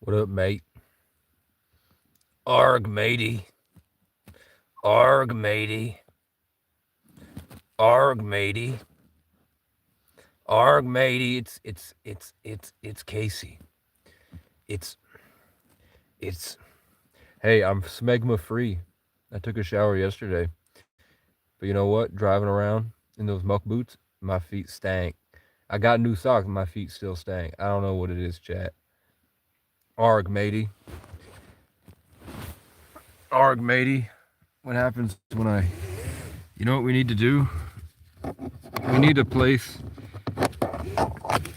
What up, mate? Arg, matey. Arg, matey. Arg, matey. Arg, matey. It's Casey. It's it's. Hey, I'm smegma free. I took a shower yesterday, but you know what? Driving around in those muck boots, my feet stank. I got new socks, my feet still stank. I don't know what it is, chat. Arg, matey. Arg, matey. What happens when I? You know what we need to do? We need a place.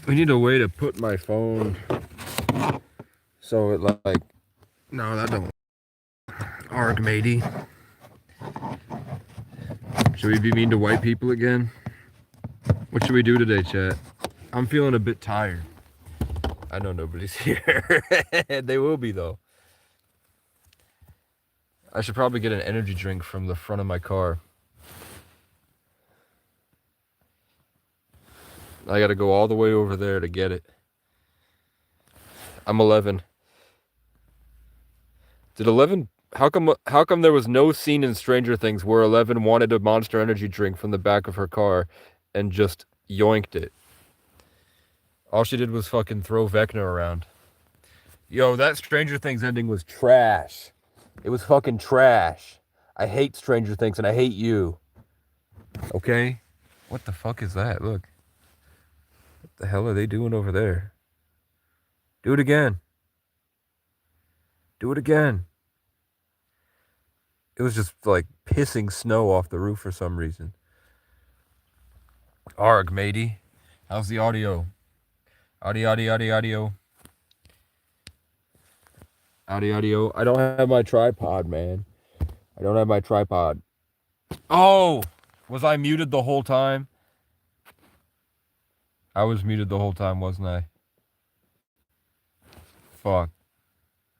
We need a way to put my phone so it like. No, that don't. Arg, matey. Should we be mean to white people again? What should we do today, chat? I'm feeling a bit tired. I know nobody's here. They will be, though. I should probably get an energy drink from the front of my car. I gotta go all the way over there to get it. I'm 11. Did 11... How come there was no scene in Stranger Things where 11 wanted a Monster Energy drink from the back of her car and just yoinked it? All she did was fucking throw Vecna around. Yo, that Stranger Things ending was trash. It was fucking trash. I hate Stranger Things and I hate you. Okay? What the fuck is that? Look. What the hell are they doing over there? Do it again. Do it again. It was just like pissing snow off the roof for some reason. Arg, matey. How's the audio? Audio. Audio. I don't have my tripod, man. I don't have my tripod. Oh! Was I muted the whole time? I was muted the whole time, wasn't I? Fuck.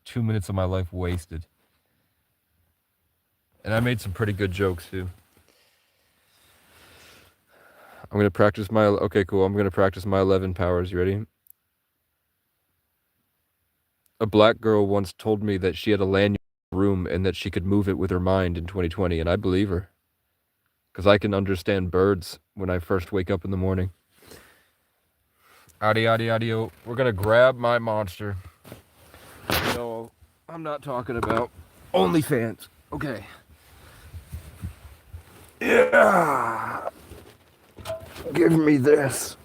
2 minutes of my life wasted. And I made some pretty good jokes, too. I'm gonna practice my... Okay, cool. I'm gonna practice my 11 powers. You ready? A black girl once told me that she had a lanyard in her room and that she could move it with her mind in 2020, and I believe her. Because I can understand birds when I first wake up in the morning. Audio. We're gonna grab my monster. No, I'm not talking about OnlyFans. Okay. Yeah. Give me this.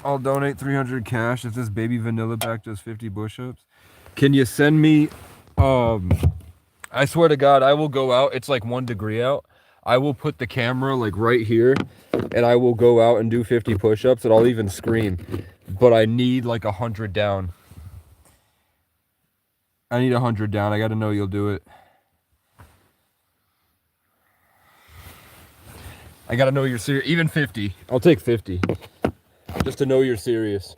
I'll donate 300 cash if this baby vanilla back does 50 push-ups. Can you send me I swear to God, I will go out. It's like 1 degree out. I will put the camera like right here and I will go out and do 50 push-ups and I'll even scream. But I need like 100 down. I need 100 down. I got to know you'll do it. I got to know you're serious. Even 50. I'll take 50. Just to know you're serious.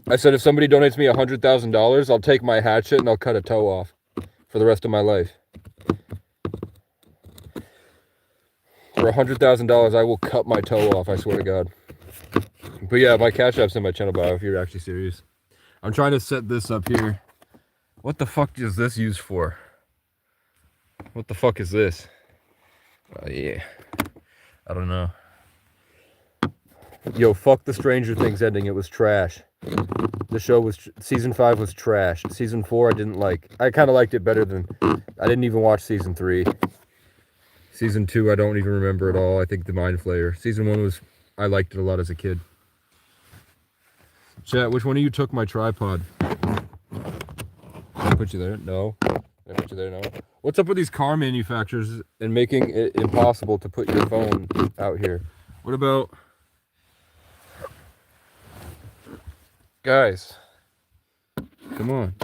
I said if somebody donates me $100,000, I'll take my hatchet and I'll cut a toe off for the rest of my life. For $100,000, I will cut my toe off, I swear to God. But yeah, my Cash App's in my channel bio if you're actually serious. I'm trying to set this up here. What the fuck is this used for? What the fuck is this? Yeah. I don't know. Yo, fuck the Stranger Things ending. It was trash. The show was... Season 5 was trash. Season 4 I didn't like. I kind of liked it better than... I didn't even watch Season 3. Season 2 I don't even remember at all. I think the Mind Flayer. Season 1 was... I liked it a lot as a kid. Chat, which one of you took my tripod? Did I put you there? No. Did I put you there? No. What's up with these car manufacturers and making it impossible to put your phone out here? What about... Guys, come on.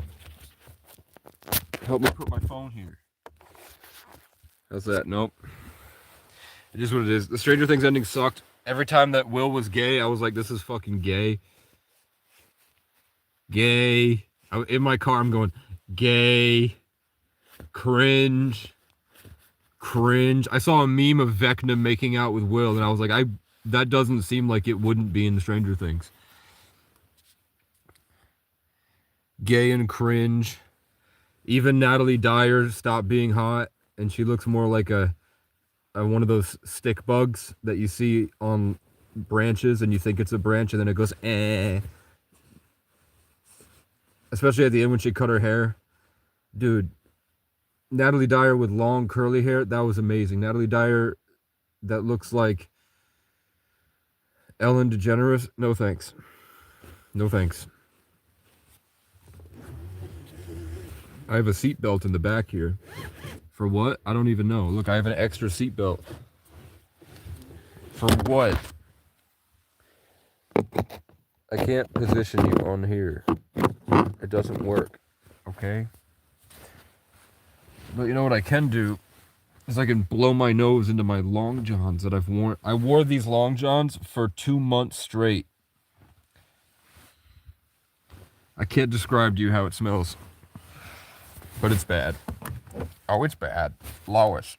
Help me put my phone here. How's that? Nope. It is what it is. The Stranger Things ending sucked. Every time that Will was gay, I was like, this is fucking gay. Gay. In my car, I'm going, gay. Cringe. Cringe. I saw a meme of Vecna making out with Will, and I was like, that doesn't seem like it wouldn't be in Stranger Things. Gay and cringe. Even Natalie Dyer stopped being hot, and she looks more like a one of those stick bugs that you see on branches, and you think it's a branch, and then it goes eh. Especially at the end when she cut her hair. Dude, Natalie Dyer with long curly hair, that was amazing. Natalie Dyer that looks like Ellen DeGeneres, no thanks. No thanks. I have a seatbelt in the back here. For what? I don't even know. Look, I have an extra seatbelt. For what? I can't position you on here. It doesn't work. Okay? But you know what I can do is I can blow my nose into my long johns that I've worn. I wore these long johns for 2 months straight. I can't describe to you how it smells. But it's bad. Oh, it's bad. Lois.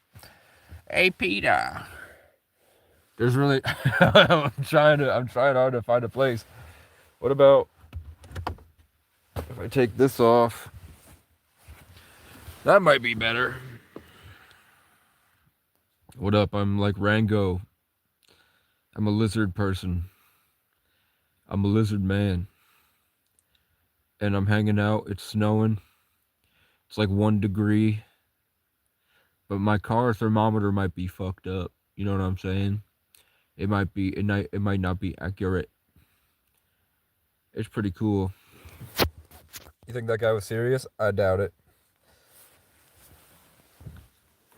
Hey, Peter. There's really... I'm trying hard to find a place. What about if I take this off? That might be better. What up? I'm like Rango. I'm a lizard person. I'm a lizard man. And I'm hanging out. It's snowing. It's like 1 degree. But my car thermometer might be fucked up. You know what I'm saying? It might not be accurate. It's pretty cool. You think that guy was serious? I doubt it.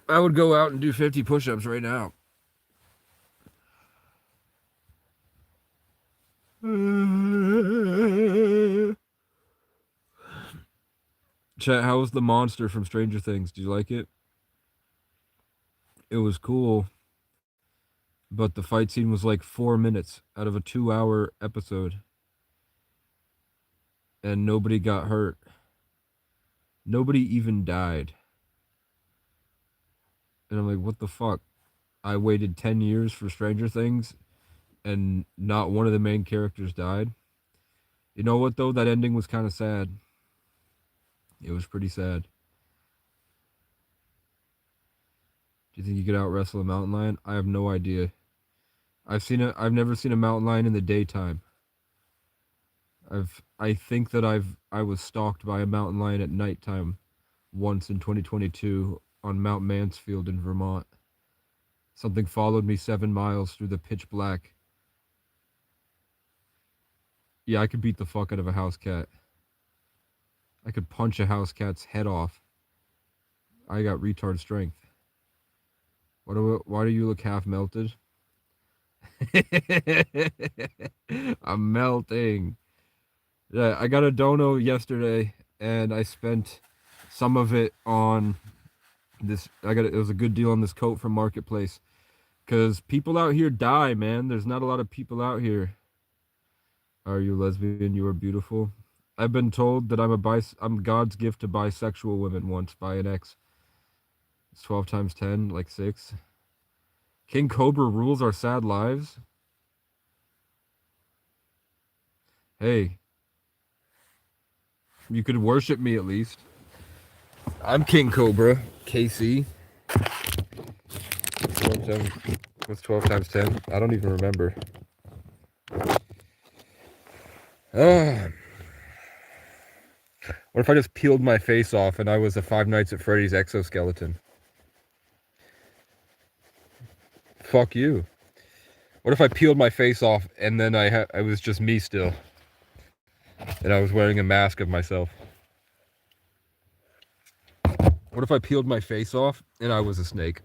I would go out and do 50 push-ups right now. Chat, how was the monster from Stranger Things? Do you like it? It was cool. But the fight scene was like 4 minutes out of a 2-hour episode. And nobody got hurt. Nobody even died. And I'm like, what the fuck? I waited 10 years for Stranger Things, and not one of the main characters died. You know what, though? That ending was kind of sad. It was pretty sad. Do you think you could out wrestle a mountain lion? I have no idea. I've never seen a mountain lion in the daytime. I think that I was stalked by a mountain lion at nighttime once in 2022 on Mount Mansfield in Vermont. Something followed me 7 miles through the pitch black. Yeah, I could beat the fuck out of a house cat. I could punch a house cat's head off. I got retard strength. Why do you look half melted? I'm melting. Yeah, I got a dono yesterday, and I spent some of it on this. It was a good deal on this coat from Marketplace, because people out here die, man. There's not a lot of people out here. Are you lesbian? You are beautiful. I've been told that I'm God's gift to bisexual women once by an ex. It's 12 times 10, like 6. King Cobra rules our sad lives. Hey, you could worship me at least. I'm King Cobra, KC. What's 12 times 10? I don't even remember. What if I just peeled my face off and I was a Five Nights at Freddy's exoskeleton? Fuck you. What if I peeled my face off and then I was just me still? And I was wearing a mask of myself. What if I peeled my face off and I was a snake?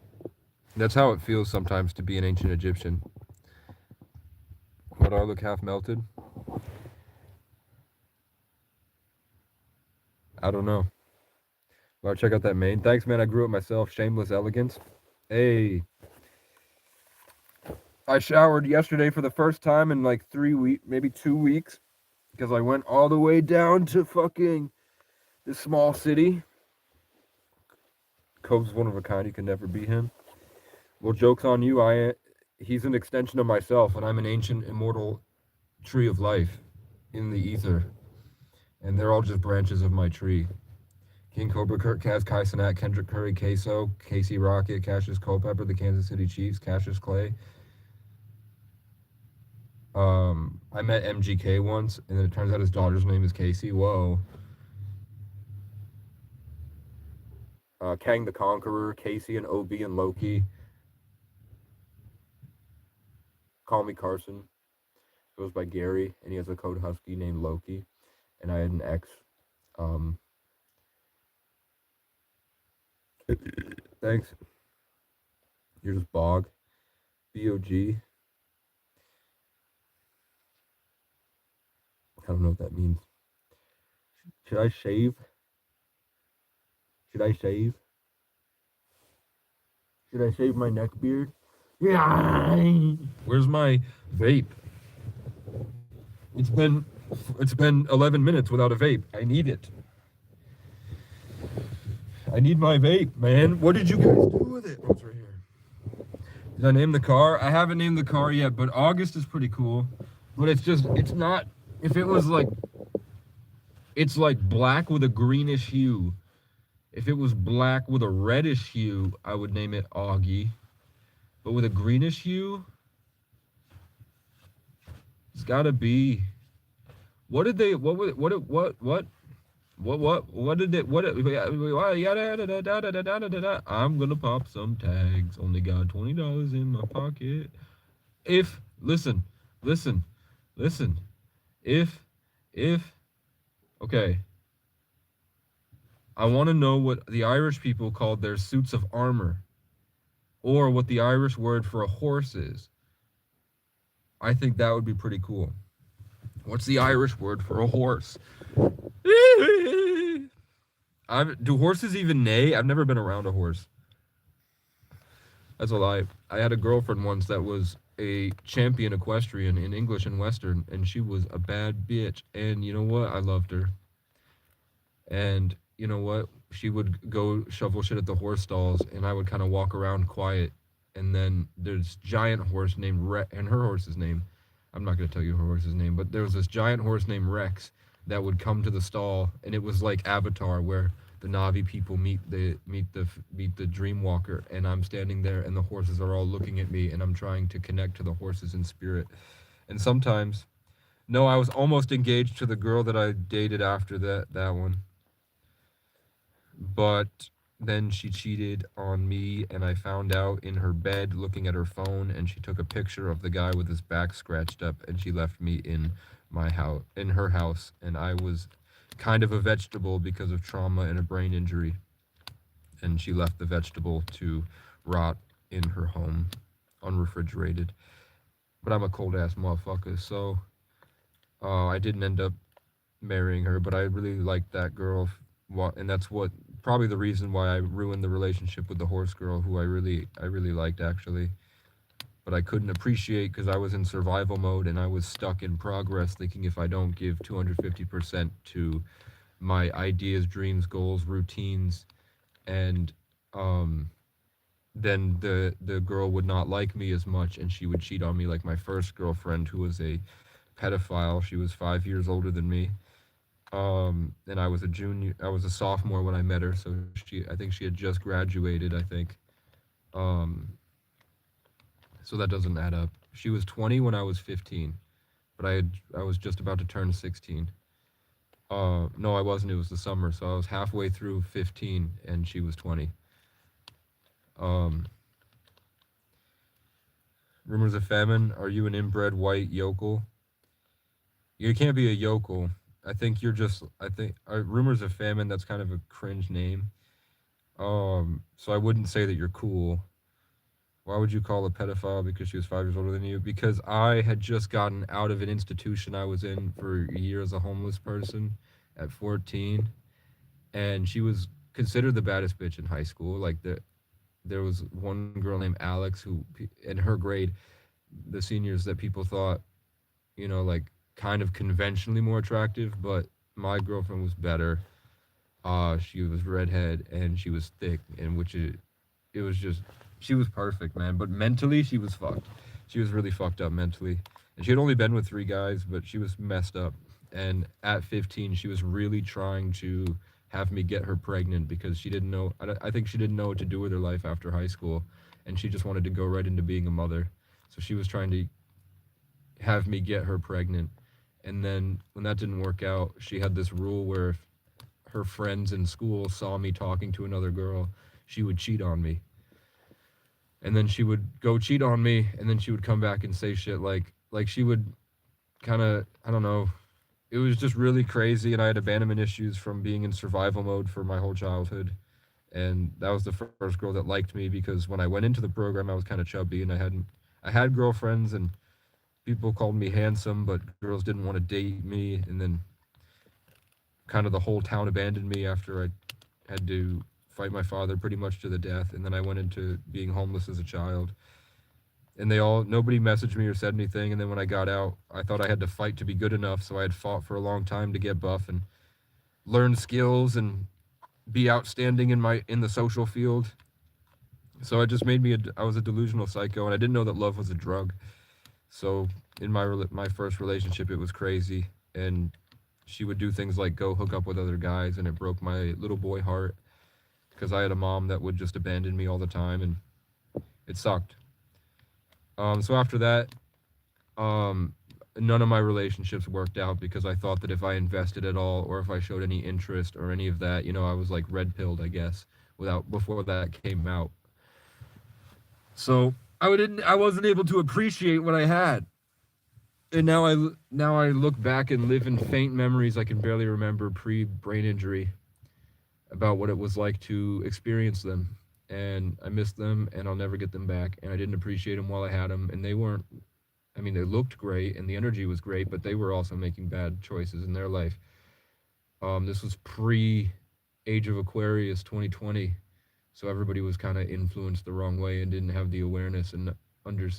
That's how it feels sometimes to be an ancient Egyptian. What, do I look half melted? I don't know. Well, check out that mane. Thanks, man. I grew it myself. Shameless elegance. Hey. I showered yesterday for the first time in like 3 weeks, maybe 2 weeks. Because I went all the way down to fucking this small city. Cove's one of a kind. You can never be him. Well, joke's on you. He's an extension of myself, and I'm an ancient, immortal tree of life in the ether, and they're all just branches of my tree. King Cobra, Kaz, Kai Cenat, Kendrick Curry, Queso, Casey Rocket, Cassius Culpepper, the Kansas City Chiefs, Cassius Clay. I met MGK once, and then it turns out his daughter's name is Casey. Whoa. Kang the Conqueror, Casey and OB and Loki. Call Me Carson. Goes by Gary, and he has a code husky named Loki. And I had an ex. Thanks. You're just Bog. B-O-G. I don't know what that means. Should I shave? Should I shave? Should I shave my neck beard? Yeah. Where's my vape? It's been 11 minutes without a vape. I need it. I need my vape, man. What did you guys do with it? Oh, it's right here. Did I name the car? I haven't named the car yet, but August is pretty cool. But it's not, if it was like, it's like black with a greenish hue. If it was black with a reddish hue, I would name it Augie. But with a greenish hue, it's gotta be. What did they? What did it? I'm gonna pop some tags. Only got $20 in my pocket. If listen. If okay. I want to know what the Irish people called their suits of armor, or what the Irish word for a horse is. I think that would be pretty cool. What's the Irish word for a horse? Do horses even neigh? I've never been around a horse. That's a lie. I had a girlfriend once that was a champion equestrian in English and Western, and she was a bad bitch. And you know what? I loved her. And you know what? She would go shovel shit at the horse stalls, and I would kind of walk around quiet. And then there's giant horse named Rex, and her horse's name, I'm not gonna tell you her horse's name, but there was this giant horse named Rex that would come to the stall, and it was like Avatar, where the Na'vi people meet the Dreamwalker, and I'm standing there, and the horses are all looking at me, and I'm trying to connect to the horses in spirit. And sometimes, no, I was almost engaged to the girl that I dated after that one. But then she cheated on me, and I found out in her bed looking at her phone, and she took a picture of the guy with his back scratched up, and she left me in my house, in her house, and I was kind of a vegetable because of trauma and a brain injury. And she left the vegetable to rot in her home, unrefrigerated. But I'm a cold ass motherfucker, so I didn't end up marrying her, but I really liked that girl, and that's what probably the reason why I ruined the relationship with the horse girl, who I really liked actually. But I couldn't appreciate because I was in survival mode, and I was stuck in progress, thinking if I don't give 250% to my ideas, dreams, goals, routines, and then the girl would not like me as much, and she would cheat on me like my first girlfriend, who was a pedophile. She was 5 years older than me. And I was a sophomore when I met her, so I think she had just graduated, I think. So that doesn't add up. She was 20 when I was 15, but I was just about to turn 16. No, I wasn't. It was the summer, so I was halfway through 15, and she was 20. Rumors of famine. Are you an inbred white yokel? You can't be a yokel. I think Rumors of Famine, that's kind of a cringe name. So I wouldn't say that you're cool. Why would you call a pedophile because she was 5 years older than you? Because I had just gotten out of an institution I was in for a year as a homeless person at 14. And she was considered the baddest bitch in high school. Like, there was one girl named Alex who, in her grade, the seniors that people thought, like, kind of conventionally more attractive, but my girlfriend was better. She was redhead and she was thick, and it was just, she was perfect, man. But mentally, she was fucked. She was really fucked up mentally, and she had only been with 3 guys, but she was messed up. And at 15, she was really trying to have me get her pregnant because she didn't know. I think she didn't know what to do with her life after high school, and she just wanted to go right into being a mother. So she was trying to have me get her pregnant. And then when that didn't work out, she had this rule where if her friends in school saw me talking to another girl, she would cheat on me. And then she would go cheat on me, and then she would come back and say shit like she would kind of, I don't know. It was just really crazy, and I had abandonment issues from being in survival mode for my whole childhood. And that was the first girl that liked me because when I went into the program, I was kind of chubby, and I had girlfriends, and people called me handsome, but girls didn't want to date me. And then kind of the whole town abandoned me after I had to fight my father pretty much to the death. And then I went into being homeless as a child. And nobody messaged me or said anything. And then when I got out, I thought I had to fight to be good enough. So I had fought for a long time to get buff and learn skills and be outstanding in the social field. So it just made me I was a delusional psycho, and I didn't know that love was a drug. So in my first relationship, it was crazy, and she would do things like go hook up with other guys, and it broke my little boy heart because I had a mom that would just abandon me all the time, and it sucked. So after that, none of my relationships worked out because I thought that if I invested at all or if I showed any interest or any of that, I was like red pilled, I guess, before that came out. So I wasn't able to appreciate what I had. And now I look back and live in faint memories I can barely remember pre-brain injury about what it was like to experience them. And I miss them, and I'll never get them back. And I didn't appreciate them while I had them, and they weren't. I mean, they looked great, and the energy was great, but they were also making bad choices in their life. This was pre-Age of Aquarius 2020, so everybody was kind of influenced the wrong way and didn't have the awareness and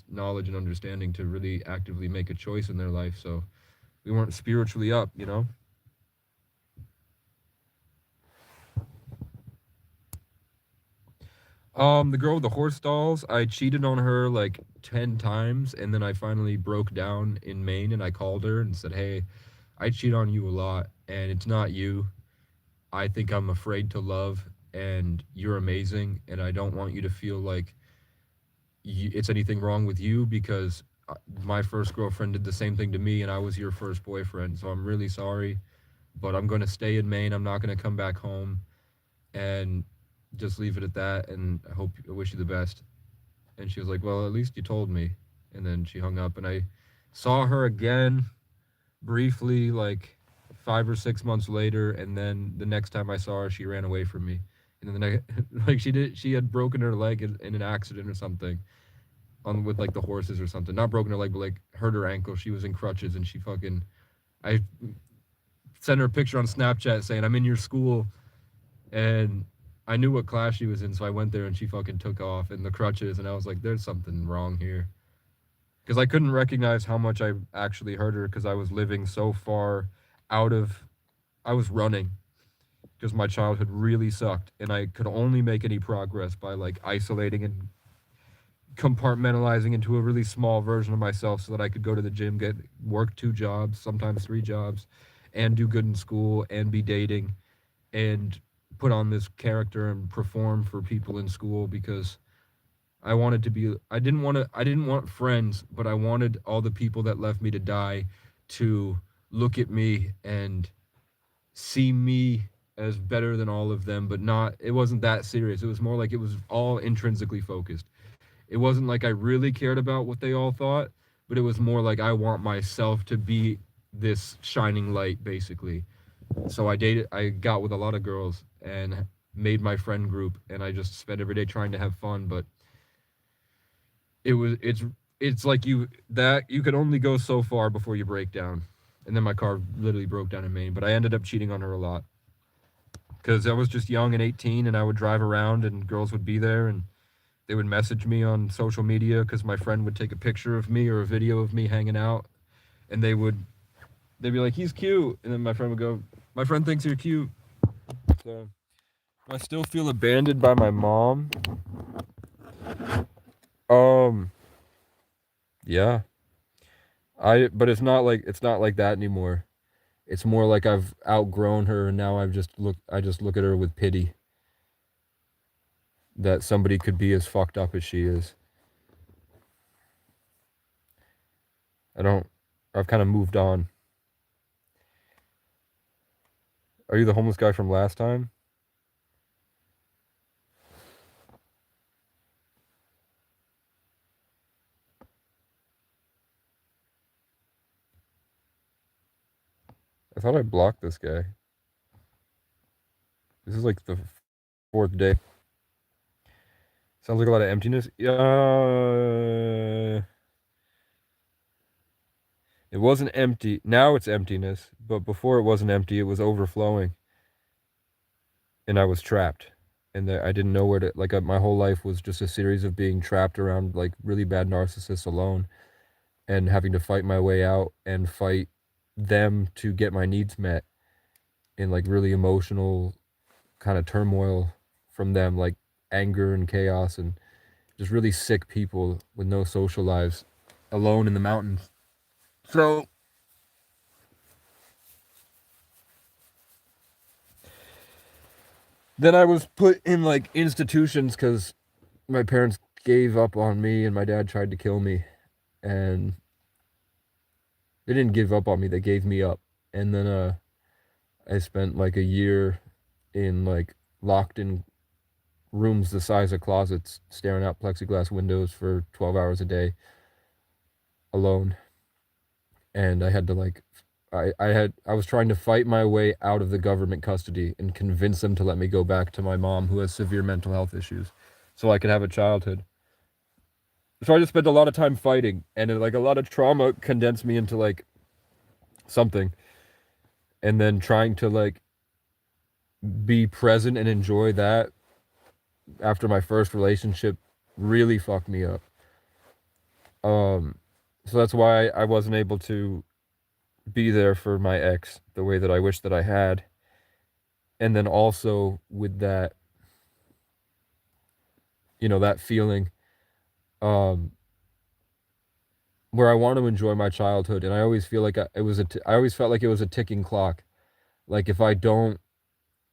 knowledge and understanding to really actively make a choice in their life. So we weren't spiritually up, The girl with the horse stalls, I cheated on her like 10 times, and then I finally broke down in Maine, and I called her and said, "Hey, I cheat on you a lot, and it's not you. I think I'm afraid to love, and you're amazing, and I don't want you to feel like it's anything wrong with you because my first girlfriend did the same thing to me, and I was your first boyfriend. So I'm really sorry, but I'm going to stay in Maine. I'm not going to come back home, and just leave it at that. And I wish you the best." And she was like, "Well, at least you told me." And then she hung up, and I saw her again briefly, like 5 or 6 months later. And then the next time I saw her, she ran away from me. And then the next, like she had broken her leg in an accident or something with like the horses or something. Not broken her leg, but like hurt her ankle. She was in crutches, and I sent her a picture on Snapchat saying, "I'm in your school." And I knew what class she was in, so I went there, and she fucking took off in the crutches, and I was like, there's something wrong here. Because I couldn't recognize how much I actually hurt her because I was living so far I was running because my childhood really sucked, and I could only make any progress by like isolating and compartmentalizing into a really small version of myself so that I could go to the gym, work 2 jobs, sometimes 3 jobs, and do good in school and be dating and put on this character and perform for people in school because I didn't want friends, but I wanted all the people that left me to die to look at me and see me as better than all of them, but it wasn't that serious. It was more like it was all intrinsically focused. It wasn't like I really cared about what they all thought, but it was more like I want myself to be this shining light, basically. So I got with a lot of girls and made my friend group, and I just spent every day trying to have fun, but it's like you can only go so far before you break down. And then my car literally broke down in Maine, but I ended up cheating on her a lot because I was just young and 18, and I would drive around and girls would be there, and they would message me on social media because my friend would take a picture of me or a video of me hanging out, and they'd be like, "He's cute," and then my friend would go, "My friend thinks you're cute." So I still feel abandoned by my mom. Um, yeah. But it's not like that anymore. It's more like I've outgrown her and now I just look at her with pity that somebody could be as fucked up as she is. I don't I've kind of moved on. Are you the homeless guy from last time? I thought I blocked this guy. This is like the fourth day. Sounds like a lot of emptiness. It wasn't empty. Now it's emptiness, but before it wasn't empty, it was overflowing. And I was trapped. And I didn't know where to, like, my whole life was just a series of being trapped around, like, really bad narcissists alone and having to fight my way out and fight them to get my needs met in, like, really emotional kind of turmoil from them, like anger and chaos and just really sick people with no social lives alone in the mountains. So then I was put in like institutions because my parents gave up on me and my dad tried to kill me. And they didn't give up on me, they gave me up. And then I spent like a year in like locked in rooms the size of closets, staring out plexiglass windows for 12 hours a day alone. And I had to like I was trying to fight my way out of the government custody and convince them to let me go back to my mom who has severe mental health issues so I could have a childhood. So I just spent a lot of time fighting and like a lot of trauma condensed me into like something and then trying to like be present and enjoy that after my first relationship really fucked me up. Um so that's why I wasn't able to be there for my ex the way that I wish that I had. And then also with that, you know, that feeling um where I want to enjoy my childhood and I always feel like I always felt like it was a ticking clock. Like if I don't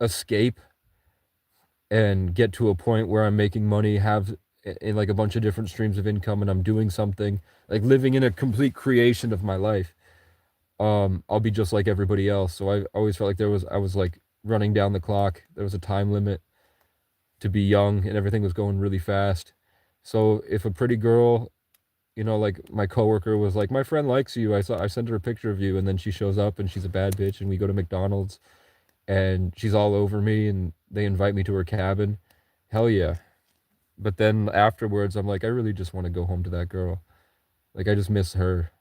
escape and get to a point where I'm making money, have in like a bunch of different streams of income and I'm doing something, like living in a complete creation of my life, I'll be just like everybody else. So I always felt like I was like running down the clock. There was a time limit to be young and everything was going really fast. So if a pretty girl, you know, like my coworker was like, "My friend likes you. I sent her a picture of you," and then she shows up and she's a bad bitch, and we go to McDonald's, and she's all over me, and they invite me to her cabin. Hell yeah! But then afterwards, I'm like, I really just want to go home to that girl. Like I just miss her.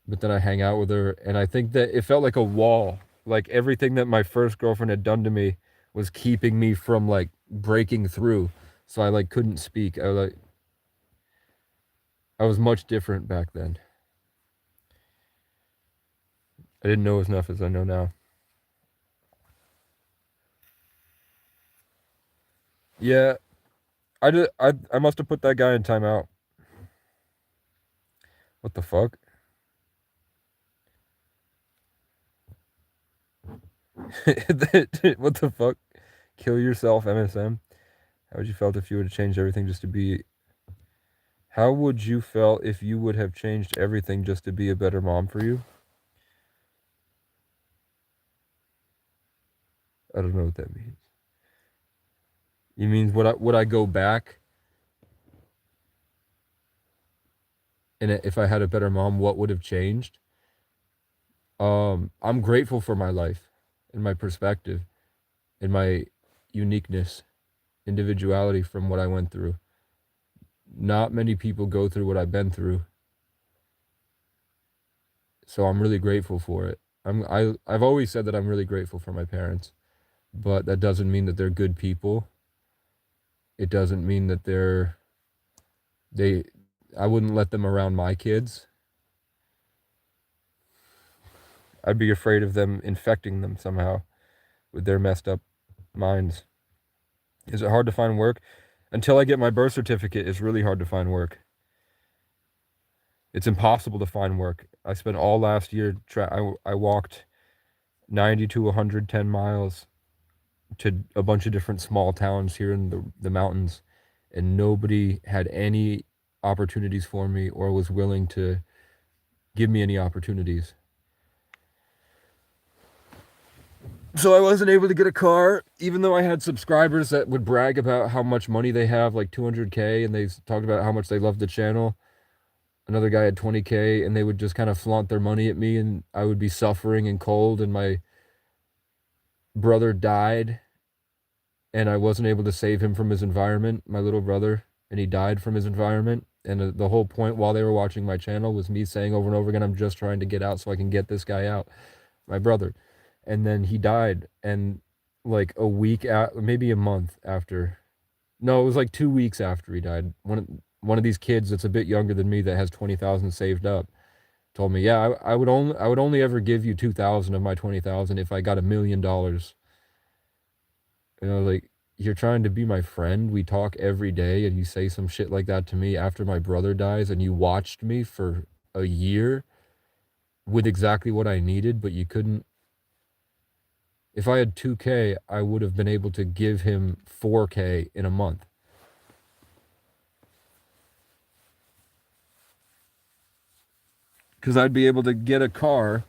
But then I hang out with her, and I think that it felt like a wall. Like everything that my first girlfriend had done to me was keeping me from like breaking through. So I like couldn't speak. I was much different back then. I didn't know as enough as I know now. Yeah, I must have put that guy in timeout. What the fuck? What the fuck? Kill yourself, MSM. How would you felt if you would have changed everything just to be? How would you felt if you would have changed everything just to be a better mom for you? I don't know what that means. You mean would I go back and if I had a better mom, what would have changed? I'm grateful for my life and my perspective and my uniqueness, individuality from what I went through. Not many people go through what I've been through. So I'm really grateful for it. I've always said that I'm really grateful for my parents, but that doesn't mean that they're good people. It doesn't mean that they I wouldn't let them around my kids. I'd be afraid of them infecting them somehow. with their messed up minds. Is it hard to find work? Until I get my birth certificate, it's really hard to find work. It's impossible to find work. I spent all last year, I walked 90 to 110 miles to a bunch of different small towns here in the mountains, and nobody had any opportunities for me or was willing to give me any opportunities. So I wasn't able to get a car, even though I had subscribers that would brag about how much money they have, like 200K, and they talked about how much they loved the channel. Another guy had 20K, and they would just kind of flaunt their money at me, and I would be suffering and cold, and my brother died, and I wasn't able to save him from his environment, my little brother, and he died from his environment. And the whole point while they were watching my channel was me saying over and over again, I'm just trying to get out so I can get this guy out, my brother. And then he died, and like a week maybe a month after, no, it was like 2 weeks after he died, one of these kids that's a bit younger than me that has 20,000 saved up told me, yeah, I would only ever give you 2,000 of my 20,000 if I got $1 million. And I was like, you're trying to be my friend. We talk every day, and you say some shit like that to me after my brother dies, and you watched me for a year with exactly what I needed, but you couldn't. If I had 2K, I would have been able to give him 4K in a month. Because I'd be able to get a car.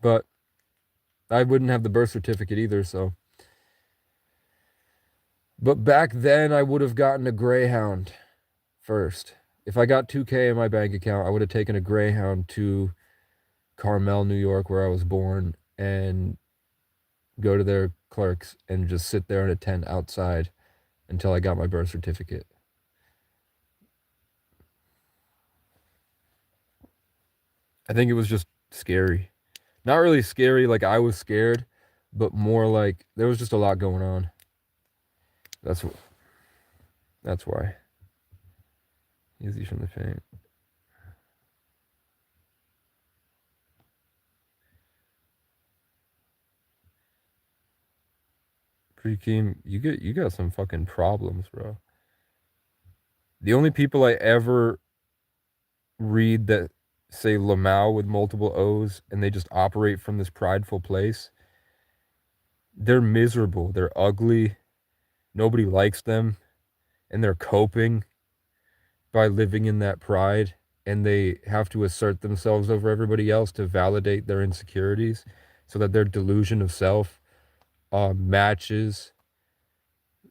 But I wouldn't have the birth certificate either, so. But back then, I would have gotten a Greyhound first. If I got 2K in my bank account, I would have taken a Greyhound to Carmel, New York, where I was born, and go to their clerks and just sit there in a tent outside until I got my birth certificate. I think it was just scary. Not really scary like I was scared, but more like there was just a lot going on. That's why. Easy from the paint. Prekeem, you got some fucking problems, bro. The only people I ever read that say Lamau with multiple O's and they just operate from this prideful place, they're miserable. They're ugly. Nobody likes them. And they're coping by living in that pride. And they have to assert themselves over everybody else to validate their insecurities so that their delusion of self matches.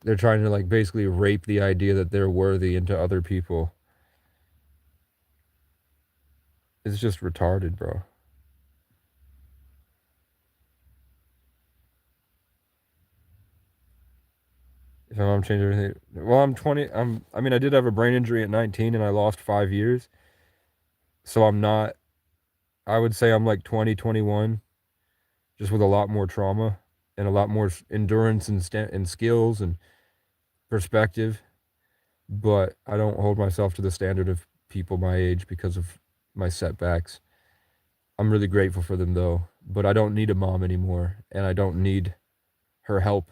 They're trying to like basically rape the idea that they're worthy into other people. It's just retarded, bro. If my mom changed everything. Well, I'm 20. I mean, I did have a brain injury at 19 and I lost 5 years. So I'm not, I would say I'm like 20, 21, just with a lot more trauma and a lot more endurance and skills and perspective. But I don't hold myself to the standard of people my age because of my setbacks. I'm really grateful for them though, but I don't need a mom anymore and I don't need her help.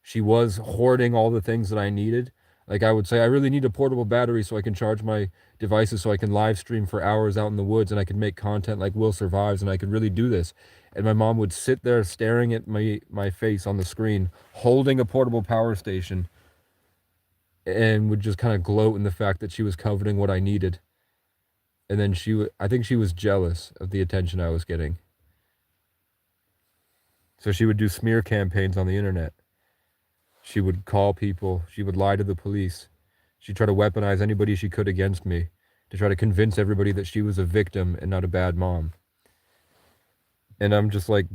She was hoarding all the things that I needed. Like I would say, I really need a portable battery so I can charge my devices so I can live stream for hours out in the woods and I can make content like Will Survives and I could really do this. And my mom would sit there staring at my face on the screen, holding a portable power station, and would just kind of gloat in the fact that she was coveting what I needed. And then I think she was jealous of the attention I was getting. So she would do smear campaigns on the internet. She would call people. She would lie to the police. She'd try to weaponize anybody she could against me to try to convince everybody that she was a victim and not a bad mom. And I'm just like,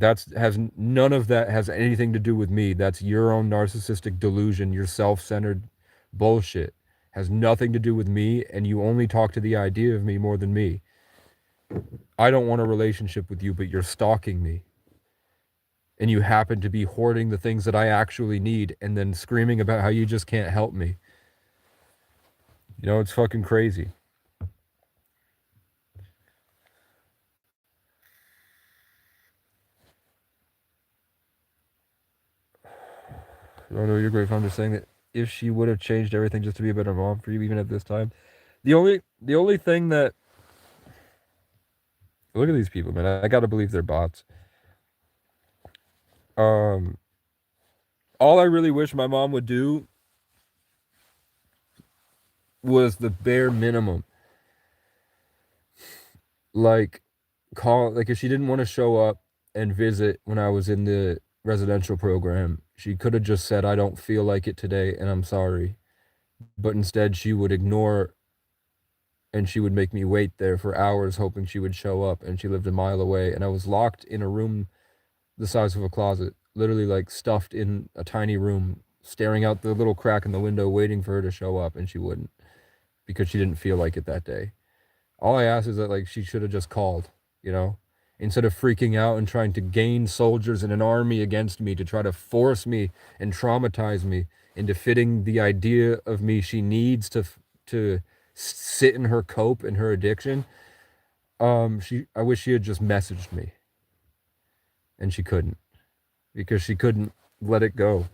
none of that has anything to do with me. That's your own narcissistic delusion, your self-centered bullshit. Has nothing to do with me, and you only talk to the idea of me more than me. I don't want a relationship with you, but you're stalking me. And you happen to be hoarding the things that I actually need and then screaming about how you just can't help me. You know, it's fucking crazy. I know you're grateful. I'm just saying that if she would have changed everything just to be a better mom for you, even at this time, the only thing that look at these people, man. I gotta believe they're bots. Um, all I really wish my mom would do was the bare minimum. Like like if she didn't want to show up and visit when I was in the residential program, she could have just said I don't feel like it today and I'm sorry. But instead she would ignore and she would make me wait there for hours hoping she would show up, and she lived a mile away and I was locked in a room the size of a closet, literally like stuffed in a tiny room, staring out the little crack in the window waiting for her to show up, and she wouldn't because she didn't feel like it that day. All I ask is that like she should have just called, you know, instead of freaking out and trying to gain soldiers and an army against me to try to force me and traumatize me into fitting the idea of me she needs to sit in her cope and her addiction. I wish she had just messaged me, and she couldn't because she couldn't let it go.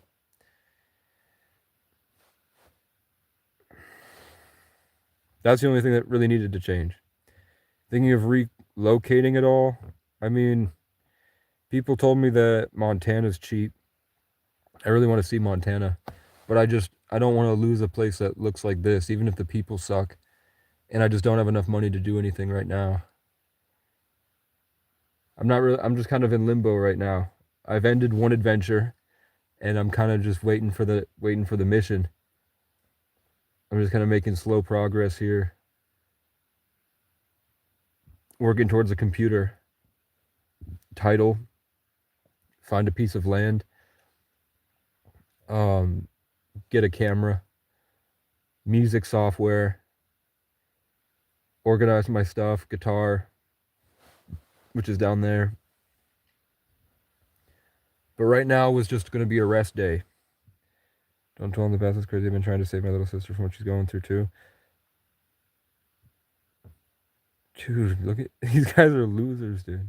That's the only thing that really needed to change. Thinking of relocating it all, I mean, people told me that Montana's cheap. I really want to see Montana, but I don't want to lose a place that looks like this, even if the people suck, and I just don't have enough money to do anything right now. I'm just kind of in limbo right now. I've ended one adventure and I'm kind of just waiting for the mission. I'm just kind of making slow progress here, working towards a computer title, find a piece of land, get a camera, music software, organize my stuff, guitar, which is down there. But right now was just going to be a rest day. Don't tell him the past is crazy. I've been trying to save my little sister from what she's going through too. Dude, look at these guys are losers, dude.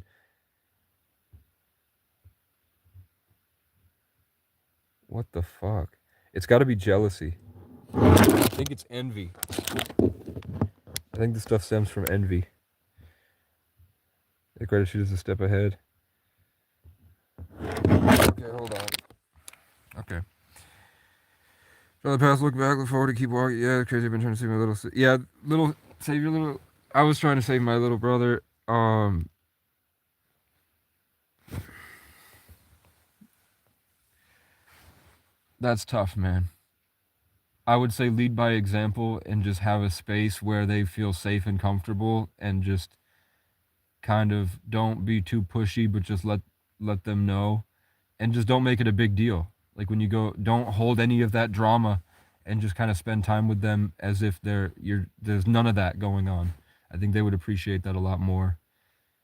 What the fuck? It's got to be jealousy. I think it's envy. I think this stuff stems from envy. The gratitude is a step ahead. Okay, hold on. Okay. From the past, look back, look forward, to keep walking. Yeah, crazy. I've been trying to save my little. Save your little. I was trying to save my little brother. That's tough, man. I would say lead by example and just have a space where they feel safe and comfortable, and just kind of don't be too pushy, but just let them know, and just don't make it a big deal. Like when you go, don't hold any of that drama, and just kind of spend time with them as if there's none of that going on. I think they would appreciate that a lot more.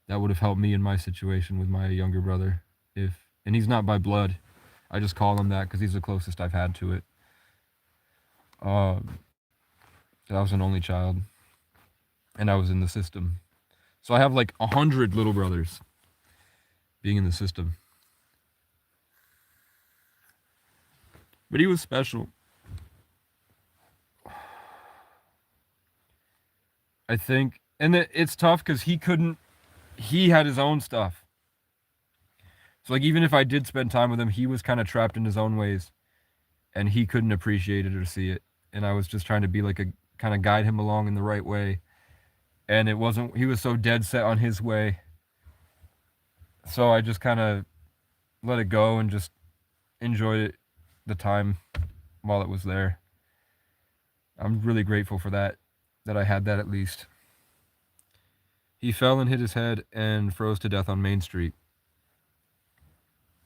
That would have helped me in my situation with my younger brother. And he's not by blood. I just call him that because he's the closest I've had to it. I was an only child, and I was in the system. So I have like 100 little brothers being in the system. But he was special. I think, and it's tough because he had his own stuff. So like even if I did spend time with him, he was kind of trapped in his own ways, and he couldn't appreciate it or see it. And I was just trying to be like a kind of guide him along in the right way. And he was so dead set on his way. So I just kind of let it go and just enjoyed the time while it was there. I'm really grateful for that I had that at least. He fell and hit his head and froze to death on Main Street.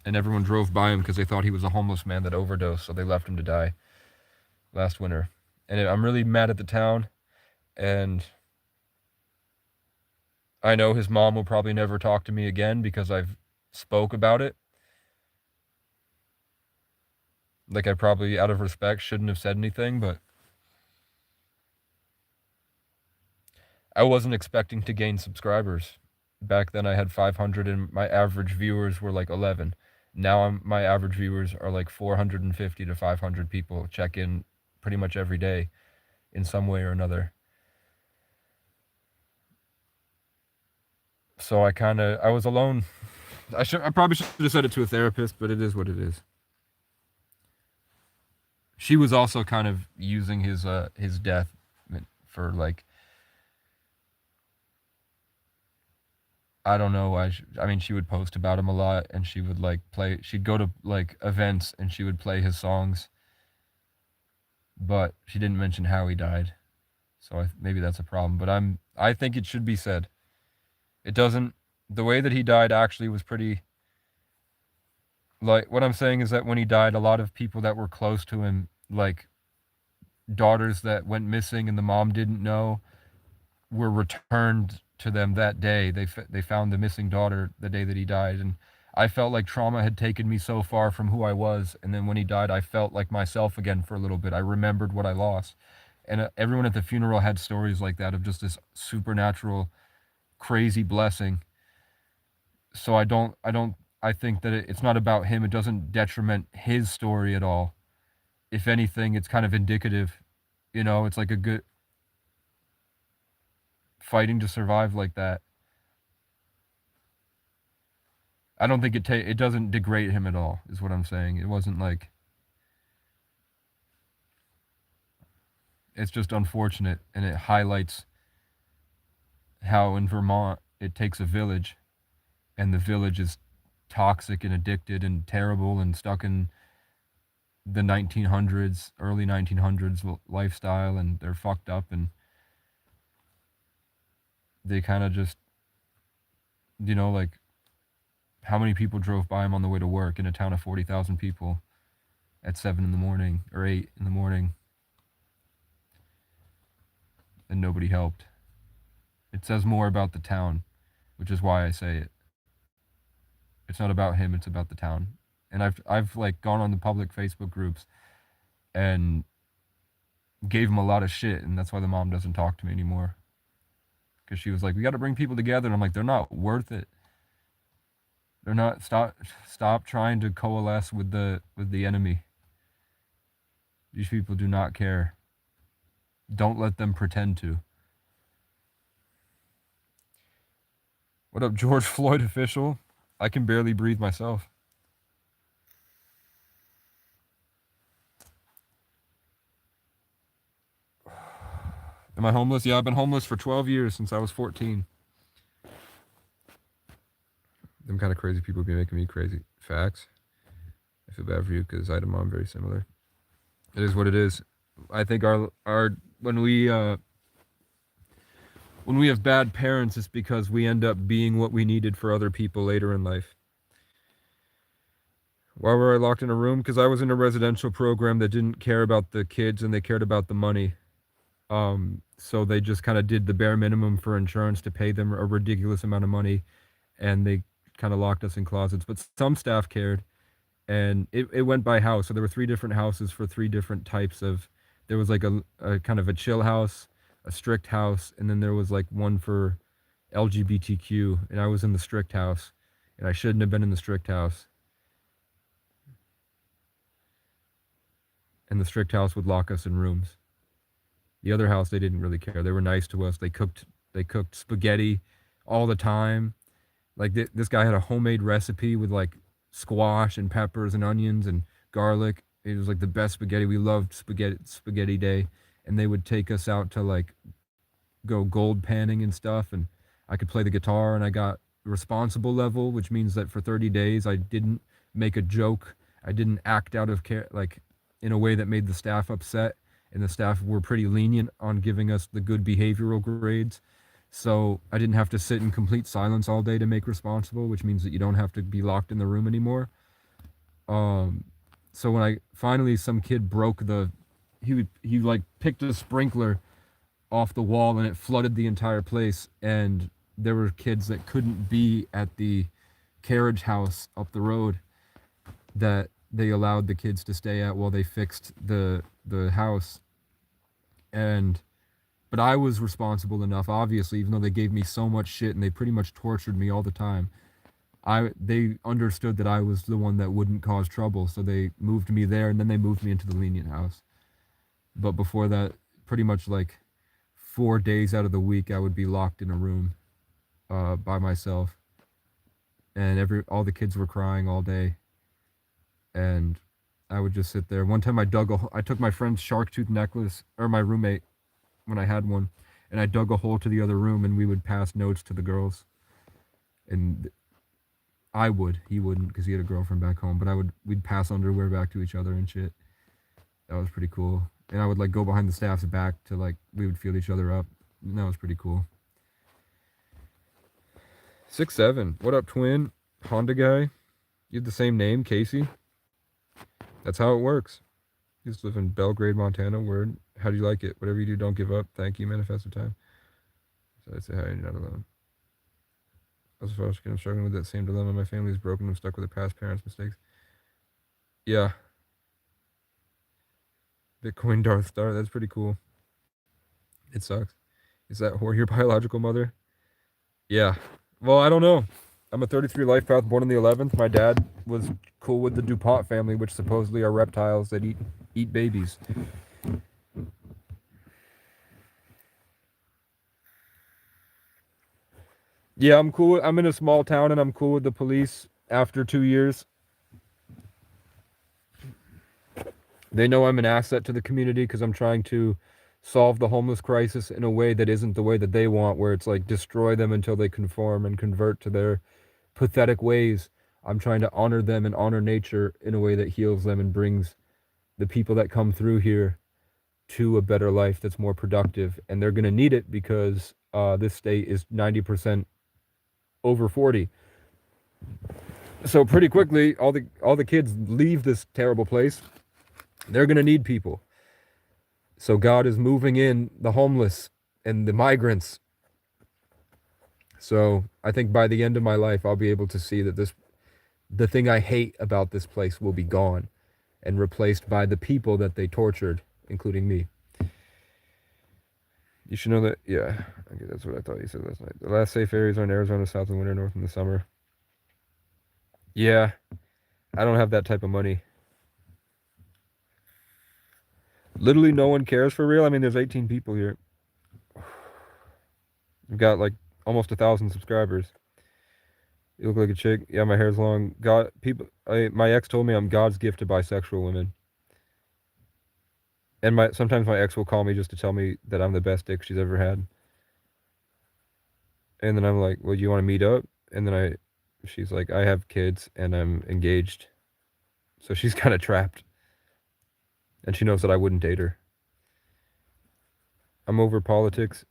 And everyone drove by him because they thought he was a homeless man that overdosed, so they left him to die last winter. And I'm really mad at the town, and I know his mom will probably never talk to me again because I've spoke about it. Like I probably, out of respect, shouldn't have said anything, but I wasn't expecting to gain subscribers. Back then I had 500 and my average viewers were like 11. Now my average viewers are like 450 to 500 people check in pretty much every day in some way or another. So I was alone. I probably should have said it to a therapist, but it is what it is. She was also kind of using his death for like, I don't know why. I mean, she would post about him a lot, and she would like play. She'd go to like events, and she would play his songs, but she didn't mention how he died. So maybe that's a problem. But I think it should be said. It doesn't. The way that he died actually was pretty. Like what I'm saying is that when he died, a lot of people that were close to him, like daughters that went missing and the mom didn't know, were returned to them that day. They found the missing daughter the day that he died, and I felt like trauma had taken me so far from who I was, and then when he died, I felt like myself again for a little bit. I remembered what I lost, and everyone at the funeral had stories like that of just this supernatural, crazy blessing. So I think that it's not about him. It doesn't detriment his story at all. If anything, it's kind of indicative. It's like a good fighting to survive like that. I don't think it doesn't degrade him at all, is what I'm saying. It wasn't like, it's just unfortunate, and it highlights how in Vermont it takes a village, and the village is toxic and addicted and terrible and stuck in the 1900s, early 1900s lifestyle, and they're fucked up, and they kind of just, like, how many people drove by him on the way to work in a town of 40,000 people at 7 in the morning or 8 in the morning, and nobody helped. It says more about the town, which is why I say it. It's not about him, it's about the town. And I've like gone on the public Facebook groups and gave him a lot of shit, and that's why the mom doesn't talk to me anymore. Because she was like, we got to bring people together, and I'm like, they're not worth it. They're not. Stop trying to coalesce with the enemy. These people do not care. Don't let them pretend to. What up, George Floyd official? I can barely breathe myself. Am I homeless? Yeah, I've been homeless for 12 years since I was 14. Them kind of crazy people be making me crazy. Facts. I feel bad for you because I had a mom very similar. It is what it is. I think our when we have bad parents, it's because we end up being what we needed for other people later in life. Why were I locked in a room? Because I was in a residential program that didn't care about the kids and they cared about the money. So they just kind of did the bare minimum for insurance to pay them a ridiculous amount of money, and they kind of locked us in closets. But some staff cared, and it went by house. So there were 3 different houses for 3 different types of. There was like a kind of a chill house, a strict house, and then there was like one for LGBTQ, and I was in the strict house, and I shouldn't have been in the strict house. And the strict house would lock us in rooms. The other house, they didn't really care. They were nice to us. They cooked spaghetti all the time. Like this guy had a homemade recipe with like squash and peppers and onions and garlic. It was like the best spaghetti. We loved spaghetti day, and they would take us out to like go gold panning and stuff, and I could play the guitar, and I got responsible level, which means that for 30 days I didn't make a joke. I didn't act out of care, like in a way that made the staff upset, and the staff were pretty lenient on giving us the good behavioral grades. So I didn't have to sit in complete silence all day to make responsible, which means that you don't have to be locked in the room anymore. So when I finally, some kid broke he like picked a sprinkler off the wall and it flooded the entire place, and there were kids that couldn't be at the carriage house up the road that they allowed the kids to stay at while they fixed the house. But I was responsible enough, obviously, even though they gave me so much shit and they pretty much tortured me all the time. they understood that I was the one that wouldn't cause trouble, so they moved me there, and then they moved me into the lenient house. But before that, pretty much like 4 days out of the week, I would be locked in a room by myself, and all the kids were crying all day, and I would just sit there. One time I took my friend's shark tooth necklace, or my roommate when I had one, and I dug a hole to the other room, and we would pass notes to the girls. And he wouldn't because he had a girlfriend back home, but we'd pass underwear back to each other and shit. That was pretty cool. And I would like go behind the staff's back to like, we would feel each other up. And that was pretty cool. 6'7". What up, twin? Honda guy? You have the same name, Casey? That's how it works. You just live in Belgrade, Montana. Word. How do you like it? Whatever you do, don't give up. Thank you, Manifest of Time. So I'd say hi, you're not alone. As far as I'm struggling with that same dilemma. My family's broken. I'm stuck with the past parents' mistakes. Yeah. Bitcoin Darth Star. That's pretty cool. It sucks. Is that whore your biological mother? Yeah. Well, I don't know. I'm a 33 life path, born on the 11th. My dad was cool with the DuPont family, which supposedly are reptiles that eat babies. Yeah, I'm cool. I'm in a small town, and I'm cool with the police after 2 years. They know I'm an asset to the community because I'm trying to solve the homeless crisis in a way that isn't the way that they want, where it's like destroy them until they conform and convert to their pathetic ways. I'm trying to honor them and honor nature in a way that heals them and brings the people that come through here to a better life that's more productive. And they're going to need it because this state is 90% over 40. So pretty quickly, all the kids leave this terrible place. They're going to need people. So God is moving in the homeless and the migrants. So I think by the end of my life, I'll be able to see that the thing I hate about this place will be gone and replaced by the people that they tortured, including me. You should know that, yeah. Okay, that's what I thought you said last night. The last safe areas are in Arizona, south in winter, north in the summer. Yeah, I don't have that type of money. Literally no one cares for real. I mean, there's 18 people here. I've got like almost 1,000 subscribers. You look like a chick. Yeah, my hair's long. My ex told me I'm God's gift to bisexual women. And sometimes my ex will call me just to tell me that I'm the best dick she's ever had. And then I'm like, well, you want to meet up? And then she's like, I have kids and I'm engaged. So she's kind of trapped. And she knows that I wouldn't date her. I'm over politics.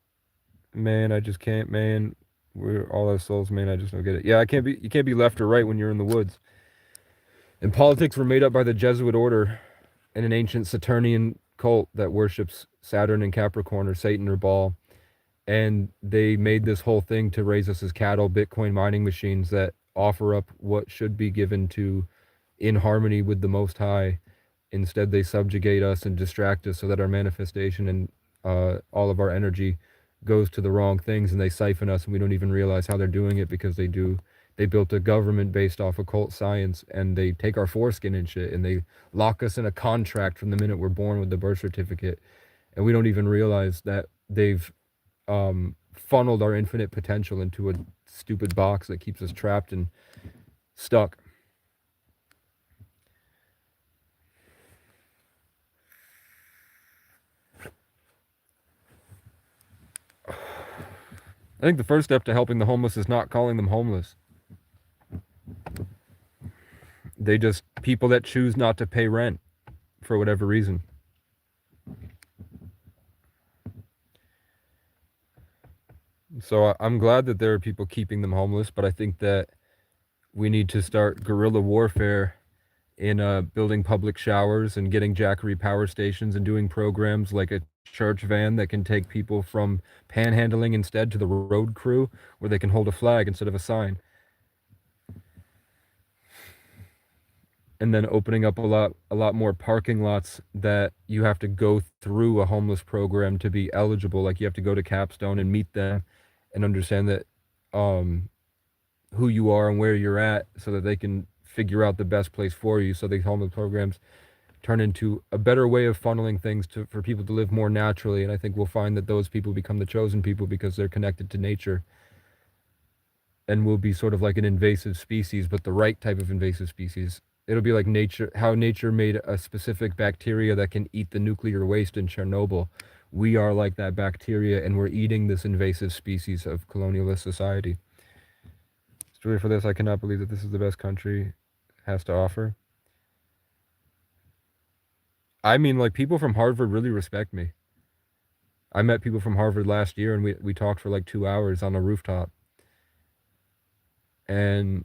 Man, I just can't, man. We're all our souls, man. I just don't get it. Yeah, you can't be left or right when you're in the woods. And politics were made up by the Jesuit order and an ancient Saturnian cult that worships Saturn and Capricorn or Satan or Baal. And they made this whole thing to raise us as cattle, Bitcoin mining machines that offer up what should be given to in harmony with the Most High. Instead, they subjugate us and distract us so that our manifestation and all of our energy goes to the wrong things, and they siphon us, and we don't even realize how they're doing it because they do. They built a government based off occult science, and they take our foreskin and shit, and they lock us in a contract from the minute we're born with the birth certificate, and we don't even realize that they've funneled our infinite potential into a stupid box that keeps us trapped and stuck. I think the first step to helping the homeless is not calling them homeless. They just people that choose not to pay rent for whatever reason. So I'm glad that there are people keeping them homeless, but I think that we need to start guerrilla warfare in building public showers and getting Jackery power stations and doing programs like a church van that can take people from panhandling instead to the road crew where they can hold a flag instead of a sign. And then opening up a lot more parking lots that you have to go through a homeless program to be eligible. Like you have to go to Capstone and meet them and understand that who you are and where you're at so that they can figure out the best place for you. So these homeless programs turn into a better way of funneling things for people to live more naturally. And I think we'll find that those people become the chosen people because they're connected to nature and will be sort of like an invasive species, but the right type of invasive species. It'll be like nature, how nature made a specific bacteria that can eat the nuclear waste in Chernobyl. We are like that bacteria, and we're eating this invasive species of colonialist society. Story for this, I cannot believe that this is the best country has to offer. I mean, like, people from Harvard really respect me. I met people from Harvard last year, and we talked for like 2 hours on a rooftop. And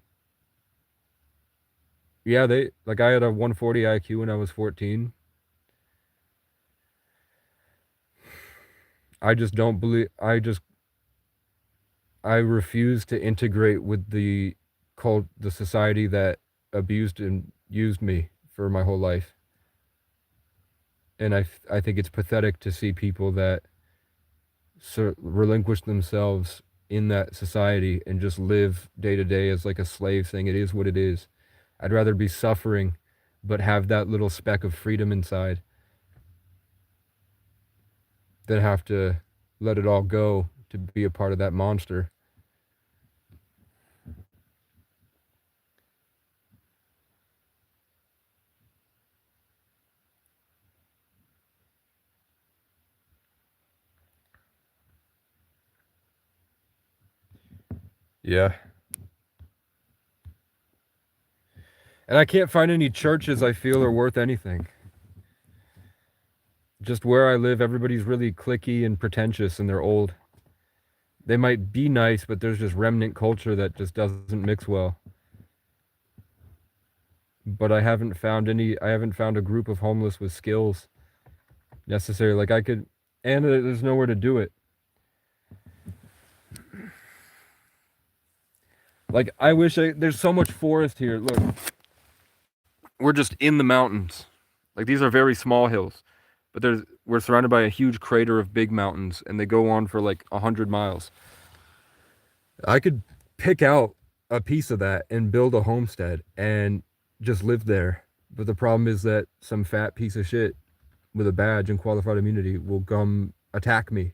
yeah, I had a 140 IQ when I was 14. I just don't believe, I refuse to integrate with the society that abused and used me for my whole life. And I think it's pathetic to see people that relinquish themselves in that society and just live day to day as like a slave thing. It is what it is. I'd rather be suffering, but have that little speck of freedom inside than have to let it all go to be a part of that monster. Yeah. And I can't find any churches I feel are worth anything. Just where I live, everybody's really cliquey and pretentious, and they're old. They might be nice, but there's just remnant culture that just doesn't mix well. But I haven't found a group of homeless with skills necessarily. Like, and there's nowhere to do it. Like, there's so much forest here. Look, we're just in the mountains. Like, these are very small hills, but we're surrounded by a huge crater of big mountains, and they go on for like 100 miles. I could pick out a piece of that and build a homestead and just live there. But the problem is that some fat piece of shit with a badge and qualified immunity will come attack me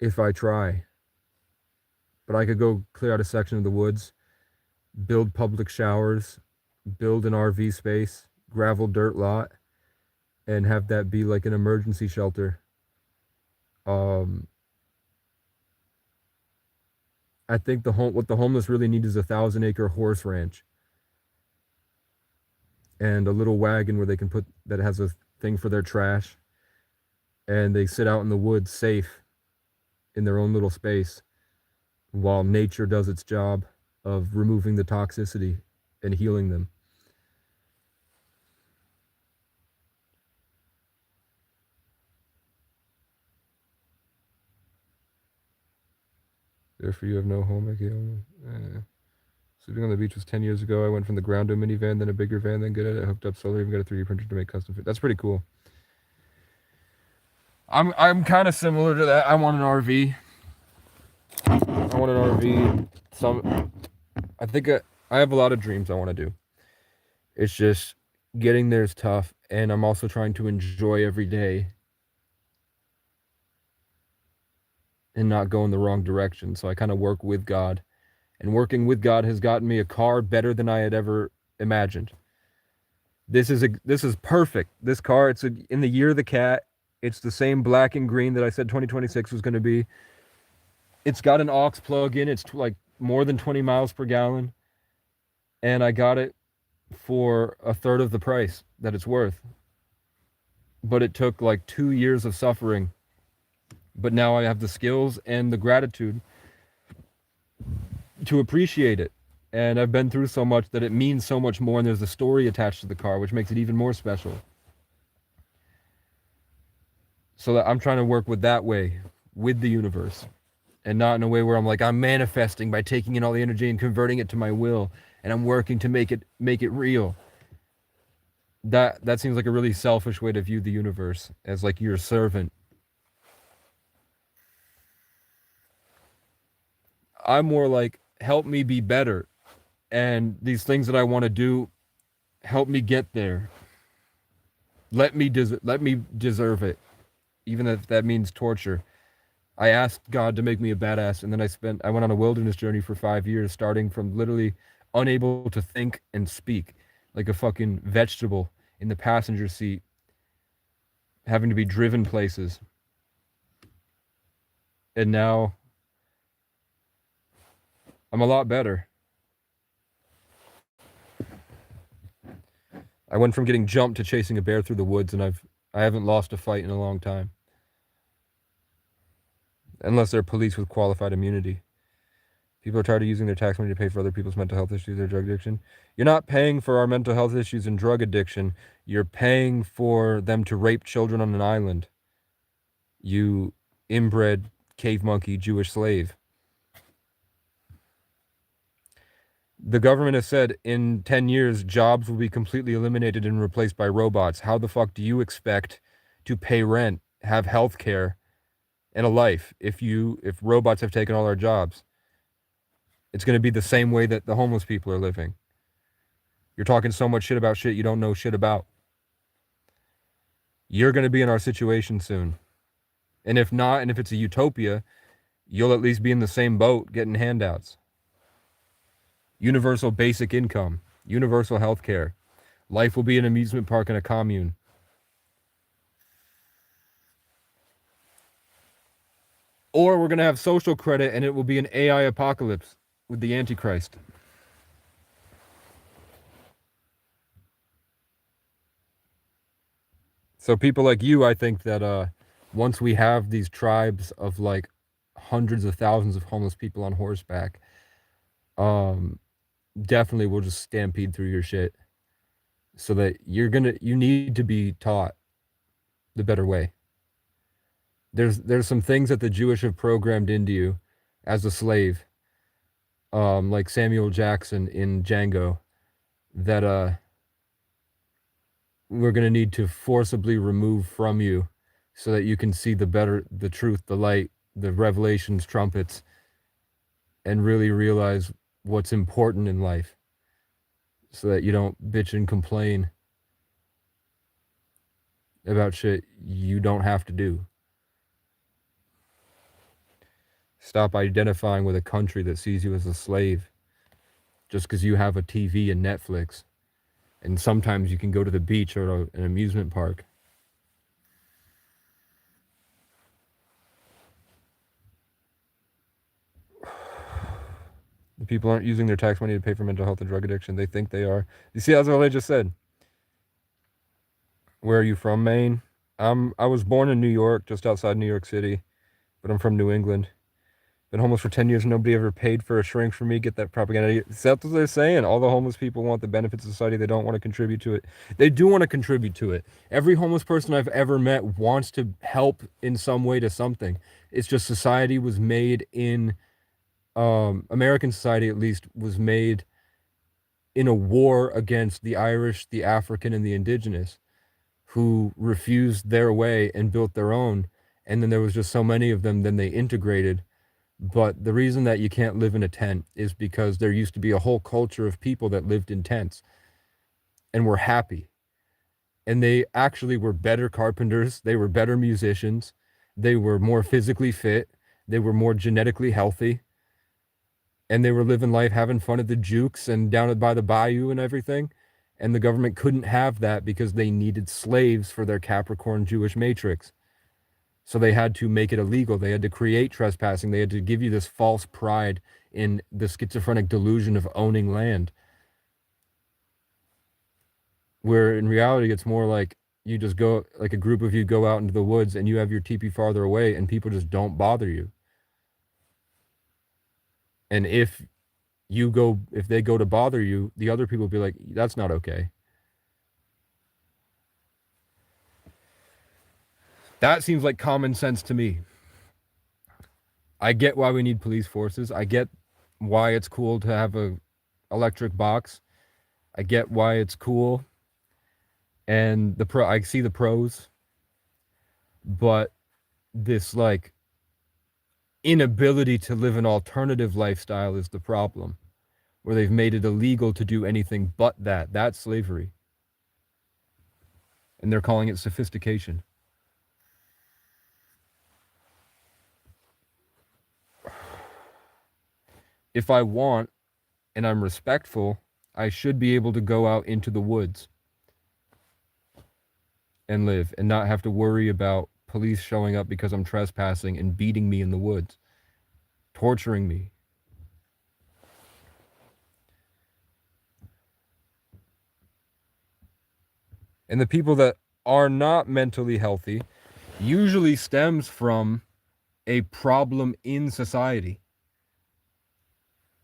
if I try. But I could go clear out a section of the woods, build public showers, build an RV space, gravel dirt lot, and have that be like an emergency shelter. I think what the homeless really need is a 1,000-acre horse ranch and a little wagon where they can that has a thing for their trash, and they sit out in the woods safe in their own little space while nature does its job of removing the toxicity and healing them. Therefore, you have no home. Sleeping on the beach was 10 years ago. I went from the ground to a minivan, then a bigger van, then good at it. Hooked up solar, even got a 3D printer to make custom fit. That's pretty cool. I'm kind of similar to that. I want an RV. I think I have a lot of dreams I want to do. It's just getting there is tough, and I'm also trying to enjoy every day and not go in the wrong direction. So I kind of work with God, and working with God has gotten me a car better than I had ever imagined. This is perfect. This car, it's in the year of the cat. It's the same black and green that I said 2026 was going to be. It's got an aux plug in. It's like more than 20 miles per gallon. And I got it for a third of the price that it's worth. But it took like 2 years of suffering. But now I have the skills and the gratitude to appreciate it. And I've been through so much that it means so much more. And there's a story attached to the car, which makes it even more special. So that I'm trying to work with that way, with the universe. And not in a way where I'm like, I'm manifesting by taking in all the energy and converting it to my will. And I'm working to make it real. That seems like a really selfish way to view the universe, as like your servant. I'm more like, help me be better, and these things that I want to do help me get there. Let me deserve it, even if that means torture. I asked God to make me a badass, and then I went on a wilderness journey for 5 years, starting from literally unable to think and speak, like a fucking vegetable in the passenger seat, having to be driven places. And now I'm a lot better. I went from getting jumped to chasing a bear through the woods, and I haven't lost a fight in a long time. Unless they're police with qualified immunity. People are tired of using their tax money to pay for other people's mental health issues or drug addiction. You're not paying for our mental health issues and drug addiction. You're paying for them to rape children on an island. You inbred cave monkey Jewish slave. The government has said in 10 years, jobs will be completely eliminated and replaced by robots. How the fuck do you expect to pay rent, have health care, and a life if robots have taken all our jobs? It's going to be the same way that the homeless people are living. You're talking so much shit about shit you don't know shit about. You're going to be in our situation soon. And if not, and if it's a utopia, you'll at least be in the same boat getting handouts. Universal basic income, universal health care. Life will be an amusement park and a commune. Or we're going to have social credit and it will be an AI apocalypse with the Antichrist. So people like you, I think that once we have these tribes of like hundreds of thousands of homeless people on horseback, definitely we'll just stampede through your shit. So that you need to be taught the better way. There's some things that the Jewish have programmed into you as a slave, like Samuel Jackson in Django, that we're gonna need to forcibly remove from you, so that you can see the truth, the light, the revelations, trumpets, and really realize what's important in life, so that you don't bitch and complain about shit you don't have to do. Stop identifying with a country that sees you as a slave just because you have a TV and Netflix. And sometimes you can go to the beach or an amusement park. People aren't using their tax money to pay for mental health and drug addiction. They think they are. You see, that's what I just said. Where are you from, Maine? I was born in New York, just outside New York City, but I'm from New England. Been homeless for 10 years. Nobody ever paid for a shrink for me. Get that propaganda. That's what they're saying. All the homeless people want the benefits of society. They don't want to contribute to it. They do want to contribute to it. Every homeless person I've ever met wants to help in some way to something. It's just society was made in, American society at least, was made in a war against the Irish, the African, and the indigenous, who refused their way and built their own. And then there was just so many of them, then they integrated. But the reason that you can't live in a tent is because there used to be a whole culture of people that lived in tents and were happy. And they actually were better carpenters. They were better musicians. They were more physically fit. They were more genetically healthy. And they were living life, having fun at the Jukes and down by the bayou and everything. And the government couldn't have that because they needed slaves for their Capricorn Jewish matrix. So they had to make it illegal. They had to create trespassing. They had to give you this false pride in the schizophrenic delusion of owning land. Where in reality, it's more like you just go, like a group of you go out into the woods and you have your teepee farther away and people just don't bother you. And if they go to bother you, the other people will be like, that's not okay. That seems like common sense to me. I get why we need police forces. I get why it's cool to have a electric box. I get why it's cool. And I see the pros. But this like inability to live an alternative lifestyle is the problem, where they've made it illegal to do anything but that. That's slavery. And they're calling it sophistication. If I want and I'm respectful, I should be able to go out into the woods and live and not have to worry about police showing up because I'm trespassing and beating me in the woods, torturing me. And the people that are not mentally healthy usually stems from a problem in society,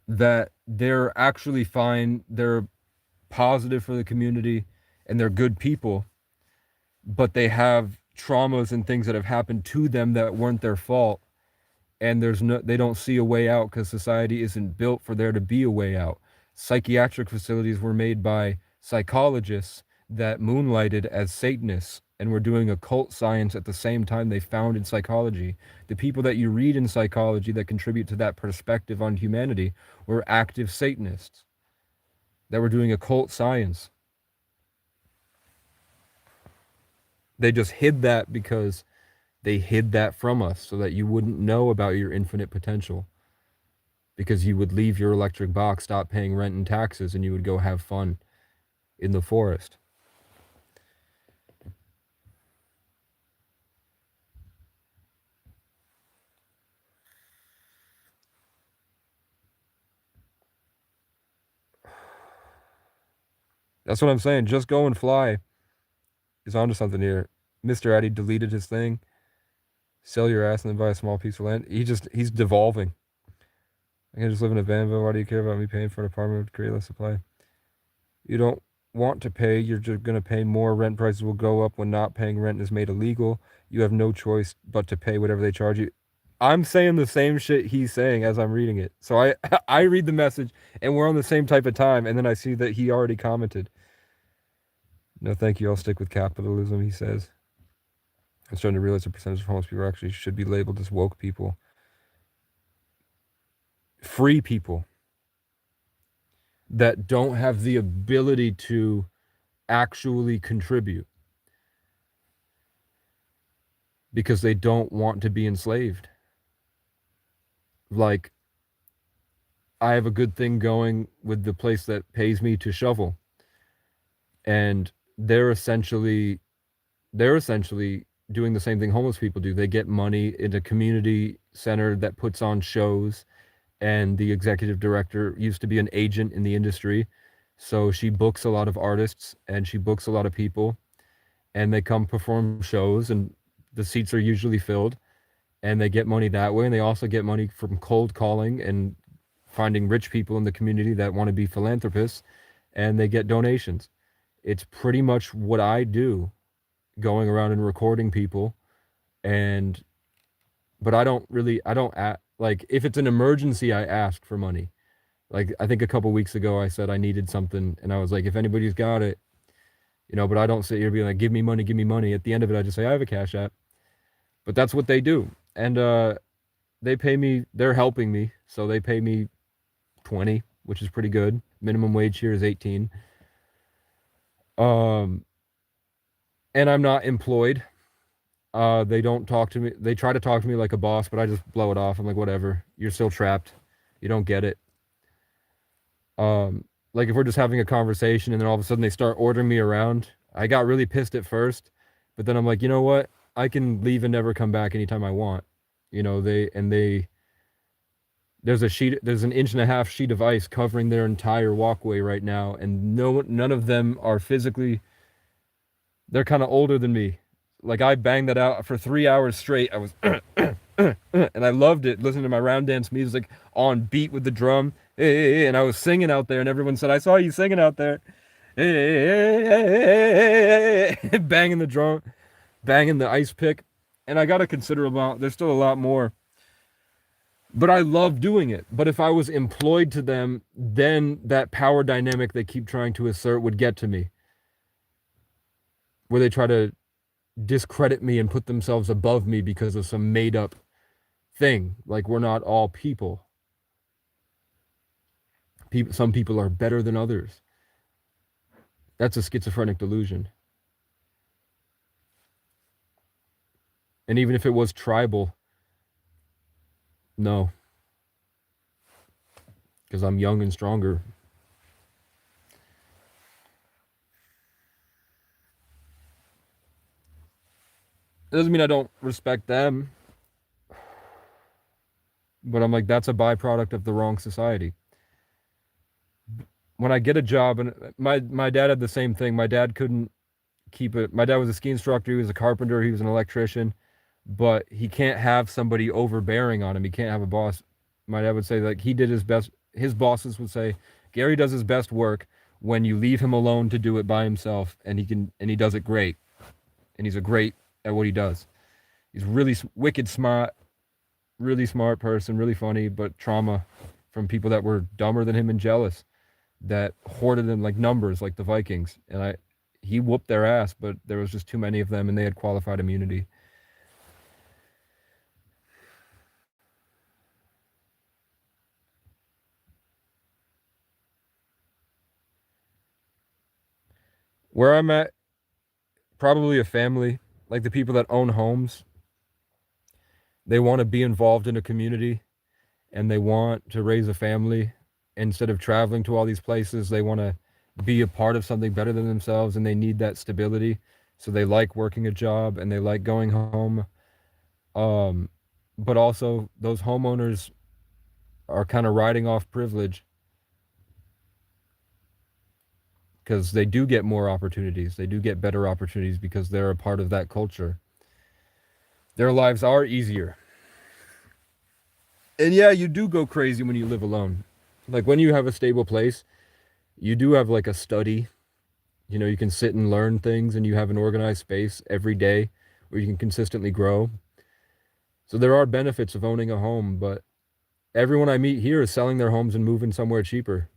that they're actually fine, they're positive for the community, and they're good people, but they have traumas and things that have happened to them that weren't their fault, and they don't see a way out because society isn't built for there to be a way out. Psychiatric facilities were made by psychologists that moonlighted as Satanists and were doing occult science at the same time they founded psychology. The people that you read in psychology that contribute to that perspective on humanity were active Satanists that were doing occult science. They just hid that because they hid that from us so that you wouldn't know about your infinite potential, because you would leave your electric box, stop paying rent and taxes, and you would go have fun in the forest. That's what I'm saying. Just Go and Fly is onto something here. Mr. Addy deleted his thing. Sell your ass and then buy a small piece of land. He's devolving. I can just live in a vanville. Why do you care about me paying for an apartment to create less supply? You don't want to pay. You're just going to pay more. Rent prices will go up when not paying rent is made illegal. You have no choice but to pay whatever they charge you. I'm saying the same shit he's saying as I'm reading it. So I read the message and we're on the same type of time. And then I see that he already commented. No, thank you. I'll stick with capitalism, he says. I'm starting to realize the percentage of homeless people actually should be labeled as woke people. Free people that don't have the ability to actually contribute because they don't want to be enslaved. Like, I have a good thing going with the place that pays me to shovel, and they're essentially doing the same thing homeless people do. They get money in a community center that puts on shows, and the executive director used to be an agent in the industry, so she books a lot of artists and she books a lot of people, and they come perform shows, and the seats are usually filled, and they get money that way. And they also get money from cold calling and finding rich people in the community that want to be philanthropists, and they get donations. It's pretty much what I do, going around and recording people. But I don't like, if it's an emergency, I ask for money. Like, I think a couple weeks ago I said I needed something, and I was like, if anybody's got it, but I don't sit here being like, give me money, give me money. At the end of it, I just say, I have a Cash App. But that's what they do. And they pay me, they're helping me, so they pay me 20, which is pretty good. Minimum wage here is 18. And I'm not employed. They don't talk to me. They try to talk to me like a boss, but I just blow it off. I'm like, whatever. You're still trapped. You don't get it. Like, if we're just having a conversation and then all of a sudden they start ordering me around, I got really pissed at first, but then I'm like, you know what? I can leave and never come back anytime I want. There's an 1.5 inch sheet of ice covering their entire walkway right now, and none of them are physically. They're kind of older than me. Like, I banged that out for 3 hours straight. I was and I loved it, listening to my round dance music on beat with the drum. And I was singing out there, and everyone said, I saw you singing out there. Banging the drum, banging the ice pick. And I got a considerable amount. There's still a lot more. But I love doing it. But if I was employed to them, then that power dynamic they keep trying to assert would get to me, where they try to discredit me and put themselves above me because of some made up thing. Like, we're not all people. Some people are better than others. That's a schizophrenic delusion. And even if it was tribal, no, because I'm young and stronger. It doesn't mean I don't respect them, but I'm like, that's a byproduct of the wrong society. When I get a job, and my dad had the same thing. My dad couldn't keep it. My dad was a ski instructor. He was a carpenter. He was an electrician, but he can't have somebody overbearing on him. He can't have a boss. My dad would say, like, he did his best. His bosses would say, Gary does his best work when you leave him alone to do it by himself, and he does it great, and he's a great at what he does. He's really wicked smart, really smart person, really funny, but trauma from people that were dumber than him and jealous, that hoarded him like numbers, like the Vikings. And he whooped their ass, but there was just too many of them, and they had qualified immunity. Where I'm at, probably a family, like the people that own homes. They want to be involved in a community, and they want to raise a family. Instead of traveling to all these places, they want to be a part of something better than themselves, and they need that stability. So they like working a job, and they like going home. But also, those homeowners are kind of riding off privilege, because they do get more opportunities. They do get better opportunities because they're a part of that culture. Their lives are easier. And yeah, you do go crazy when you live alone. Like, when you have a stable place, you do have like a study. You can sit and learn things, and you have an organized space every day where you can consistently grow. So there are benefits of owning a home, but everyone I meet here is selling their homes and moving somewhere cheaper.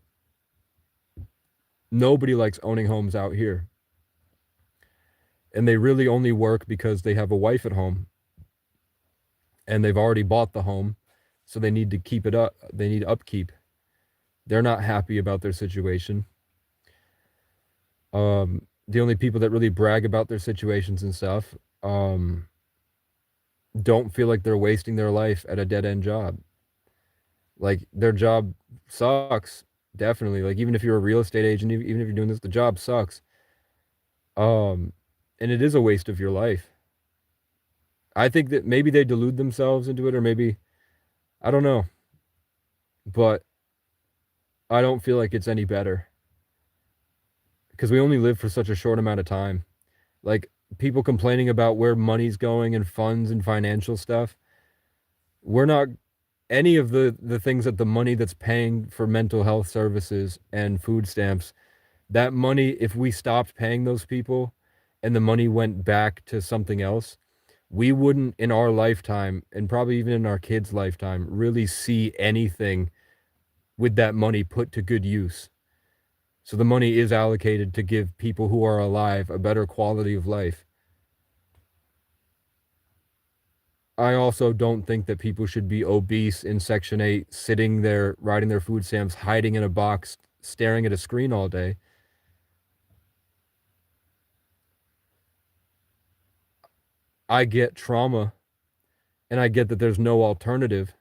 Nobody likes owning homes out here. And they really only work because they have a wife at home, and they've already bought the home, so they need to keep it up. They need upkeep. They're not happy about their situation. The only people that really brag about their situations and stuff don't feel like they're wasting their life at a dead end job. Like, their job sucks, definitely. Like, even if you're a real estate agent, even if you're doing this, the job sucks. And it is a waste of your life. I think that maybe they delude themselves into it, or maybe, I don't know, but I don't feel like it's any better, because we only live for such a short amount of time. Like, people complaining about where money's going and funds and financial stuff. We're not any of the things that the money that's paying for mental health services and food stamps, that money, if we stopped paying those people and the money went back to something else, we wouldn't in our lifetime, and probably even in our kids' lifetime, really see anything with that money put to good use. So the money is allocated to give people who are alive a better quality of life. I also don't think that people should be obese in Section 8, sitting there, riding their food stamps, hiding in a box, staring at a screen all day. I get trauma, and I get that there's no alternative.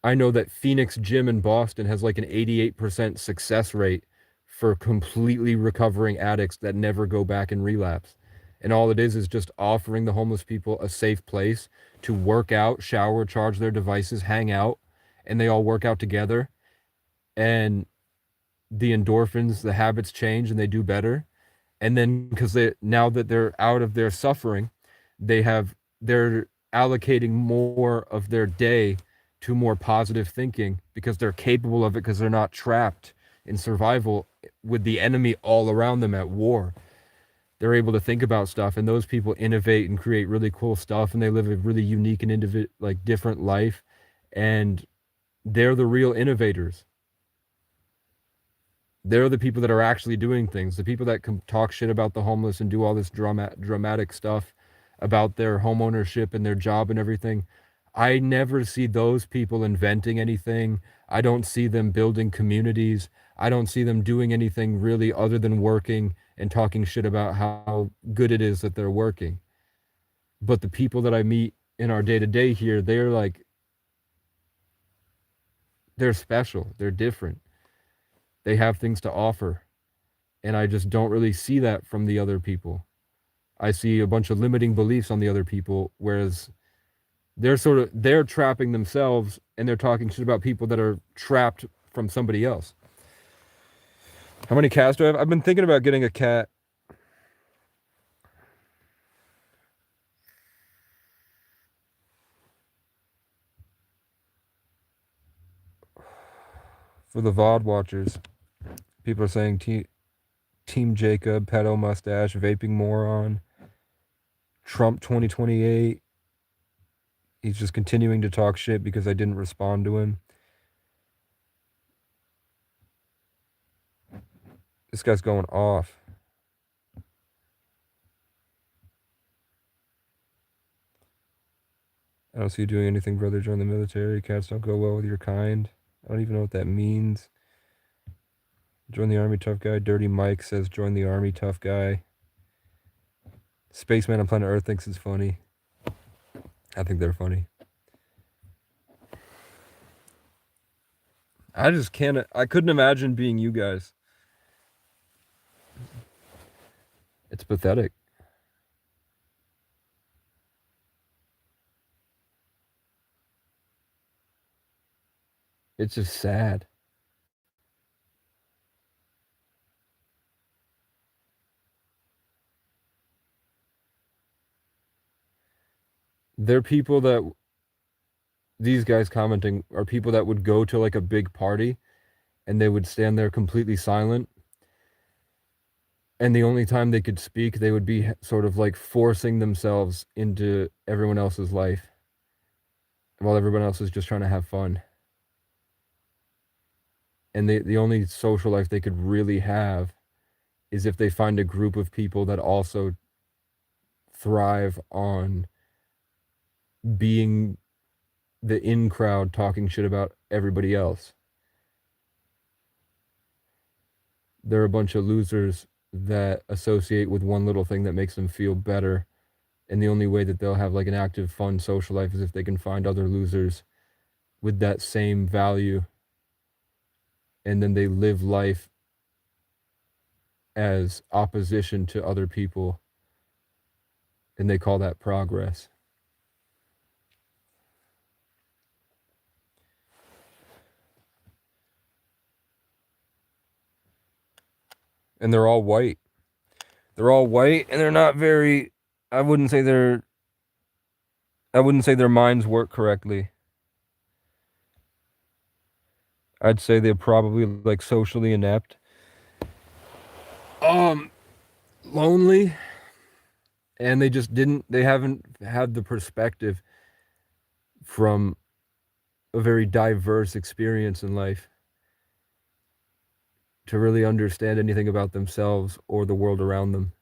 I know that Phoenix Gym in Boston has like an 88% success rate for completely recovering addicts that never go back and relapse. And all it is just offering the homeless people a safe place to work out, shower, charge their devices, hang out, and they all work out together. And the endorphins, the habits change, and they do better. And then, because now that they're out of their suffering, they're allocating more of their day to more positive thinking, because they're capable of it, because they're not trapped in survival with the enemy all around them at war. They're able to think about stuff, and those people innovate and create really cool stuff, and they live a really unique and different life, and they're the real innovators. They're the people that are actually doing things. The people that can talk shit about the homeless and do all this dramatic stuff about their home ownership and their job and everything, I never see those people inventing anything. I don't see them building communities. I don't see them doing anything really other than working and talking shit about how good it is that they're working. But the people that I meet in our day to day here, they're like, they're special. They're different. They have things to offer. And I just don't really see that from the other people. I see a bunch of limiting beliefs on the other people, whereas they're trapping themselves and they're talking shit about people that are trapped from somebody else. How many cats do I have? I've been thinking about getting a cat. For the VOD watchers, people are saying Team Jacob, pedo mustache, vaping moron, Trump 2028. He's just continuing to talk shit because I didn't respond to him. This guy's going off. I don't see you doing anything, brother. Join the military. Cats don't go well with your kind. I don't even know what that means. Join the army, tough guy. Dirty Mike says join the army, tough guy. Spaceman on planet Earth thinks it's funny. I think they're funny. I just can't. I couldn't imagine being you guys. It's pathetic. It's just sad. They're people that these guys commenting are people that would go to like a big party and they would stand there completely silent. And the only time they could speak, they would be sort of like forcing themselves into everyone else's life while everyone else is just trying to have fun. And the only social life they could really have is if they find a group of people that also thrive on being the in crowd talking shit about everybody else. They're a bunch of losers that associate with one little thing that makes them feel better. And the only way that they'll have like an active, fun social life is if they can find other losers with that same value. And then they live life as opposition to other people. And they call that progress. And they're all white. They're all white and they're not very, I wouldn't say their minds work correctly. I'd say they're probably like socially inept. Lonely. And they haven't had the perspective from a very diverse experience in life to really understand anything about themselves or the world around them.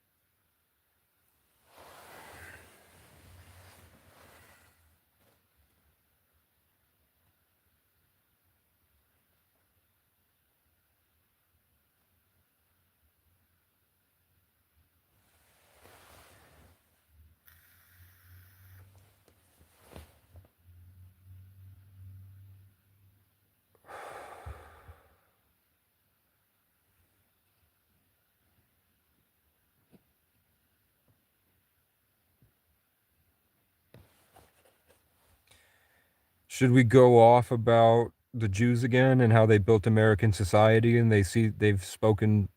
Should we go off about the Jews again and how they built American society, and they've spoken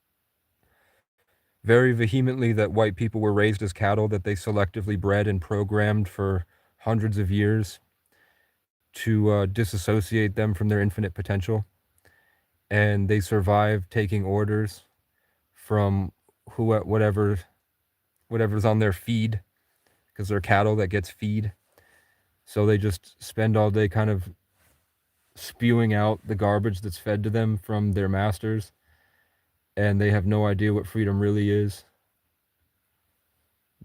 very vehemently that white people were raised as cattle that they selectively bred and programmed for hundreds of years to disassociate them from their infinite potential, and they survived taking orders from whatever's on their feed, because they're cattle that gets feed. So they just spend all day kind of spewing out the garbage that's fed to them from their masters, and they have no idea what freedom really is.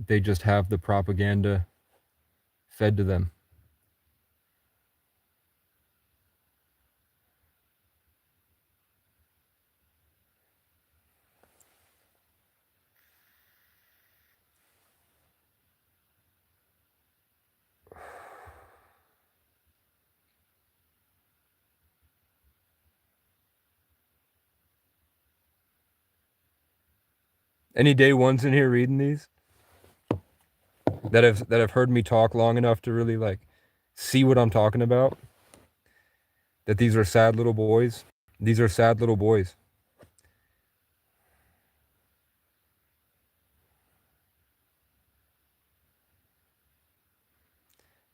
They just have the propaganda fed to them. Any day ones in here reading these that have heard me talk long enough to really like see what I'm talking about? That these are sad little boys. These are sad little boys.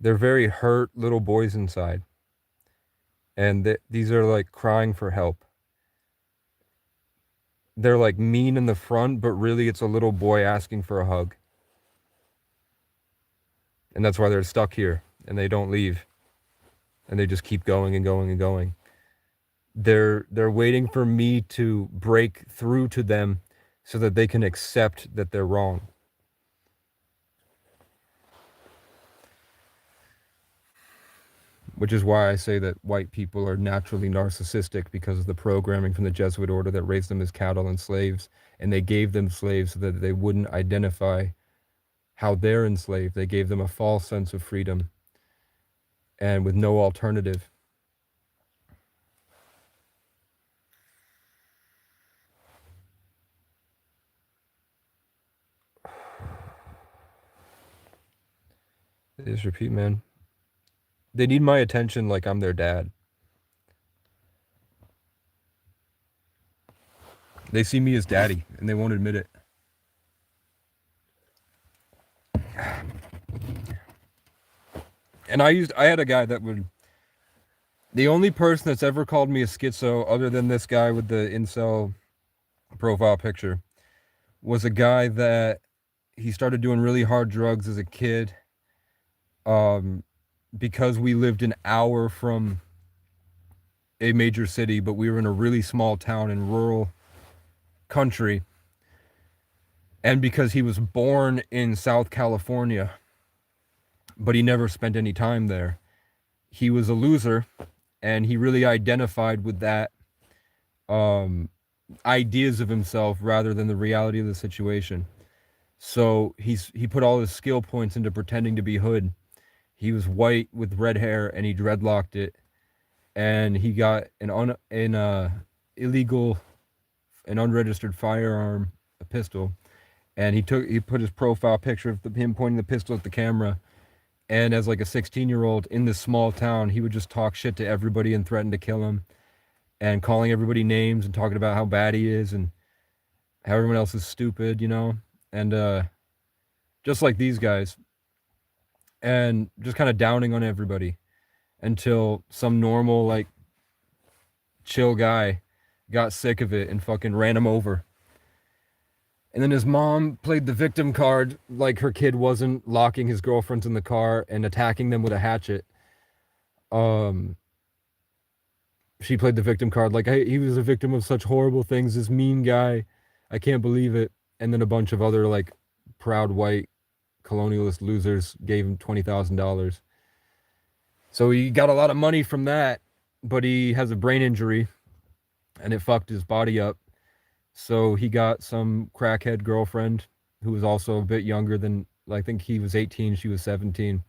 They're very hurt little boys inside. And these are like crying for help. They're like mean in the front, but really it's a little boy asking for a hug. And that's why they're stuck here and they don't leave. And they just keep going and going and going. They're waiting for me to break through to them so that they can accept that they're wrong. Which is why I say that white people are naturally narcissistic, because of the programming from the Jesuit order that raised them as cattle and slaves. And they gave them slaves so that they wouldn't identify how they're enslaved. They gave them a false sense of freedom and with no alternative. Just repeat, man. They need my attention like I'm their dad. They see me as daddy and they won't admit it. And I had a guy that would, the only person that's ever called me a schizo other than this guy with the incel profile picture was a guy that he started doing really hard drugs as a kid. Because we lived an hour from a major city, but we were in a really small town in rural country. And because he was born in South California, but he never spent any time there, he was a loser, and he really identified with that ideas of himself rather than the reality of the situation. So he put all his skill points into pretending to be hood. He was white with red hair and he dreadlocked it, and he got an illegal, an unregistered firearm, a pistol, and he put his profile picture of him pointing the pistol at the camera. And as like a 16-year-old in this small town, he would just talk shit to everybody and threaten to kill him, and calling everybody names and talking about how bad he is and how everyone else is stupid, you know, and just like these guys, and just kind of downing on everybody until some normal, like, chill guy got sick of it and fucking ran him over. And then his mom played the victim card, like her kid wasn't locking his girlfriends in the car and attacking them with a hatchet. She played the victim card like, hey, he was a victim of such horrible things, this mean guy, I can't believe it. And then a bunch of other like proud white colonialist losers gave him $20,000. So he got a lot of money from that, but he has a brain injury and it fucked his body up. So he got some crackhead girlfriend who was also a bit younger than, I think he was 18, she was 17.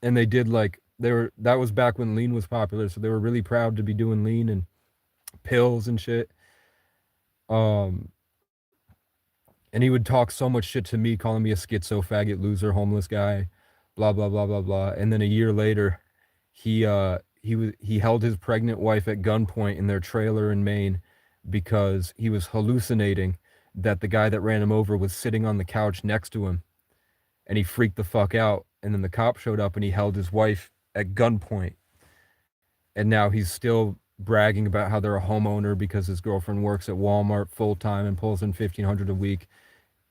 And they did like, that was back when lean was popular, so they were really proud to be doing lean and pills and shit. And he would talk so much shit to me, calling me a schizo, faggot, loser, homeless guy, blah blah blah blah blah. And then a year later, he held his pregnant wife at gunpoint in their trailer in Maine because he was hallucinating that the guy that ran him over was sitting on the couch next to him, and he freaked the fuck out. And then the cop showed up and he held his wife at gunpoint. And now he's still bragging about how they're a homeowner because his girlfriend works at Walmart full time and pulls in $1,500 a week.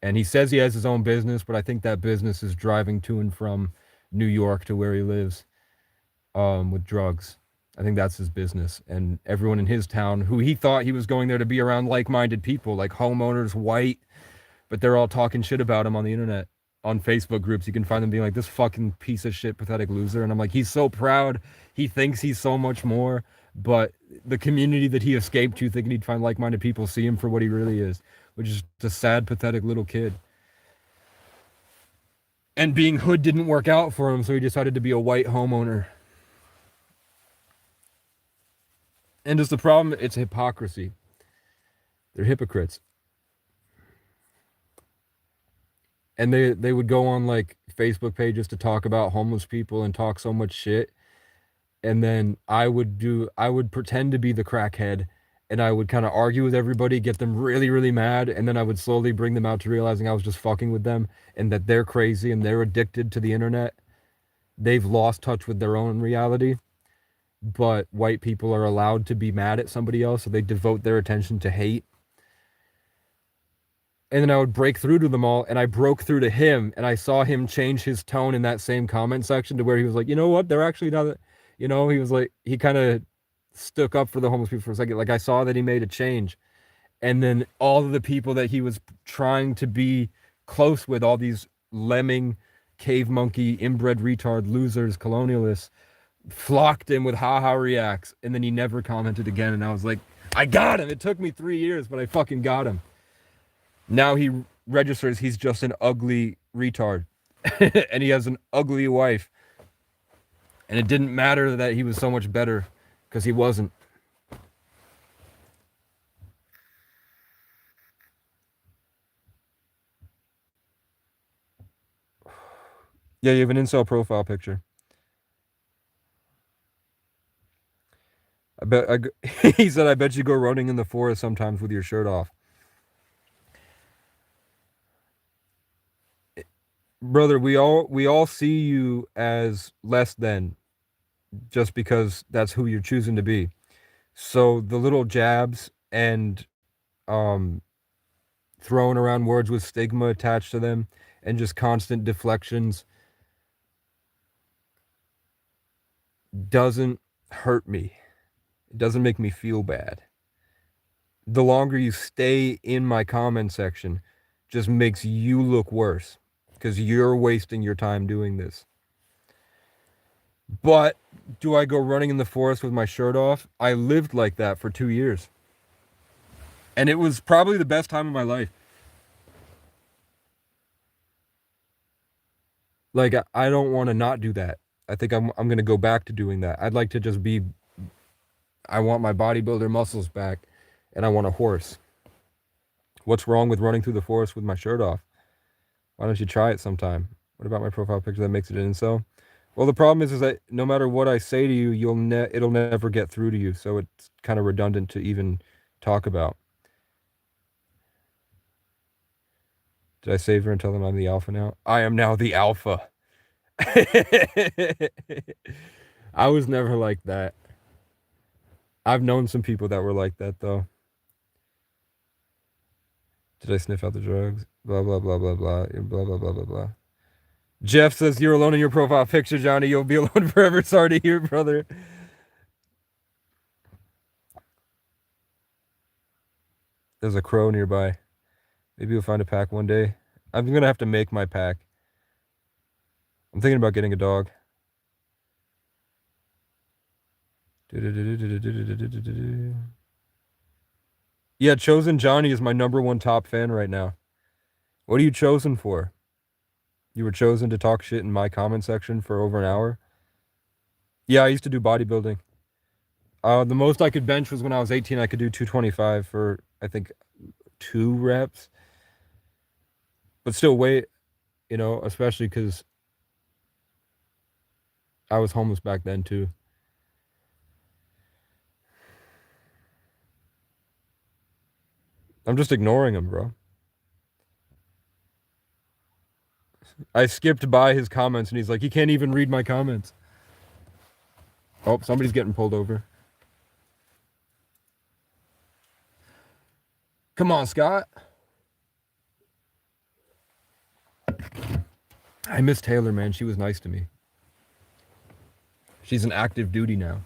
And he says he has his own business, but I think that business is driving to and from New York to where he lives with drugs. I think that's his business. And everyone in his town, who he thought he was going there to be around like-minded people, like homeowners, white, but they're all talking shit about him on the internet. On Facebook groups, you can find them being like, this fucking piece of shit, pathetic loser. And I'm like, he's so proud. He thinks he's so much more. But the community that he escaped to, thinking he'd find like-minded people, see him for what he really is, which is a sad, pathetic little kid. And being hood didn't work out for him, so he decided to be a white homeowner. And it's the problem, it's hypocrisy. They're hypocrites. and they would go on like Facebook pages to talk about homeless people and talk so much shit. And then I would pretend to be the crackhead, and I would kind of argue with everybody, get them really, really mad, and then I would slowly bring them out to realizing I was just fucking with them and that they're crazy and they're addicted to the internet. They've lost touch with their own reality, but white people are allowed to be mad at somebody else, so they devote their attention to hate. And then I would break through to them all, and I broke through to him, and I saw him change his tone in that same comment section to where he was like, you know what, they're actually not, he was like, he kind of stuck up for the homeless people for a second. Like I saw that he made a change, and then all of the people that he was trying to be close with, all these lemming, cave monkey, inbred retard losers, colonialists, flocked him with haha reacts, and then he never commented again. And I was like, I got him. It took me 3 years, but I fucking got him. Now he registers he's just an ugly retard. And he has an ugly wife. And it didn't matter that he was so much better, because he wasn't. Yeah, you have an incel profile picture. He said, I bet you go running in the forest sometimes with your shirt off. Brother, we all see you as less than, just because that's who you're choosing to be. So the little jabs and throwing around words with stigma attached to them and just constant deflections doesn't hurt me. It doesn't make me feel bad. The longer you stay in my comment section just makes you look worse, because you're wasting your time doing this. But do I go running in the forest with my shirt off? I lived like that for 2 years. And it was probably the best time of my life. Like, I don't want to not do that. I think I'm going to go back to doing that. I'd like to just be, I want my bodybuilder muscles back, and I want a horse. What's wrong with running through the forest with my shirt off? Why don't you try it sometime? What about my profile picture that makes it an incel? Well, the problem is that no matter what I say to you, it'll never get through to you. So it's kind of redundant to even talk about. Did I save her and tell them I'm the alpha now? I am now the alpha. I was never like that. I've known some people that were like that, though. Did I sniff out the drugs? Blah, blah, blah, blah, blah. Blah, blah, blah, blah, blah. Jeff says, you're alone in your profile picture, Johnny. You'll be alone forever. Sorry to hear, brother. There's a crow nearby. Maybe you'll find a pack one day. I'm going to have to make my pack. I'm thinking about getting a dog. Yeah, Chosen Johnny is my #1 top fan right now. What are you chosen for? You were chosen to talk shit in my comment section for over an hour? Yeah, I used to do bodybuilding. The most I could bench was when I was 18. I could do 225 for, I think, 2 reps. But still weight, especially because I was homeless back then too. I'm just ignoring him, bro. I skipped by his comments and he's like, he can't even read my comments. Oh, somebody's getting pulled over. Come on, Scott. I miss Taylor, man. She was nice to me. She's an active duty now.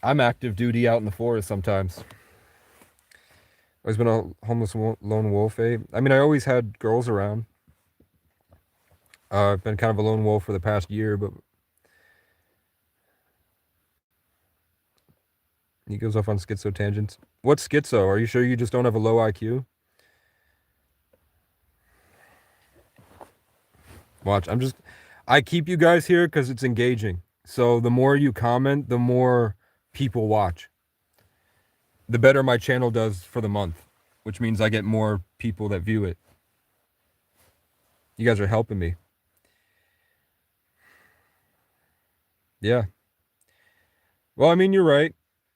I'm active duty out in the forest sometimes. Always been a homeless lone wolf, eh? I mean, I always had girls around. I've been kind of a lone wolf for the past year, but he goes off on schizo tangents. What's schizo? Are you sure you just don't have a low IQ? Watch, I keep you guys here because it's engaging. So the more you comment, the more people watch. The better my channel does for the month, which means I get more people that view it. You guys are helping me. Yeah. Well, I mean, you're right.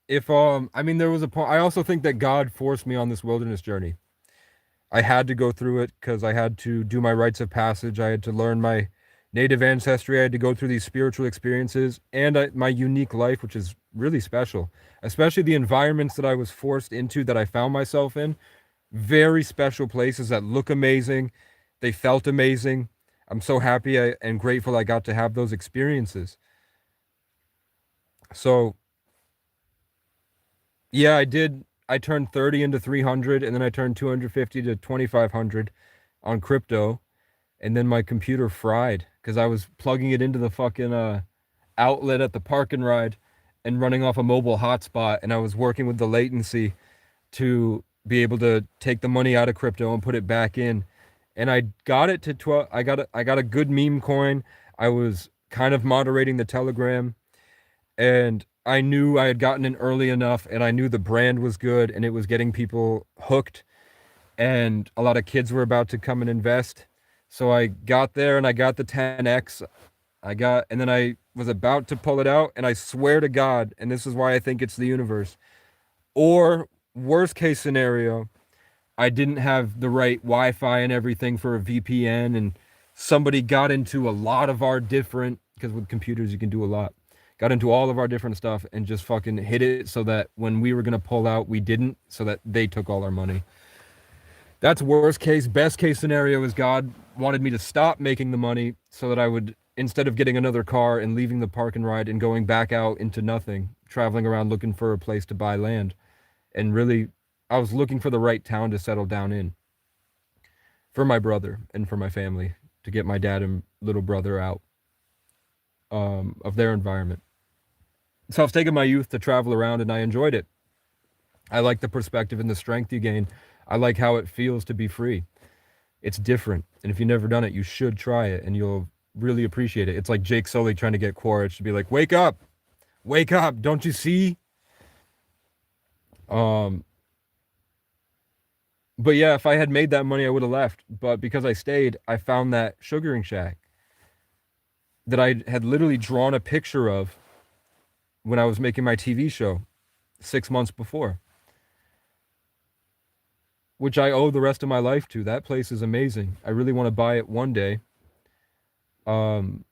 If I mean, there was a point. I also think that God forced me on this wilderness journey. I had to go through it because I had to do my rites of passage. I had to learn my native ancestry. I had to go through these spiritual experiences and my unique life, which is really special, especially the environments that I was forced into that I found myself in. Very special places that look amazing. They felt amazing. I'm so happy and grateful I got to have those experiences. So, yeah, I did. I turned 30 into 300, and then I turned 250 to 2,500 on crypto. And then my computer fried because I was plugging it into the fucking outlet at the park and ride and running off a mobile hotspot, and I was working with the latency to be able to take the money out of crypto and put it back in. And I got it to 12. I got a good meme coin. I was kind of moderating the Telegram, and I knew I had gotten in early enough, and I knew the brand was good and it was getting people hooked, and a lot of kids were about to come and invest. So I got there and I got the 10x. And then I was about to pull it out, and I swear to God, and this is why I think it's the universe, or worst case scenario, I didn't have the right Wi-Fi and everything for a VPN, and somebody got into a lot of our different, because with computers you can do a lot, got into all of our different stuff and just fucking hit it so that when we were gonna pull out, we didn't, so that they took all our money. That's worst case. Best case scenario is God wanted me to stop making the money so that I would, instead of getting another car and leaving the park and ride and going back out into nothing, traveling around looking for a place to buy land. And really, I was looking for the right town to settle down in for my brother and for my family, to get my dad and little brother out of their environment. So I was taking my youth to travel around, and I enjoyed it. I like the perspective and the strength you gain. I like how it feels to be free. It's different. And if you've never done it, you should try it and you'll really appreciate it. It's like Jake Sully trying to get Quaritch to be like, wake up, don't you see? But yeah, if I had made that money, I would have left. But because I stayed, I found that sugaring shack that I had literally drawn a picture of when I was making my TV show 6 months before, which I owe the rest of my life to. That place is amazing. I really want to buy it one day. Um,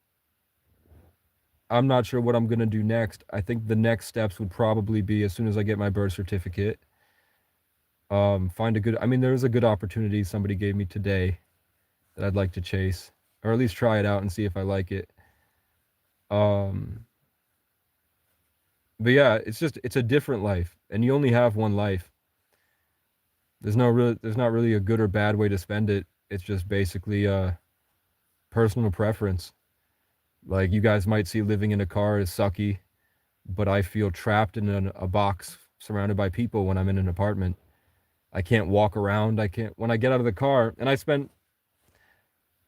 I'm not sure what I'm gonna do next. I think the next steps would probably be, as soon as I get my birth certificate, find a good. I mean, there's a good opportunity somebody gave me today that I'd like to chase, or at least try it out and see if I like it. Um, but yeah, it's a different life, and you only have one life. There's not really a good or bad way to spend it. It's just basically personal preference. Like, you guys might see living in a car as sucky, but I feel trapped in a box surrounded by people when I'm in an apartment. I can't walk around. I can't, when I get out of the car, and I spent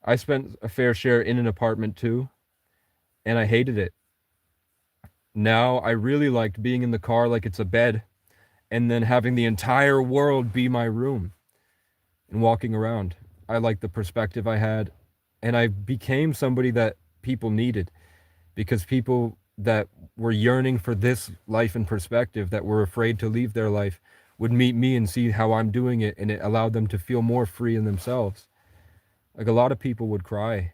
a fair share in an apartment too, and I hated it. Now I really liked being in the car like it's a bed, and then having the entire world be my room and walking around. I liked the perspective I had, and I became somebody that people needed, because people that were yearning for this life and perspective, that were afraid to leave their life, would meet me and see how I'm doing it, and it allowed them to feel more free in themselves. Like, a lot of people would cry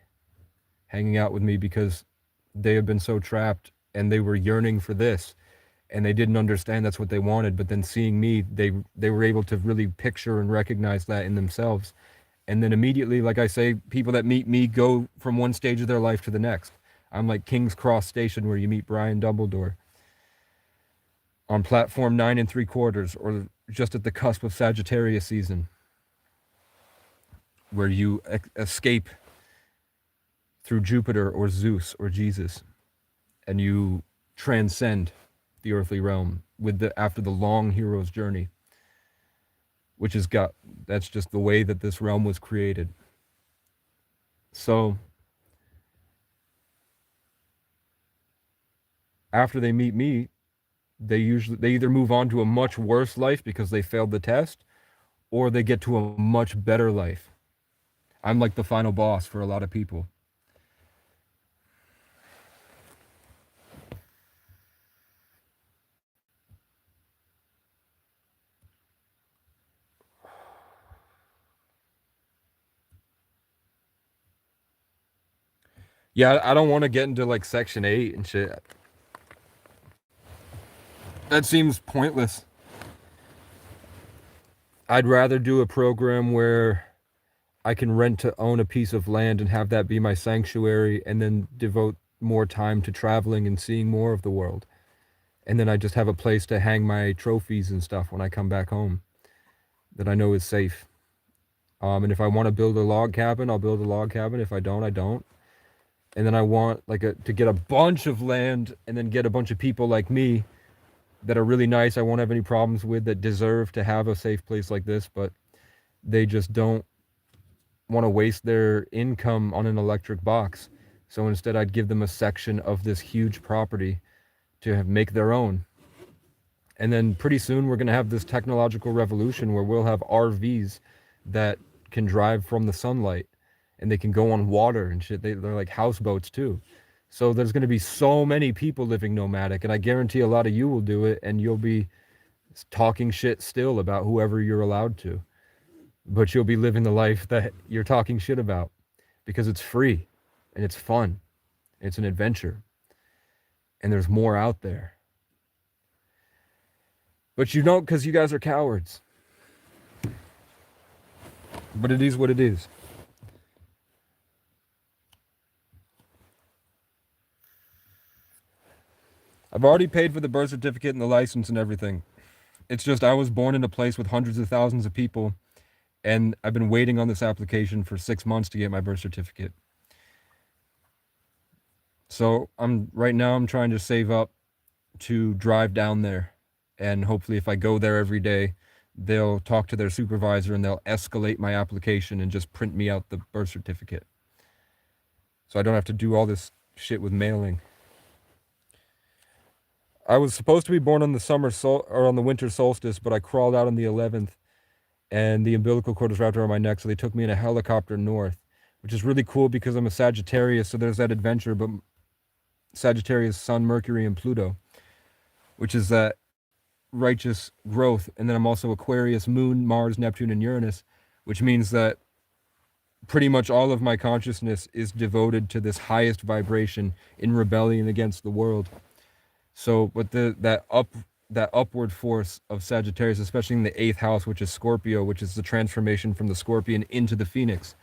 hanging out with me because they had been so trapped and they were yearning for this, and they didn't understand that's what they wanted. But then seeing me, they were able to really picture and recognize that in themselves. And then immediately, like I say, people that meet me go from one stage of their life to the next. I'm like King's Cross Station, where you meet Brian Dumbledore on platform 9 3/4, or just at the cusp of Sagittarius season, where you escape through Jupiter or Zeus or Jesus, and you transcend the earthly realm with the after the long hero's journey, which has got, that's just the way that this realm was created. So after they meet me, they either move on to a much worse life because they failed the test, or they get to a much better life. I'm like the final boss for a lot of people. Yeah, I don't want to get into like Section 8 and shit. That seems pointless. I'd rather do a program where I can rent to own a piece of land and have that be my sanctuary and then devote more time to traveling and seeing more of the world. And then I just have a place to hang my trophies and stuff when I come back home that I know is safe. And if I want to build a log cabin, I'll build a log cabin. If I don't, I don't. And then I want like to get a bunch of land and then get a bunch of people like me that are really nice, I won't have any problems with, that deserve to have a safe place like this, but they just don't want to waste their income on an electric box. So instead I'd give them a section of this huge property to make their own. And then pretty soon we're going to have this technological revolution where we'll have RVs that can drive from the sunlight and they can go on water and shit. They're like houseboats too. So there's going to be so many people living nomadic, and I guarantee a lot of you will do it, and you'll be talking shit still about whoever you're allowed to. But you'll be living the life that you're talking shit about because it's free and it's fun. It's an adventure. And there's more out there. But you don't, because you guys are cowards. But it is what it is. I've already paid for the birth certificate and the license and everything. It's just I was born in a place with hundreds of thousands of people, and I've been waiting on this application for 6 months to get my birth certificate. So right now I'm trying to save up to drive down there, and hopefully if I go there every day, they'll talk to their supervisor and they'll escalate my application and just print me out the birth certificate. So I don't have to do all this shit with mailing. I was supposed to be born on the winter solstice, but I crawled out on the 11th, and the umbilical cord was wrapped around my neck, so they took me in a helicopter north, which is really cool because I'm a Sagittarius, so there's that adventure, but Sagittarius, Sun, Mercury, and Pluto, which is that righteous growth. And then I'm also Aquarius, Moon, Mars, Neptune, and Uranus, which means that pretty much all of my consciousness is devoted to this highest vibration in rebellion against the world. So, but that upward force of Sagittarius, especially in the 8th house, which is Scorpio, which is the transformation from the Scorpion into the Phoenix.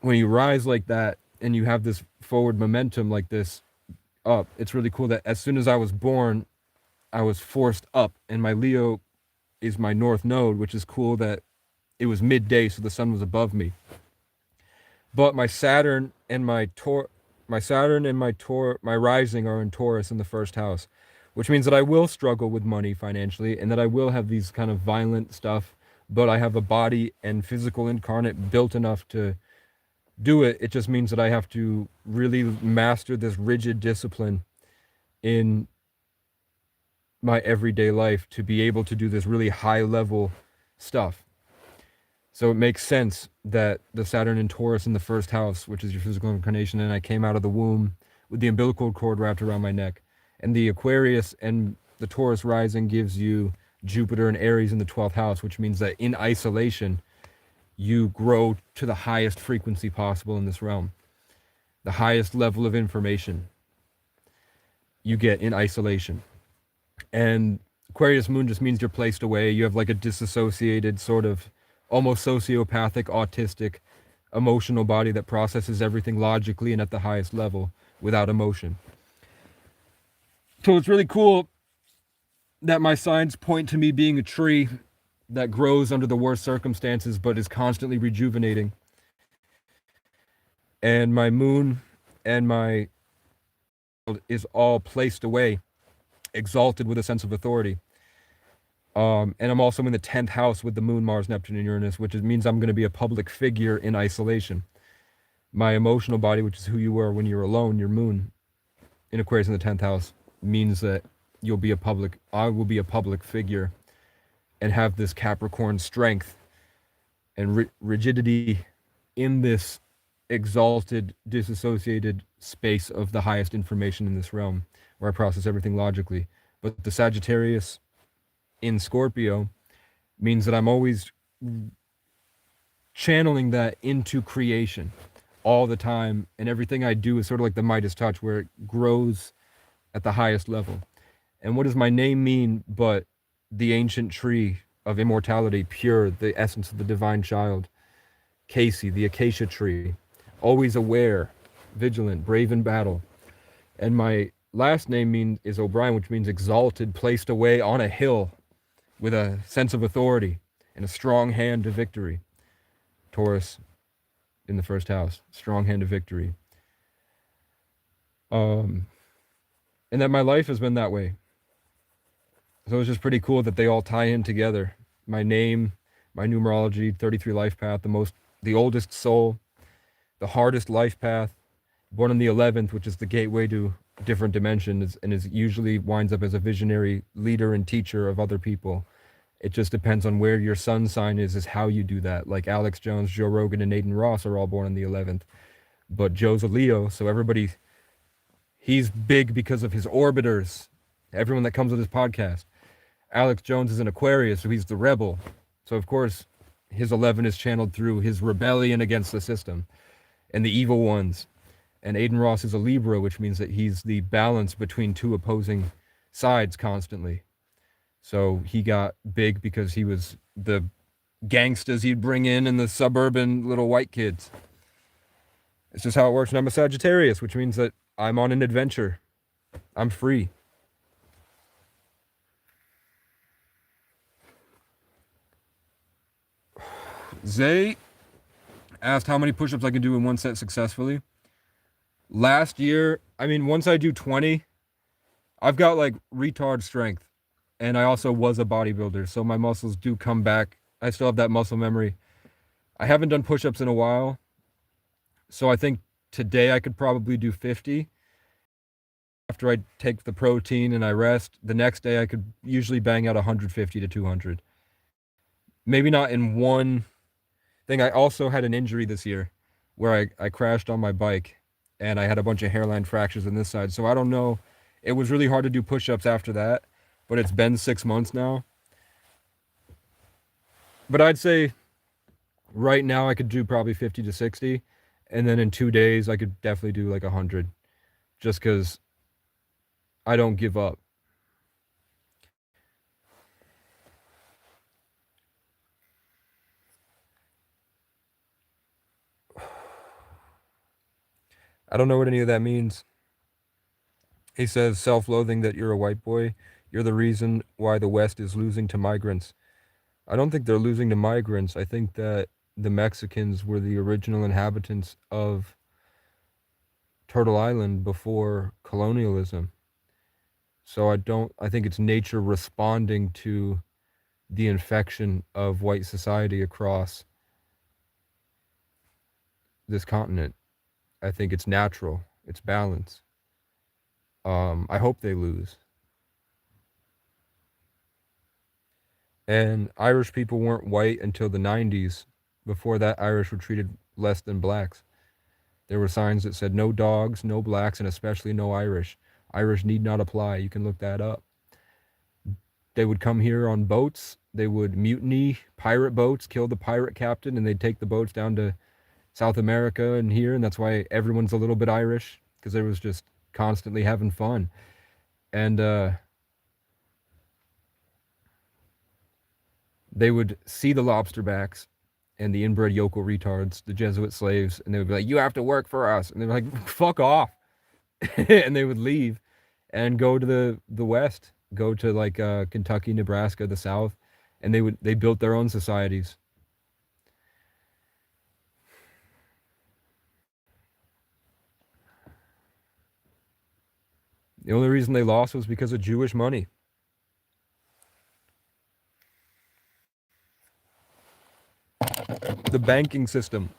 When you rise like that and you have this forward momentum like this up, it's really cool that as soon as I was born, I was forced up, and my Leo is my north node, which is cool that it was midday, so the sun was above me. But my Saturn and my rising are in Taurus in the 1st house, which means that I will struggle with money financially and that I will have these kind of violent stuff, but I have a body and physical incarnate built enough to do it. It just means that I have to really master this rigid discipline in my everyday life to be able to do this really high level stuff. So it makes sense that the Saturn in Taurus in the 1st house, which is your physical incarnation, and I came out of the womb with the umbilical cord wrapped around my neck. And the Aquarius and the Taurus rising gives you Jupiter and Aries in the 12th house, which means that in isolation, you grow to the highest frequency possible in this realm. The highest level of information you get in isolation. And Aquarius moon just means you're placed away. You have like a disassociated sort of almost sociopathic, autistic, emotional body that processes everything logically and at the highest level without emotion. So it's really cool that my signs point to me being a tree that grows under the worst circumstances but is constantly rejuvenating. And my moon and my is all placed away, exalted with a sense of authority. And I'm also in the 10th house with the moon, Mars, Neptune, and Uranus, which means I'm going to be a public figure in isolation. My emotional body, which is who you were when you're alone, your moon in Aquarius in the 10th house, means that I will be a public figure and have this Capricorn strength and rigidity in this exalted, disassociated space of the highest information in this realm, where I process everything logically. But the Sagittarius in Scorpio means that I'm always channeling that into creation all the time, and everything I do is sort of like the Midas touch, where it grows at the highest level. And what does my name mean but the ancient tree of immortality, pure, the essence of the divine child? Casey, the acacia tree, always aware, vigilant, brave in battle. And my last name is O'Brien, which means exalted, placed away on a hill with a sense of authority and a strong hand to victory. Taurus in the first house, strong hand of victory. And that my life has been that way. So it's just pretty cool that they all tie in together. My name, my numerology, 33 life path, the oldest soul, the hardest life path, born on the 11th, which is the gateway to different dimensions, and is usually winds up as a visionary leader and teacher of other people. It just depends on where your sun sign is how you do that. Like Alex Jones, Joe Rogan, and Nathan Ross are all born on the 11th. But Joe's a Leo, so he's big because of his orbiters, everyone that comes with his podcast. Alex Jones is an Aquarius, so he's the rebel. So, of course, his 11 is channeled through his rebellion against the system and the evil ones. And Aiden Ross is a Libra, which means that he's the balance between two opposing sides constantly. So he got big because he was the gangsters he'd bring in and the suburban little white kids. It's just how it works. And I'm a Sagittarius, which means that I'm on an adventure. I'm free. Zay asked how many push-ups I can do in one set successfully. Last year, once I do 20, I've got like retard strength. And I also was a bodybuilder, so my muscles do come back. I still have that muscle memory. I haven't done push-ups in a while, so I think today I could probably do 50. After I take the protein and I rest, the next day I could usually bang out 150 to 200. Maybe not in one thing. I also had an injury this year where I crashed on my bike and I had a bunch of hairline fractures on this side. So I don't know. It was really hard to do push-ups after that, but it's been 6 months now. But I'd say right now I could do probably 50 to 60. And then in 2 days, I could definitely do like 100 just because I don't give up. I don't know what any of that means. He says, self-loathing that you're a white boy. You're the reason why the West is losing to migrants. I don't think they're losing to migrants. I think that the Mexicans were the original inhabitants of Turtle Island before colonialism. So I think it's nature responding to the infection of white society across this continent. I think it's natural. It's balance. I hope they lose. And Irish people weren't white until the 90s. Before that, Irish were treated less than blacks. There were signs that said no dogs, no blacks, and especially no Irish. Irish need not apply. You can look that up. They would come here on boats. They would mutiny pirate boats, kill the pirate captain, and they'd take the boats down to South America and here. And that's why everyone's a little bit Irish, because they was just constantly having fun. And they would see the lobster backs and the inbred yokel retards, the Jesuit slaves, and they would be like, you have to work for us. And they were like, fuck off. And they would leave and go to the West, go to like Kentucky, Nebraska, the South, and they built their own societies. The only reason they lost was because of Jewish money. The banking system.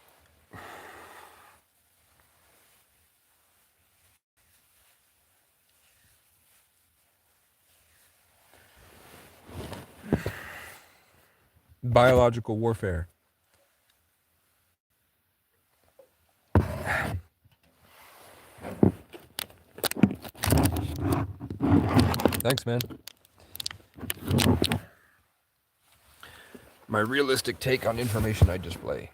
Biological warfare. Thanks, man. My realistic take on information I display.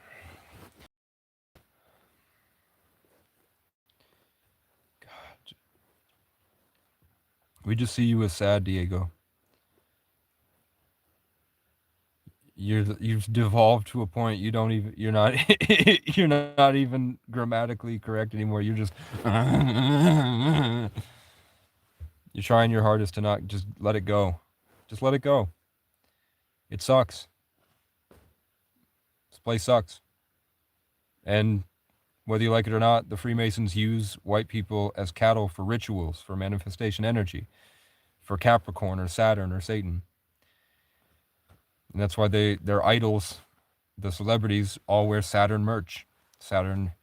God. We just see you as sad, Diego. You've devolved to a point you're not you're not even grammatically correct anymore. You're just you're trying your hardest to not just let it go. Just let it go. It sucks. This place sucks. And whether you like it or not, the Freemasons use white people as cattle for rituals, for manifestation energy, for Capricorn or Saturn or Satan. And that's why their idols, the celebrities, all wear Saturn merch, Saturn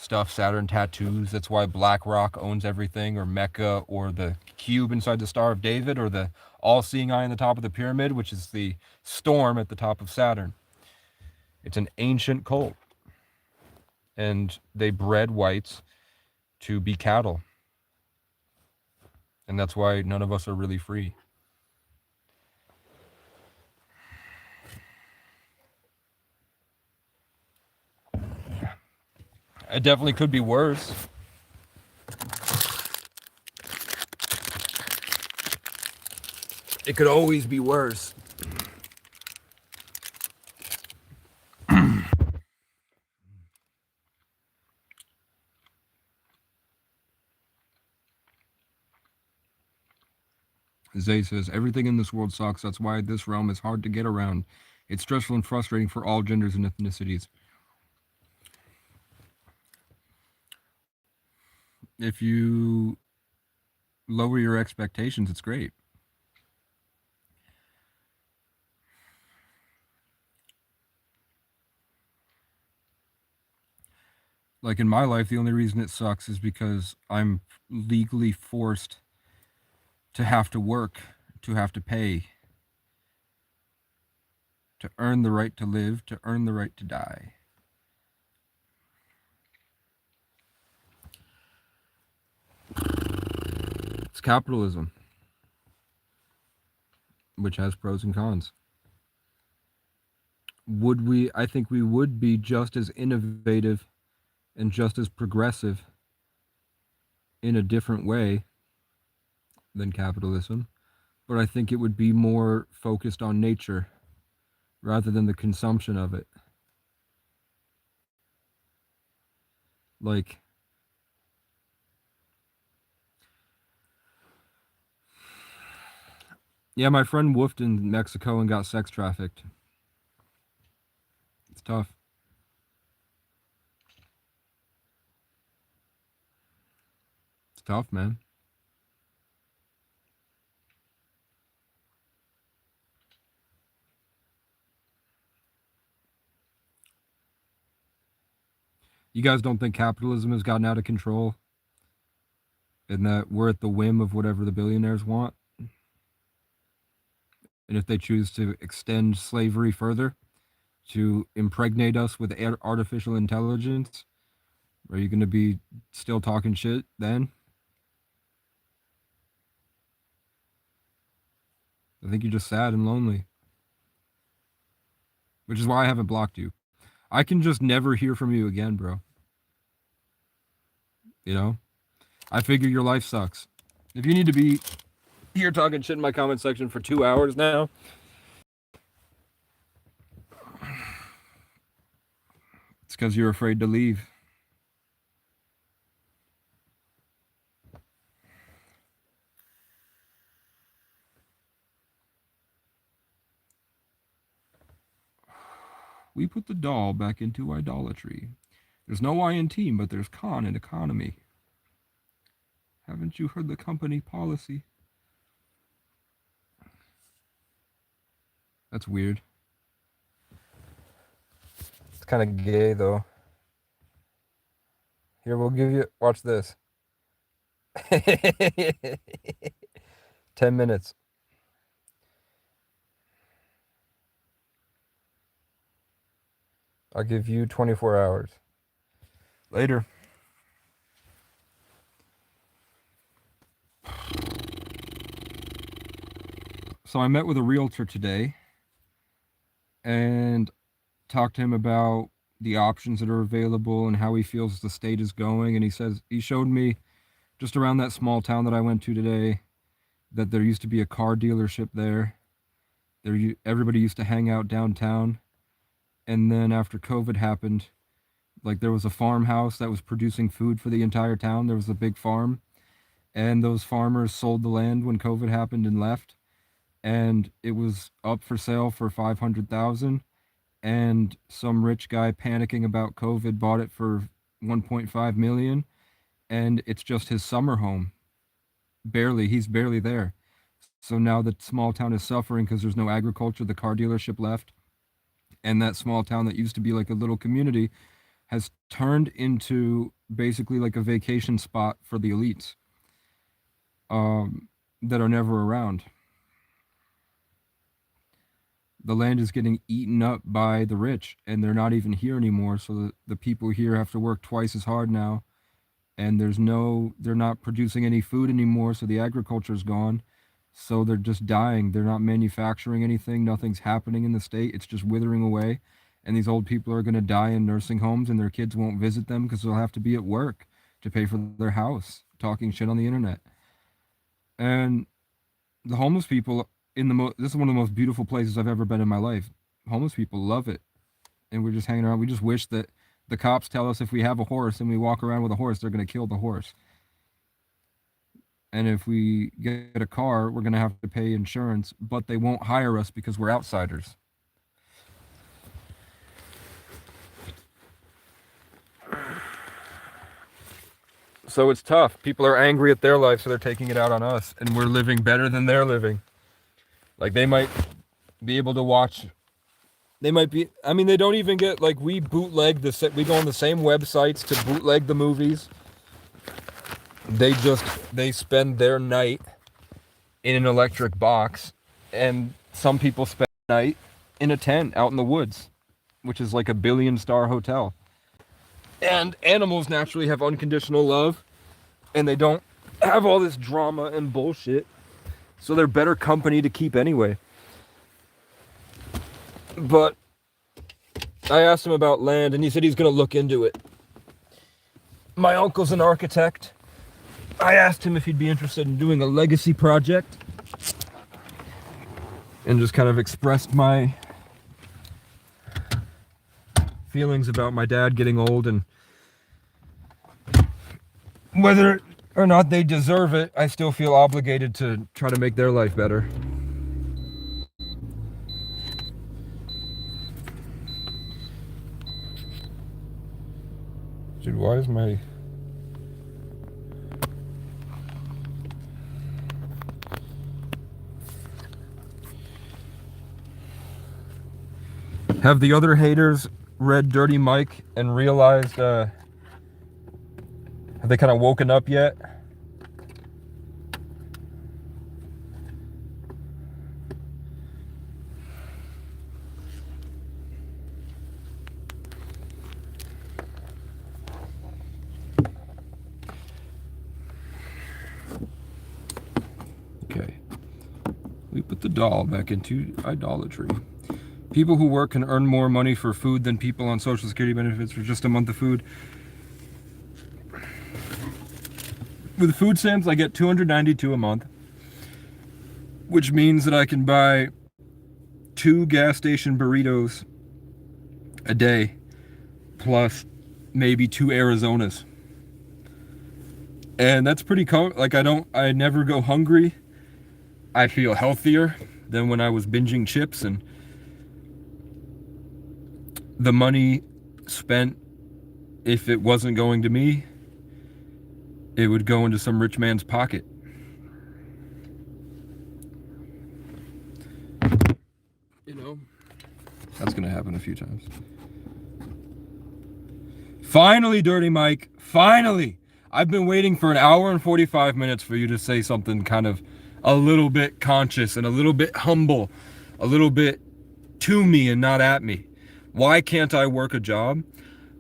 stuff, Saturn tattoos. That's why BlackRock owns everything, or Mecca, or the cube inside the Star of David, or the all-seeing eye on the top of the pyramid, which is the storm at the top of Saturn. It's an ancient cult. And they bred whites to be cattle. And that's why none of us are really free. It definitely could be worse. It could always be worse. Zay says, everything in this world sucks. That's why this realm is hard to get around. It's stressful and frustrating for all genders and ethnicities. If you lower your expectations, it's great. Like in my life, the only reason it sucks is because I'm legally forced to have to work, to have to pay, to earn the right to live, to earn the right to die. It's capitalism, which has pros and cons. I think we would be just as innovative and just as progressive in a different way than capitalism, but I think it would be more focused on nature rather than the consumption of it. Like, yeah, my friend woofed in Mexico and got sex trafficked. It's tough. It's tough, man. You guys don't think capitalism has gotten out of control and that we're at the whim of whatever the billionaires want? And if they choose to extend slavery further, to impregnate us with artificial intelligence, are you going to be still talking shit then? I think you're just sad and lonely. Which is why I haven't blocked you. I can just never hear from you again, bro. You know? I figure your life sucks. If you need to be here talking shit in my comment section for 2 hours now, it's because you're afraid to leave. We put the doll back into idolatry. There's no I in team, but there's con in economy. Haven't you heard the company policy? That's weird. It's kind of gay, though. Here, we'll give you... Watch this. 10 minutes. I'll give you 24 hours. Later. So I met with a realtor today and talked to him about the options that are available and how he feels the state is going. And he showed me just around that small town that I went to today that there used to be a car dealership there. Everybody used to hang out downtown. And then after COVID happened, like there was a farmhouse that was producing food for the entire town. There was a big farm, and those farmers sold the land when COVID happened and left, and it was up for sale for 500,000. And some rich guy panicking about COVID bought it for 1.5 million, and it's just his summer home. He's barely there. So now the small town is suffering because there's no agriculture. The car dealership left, and that small town that used to be like a little community has turned into basically like a vacation spot for the elites that are never around. The land is getting eaten up by the rich, and they're not even here anymore. So the people here have to work twice as hard now, and they're not producing any food anymore. So the agriculture is gone. So they're just dying. They're not manufacturing anything. Nothing's happening in the state. It's just withering away. And these old people are going to die in nursing homes, and their kids won't visit them because they'll have to be at work to pay for their house, talking shit on the internet. And the homeless people this is one of the most beautiful places I've ever been in my life. Homeless people love it. And we're just hanging around. We just wish that the cops tell us if we have a horse and we walk around with a horse, they're going to kill the horse. And if we get a car, we're going to have to pay insurance, but they won't hire us because we're outsiders. So it's tough. People are angry at their life, so they're taking it out on us, and we're living better than they're living. Like, they might be able to watch. They don't even get, like, we bootleg we go on the same websites to bootleg the movies. They spend their night in an electric box, and some people spend the night in a tent out in the woods, which is like a 1 billion-star hotel. And animals naturally have unconditional love, and they don't have all this drama and bullshit, so they're better company to keep anyway. But I asked him about land, and he said he's going to look into it. My uncle's an architect. I asked him if he'd be interested in doing a legacy project, and just kind of expressed my feelings about my dad getting old and whether or not they deserve it. I still feel obligated to try to make their life better. Dude, why is my... Have the other haters read Dirty Mike and realized, have they kind of woken up yet? Okay. We put the doll back into idolatry. People who work can earn more money for food than people on Social Security benefits for just a month of food. With food stamps, I get $292 a month, which means that I can buy 2 gas station burritos a day, plus maybe 2 Arizonas. And that's pretty I never go hungry. I feel healthier than when I was binging chips, and the money spent, if it wasn't going to me, it would go into some rich man's pocket. You know, that's gonna happen a few times. Finally, Dirty Mike, finally! I've been waiting for 1 hour and 45 minutes for you to say something kind of a little bit conscious and a little bit humble, a little bit to me and not at me. Why can't I work a job?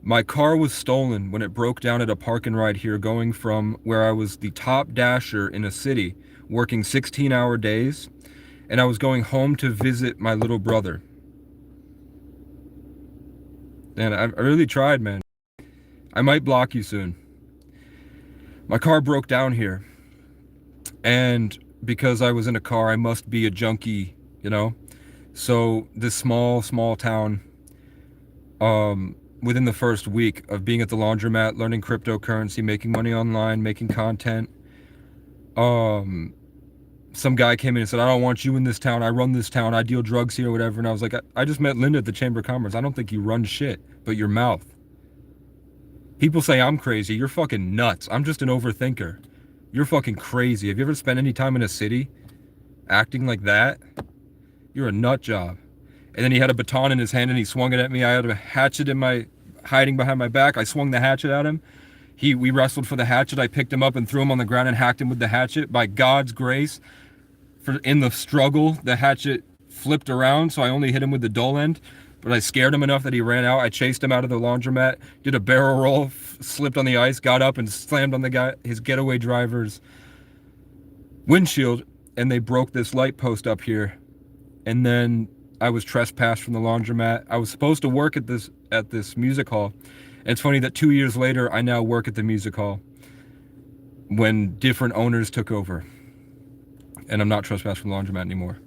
My car was stolen when it broke down at a park and ride here, going from where I was the top dasher in a city, working 16-hour days, and I was going home to visit my little brother. And I really tried, man. I might block you soon. My car broke down here, and because I was in a car, I must be a junkie, you know? So this small town, within the first week of being at the laundromat, learning cryptocurrency, making money online, making content, some guy came in and said, I don't want you in this town. I run this town. I deal drugs here, whatever. And I was like, I just met Linda at the Chamber of Commerce. I don't think you run shit, but your mouth. People say I'm crazy. You're fucking nuts. I'm just an overthinker. You're fucking crazy. Have you ever spent any time in a city acting like that? You're a nut job. And then he had a baton in his hand and he swung it at me. I had a hatchet hiding behind my back. I swung the hatchet at him. We wrestled for the hatchet. I picked him up and threw him on the ground and hacked him with the hatchet. By God's grace, in the struggle, the hatchet flipped around, so I only hit him with the dull end. But I scared him enough that he ran out. I chased him out of the laundromat, did a barrel roll, slipped on the ice, got up and slammed on his getaway driver's windshield, and they broke this light post up here. And then I was trespassed from the laundromat. I was supposed to work at this music hall. And it's funny that 2 years later, I now work at the music hall when different owners took over. And I'm not trespassed from the laundromat anymore.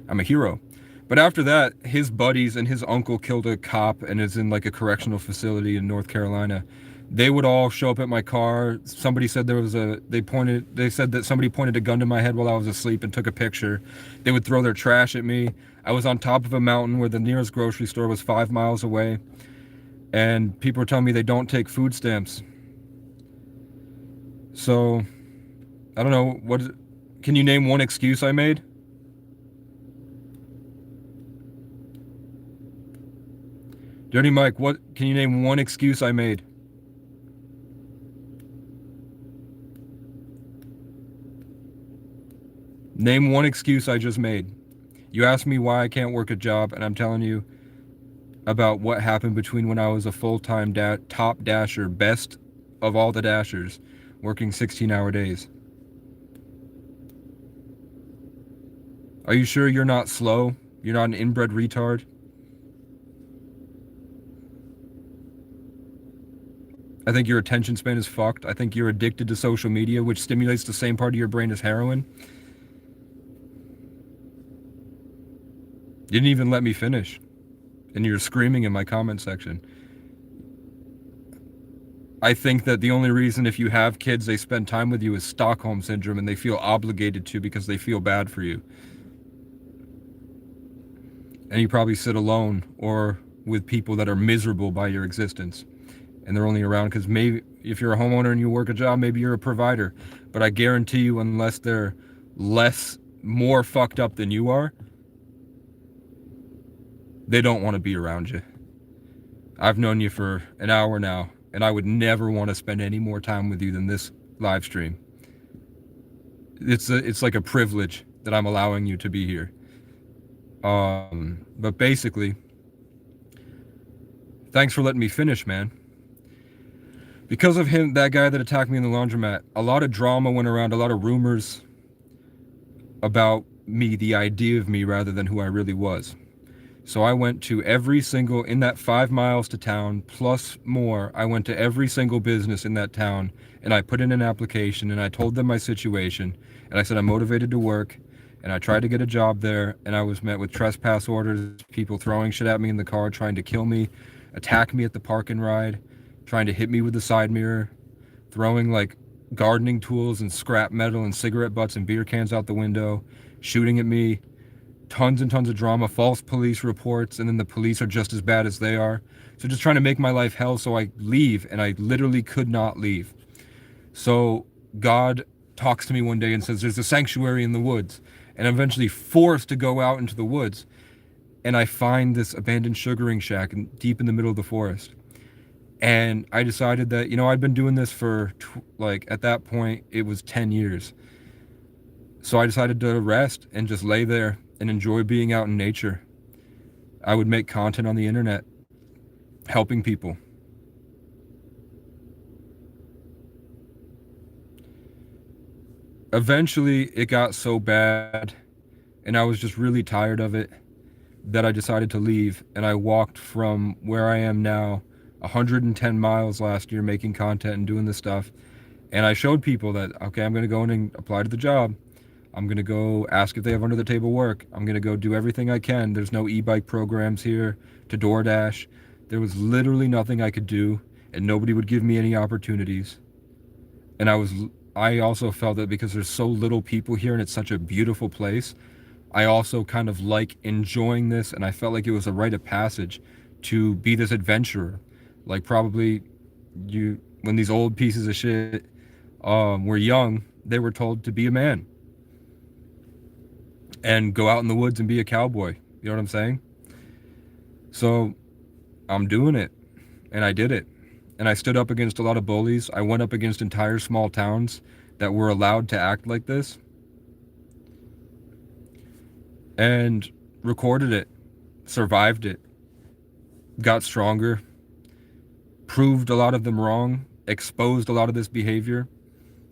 I'm a hero. But after that, his buddies and his uncle killed a cop and is in like a correctional facility in North Carolina. They would all show up at my car. Somebody said they said that somebody pointed a gun to my head while I was asleep and took a picture. They would throw their trash at me. I was on top of a mountain where the nearest grocery store was 5 miles away. And people were telling me they don't take food stamps. So, I don't know, can you name one excuse I made? Dirty Mike, can you name one excuse I made? Name one excuse I just made. You asked me why I can't work a job, and I'm telling you about what happened between when I was a full-time top dasher, best of all the dashers, working 16-hour days. Are you sure you're not slow? You're not an inbred retard? I think your attention span is fucked. I think you're addicted to social media, which stimulates the same part of your brain as heroin. You didn't even let me finish. And you're screaming in my comment section. I think that the only reason if you have kids they spend time with you is Stockholm Syndrome, and they feel obligated to because they feel bad for you. And you probably sit alone or with people that are miserable by your existence. And they're only around because maybe if you're a homeowner and you work a job, maybe you're a provider. But I guarantee you, unless they're more fucked up than you are, they don't want to be around you. I've known you for an hour now, and I would never want to spend any more time with you than this live stream. It's like a privilege that I'm allowing you to be here. But basically, thanks for letting me finish, man. Because of him, that guy that attacked me in the laundromat, a lot of drama went around, a lot of rumors about me, the idea of me rather than who I really was. So I went to every single, in that 5 miles to town, plus more, I went to every single business in that town, and I put in an application, and I told them my situation, and I said I'm motivated to work, and I tried to get a job there, and I was met with trespass orders, people throwing shit at me in the car, trying to kill me, attack me at the park and ride, trying to hit me with the side mirror, throwing like gardening tools and scrap metal and cigarette butts and beer cans out the window, shooting at me, tons and tons of drama, false police reports, and then the police are just as bad as they are. So just trying to make my life hell, so I leave, and I literally could not leave. So God talks to me one day and says, there's a sanctuary in the woods, and I'm eventually forced to go out into the woods, and I find this abandoned sugaring shack deep in the middle of the forest. And I decided that, I'd been doing this for, at that point, it was 10 years. So I decided to rest and just lay there and enjoy being out in nature. I would make content on the internet, helping people. Eventually, it got so bad and I was just really tired of it that I decided to leave, and I walked from where I am now 110 miles last year making content and doing this stuff. And I showed people that, okay, I'm going to go in and apply to the job. I'm going to go ask if they have under the table work. I'm going to go do everything I can. There's no e-bike programs here to DoorDash. There was literally nothing I could do, and nobody would give me any opportunities. And I also felt that because there's so little people here and it's such a beautiful place, I also kind of like enjoying this, and I felt like it was a rite of passage to be this adventurer. Like probably when these old pieces of shit were young, they were told to be a man and go out in the woods and be a cowboy. You know what I'm saying? So I'm doing it, and I did it. And I stood up against a lot of bullies. I went up against entire small towns that were allowed to act like this, and recorded it, survived it, got stronger, proved a lot of them wrong, exposed a lot of this behavior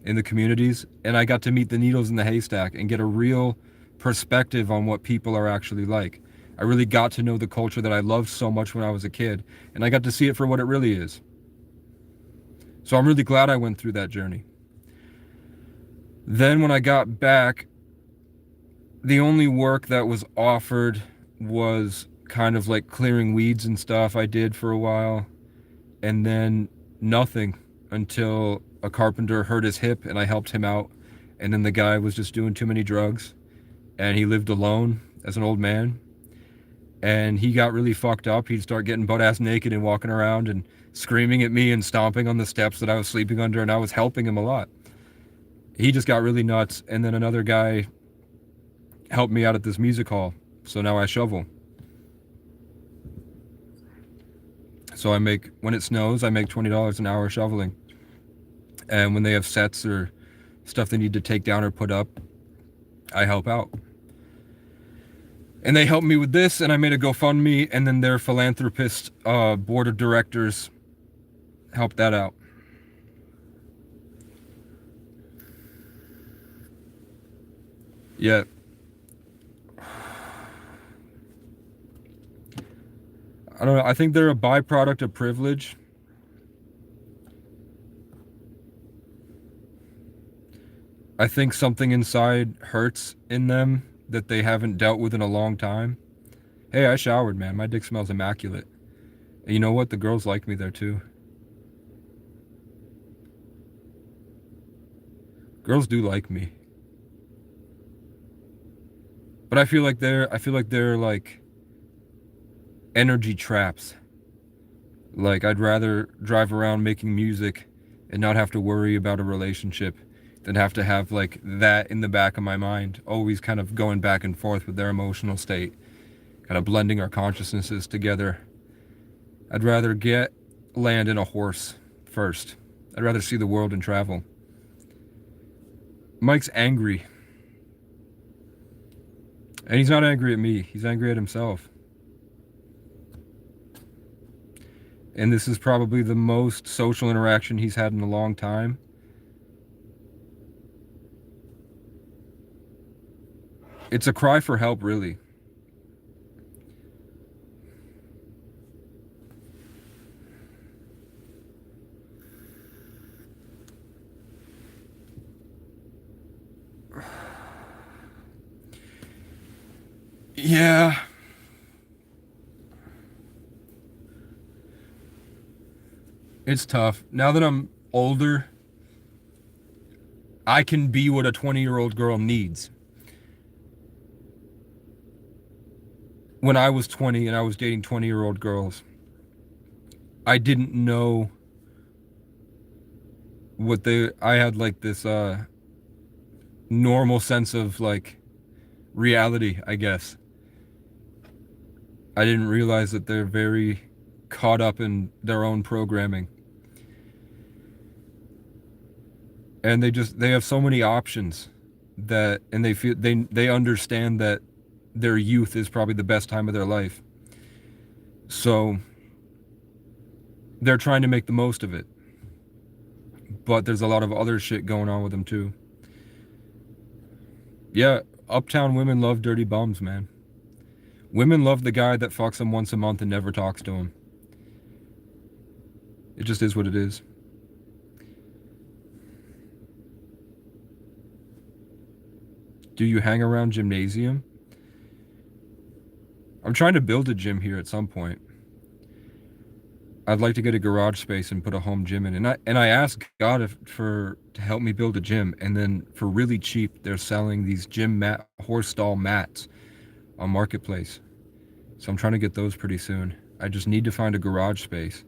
in the communities, and I got to meet the needles in the haystack and get a real perspective on what people are actually like. I really got to know the culture that I loved so much when I was a kid, and I got to see it for what it really is. So I'm really glad I went through that journey. Then when I got back, the only work that was offered was kind of like clearing weeds and stuff. I did for a while, and then nothing until a carpenter hurt his hip and I helped him out. And then the guy was just doing too many drugs, and he lived alone as an old man, and he got really fucked up. He'd start getting butt ass naked and walking around and screaming at me and stomping on the steps that I was sleeping under, and I was helping him a lot. He just got really nuts. And then another guy helped me out at this music hall, so now I shovel. So when it snows, I make $20 an hour shoveling. And when they have sets or stuff they need to take down or put up, I help out. And they helped me with this, and I made a GoFundMe, and then their philanthropist board of directors helped that out. Yeah. I don't know. I think they're a byproduct of privilege. I think something inside hurts in them that they haven't dealt with in a long time. Hey, I showered, man. My dick smells immaculate. And you know what? The girls like me there too. Girls do like me. But I feel like they're like energy traps. Like, I'd rather drive around making music and not have to worry about a relationship than have to have like that in the back of my mind, always kind of going back and forth with their emotional state, kind of blending our consciousnesses together. I'd rather land in a horse first. I'd rather see the world and travel. Mike's angry. And he's not angry at me. He's angry at himself. And this is probably the most social interaction he's had in a long time. It's a cry for help, really. Yeah. It's tough. Now that I'm older, I can be what a 20-year-old girl needs. When I was 20 and I was dating 20-year-old girls, I didn't know I had like this normal sense of like reality, I guess. I didn't realize that they're very caught up in their own programming. And they have so many options and they understand that their youth is probably the best time of their life. So they're trying to make the most of it. But there's a lot of other shit going on with them too. Yeah, Uptown women love dirty bums, man. Women love the guy that fucks them once a month and never talks to him. It just is what it is. Do you hang around gymnasium? I'm trying to build a gym here at some point. I'd like to get a garage space and put a home gym in. And I asked God to help me build a gym, and then for really cheap, they're selling these horse stall mats on Marketplace. So I'm trying to get those pretty soon. I just need to find a garage space.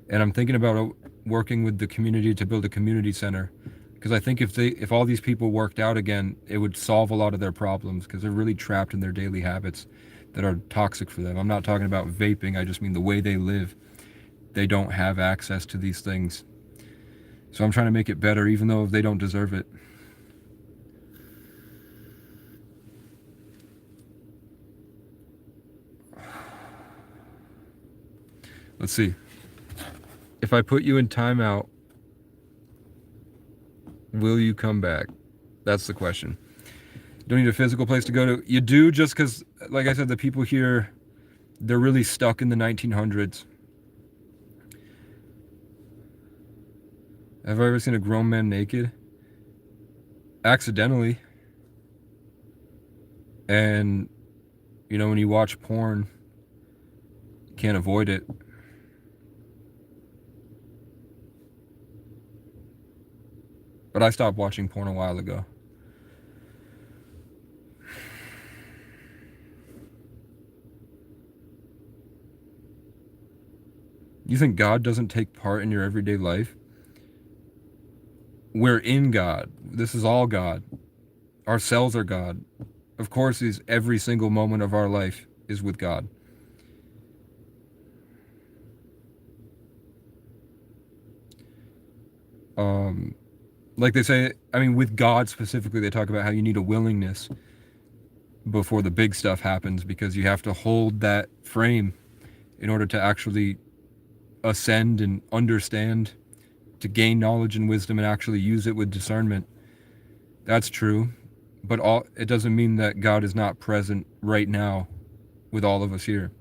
And I'm thinking about working with the community to build a community center, because I think if all these people worked out again, it would solve a lot of their problems, because they're really trapped in their daily habits that are toxic for them. I'm not talking about vaping, I just mean the way they live. They don't have access to these things. So I'm trying to make it better, even though they don't deserve it. Let's see. If I put you in timeout, will you come back? That's the question. Don't need a physical place to go to. You do, just because, like I said, the people here, they're really stuck in the 1900s. Have I ever seen a grown man naked? Accidentally. And, you know, when you watch porn, you can't avoid it. But I stopped watching porn a while ago. You think God doesn't take part in your everyday life? We're in God. This is all God. Our cells are God. Of course, every single moment of our life is with God. Like they say, I mean, with God specifically, they talk about how you need a willingness before the big stuff happens, because you have to hold that frame in order to actually ascend and understand, to gain knowledge and wisdom and actually use it with discernment. That's true, but it doesn't mean that God is not present right now with all of us here.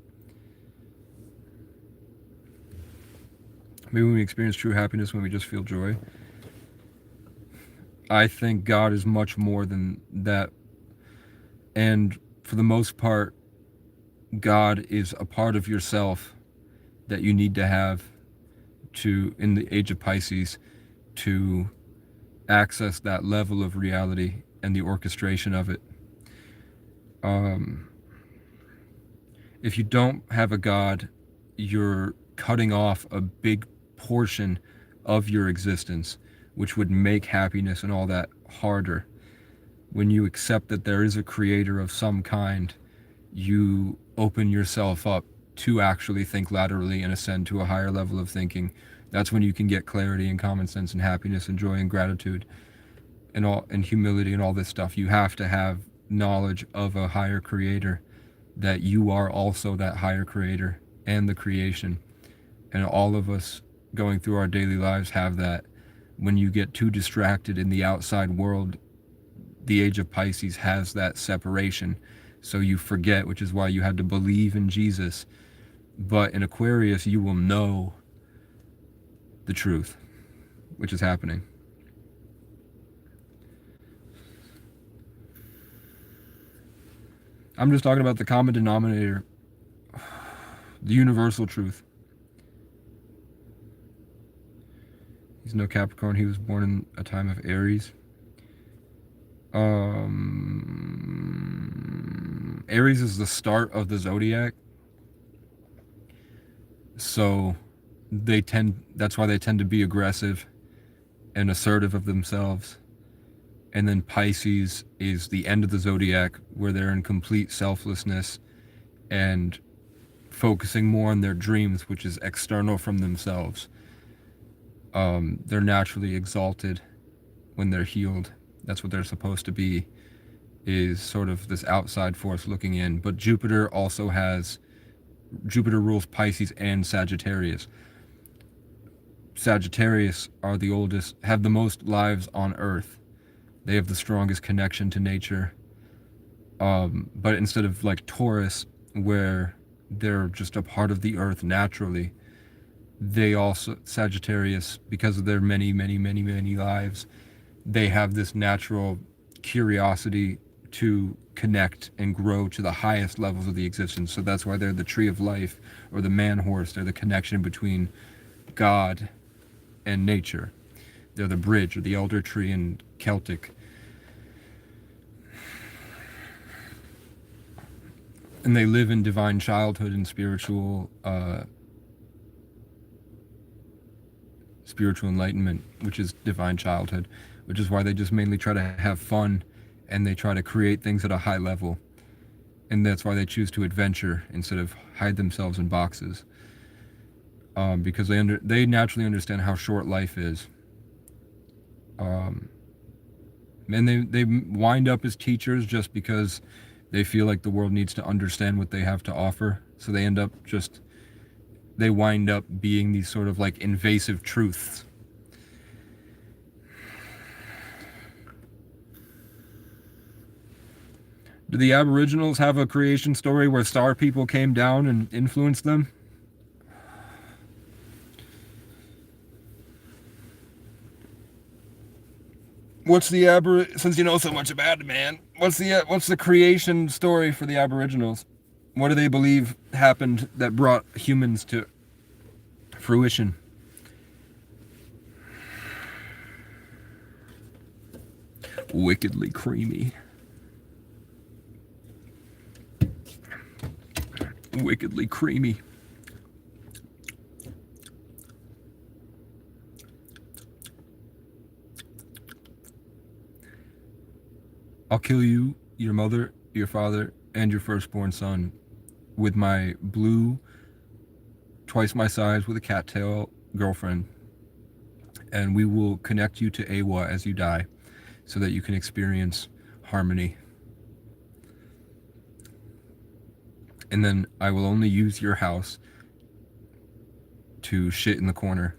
Maybe when we experience true happiness, when we just feel joy. I think God is much more than that. And for the most part, God is a part of yourself that you need to have in the age of Pisces, to access that level of reality and the orchestration of it. If you don't have a God, you're cutting off a big portion of your existence, which would make happiness and all that harder. When you accept that there is a creator of some kind, you open yourself up to actually think laterally and ascend to a higher level of thinking. That's when you can get clarity and common sense and happiness and joy and gratitude and humility and all this stuff. You have to have knowledge of a higher creator, that you are also that higher creator and the creation. And all of us going through our daily lives have that. When you get too distracted in the outside world, the age of Pisces has that separation. So you forget, which is why you had to believe in Jesus. But in Aquarius, you will know the truth, which is happening. I'm just talking about the common denominator, the universal truth. He's no Capricorn. He was born in a time of Aries. Aries is the start of the zodiac. So that's why they tend to be aggressive and assertive of themselves. And then Pisces is the end of the zodiac, where they're in complete selflessness and focusing more on their dreams, which is external from themselves. They're naturally exalted when they're healed. That's what they're supposed to be, is sort of this outside force looking in. But Jupiter rules Pisces and Sagittarius. Sagittarius are the oldest, have the most lives on Earth. They have the strongest connection to nature. But instead of like Taurus, where they're just a part of the earth naturally, they also, Sagittarius, because of their many, many, many, many lives, they have this natural curiosity to connect and grow to the highest levels of the existence. So that's why they're the tree of life, or the man horse. They're the connection between God and nature. They're the bridge, or the elder tree in Celtic. And they live in divine childhood and spiritual enlightenment, which is divine childhood, which is why they just mainly try to have fun, and they try to create things at a high level. And that's why they choose to adventure instead of hide themselves in boxes, because they naturally understand how short life is. And they wind up as teachers just because they feel like the world needs to understand what they have to offer. So they wind up being these sort of like invasive truths. Do the Aboriginals have a creation story where star people came down and influenced them? What's the since you know so much about it, man? What's the creation story for the Aboriginals? What do they believe happened that brought humans to fruition? Wickedly creamy. Wickedly creamy. I'll kill you, your mother, your father, and your firstborn son with my blue, twice my size with a cattail girlfriend. And we will connect you to Awa as you die, so that you can experience harmony. And then I will only use your house to shit in the corner.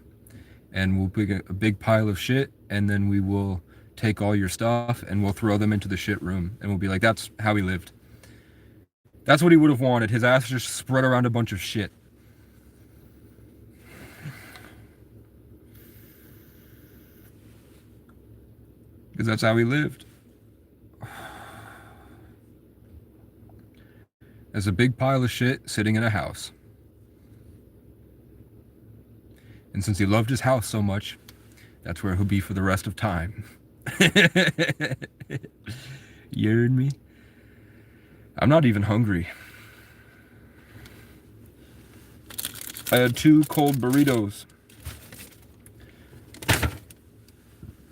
And we'll pick a big pile of shit, and then we will take all your stuff and we'll throw them into the shit room. And we'll be like, that's how he lived. That's what he would have wanted. His ass just spread around a bunch of shit. Because that's how he lived. As a big pile of shit sitting in a house. And since he loved his house so much, that's where he'll be for the rest of time. You heard me? I'm not even hungry. I had 2 cold burritos.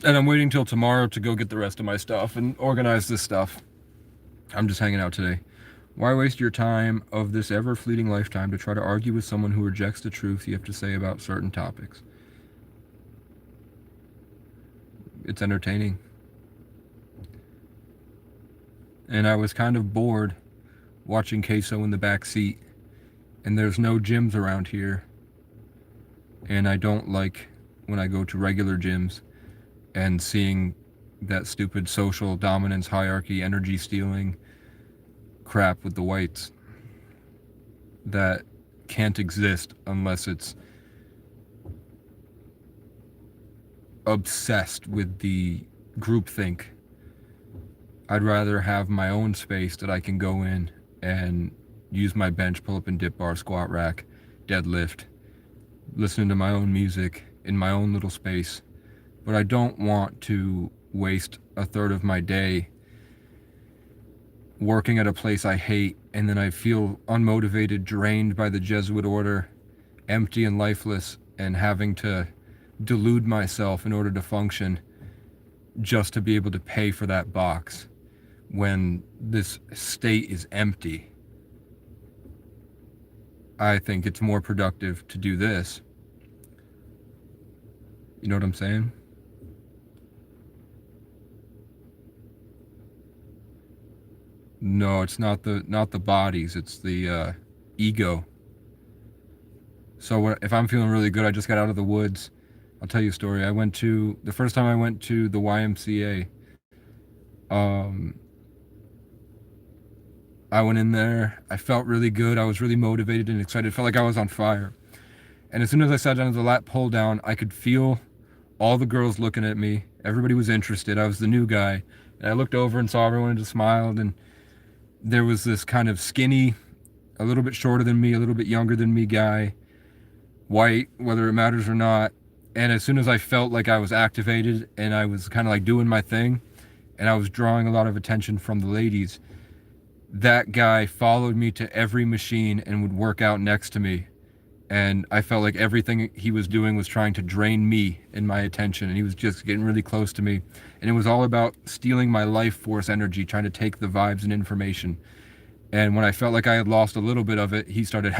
And I'm waiting till tomorrow to go get the rest of my stuff and organize this stuff. I'm just hanging out today. Why waste your time of this ever-fleeting lifetime to try to argue with someone who rejects the truth you have to say about certain topics? It's entertaining. And I was kind of bored watching Queso in the back seat. And there's no gyms around here. And I don't like when I go to regular gyms and seeing that stupid social dominance hierarchy, energy stealing crap with the whites that can't exist unless it's obsessed with the groupthink. I'd rather have my own space that I can go in and use my bench, pull up and dip bar, squat rack, deadlift, listen to my own music in my own little space. But I don't want to waste a third of my day working at a place I hate, and then I feel unmotivated, drained by the Jesuit order, empty and lifeless, and having to delude myself in order to function just to be able to pay for that box when this state is empty. I think it's more productive to do this. You know what I'm saying? No, it's not the bodies, it's the ego. So if I'm feeling really good, I just got out of the woods. I'll tell you a story. The first time I went to the YMCA, I went in there. I felt really good. I was really motivated and excited. Felt like I was on fire. And as soon as I sat down to the lat pull down, I could feel all the girls looking at me. Everybody was interested. I was the new guy. And I looked over and saw everyone and just smiled. And there was this kind of skinny, a little bit shorter than me, a little bit younger than me guy, white, whether it matters or not. And as soon as I felt like I was activated and I was kind of like doing my thing and I was drawing a lot of attention from the ladies, that guy followed me to every machine and would work out next to me. And I felt like everything he was doing was trying to drain me and my attention, and he was just getting really close to me. And it was all about stealing my life force energy, trying to take the vibes and information. And when I felt like I had lost a little bit of it, he started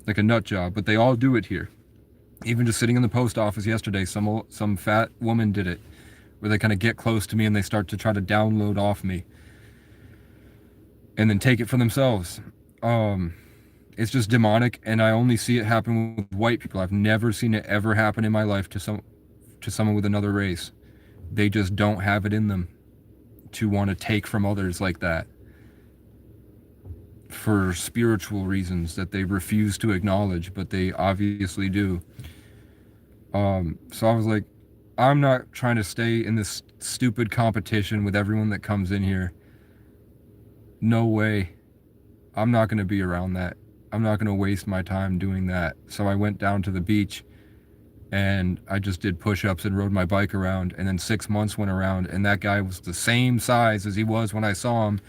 like a nut job. But they all do it here. Even just sitting in the post office yesterday, some fat woman did it, where they kind of get close to me and they start to try to download off me and then take it for themselves. It's just demonic, and I only see it happen with white people. I've never seen it ever happen in my life to someone with another race. They just don't have it in them to want to take from others like that for spiritual reasons that they refuse to acknowledge, but they obviously do. So I was like, I'm not trying to stay in this stupid competition with everyone that comes in here. No way. I'm not going to be around that. I'm not going to waste my time doing that. So I went down to the beach and I just did push-ups and rode my bike around. And then 6 months went around and that guy was the same size as he was when I saw him.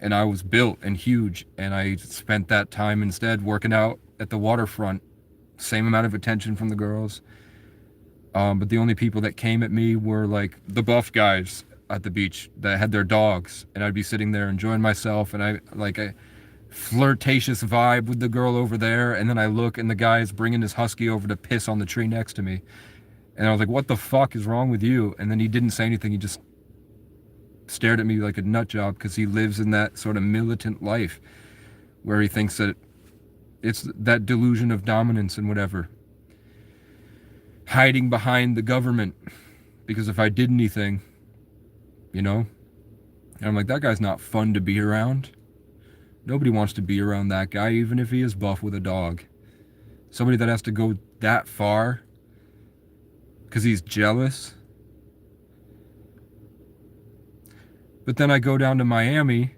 And I was built and huge. And I spent that time instead working out at the waterfront. Same amount of attention from the girls. But the only people that came at me were like the buff guys at the beach that had their dogs. And I'd be sitting there enjoying myself. And I flirtatious vibe with the girl over there, and then I look and the guy is bringing his husky over to piss on the tree next to me, and I was like, what the fuck is wrong with you? And then he didn't say anything. He just stared at me like a nut job, because he lives in that sort of militant life where he thinks that it's that delusion of dominance and whatever, hiding behind the government, because if I did anything, and I'm like, that guy's not fun to be around. Nobody wants to be around that guy, even if he is buff with a dog. Somebody that has to go that far because he's jealous. But then I go down to Miami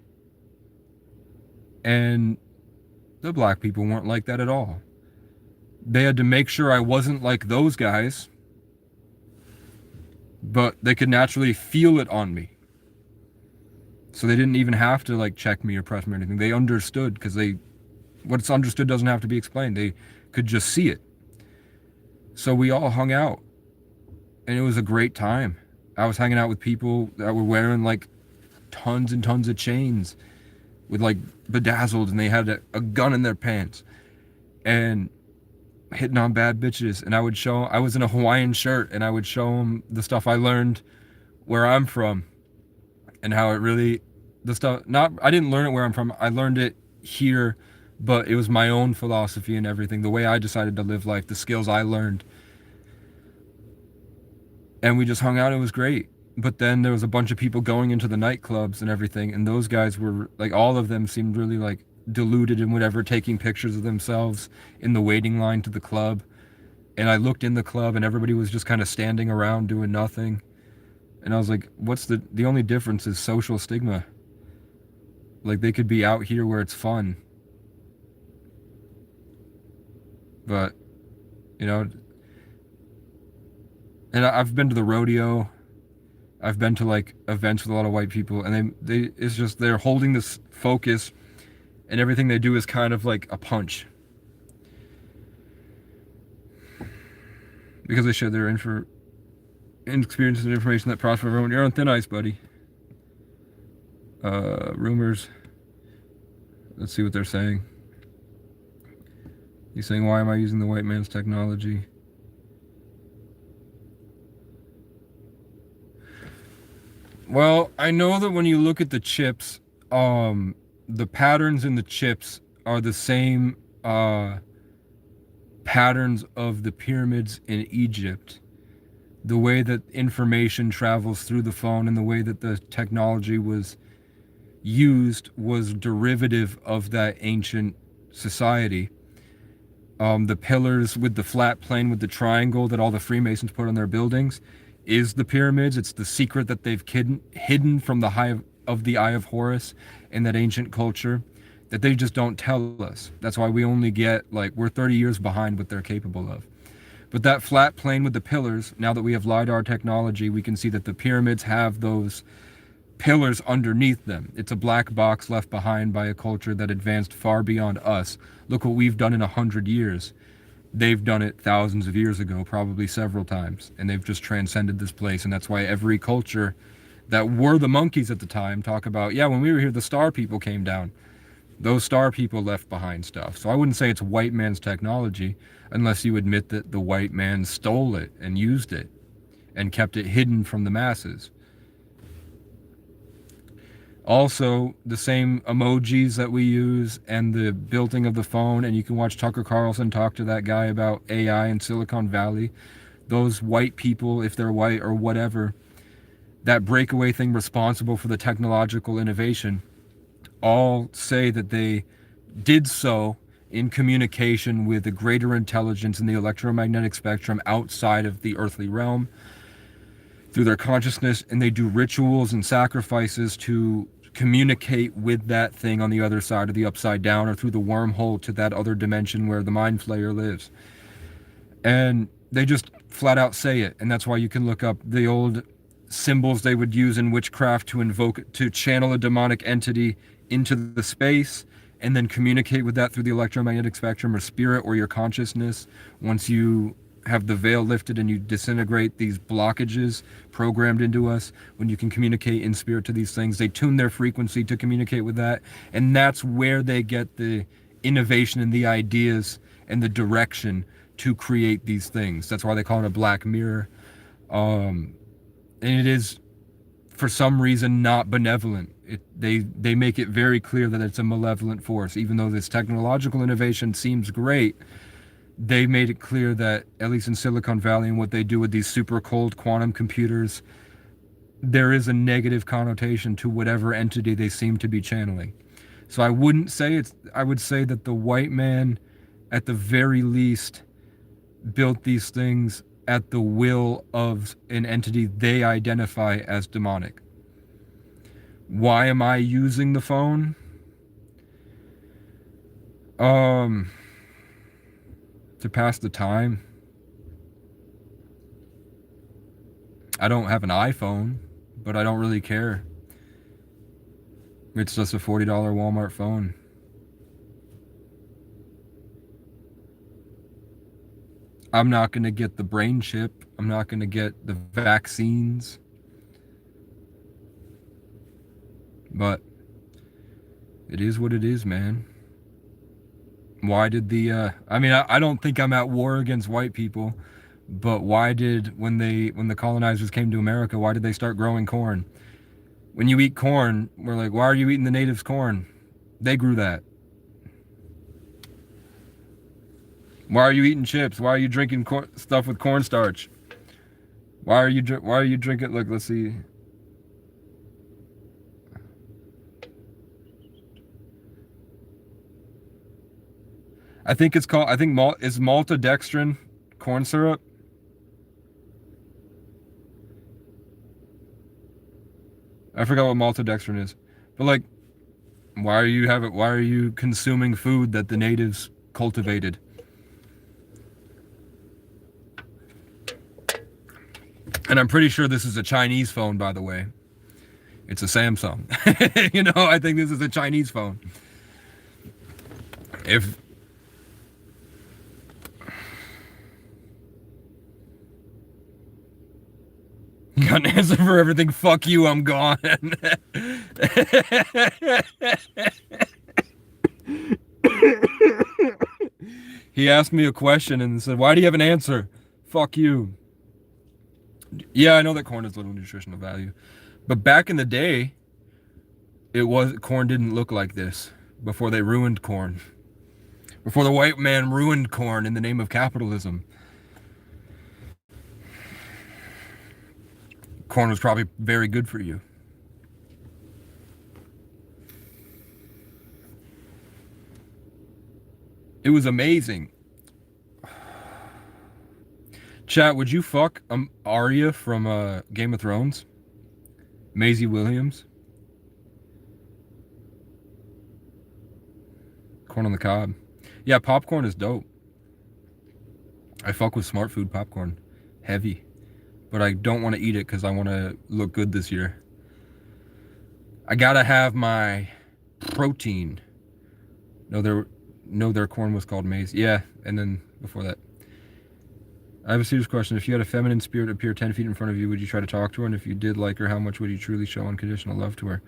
and the black people weren't like that at all. They had to make sure I wasn't like those guys, but they could naturally feel it on me. So they didn't even have to check me or press me or anything. They understood, because what's understood doesn't have to be explained. They could just see it. So we all hung out and it was a great time. I was hanging out with people that were wearing tons and tons of chains with bedazzled, and they had a gun in their pants and hitting on bad bitches. And I was in a Hawaiian shirt and I would show them the stuff I learned where I'm from. And how it really, I didn't learn it where I'm from, I learned it here, but it was my own philosophy and everything, the way I decided to live life, the skills I learned. And we just hung out, it was great. But then there was a bunch of people going into the nightclubs and everything, and those guys were, all of them seemed really, deluded and whatever, taking pictures of themselves in the waiting line to the club. And I looked in the club and everybody was just kind of standing around doing nothing. And I was like, what's the only difference is social stigma. They could be out here where it's fun. But, and I've been to the rodeo. I've been to events with a lot of white people, and it's just, they're holding this focus, and everything they do is kind of like a punch. Because they share their experiences and information that prosper everyone. You're on thin ice, buddy. Rumors. Let's see what they're saying. He's saying, why am I using the white man's technology? Well, I know that when you look at the chips, the patterns in the chips are the same patterns of the pyramids in Egypt. The way that information travels through the phone and the way that the technology was used was derivative of that ancient society. The pillars with the flat plane with the triangle that all the Freemasons put on their buildings is the pyramids. It's the secret that they've hidden from the Eye of Horus in that ancient culture that they just don't tell us. That's why we only get, like, we're 30 years behind what they're capable of. But that flat plane with the pillars, now that we have LiDAR technology, we can see that the pyramids have those pillars underneath them. It's a black box left behind by a culture that advanced far beyond us. Look what we've done in 100 years. They've done it thousands of years ago, probably several times, and they've just transcended this place. And that's why every culture that were the monkeys at the time talk about, yeah, when we were here, the star people came down. Those star people left behind stuff. So I wouldn't say it's white man's technology unless you admit that the white man stole it and used it and kept it hidden from the masses. Also, the same emojis that we use and the building of the phone, and you can watch Tucker Carlson talk to that guy about AI in Silicon Valley. Those white people, if they're white or whatever, that breakaway thing responsible for the technological innovation, all say that they did so in communication with a greater intelligence in the electromagnetic spectrum outside of the earthly realm through their consciousness, and they do rituals and sacrifices to communicate with that thing on the other side of the upside down or through the wormhole to that other dimension where the mind flayer lives. And they just flat out say it. And that's why you can look up the old symbols they would use in witchcraft to channel a demonic entity into the space and then communicate with that through the electromagnetic spectrum or spirit or your consciousness. Once you have the veil lifted and you disintegrate these blockages programmed into us, when you can communicate in spirit to these things, they tune their frequency to communicate with that. And that's where they get the innovation and the ideas and the direction to create these things. That's why they call it a black mirror. And it is, for some reason, not benevolent. They make it very clear that it's a malevolent force. Even though this technological innovation seems great, they made it clear that, at least in Silicon Valley and what they do with these super cold quantum computers, there is a negative connotation to whatever entity they seem to be channeling. So I wouldn't say I would say that the white man, at the very least, built these things at the will of an entity they identify as demonic. Why am I using the phone? To pass the time. I don't have an iPhone, but I don't really care. It's just a $40 Walmart phone. I'm not going to get the brain chip. I'm not going to get the vaccines. But it is what it is, man. Why did I don't think I'm at war against white people, but why did, when the colonizers came to America, why did they start growing corn? When you eat corn, we're like, why are you eating the natives' corn? They grew that. Why are you eating chips? Why are you drinking stuff with cornstarch? Why are you drinking, look, let's see. I think is maltodextrin corn syrup? I forgot what maltodextrin is. But like, why are you consuming food that the natives cultivated? And I'm pretty sure this is a Chinese phone, by the way. It's a Samsung. I think this is a Chinese phone. If you got an answer for everything, fuck you, I'm gone. He asked me a question and said, why do you have an answer? Fuck you. Yeah, I know that corn has little nutritional value. But back in the day, corn didn't look like this. Before they ruined corn. Before the white man ruined corn in the name of capitalism. Corn was probably very good for you. It was amazing. Chat, would you fuck Arya from Game of Thrones? Maisie Williams? Corn on the cob. Yeah, popcorn is dope. I fuck with smart food popcorn. Heavy. But I don't want to eat it because I want to look good this year. I gotta have my protein. No, their corn was called maize. Yeah, and then before that. I have a serious question. If you had a feminine spirit appear 10 feet in front of you, would you try to talk to her? And if you did like her, how much would you truly show unconditional love to her?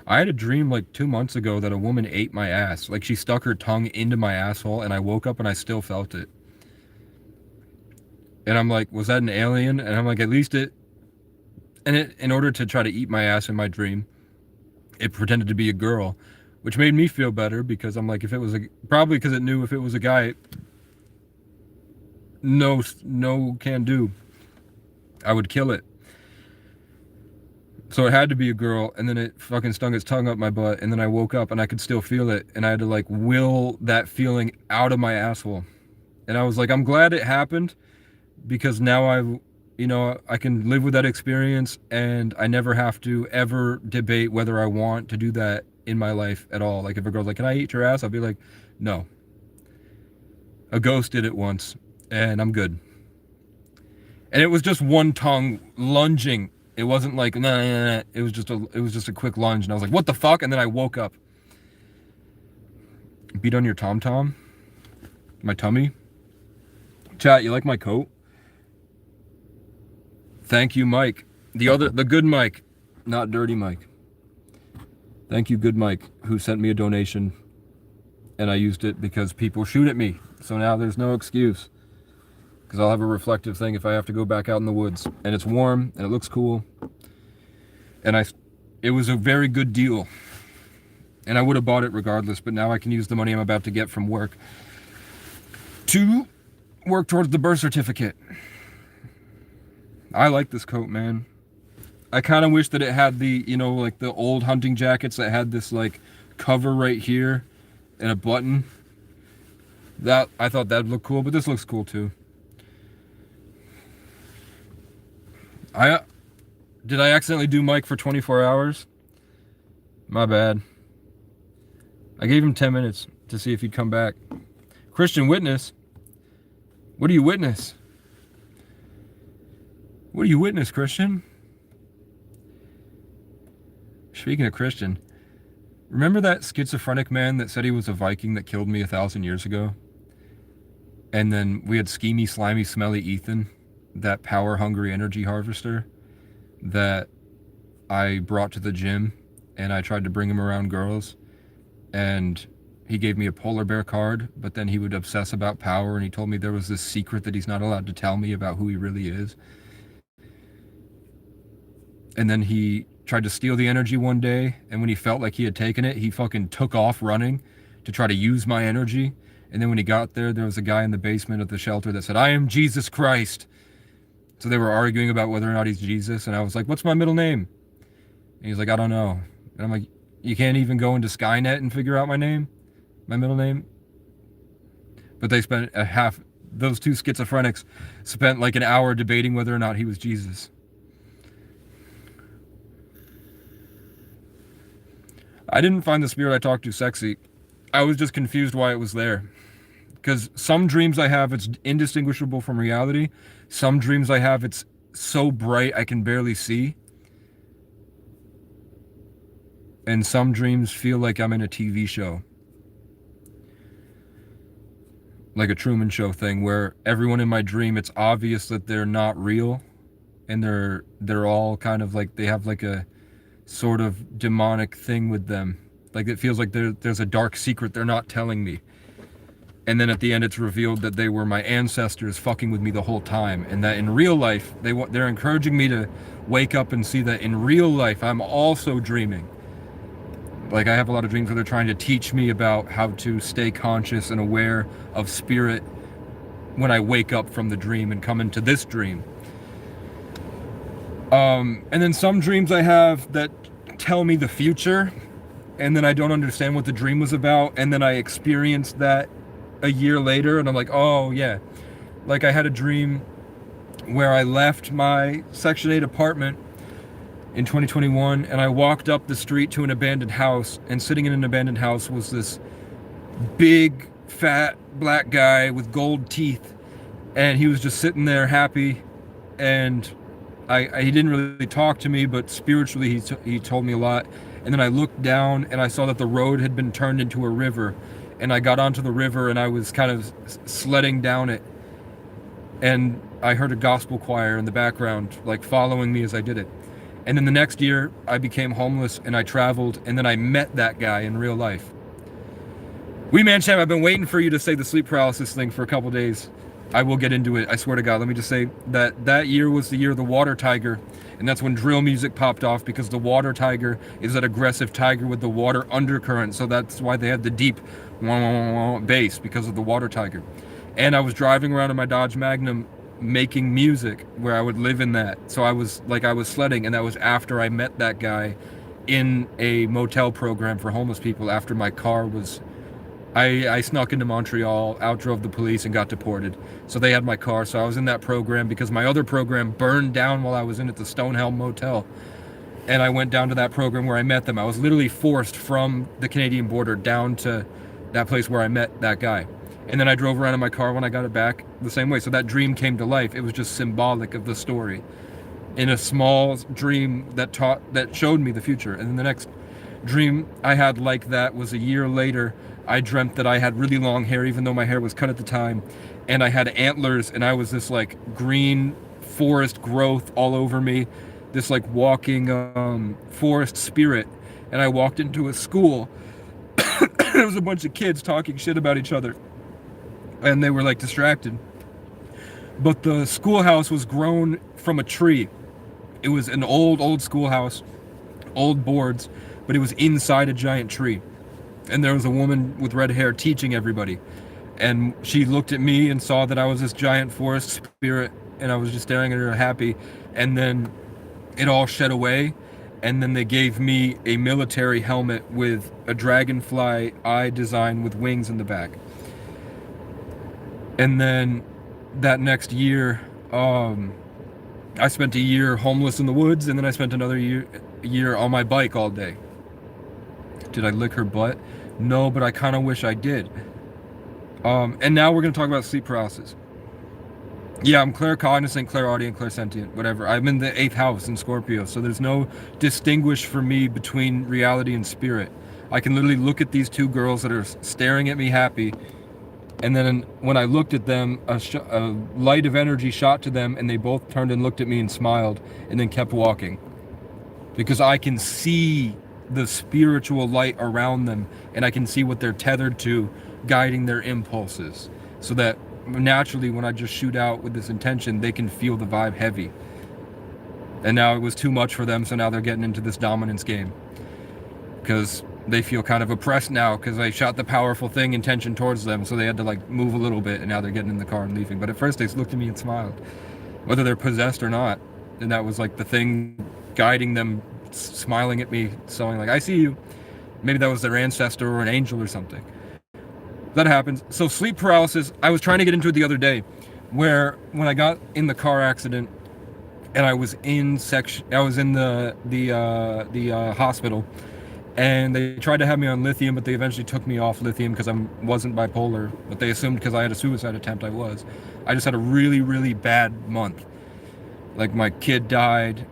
I had a dream like 2 months ago that a woman ate my ass. Like she stuck her tongue into my asshole and I woke up and I still felt it. And I'm like, was that an alien? And I'm like, at least it... And in order to try to eat my ass in my dream, it pretended to be a girl, which made me feel better because I'm like, if it was a... Probably because it knew if it was a guy, no can do. I would kill it. So it had to be a girl, and then it fucking stung its tongue up my butt, and then I woke up and I could still feel it, and I had to like will that feeling out of my asshole. And I was like, I'm glad it happened because now I can live with that experience and I never have to ever debate whether I want to do that in my life at all. Like if a girl's like, can I eat your ass? I'll be like, no. A ghost did it once and I'm good. And it was just one tongue lunging. It wasn't like, nah. It was just a quick lunge. And I was like, what the fuck? And then I woke up. Beat on your tom-tom? My tummy? Chat, you like my coat? Thank you, Mike. The good Mike, not dirty Mike. Thank you, good Mike, who sent me a donation. And I used it because people shoot at me. So now there's no excuse. Because I'll have a reflective thing if I have to go back out in the woods. And it's warm, and it looks cool. And it was a very good deal. And I would have bought it regardless, but now I can use the money I'm about to get from work to work towards the birth certificate. I like this coat, man. I kind of wish that it had the, like the old hunting jackets that had this like cover right here and a button. That I thought that'd look cool, but this looks cool too. Did I accidentally do Mike for 24 hours? My bad. I gave him 10 minutes to see if he'd come back. Christian witness? What do you witness? What do you witness, Christian? Speaking of Christian, remember that schizophrenic man that said he was a Viking that killed me 1,000 years ago? And then we had schemy, slimy, smelly Ethan, that power-hungry energy harvester that I brought to the gym, and I tried to bring him around girls, and he gave me a polar bear card, but then he would obsess about power, and he told me there was this secret that he's not allowed to tell me about who he really is. And then he tried to steal the energy one day, and when he felt like he had taken it, he fucking took off running to try to use my energy. And then when he got there, there was a guy in the basement of the shelter that said, I am Jesus Christ. So they were arguing about whether or not he's Jesus, and I was like, what's my middle name? And he's like, I don't know. And I'm like, you can't even go into Skynet and figure out my name? My middle name? But they spent those two schizophrenics spent like an hour debating whether or not he was Jesus. I didn't find the spirit I talked to sexy. I was just confused why it was there. Because some dreams I have, it's indistinguishable from reality. Some dreams I have, it's so bright I can barely see. And some dreams feel like I'm in a TV show. Like a Truman Show thing, where everyone in my dream, it's obvious that they're not real. And they're all kind of like, they have like a sort of demonic thing with them. Like it feels like there's a dark secret they're not telling me. And then at the end it's revealed that they were my ancestors fucking with me the whole time. And that in real life, they're encouraging me to wake up and see that in real life I'm also dreaming. Like I have a lot of dreams where they're trying to teach me about how to stay conscious and aware of spirit when I wake up from the dream and come into this dream. And then some dreams I have that tell me the future, and then I don't understand what the dream was about, and then I experience that a year later, and I'm like, oh yeah, like I had a dream where I left my Section 8 apartment in 2021, and I walked up the street to an abandoned house, and sitting in an abandoned house was this big, fat, black guy with gold teeth, and he was just sitting there happy, and he didn't really talk to me, but spiritually he told me a lot. And then I looked down, and I saw that the road had been turned into a river, and I got onto the river, and I was kind of sledding down it, and I heard a gospel choir in the background, like following me as I did it. And then the next year, I became homeless, and I traveled, and then I met that guy in real life. Wee Man Champ, I've been waiting for you to say the sleep paralysis thing for a couple days. I will get into it, I swear to God. Let me just say that year was the year of the water tiger, and that's when drill music popped off, because the water tiger is that aggressive tiger with the water undercurrent, so that's why they have the deep bass, because of the water tiger. And I was driving around in my Dodge Magnum making music where I would live in that. So I was sledding, and that was after I met that guy in a motel program for homeless people after my car was... I snuck into Montreal, outdrove the police, and got deported. So they had my car, so I was in that program because my other program burned down while I was in at the Stonehelm Motel. And I went down to that program where I met them. I was literally forced from the Canadian border down to that place where I met that guy. And then I drove around in my car when I got it back the same way. So that dream came to life. It was just symbolic of the story. In a small dream that showed me the future. And then the next dream I had like that was a year later. I dreamt that I had really long hair, even though my hair was cut at the time, and I had antlers, and I was this like green forest growth all over me, this like walking forest spirit. And I walked into a school. There was a bunch of kids talking shit about each other, and they were like distracted. But the schoolhouse was grown from a tree. It was an old schoolhouse, old boards, but it was inside a giant tree. And there was a woman with red hair teaching everybody. And she looked at me and saw that I was this giant forest spirit, and I was just staring at her happy. And then it all shed away. And then they gave me a military helmet with a dragonfly eye design with wings in the back. And then that next year, I spent a year homeless in the woods, and then I spent another year on my bike all day. Did I lick her butt? No, but I kind of wish I did. And now we're going to talk about sleep paralysis. Yeah, I'm claircognizant, clairaudient, clairsentient, whatever. I'm in the 8th house in Scorpio, so there's no distinguish for me between reality and spirit. I can literally look at these two girls that are staring at me happy, and then when I looked at them, a light of energy shot to them, and they both turned and looked at me and smiled, and then kept walking. Because I can see the spiritual light around them, and I can see what they're tethered to, guiding their impulses, so that naturally when I just shoot out with this intention, they can feel the vibe heavy. And now it was too much for them, so now they're getting into this dominance game, because they feel kind of oppressed now, because I shot the powerful thing intention towards them, so they had to like move a little bit, and now they're getting in the car and leaving. But at first they looked at me and smiled, whether they're possessed or not, and that was like the thing guiding them, smiling at me, saying like, I see you. Maybe that was their ancestor or an angel or something. That happens. So sleep paralysis, I was trying to get into it the other day, where when I got in the car accident and I was in the hospital, and they tried to have me on lithium, but they eventually took me off lithium because I wasn't bipolar, but they assumed because I had a suicide attempt I was. I just had a really, really bad month. Like my kid died,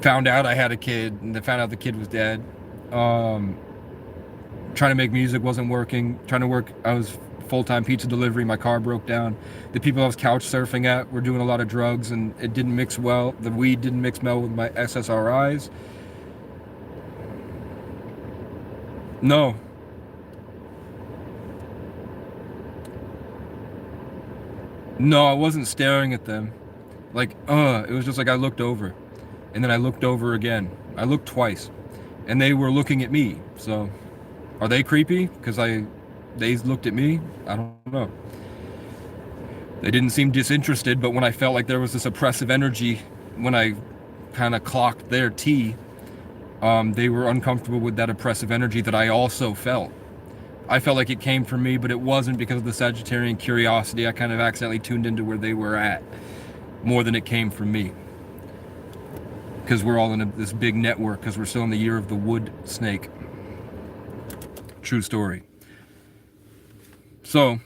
found out I had a kid, and they found out the kid was dead. Trying to make music wasn't working. I was full-time pizza delivery. My car broke down. The people I was couch surfing at were doing a lot of drugs, and it didn't mix well. The weed didn't mix well with my SSRIs. No. No, I wasn't staring at them. Like, it was just like I looked over. And then I looked over again. I looked twice. And they were looking at me. So, are they creepy? Because they looked at me? I don't know. They didn't seem disinterested, but when I felt like there was this oppressive energy, when I kind of clocked their T, they were uncomfortable with that oppressive energy that I also felt. I felt like it came from me, but it wasn't because of the Sagittarian curiosity. I kind of accidentally tuned into where they were at more than it came from me. Because we're all in this big network, because we're still in the year of the wood snake. True story. So,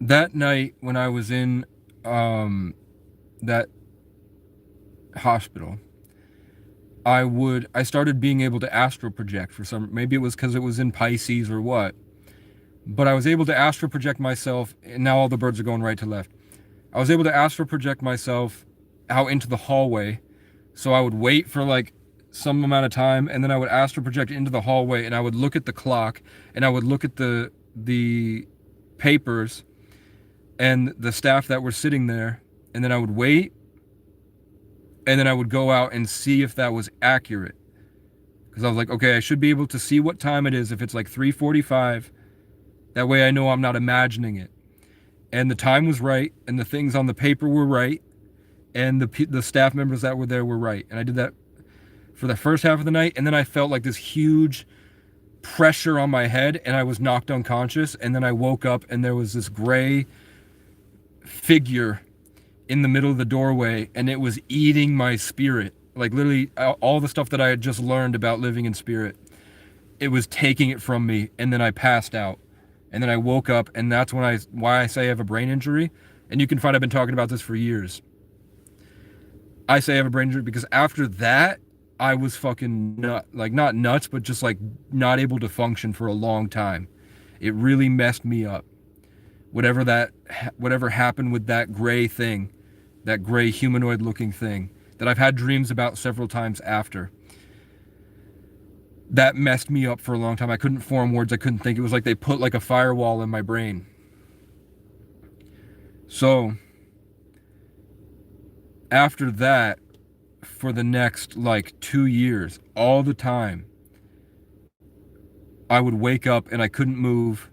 that night when I was in that hospital, I started being able to astral project for some, maybe it was because it was in Pisces or what, but I was able to astral project myself, and now all the birds are going right to left. I was able to astral project myself out into the hallway, so I would wait for like some amount of time, and then I would astral project into the hallway, and I would look at the clock, and I would look at the papers and the staff that were sitting there, and then I would wait, and then I would go out and see if that was accurate. Because I was like, okay, I should be able to see what time it is if it's like 3:45. That way I know I'm not imagining it. And the time was right, and the things on the paper were right, and the staff members that were there were right. And I did that for the first half of the night, and then I felt like this huge pressure on my head, and I was knocked unconscious, and then I woke up, and there was this gray figure in the middle of the doorway, and it was eating my spirit. Like literally all the stuff that I had just learned about living in spirit, it was taking it from me, and then I passed out. And then I woke up, and that's when why I say I have a brain injury. And you can find I've been talking about this for years. I say I have a brain injury because after that, I was fucking not nuts, but just like not able to function for a long time. It really messed me up. Whatever happened with that gray thing, that gray humanoid looking thing that I've had dreams about several times after. That messed me up for a long time. I couldn't form words. I couldn't think. It was like they put like a firewall in my brain. So, after that, for the next like 2 years, all the time, I would wake up and I couldn't move,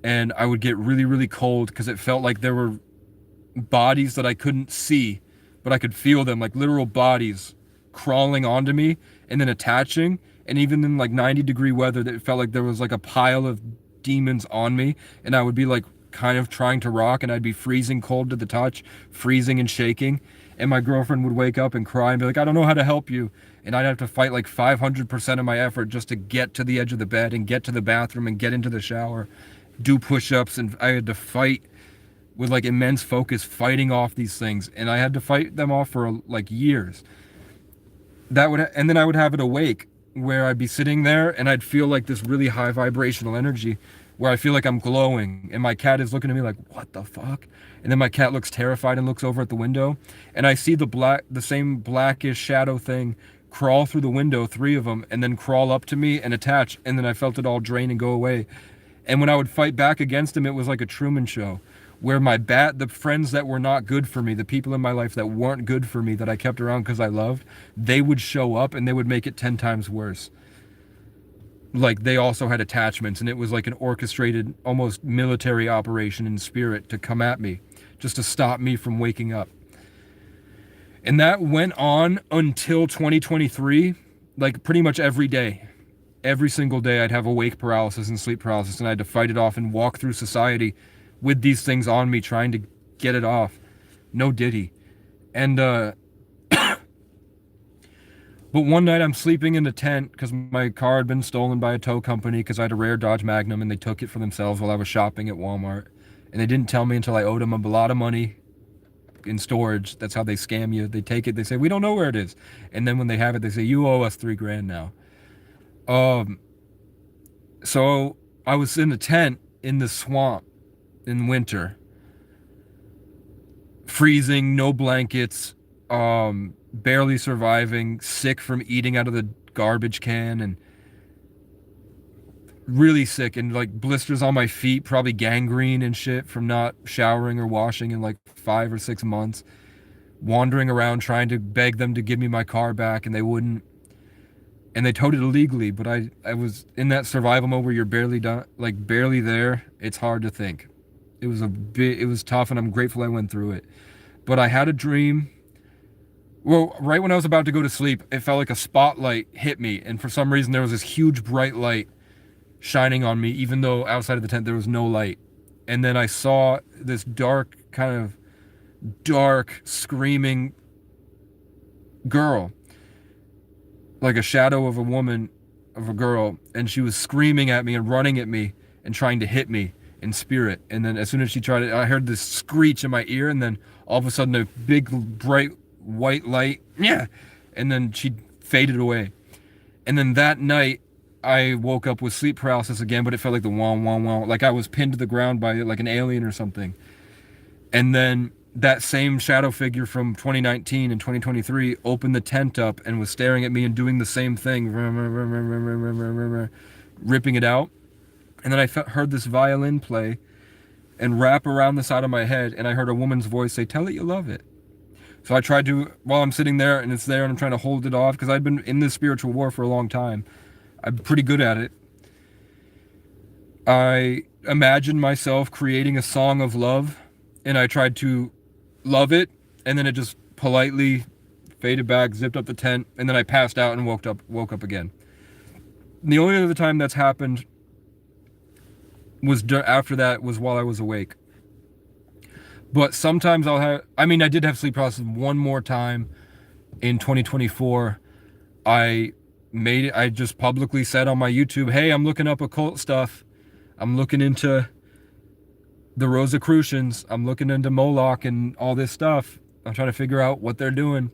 and I would get really, really cold because it felt like there were bodies that I couldn't see, but I could feel them, like literal bodies crawling onto me and then attaching. And even in like 90-degree weather, it felt like there was like a pile of demons on me, and I would be like kind of trying to rock, and I'd be freezing cold to the touch, freezing and shaking. And my girlfriend would wake up and cry and be like, I don't know how to help you. And I'd have to fight like 500% of my effort just to get to the edge of the bed and get to the bathroom and get into the shower, do push-ups. And I had to fight with like immense focus, fighting off these things. And I had to fight them off for like years. And then I would have it awake where I'd be sitting there and I'd feel like this really high vibrational energy where I feel like I'm glowing, and my cat is looking at me like, what the fuck? And then my cat looks terrified and looks over at the window, and I see the same blackish shadow thing crawl through the window, 3 of them, and then crawl up to me and attach, and then I felt it all drain and go away. And when I would fight back against him, it was like a Truman Show, where the friends that were not good for me, the people in my life that weren't good for me, that I kept around because I loved, they would show up and they would make it 10 times worse. Like they also had attachments, and it was like an orchestrated, almost military operation in spirit to come at me, just to stop me from waking up. And that went on until 2023, like pretty much every day. Every single day I'd have awake paralysis and sleep paralysis, and I had to fight it off and walk through society with these things on me, trying to get it off. No diddy. And but one night I'm sleeping in a tent because my car had been stolen by a tow company because I had a rare Dodge Magnum, and they took it for themselves while I was shopping at Walmart. And they didn't tell me until I owed them a lot of money in storage. That's how they scam you. They take it, they say, we don't know where it is. And then when they have it, they say, you owe us $3,000 now. So I was in a tent in the swamp in winter, freezing, no blankets, barely surviving, sick from eating out of the garbage can, and really sick, and like blisters on my feet, probably gangrene and shit from not showering or washing in like 5 or 6 months, wandering around trying to beg them to give me my car back, and they wouldn't. And they towed it illegally, but I was in that survival mode where you're barely done, like barely there. It's hard to think. It was tough, and I'm grateful I went through it. But I had a dream Well, right when I was about to go to sleep, it felt like a spotlight hit me, and for some reason there was this huge bright light shining on me, even though outside of the tent there was no light. And then I saw this dark, kind of dark, screaming girl, like a shadow of a woman, of a girl, and she was screaming at me and running at me and trying to hit me in spirit. And then as soon as she tried it, I heard this screech in my ear, and then all of a sudden a big, bright white light, yeah, and then she faded away. And then that night, I woke up with sleep paralysis again, but it felt like the wah wah wah, like I was pinned to the ground by like an alien or something. And then that same shadow figure from 2019 and 2023 opened the tent up and was staring at me and doing the same thing, ripping it out. And then I heard this violin play and wrap around the side of my head, and I heard a woman's voice say, "Tell it you love it." So I tried to, while I'm sitting there and it's there and I'm trying to hold it off, because I'd been in this spiritual war for a long time. I'm pretty good at it. I imagined myself creating a song of love, and I tried to love it, and then it just politely faded back, zipped up the tent, and then I passed out and woke up again. The only other time that's happened was after that was while I was awake. But sometimes I did have sleep paralysis one more time in 2024. I just publicly said on my YouTube, hey, I'm looking up occult stuff. I'm looking into the Rosicrucians. I'm looking into Moloch and all this stuff. I'm trying to figure out what they're doing.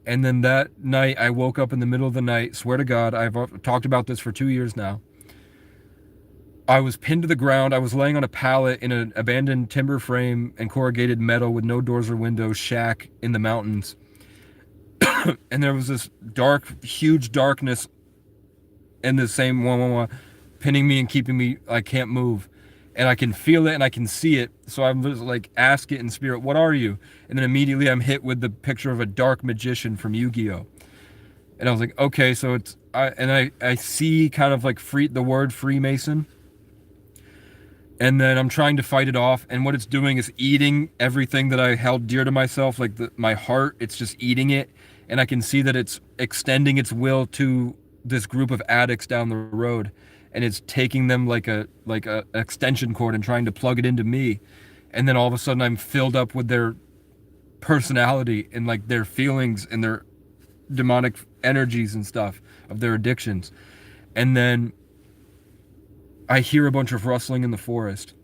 And then that night, I woke up in the middle of the night. Swear to God, I've talked about this for 2 years now. I was pinned to the ground. I was laying on a pallet in an abandoned timber frame and corrugated metal with no doors or windows shack in the mountains. And there was this dark, huge darkness and the same one pinning me and keeping me, I can't move. And I can feel it and I can see it. So I'm just like, ask it in spirit, what are you? And then immediately I'm hit with the picture of a dark magician from Yu-Gi-Oh! And I was like, okay, so I see kind of like the word Freemason. And then I'm trying to fight it off, and what it's doing is eating everything that I held dear to myself, like my heart. It's just eating it, and I can see that it's extending its will to this group of addicts down the road, and it's taking them like a extension cord and trying to plug it into me. And then all of a sudden I'm filled up with their personality and like their feelings and their demonic energies and stuff of their addictions. And then I hear a bunch of rustling in the forest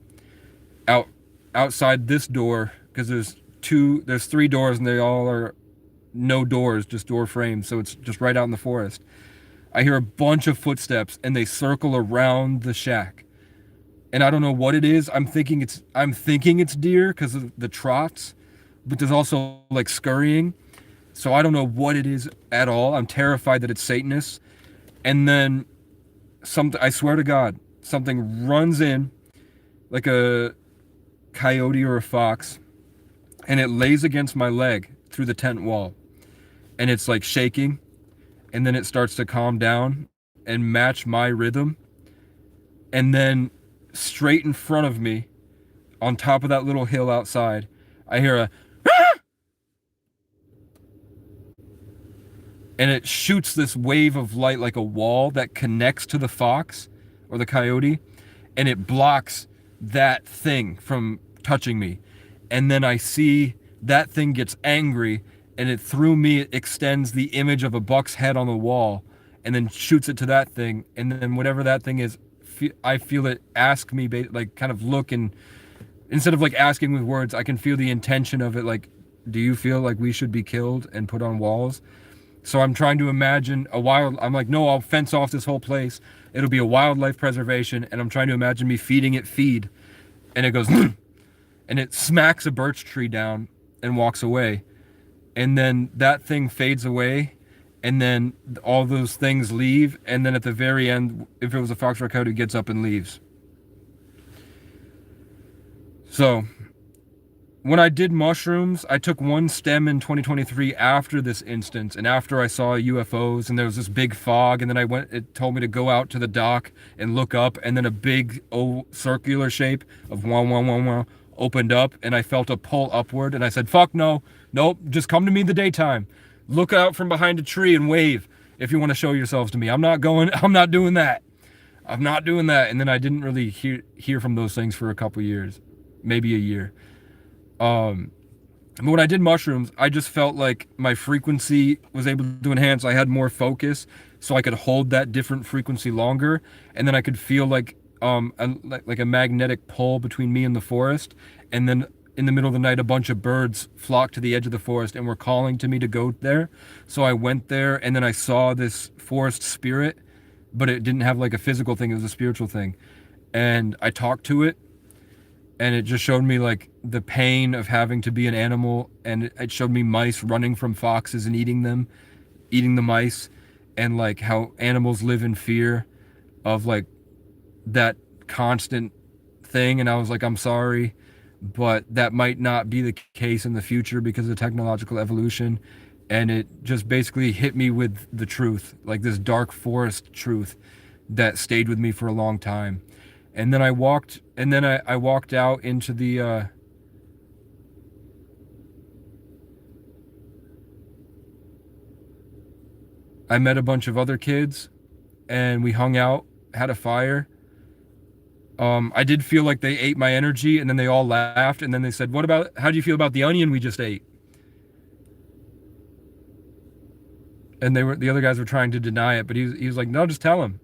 outside this door, because there's 3 doors and they all are no doors, just door frames. So it's just right out in the forest. I hear a bunch of footsteps and they circle around the shack. And I don't know what it is. I'm thinking it's deer because of the trots, but there's also like scurrying. So I don't know what it is at all. I'm terrified that it's Satanists. And then I swear to God, something runs in like a coyote or a fox, and it lays against my leg through the tent wall, and it's like shaking, and then it starts to calm down and match my rhythm. And then straight in front of me, on top of that little hill outside, I hear a and it shoots this wave of light like a wall that connects to the fox or the coyote, and it blocks that thing from touching me. And then I see that thing gets angry, and it extends the image of a buck's head on the wall and then shoots it to that thing. And then whatever that thing is, I feel it ask me, like kind of look, and instead of like asking with words, I can feel the intention of it. Like, do you feel like we should be killed and put on walls? So I'm trying to imagine I'm like, no, I'll fence off this whole place. It'll be a wildlife preservation. And I'm trying to imagine me feeding it feed. And it goes, and it smacks a birch tree down and walks away. And then that thing fades away. And then all those things leave. And then at the very end, if it was a fox or a coyote, gets up and leaves. So when I did mushrooms, I took one stem in 2023 after this instance, and after I saw UFOs, and there was this big fog, and then it told me to go out to the dock and look up, and then a big circular shape of wah opened up, and I felt a pull upward, and I said, fuck no, nope, just come to me in the daytime. Look out from behind a tree and wave if you want to show yourselves to me. I'm not doing that. I'm not doing that. And then I didn't really hear from those things for a couple years, maybe a year. But when I did mushrooms, I just felt like my frequency was able to enhance. I had more focus, so I could hold that different frequency longer, and then I could feel like like a magnetic pull between me and the forest. And then in the middle of the night, a bunch of birds flocked to the edge of the forest and were calling to me to go there. So I went there, and then I saw this forest spirit, but it didn't have like a physical thing. It was a spiritual thing, and I talked to it, and it just showed me like the pain of having to be an animal, and it showed me mice running from foxes and eating the mice, and like how animals live in fear of like that constant thing. And I was like, I'm sorry, but that might not be the case in the future because of technological evolution. And it just basically hit me with the truth, like this dark forest truth that stayed with me for a long time. And then I walked out into the I met a bunch of other kids, and we hung out, had a fire. I did feel like they ate my energy, and then they all laughed, and then they said, how do you feel about the onion we just ate? And the other guys were trying to deny it, but he was like, no, just tell him.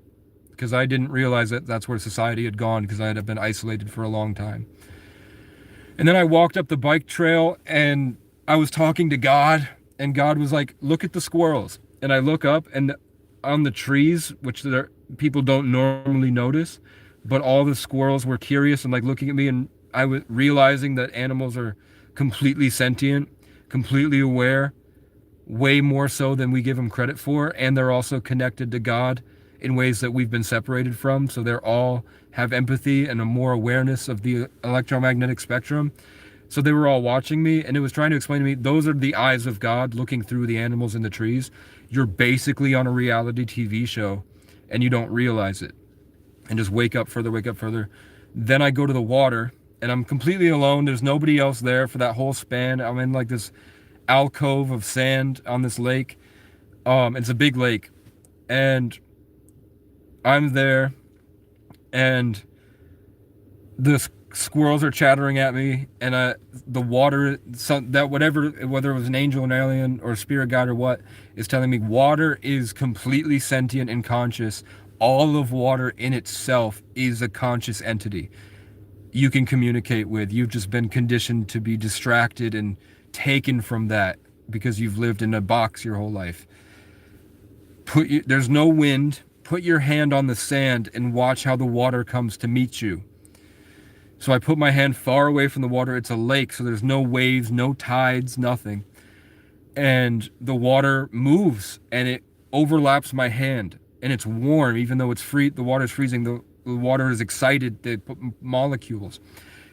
Because I didn't realize that that's where society had gone, because I had been isolated for a long time. And then I walked up the bike trail, and I was talking to God, and God was like, look at the squirrels. And I look up, and on the trees, which people don't normally notice, but all the squirrels were curious and like looking at me, and I was realizing that animals are completely sentient, completely aware, way more so than we give them credit for, and they're also connected to God in ways that we've been separated from. So they're all have empathy and a more awareness of the electromagnetic spectrum. So they were all watching me, and it was trying to explain to me, those are the eyes of God looking through the animals in the trees. You're basically on a reality TV show, and you don't realize it. And just wake up further. Then I go to the water, and I'm completely alone. There's nobody else there for that whole span. I'm in like this alcove of sand on this lake. It's a big lake, and I'm there, and the squirrels are chattering at me, and the water, whether it was an angel, an alien, or a spirit guide or what, is telling me water is completely sentient and conscious. All of water in itself is a conscious entity you can communicate with. You've just been conditioned to be distracted and taken from that because you've lived in a box your whole life. There's no wind. Put your hand on the sand and watch how the water comes to meet you. So I put my hand far away from the water. It's a lake, so there's no waves, no tides, nothing. And the water moves, and it overlaps my hand. And it's warm, even though the water is freezing. The water is excited, the molecules.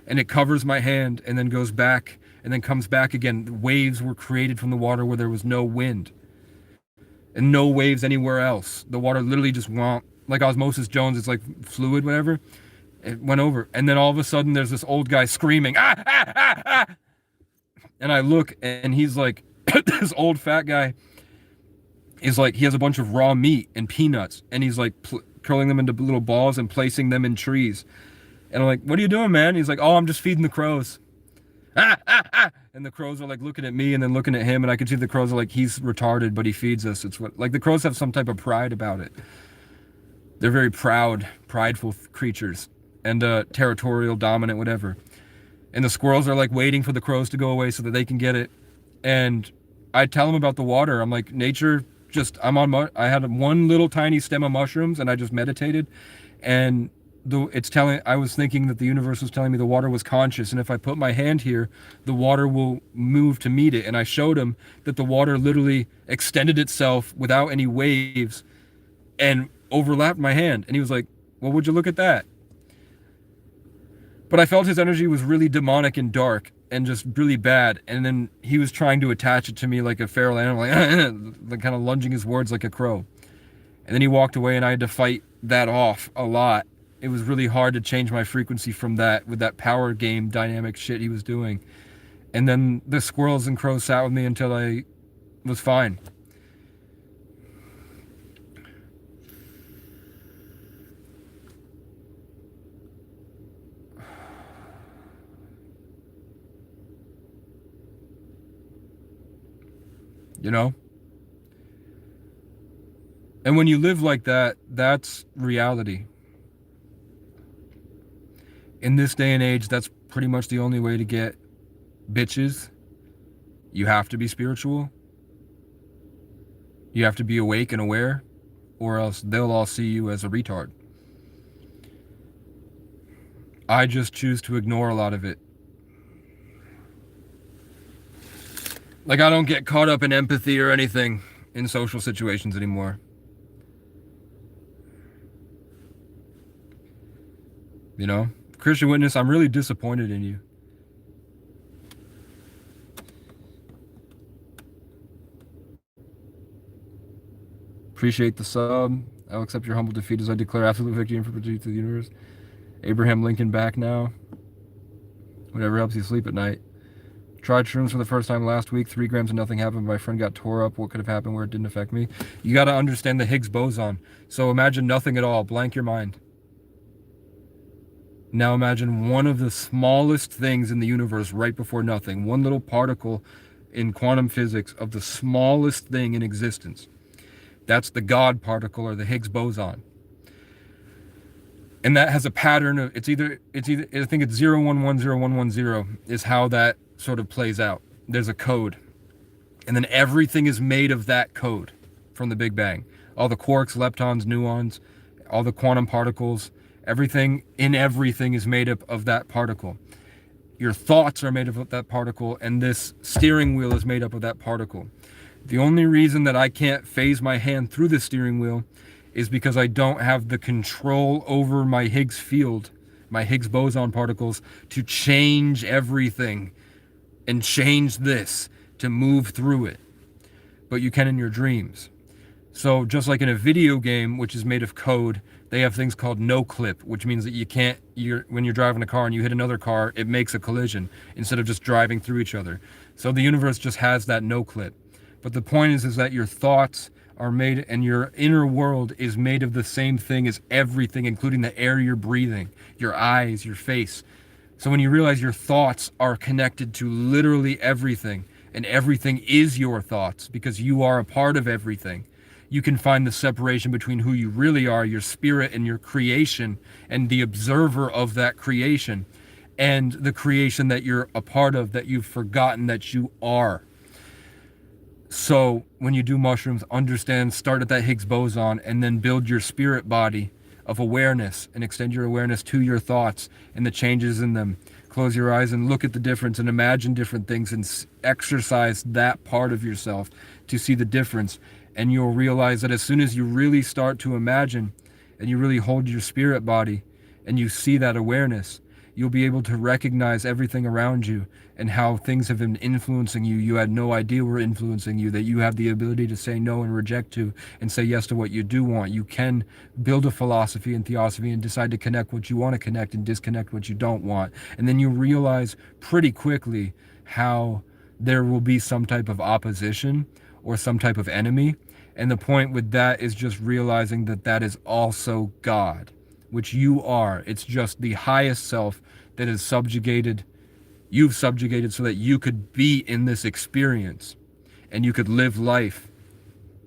And it covers my hand, and then goes back, and then comes back again. The waves were created from the water where there was no wind. And no waves anywhere else. The water literally just went, like Osmosis Jones, it's like fluid, whatever. It went over. And then all of a sudden, there's this old guy screaming, ah, ah, ah, ah. And I look, and he's like, this old fat guy is like, he has a bunch of raw meat and peanuts, and he's like curling them into little balls and placing them in trees. And I'm like, what are you doing, man? He's like, oh, I'm just feeding the crows. Ah, ah, ah. And the crows are like looking at me and then looking at him, and I can see the crows are like, he's retarded, but he feeds us. It's what, like, the crows have some type of pride about it. They're very prideful creatures, and territorial, dominant, whatever. And the squirrels are like waiting for the crows to go away so that they can get it. And I tell them about the water. I'm like, nature, I had one little tiny stem of mushrooms, and I just meditated, and I was thinking that the universe was telling me the water was conscious, and if I put my hand here, the water will move to meet it. And I showed him that the water literally extended itself without any waves and overlapped my hand. And he was like, well, would you look at that? But I felt his energy was really demonic and dark and just really bad. And then he was trying to attach it to me like a feral animal, like kind of lunging his words like a crow. And then he walked away, and I had to fight that off a lot. It was really hard to change my frequency from that with that power game dynamic shit he was doing. And then the squirrels and crows sat with me until I was fine. You know? And when you live like that, that's reality. In this day and age, that's pretty much the only way to get bitches. You have to be spiritual. You have to be awake and aware, or else they'll all see you as a retard. I just choose to ignore a lot of it. Like, I don't get caught up in empathy or anything in social situations anymore. You know? Christian Witness, I'm really disappointed in you. Appreciate the sub. I'll accept your humble defeat as I declare absolute victory and perpetuity to the universe. Abraham Lincoln back now. Whatever helps you sleep at night. Tried shrooms for the first time last week. 3 grams and nothing happened. My friend got tore up. What could have happened where it didn't affect me? You got to understand the Higgs boson. So imagine nothing at all. Blank your mind. Now imagine one of the smallest things in the universe right before nothing. One little particle in quantum physics of the smallest thing in existence. That's the God particle, or the Higgs boson. And that has a pattern of, it's either I think it's 0110110 is how that sort of plays out. There's a code. And then everything is made of that code from the Big Bang. All the quarks, leptons, muons, all the quantum particles, everything is made up of that particle. Your thoughts are made up of that particle, and this steering wheel is made up of that particle. The only reason that I can't phase my hand through the steering wheel is because I don't have the control over my Higgs field, my Higgs boson particles, to change everything and change this to move through it. But you can in your dreams. So just like in a video game, which is made of code, they have things called no clip, which means that you can't, when you're driving a car and you hit another car, it makes a collision instead of just driving through each other. So the universe just has that no clip. But the point is that your thoughts are made, and your inner world is made of the same thing as everything, including the air you're breathing, your eyes, your face. So when you realize your thoughts are connected to literally everything, and everything is your thoughts because you are a part of everything, you can find the separation between who you really are, your spirit, and your creation, and the observer of that creation, and the creation that you're a part of, that you've forgotten that you are. So when you do mushrooms, understand, start at that Higgs boson, and then build your spirit body of awareness and extend your awareness to your thoughts and the changes in them. Close your eyes and look at the difference and imagine different things and exercise that part of yourself to see the difference. And you'll realize that as soon as you really start to imagine and you really hold your spirit body and you see that awareness, you'll be able to recognize everything around you and how things have been influencing you. You had no idea were influencing you, that you have the ability to say no and reject to and say yes to what you do want. You can build a philosophy and theosophy and decide to connect what you want to connect and disconnect what you don't want. And then you realize pretty quickly how there will be some type of opposition or some type of enemy. And the point with that is just realizing that that is also God, which you are. It's just the highest self that is subjugated. You've subjugated so that you could be in this experience and you could live life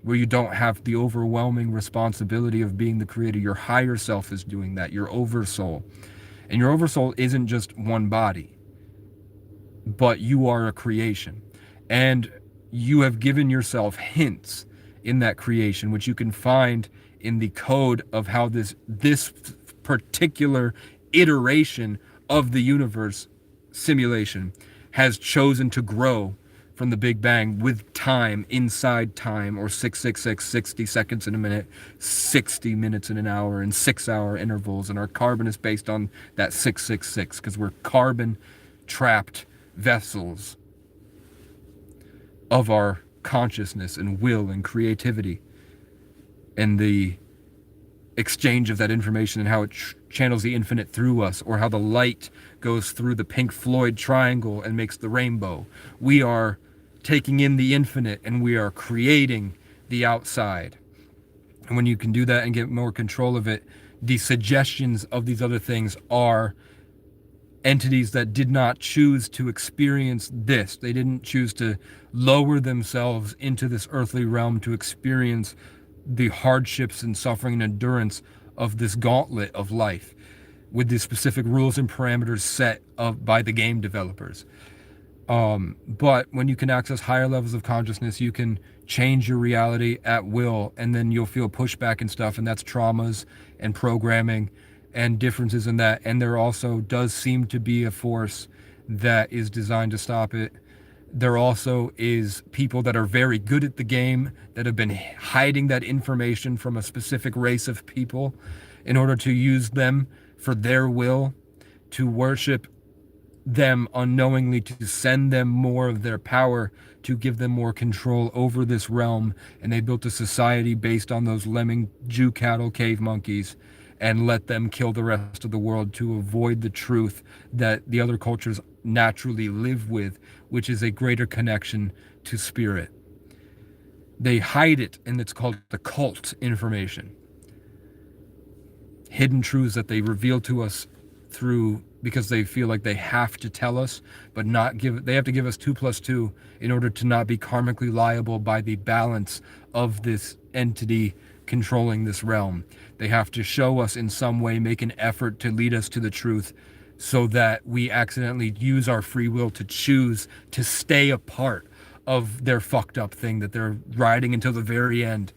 where you don't have the overwhelming responsibility of being the creator. Your higher self is doing that, your oversoul. And your oversoul isn't just one body, but you are a creation. And you have given yourself hints in that creation, which you can find in the code of how this particular iteration of the universe simulation has chosen to grow from the Big Bang with time inside time, or 666, 60 seconds in a minute, 60 minutes in an hour, and 6-hour intervals. And our carbon is based on that 666 because we're carbon trapped vessels of our consciousness and will and creativity, and the exchange of that information and how it channels the infinite through us, or how the light goes through the Pink Floyd triangle and makes the rainbow. We are taking in the infinite, and we are creating the outside. And when you can do that and get more control of it, the suggestions of these other things are entities that did not choose to experience this. They didn't choose to lower themselves into this earthly realm to experience the hardships and suffering and endurance of this gauntlet of life with the specific rules and parameters set up by the game developers. But when you can access higher levels of consciousness, you can change your reality at will, and then you'll feel pushback and stuff, and that's traumas and programming and differences in that. And there also does seem to be a force that is designed to stop it. There also is people that are very good at the game that have been hiding that information from a specific race of people in order to use them for their will, to worship them unknowingly, to send them more of their power, to give them more control over this realm. And they built a society based on those lemming Jew cattle cave monkeys and let them kill the rest of the world to avoid the truth that the other cultures naturally live with, which is a greater connection to spirit. They hide it, and it's called the cult information. Hidden truths that they reveal to us through, because they feel like they have to tell us, but not give, they have to give us 2 + 2 in order to not be karmically liable by the balance of this entity controlling this realm. They have to show us in some way, make an effort to lead us to the truth, so that we accidentally use our free will to choose to stay a part of their fucked up thing that they're riding until the very end,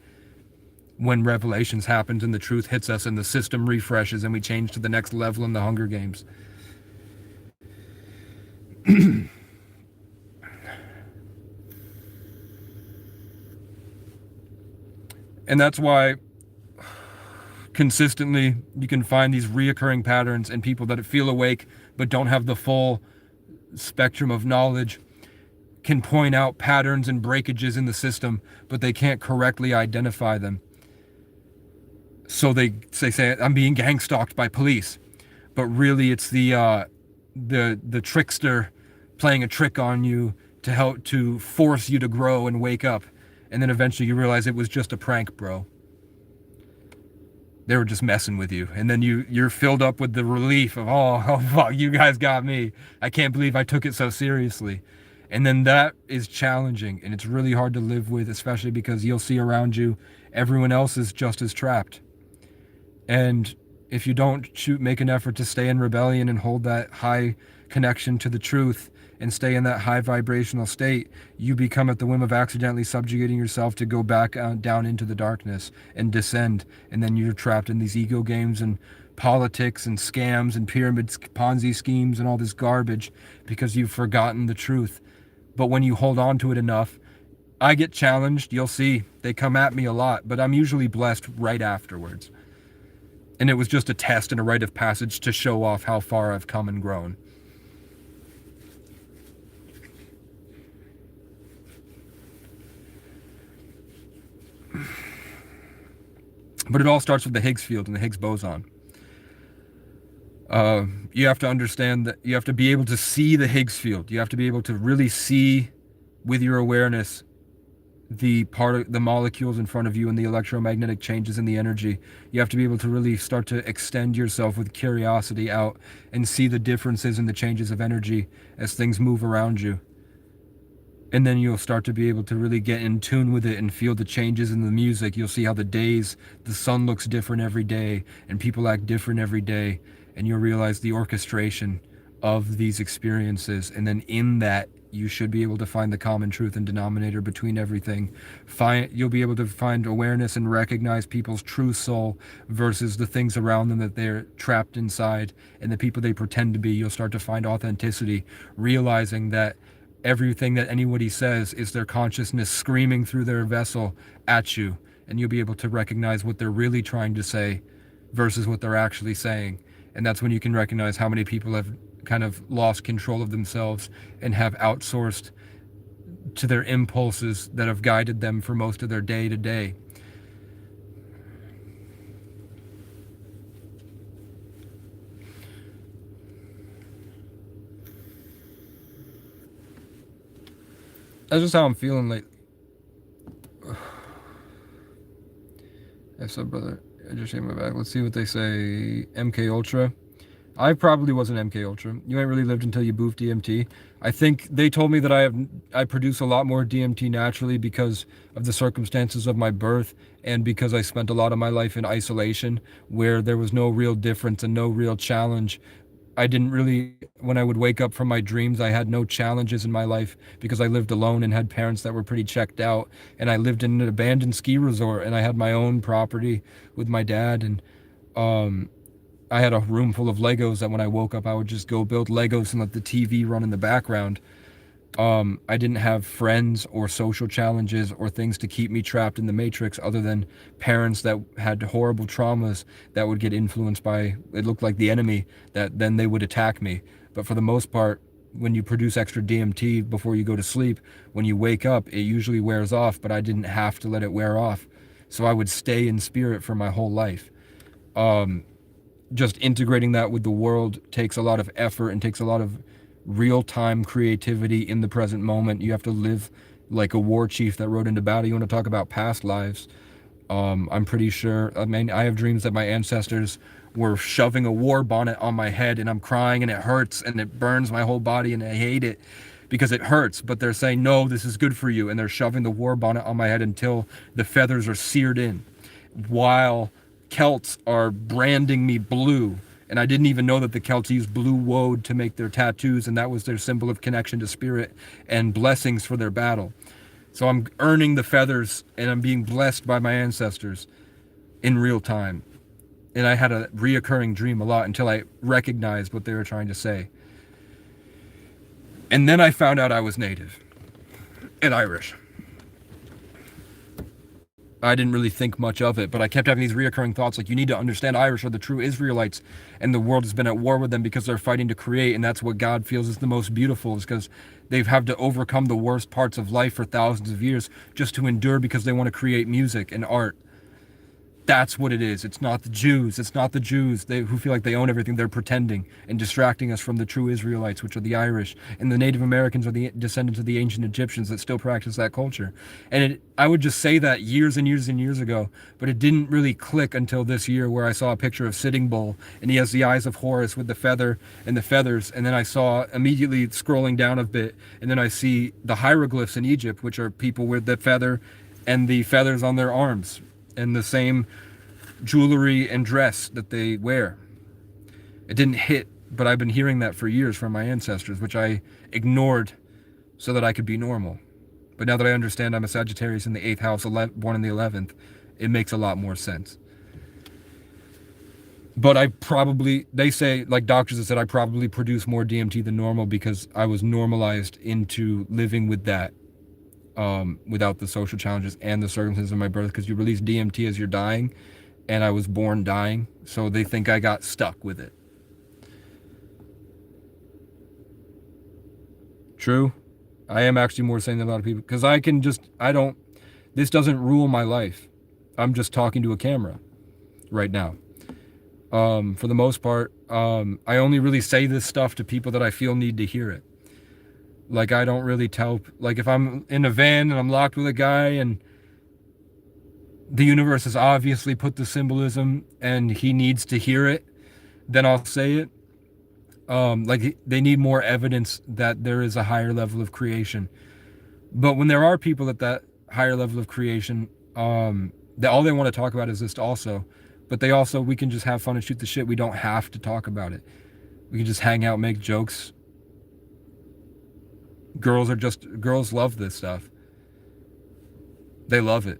when revelations happens and the truth hits us and the system refreshes and we change to the next level in the Hunger Games. And that's why consistently you can find these reoccurring patterns in people that feel awake but don't have the full spectrum of knowledge, can point out patterns and breakages in the system, but they can't correctly identify them. So they say, I'm being gang stalked by police, but really it's the trickster playing a trick on you to help to force you to grow and wake up, and then eventually you realize it was just a prank, bro. They were just messing with you, and then you're filled up with the relief of, oh fuck, you guys got me. I can't believe I took it so seriously. And then that is challenging, and it's really hard to live with, especially because you'll see around you everyone else is just as trapped. And if you don't make an effort to stay in rebellion and hold that high connection to the truth and stay in that high vibrational state, you become at the whim of accidentally subjugating yourself to go back down into the darkness and descend. And then you're trapped in these ego games and politics and scams and pyramids, Ponzi schemes and all this garbage because you've forgotten the truth. But when you hold on to it enough, I get challenged. You'll see they come at me a lot, but I'm usually blessed right afterwards. And it was just a test and a rite of passage to show off how far I've come and grown. But it all starts with the Higgs field and the Higgs boson. You have to understand that you have to be able to see the Higgs field. You have to be able to really see with your awareness the part of the molecules in front of you and the electromagnetic changes in the energy. You have to be able to really start to extend yourself with curiosity out and see the differences in the changes of energy as things move around you. And then you'll start to be able to really get in tune with it and feel the changes in the music. You'll see how the sun looks different every day and people act different every day. And you'll realize the orchestration of these experiences. And then in that, you should be able to find the common truth and denominator between everything. You'll be able to find awareness and recognize people's true soul versus the things around them that they're trapped inside and the people they pretend to be. You'll start to find authenticity, realizing that everything that anybody says is their consciousness screaming through their vessel at you. And you'll be able to recognize what they're really trying to say versus what they're actually saying. And that's when you can recognize how many people have kind of lost control of themselves and have outsourced to their impulses that have guided them for most of their day to day. That's just how I'm feeling lately. What's up, brother? I just came back. Let's see what they say. MK Ultra. I probably wasn't MK Ultra. You ain't really lived until you boofed DMT. I think they told me that I produce a lot more DMT naturally because of the circumstances of my birth and because I spent a lot of my life in isolation where there was no real difference and no real challenge. I didn't really, when I would wake up from my dreams, I had no challenges in my life because I lived alone and had parents that were pretty checked out. And I lived in an abandoned ski resort and I had my own property with my dad. And um, I had a room full of Legos that when I woke up, I would just go build Legos and let the TV run in the background. I didn't have friends or social challenges or things to keep me trapped in the matrix other than parents that had horrible traumas that would get influenced by, it looked like the enemy, that then they would attack me. But for the most part, when you produce extra DMT before you go to sleep, when you wake up, it usually wears off, but I didn't have to let it wear off. So I would stay in spirit for my whole life. Just integrating that with the world takes a lot of effort and takes a lot of real-time creativity in the present moment. You have to live like a war chief that rode into battle. You want to talk about past lives. I'm pretty sure, I mean, I have dreams that my ancestors were shoving a war bonnet on my head and I'm crying and it hurts and it burns my whole body and I hate it because it hurts, but they're saying, no, this is good for you. And they're shoving the war bonnet on my head until the feathers are seared in, while Celts are branding me blue. And I didn't even know that the Celts used blue woad to make their tattoos, and that was their symbol of connection to spirit and blessings for their battle. So I'm earning the feathers, and I'm being blessed by my ancestors in real time. And I had a reoccurring dream a lot until I recognized what they were trying to say. And then I found out I was Native and Irish. I didn't really think much of it, but I kept having these reoccurring thoughts like, you need to understand Irish are the true Israelites, and the world has been at war with them because they're fighting to create, and that's what God feels is the most beautiful, is because they've had to overcome the worst parts of life for thousands of years just to endure because they want to create music and art. That's what it is. It's not the Jews. It's not the Jews who feel like they own everything. They're pretending and distracting us from the true Israelites, which are the Irish. And the Native Americans are the descendants of the ancient Egyptians that still practice that culture. And I would just say that years and years and years ago, but it didn't really click until this year where I saw a picture of Sitting Bull and he has the eyes of Horus with the feather and the feathers. And then I saw immediately scrolling down a bit, and then I see the hieroglyphs in Egypt, which are people with the feather and the feathers on their arms and the same jewelry and dress that they wear. It didn't hit, but I've been hearing that for years from my ancestors, which I ignored so that I could be normal. But now that I understand I'm a Sagittarius in the 8th house, born in the 11th, it makes a lot more sense. But they say, like doctors have said, I probably produce more DMT than normal because I was normalized into living with that. Without the social challenges and the circumstances of my birth, because you release DMT as you're dying, and I was born dying, so they think I got stuck with it. True. I am actually more sane than a lot of people, because this doesn't rule my life. I'm just talking to a camera right now. For the most part, I only really say this stuff to people that I feel need to hear it. Like, I don't really tell, like, if I'm in a van and I'm locked with a guy and the universe has obviously put the symbolism and he needs to hear it, then I'll say it. Like, they need more evidence that there is a higher level of creation. But when there are people at that higher level of creation, that all they want to talk about is this also. But we can just have fun and shoot the shit. We don't have to talk about it. We can just hang out, make jokes. Girls love this stuff. They love it.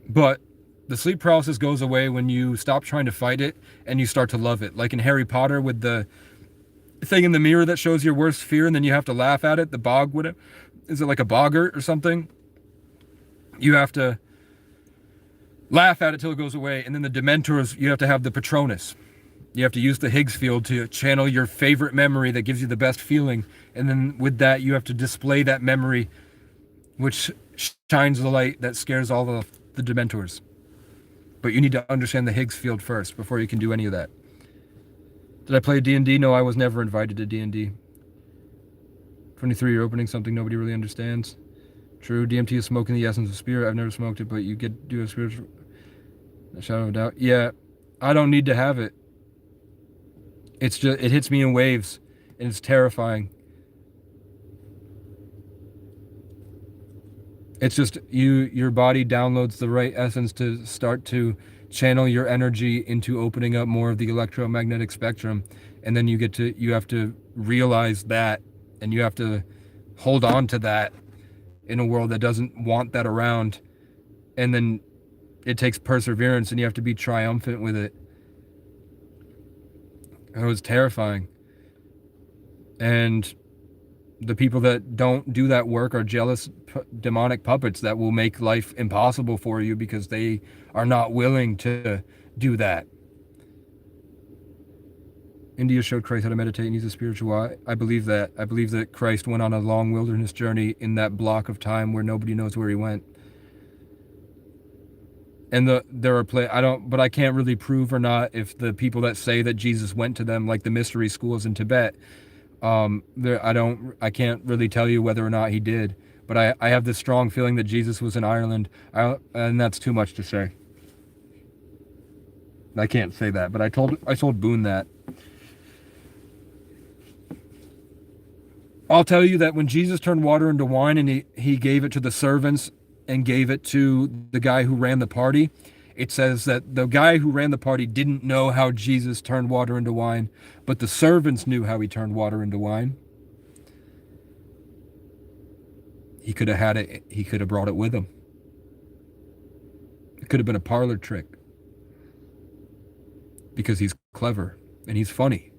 But the sleep paralysis goes away when you stop trying to fight it and you start to love it. Like in Harry Potter with the thing in the mirror that shows your worst fear and then you have to laugh at it. The bog, is it like a boggart or something? You have to laugh at it till it goes away. And then the Dementors, you have to have the Patronus. You have to use the Higgs field to channel your favorite memory that gives you the best feeling. And then with that, you have to display that memory, which shines the light that scares all the Dementors. But you need to understand the Higgs field first before you can do any of that. Did I play D&D? No, I was never invited to D&D. 23, you're opening something nobody really understands. True. DMT is smoking the essence of spirit. I've never smoked it, but you do a spiritual... A shadow of a doubt. Yeah, I don't need to have it. It's just, it hits me in waves, and it's terrifying. It's just your body downloads the right essence to start to channel your energy into opening up more of the electromagnetic spectrum, and then you have to realize that, and you have to hold on to that in a world that doesn't want that around, and then it takes perseverance, and you have to be triumphant with it. It was terrifying. And the people that don't do that work are jealous demonic puppets that will make life impossible for you because they are not willing to do that. India showed Christ how to meditate and use a spiritual eye. I believe that. I believe that Christ went on a long wilderness journey in that block of time where nobody knows where he went. And there are but I can't really prove or not if the people that say that Jesus went to them, like the mystery schools in Tibet, I can't really tell you whether or not he did. But I have this strong feeling that Jesus was in Ireland, and that's too much to say. I can't say that, but I told Boone that. I'll tell you that when Jesus turned water into wine and he gave it to the servants and gave it to the guy who ran the party, it says that the guy who ran the party didn't know how Jesus turned water into wine, but the servants knew how he turned water into wine. He could have had it. He could have brought it with him. It could have been a parlor trick. Because he's clever and he's funny.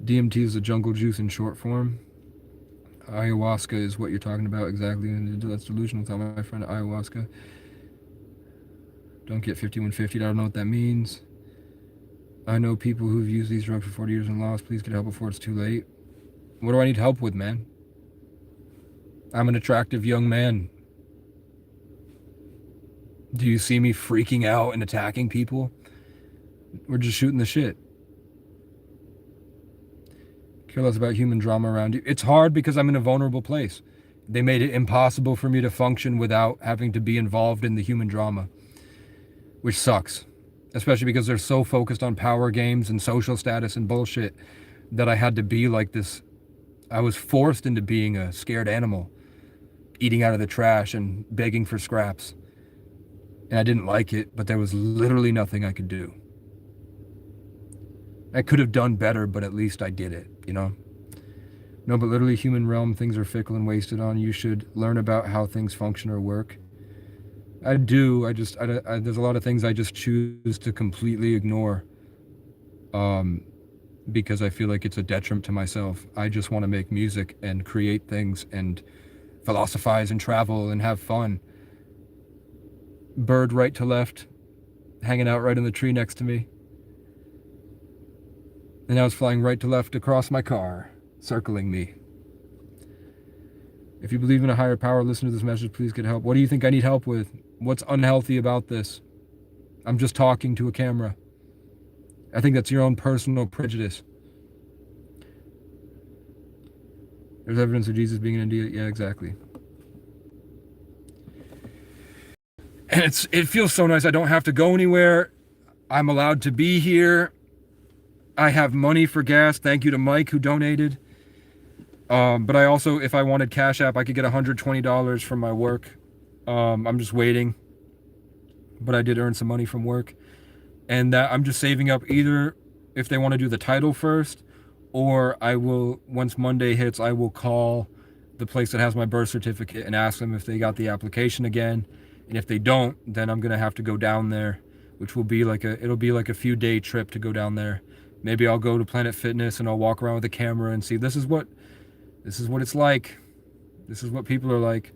DMT is the jungle juice in short form. Ayahuasca is what you're talking about exactly. That's delusional. Tell my friend ayahuasca. Don't get 5150. I don't know what that means. I know people who've used these drugs for 40 years and lost. Please get help before it's too late. What do I need help with, man? I'm an attractive young man. Do you see me freaking out and attacking people? We're just shooting the shit. Care less about human drama around you. It's hard because I'm in a vulnerable place. They made it impossible for me to function without having to be involved in the human drama, which sucks. Especially because they're so focused on power games and social status and bullshit that I had to be like this. I was forced into being a scared animal, eating out of the trash and begging for scraps. And I didn't like it, but there was literally nothing I could do. I could have done better, but at least I did it, you know? No, but literally human realm, things are fickle and wasted on. You should learn about how things function or work. I do. There's a lot of things I just choose to completely ignore because I feel like it's a detriment to myself. I just want to make music and create things and philosophize and travel and have fun. Bird right to left, hanging out right in the tree next to me. And I was flying right to left across my car, circling me. If you believe in a higher power, listen to this message, please get help. What do you think I need help with? What's unhealthy about this? I'm just talking to a camera. I think that's your own personal prejudice. There's evidence of Jesus being in India. Yeah, exactly. And it feels so nice. I don't have to go anywhere. I'm allowed to be here. I have money for gas. Thank you to Mike who donated. But I also, if I wanted Cash App, I could get $120 from my work. I'm just waiting. But I did earn some money from work. And that I'm just saving up either if they want to do the title first, or I will, once Monday hits, I will call the place that has my birth certificate and ask them if they got the application again. And if they don't, then I'm going to have to go down there, which will be it'll be like a few day trip to go down there. Maybe I'll go to Planet Fitness and I'll walk around with a camera and see this is what it's like. This is what people are like.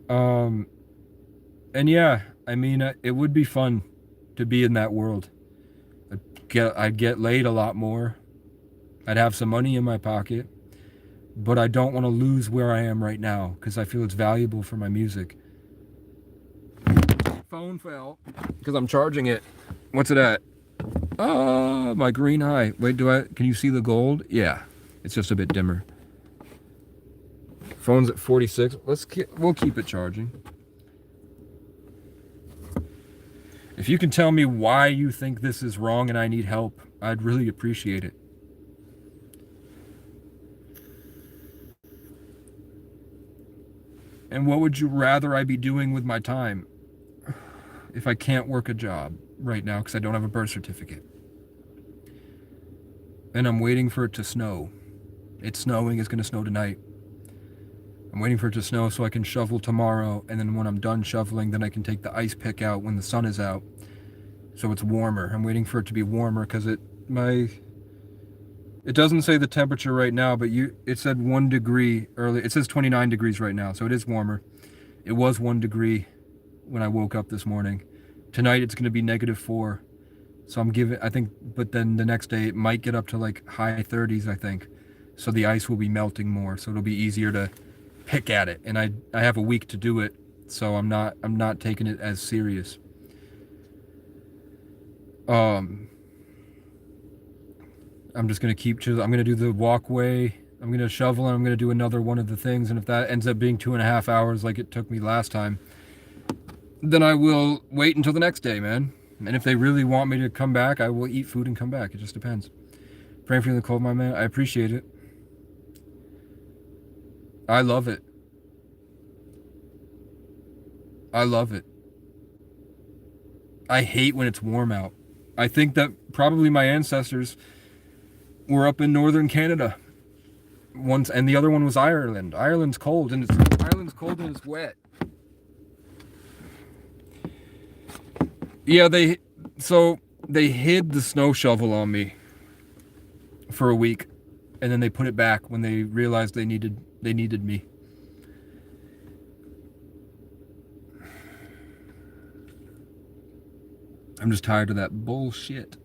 And yeah, I mean, it would be fun to be in that world. I'd get laid a lot more. I'd have some money in my pocket, but I don't want to lose where I am right now because I feel it's valuable for my music. Phone fell because I'm charging it. What's it at? My green eye. Wait, can you see the gold? Yeah. It's just a bit dimmer. Phone's at 46. We'll keep it charging. If you can tell me why you think this is wrong and I need help, I'd really appreciate it. And what would you rather I be doing with my time if I can't work a job right now because I don't have a birth certificate? And I'm waiting for it to snow. It's snowing. It's going to snow tonight. I'm waiting for it to snow so I can shovel tomorrow, and then when I'm done shoveling, then I can take the ice pick out when the sun is out, so it's warmer. I'm waiting for it to be warmer because it doesn't say the temperature right now, but it said 1 degree early. It says 29 degrees right now, so it is warmer. It was 1 degree when I woke up this morning. Tonight it's going to be -4, so I think, but then the next day it might get up to like high 30s, I think. So the ice will be melting more, so it'll be easier to pick at it, and I have a week to do it, so I'm not taking it as serious. I'm just gonna keep chill. I'm gonna do the walkway, I'm gonna shovel, and I'm gonna do another one of the things, and if that ends up being 2.5 hours like it took me last time, then I will wait until the next day, man. And if they really want me to come back, I will eat food and come back. It just depends. Praying for you in the cold, my man. I appreciate it. I love it. I love it. I hate when it's warm out. I think that probably my ancestors were up in northern Canada once, and the other one was Ireland. Ireland's cold and it's wet. Yeah, they hid the snow shovel on me for a week, and then they put it back when they realized they needed me. I'm just tired of that bullshit.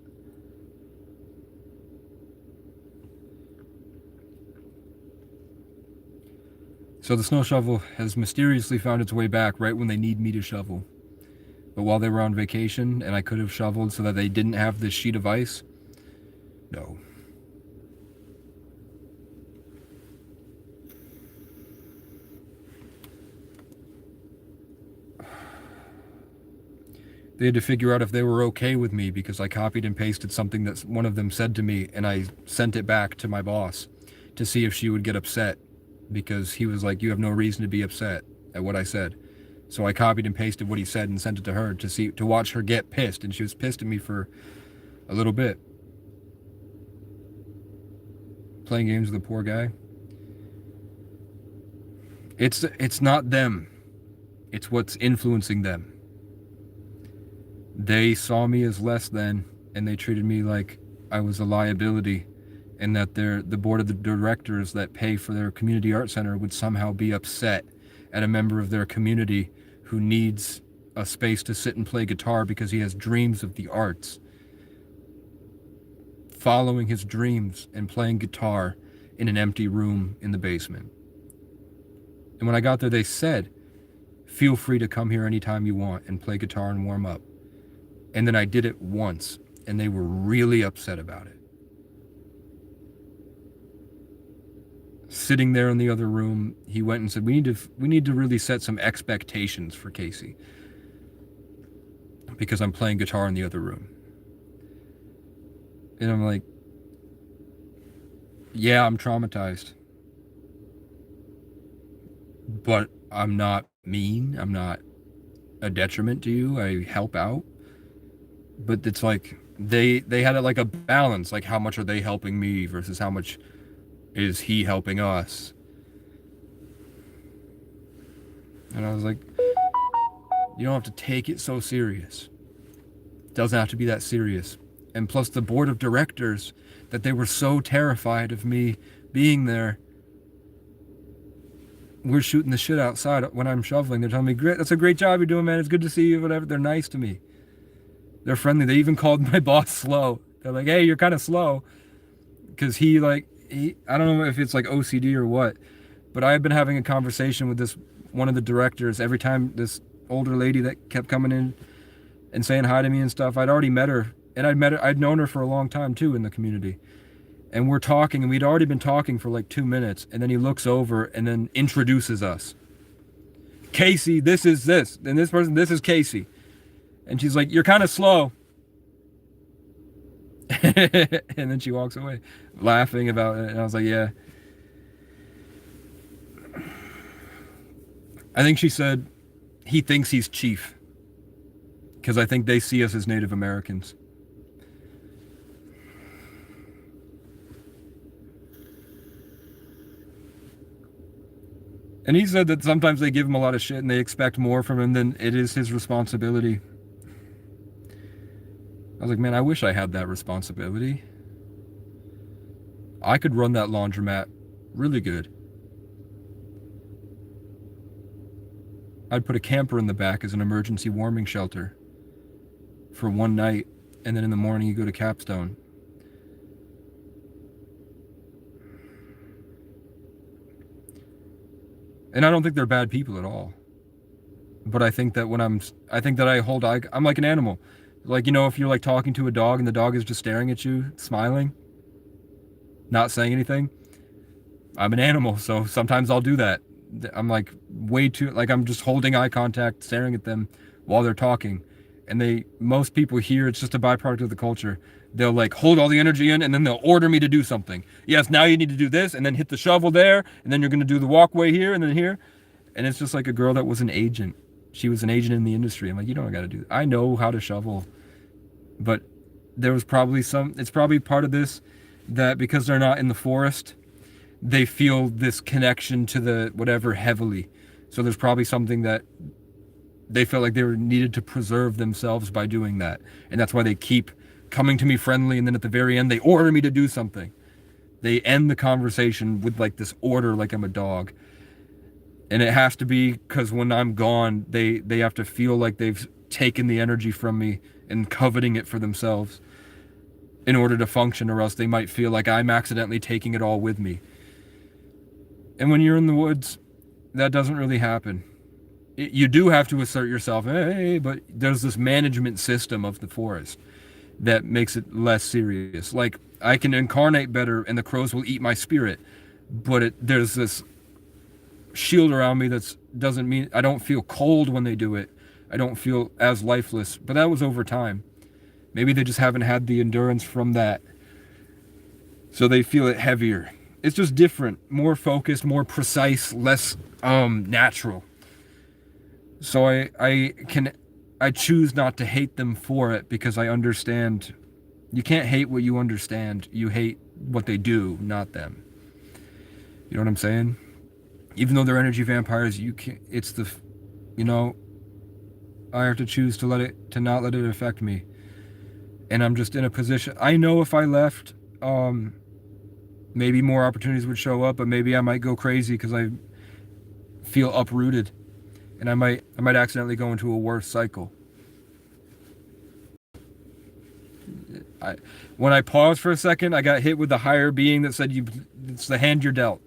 So the snow shovel has mysteriously found its way back right when they need me to shovel. But while they were on vacation and I could have shoveled so that they didn't have this sheet of ice, no. They had to figure out if they were okay with me because I copied and pasted something that one of them said to me, and I sent it back to my boss to see if she would get upset, because he was like, you have no reason to be upset at what I said. So I copied and pasted what he said and sent it to her to watch her get pissed, and she was pissed at me for a little bit. Playing games with a poor guy. It's not them. It's what's influencing them. They saw me as less than, and they treated me like I was a liability, and that the board of the directors that pay for their community art center would somehow be upset at a member of their community who needs a space to sit and play guitar because he has dreams of the arts. Following his dreams and playing guitar in an empty room in the basement. And when I got there, they said, feel free to come here anytime you want and play guitar and warm up. And then I did it once, and they were really upset about it. Sitting there in the other room, he went and said, we need to really set some expectations for Casey, because I'm playing guitar in the other room. And I'm like, yeah, I'm traumatized. But I'm not mean. I'm not a detriment to you. I help out. But it's like they had it like a balance, like how much are they helping me versus how much is he helping us. And I was like, you don't have to take it so serious. It doesn't have to be that serious. And plus the board of directors, that they were so terrified of me being there. We're shooting the shit outside when I'm shoveling. They're telling me, great, that's a great job you're doing, man. It's good to see you, whatever. They're nice to me. They're friendly. They even called my boss slow. They're like, hey, you're kind of slow. Because he, I don't know if it's like OCD or what, but I had been having a conversation with one of the directors every time, this older lady that kept coming in and saying hi to me and stuff. I'd already met her And I'd known her for a long time too in the community. And we're talking, and we'd already been talking for like 2 minutes. And then he looks over and then introduces us. Casey, this is this. And this person, this is Casey. And she's like, you're kind of slow. And then she walks away laughing about it. And I was like, yeah. I think she said he thinks he's chief. Because I think they see us as Native Americans. And he said that sometimes they give him a lot of shit and they expect more from him than it is his responsibility. I was like, man, I wish I had that responsibility. I could run that laundromat really good. I'd put a camper in the back as an emergency warming shelter for one night, and then in the morning you go to Capstone. And I don't think they're bad people at all. But I think that I'm like an animal. Like, you know, if you're like talking to a dog and the dog is just staring at you, smiling, not saying anything, I'm an animal, so sometimes I'll do that. I'm like I'm just holding eye contact, staring at them while they're talking. And most people here, it's just a byproduct of the culture. They'll like hold all the energy in and then they'll order me to do something. Yes, now you need to do this, and then hit the shovel there, and then you're going to do the walkway here and then here. And it's just like a girl that was an agent. She was an agent in the industry. I'm like, you don't got to do that. I know how to shovel. But there was probably it's probably part of this that because they're not in the forest, they feel this connection to the whatever heavily. So there's probably something that they felt like they were needed to preserve themselves by doing that. And that's why they keep coming to me friendly, and then at the very end they order me to do something. They end the conversation with like this order, like I'm a dog. And it has to be because when I'm gone, they have to feel like they've taken the energy from me and coveting it for themselves in order to function, or else they might feel like I'm accidentally taking it all with me. And when you're in the woods, that doesn't really happen. You do have to assert yourself, hey, but there's this management system of the forest that makes it less serious. Like, I can incarnate better and the crows will eat my spirit, but there's this shield around me that doesn't mean I don't feel cold when they do it. I don't feel as lifeless, but that was over time. Maybe they just haven't had the endurance from that, so they feel it heavier. It's just different, more focused, more precise, less natural. So I choose not to hate them for it, because I understand you can't hate what you understand. You hate what they do, not them. You know what I'm saying? Even though they're energy vampires, you can't. It's the, you know, I have to choose to not let it affect me. And I'm just in a position. I know if I left, maybe more opportunities would show up, but maybe I might go crazy because I feel uprooted, and I might accidentally go into a worse cycle. When I paused for a second, I got hit with the higher being that said, it's the hand you're dealt.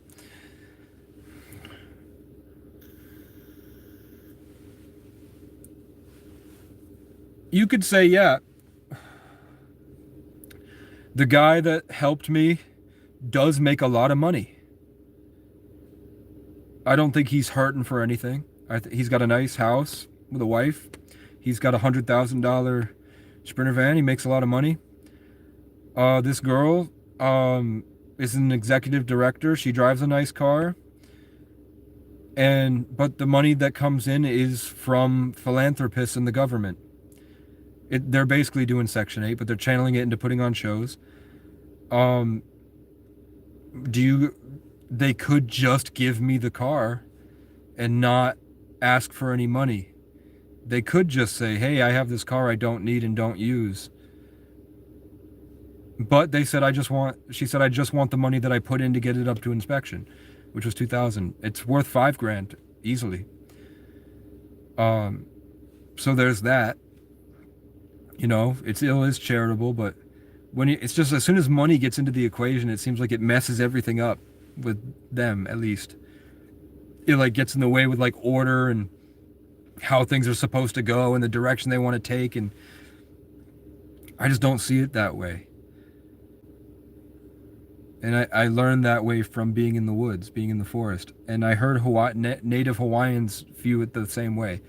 You could say, yeah, the guy that helped me does make a lot of money. I don't think he's hurting for anything. He's got a nice house with a wife. He's got $100,000 Sprinter van. He makes a lot of money. This girl is an executive director. She drives a nice car. But the money that comes in is from philanthropists and the government. They're basically doing Section 8, but they're channeling it into putting on shows. They could just give me the car and not ask for any money. They could just say, hey, I have this car I don't need and don't use. But she said, I just want the money that I put in to get it up to inspection, which was $2,000. It's worth $5,000 easily. So there's that. You know, it is charitable, but it's just, as soon as money gets into the equation, it seems like it messes everything up with them, at least. It like gets in the way with like order and how things are supposed to go and the direction they want to take. And I just don't see it that way. And I learned that way from being in the woods, being in the forest. And I heard Native Hawaiians view it the same way.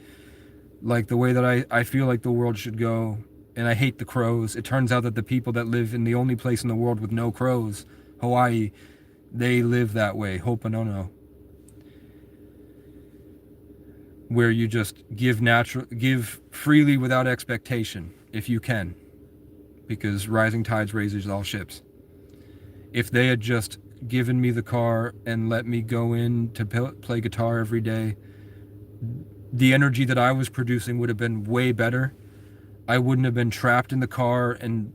Like the way that I feel like the world should go. And I hate the crows. It turns out that the people that live in the only place in the world with no crows, Hawaii, they live that way, Ho'oponopono. Where you just give freely without expectation, if you can. Because rising tides raises all ships. If they had just given me the car and let me go in to play guitar every day, the energy that I was producing would have been way better. I wouldn't have been trapped in the car and,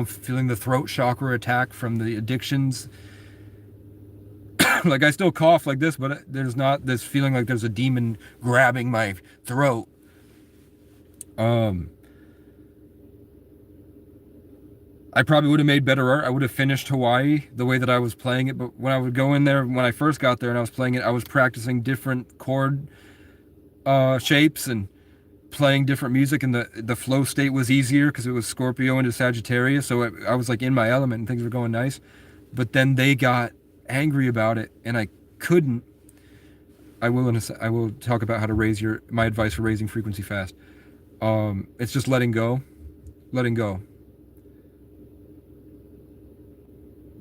feeling the throat chakra attack from the addictions. Like, I still cough like this, but there's not this feeling like there's a demon grabbing my throat. I probably would have made better art. I would have finished Hawaii the way that I was playing it. But when I would go in there, when I first got there and I was playing it, I was practicing different chord shapes and playing different music. And the flow state was easier because it was Scorpio into Sagittarius. So I was like in my element and things were going nice. But then they got angry about it and I couldn't. I will talk about how to my advice for raising frequency fast. It's just letting go.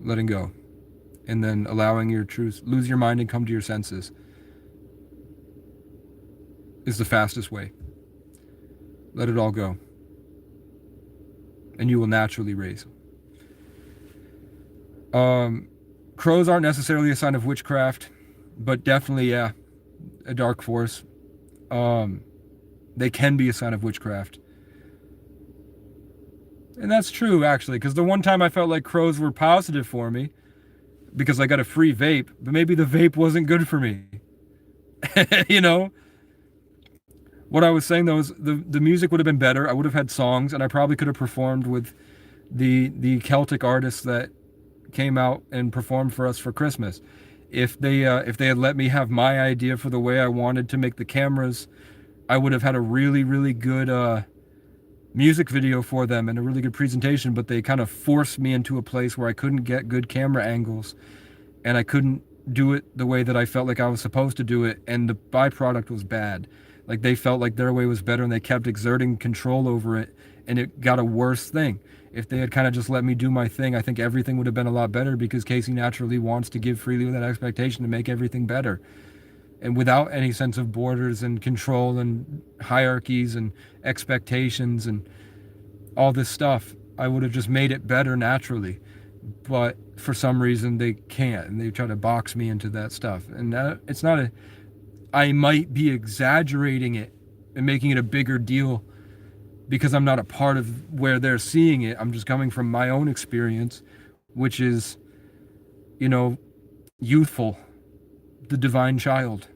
Letting go, and then allowing your truth, lose your mind and come to your senses is the fastest way. Let it all go, and you will naturally raise. Crows aren't necessarily a sign of witchcraft, but definitely, yeah, a dark force. They can be a sign of witchcraft. And that's true, actually, because the one time I felt like crows were positive for me, because I got a free vape, but maybe the vape wasn't good for me. What I was saying, though, is the music would have been better. I would have had songs, and I probably could have performed with the Celtic artists that came out and performed for us for Christmas. If they had let me have my idea for the way I wanted to make the cameras, I would have had a really, really good music video for them and a really good presentation, but they kind of forced me into a place where I couldn't get good camera angles and I couldn't do it the way that I felt like I was supposed to do it, and the byproduct was bad. Like, they felt like their way was better and they kept exerting control over it, and it got a worse thing. If they had kind of just let me do my thing, I think everything would have been a lot better, because Casey naturally wants to give freely without expectation to make everything better. And without any sense of borders and control and hierarchies and expectations and all this stuff, I would have just made it better naturally. But for some reason they can't, and they try to box me into that stuff. And it's not I might be exaggerating it and making it a bigger deal because I'm not a part of where they're seeing it. I'm just coming from my own experience, which is, youthful, the divine child.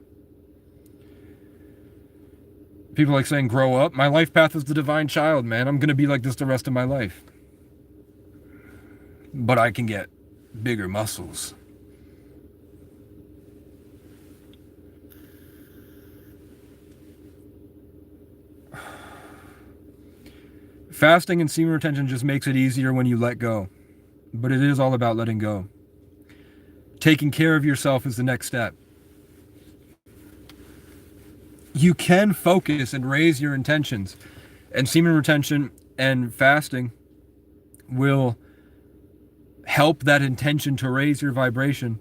People like saying, grow up. My life path is the divine child, man. I'm going to be like this the rest of my life. But I can get bigger muscles. Fasting and semen retention just makes it easier when you let go. But it is all about letting go. Taking care of yourself is the next step. You can focus and raise your intentions, and semen retention and fasting will help that intention to raise your vibration.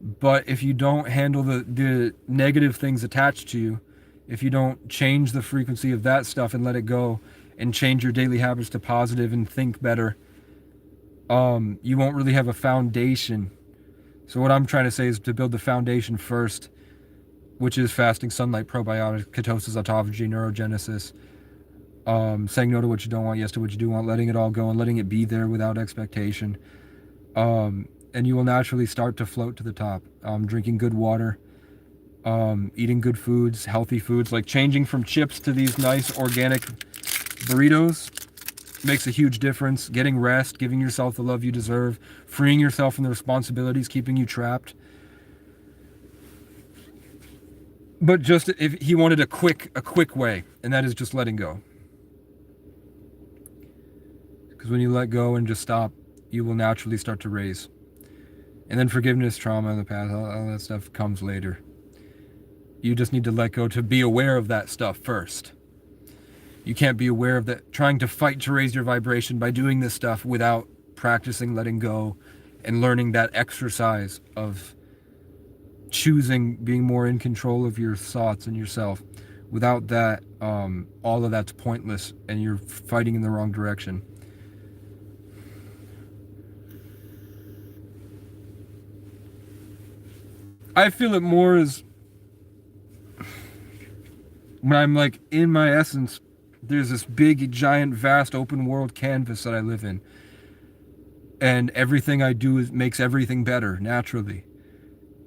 But if you don't handle the negative things attached to you, if you don't change the frequency of that stuff and let it go and change your daily habits to positive and think better, you won't really have a foundation. So what I'm trying to say is to build the foundation first, which is fasting, sunlight, probiotics, ketosis, autophagy, neurogenesis, saying no to what you don't want, yes to what you do want, letting it all go and letting it be there without expectation. And you will naturally start to float to the top. Drinking good water, eating good foods, healthy foods, like changing from chips to these nice organic burritos makes a huge difference. Getting rest, giving yourself the love you deserve, freeing yourself from the responsibilities keeping you trapped. But just if he wanted a quick way, and that is just letting go. Because when you let go and just stop, you will naturally start to raise. And then forgiveness, trauma, the past, all that stuff comes later. You just need to let go to be aware of that stuff first. You can't be aware of that, trying to fight to raise your vibration by doing this stuff without practicing letting go and learning that exercise of choosing being more in control of your thoughts and yourself. Without that, all of that's pointless and you're fighting in the wrong direction. I feel it more as when I'm like in my essence, there's this big, giant, vast open world canvas that I live in. And everything I do makes everything better, naturally.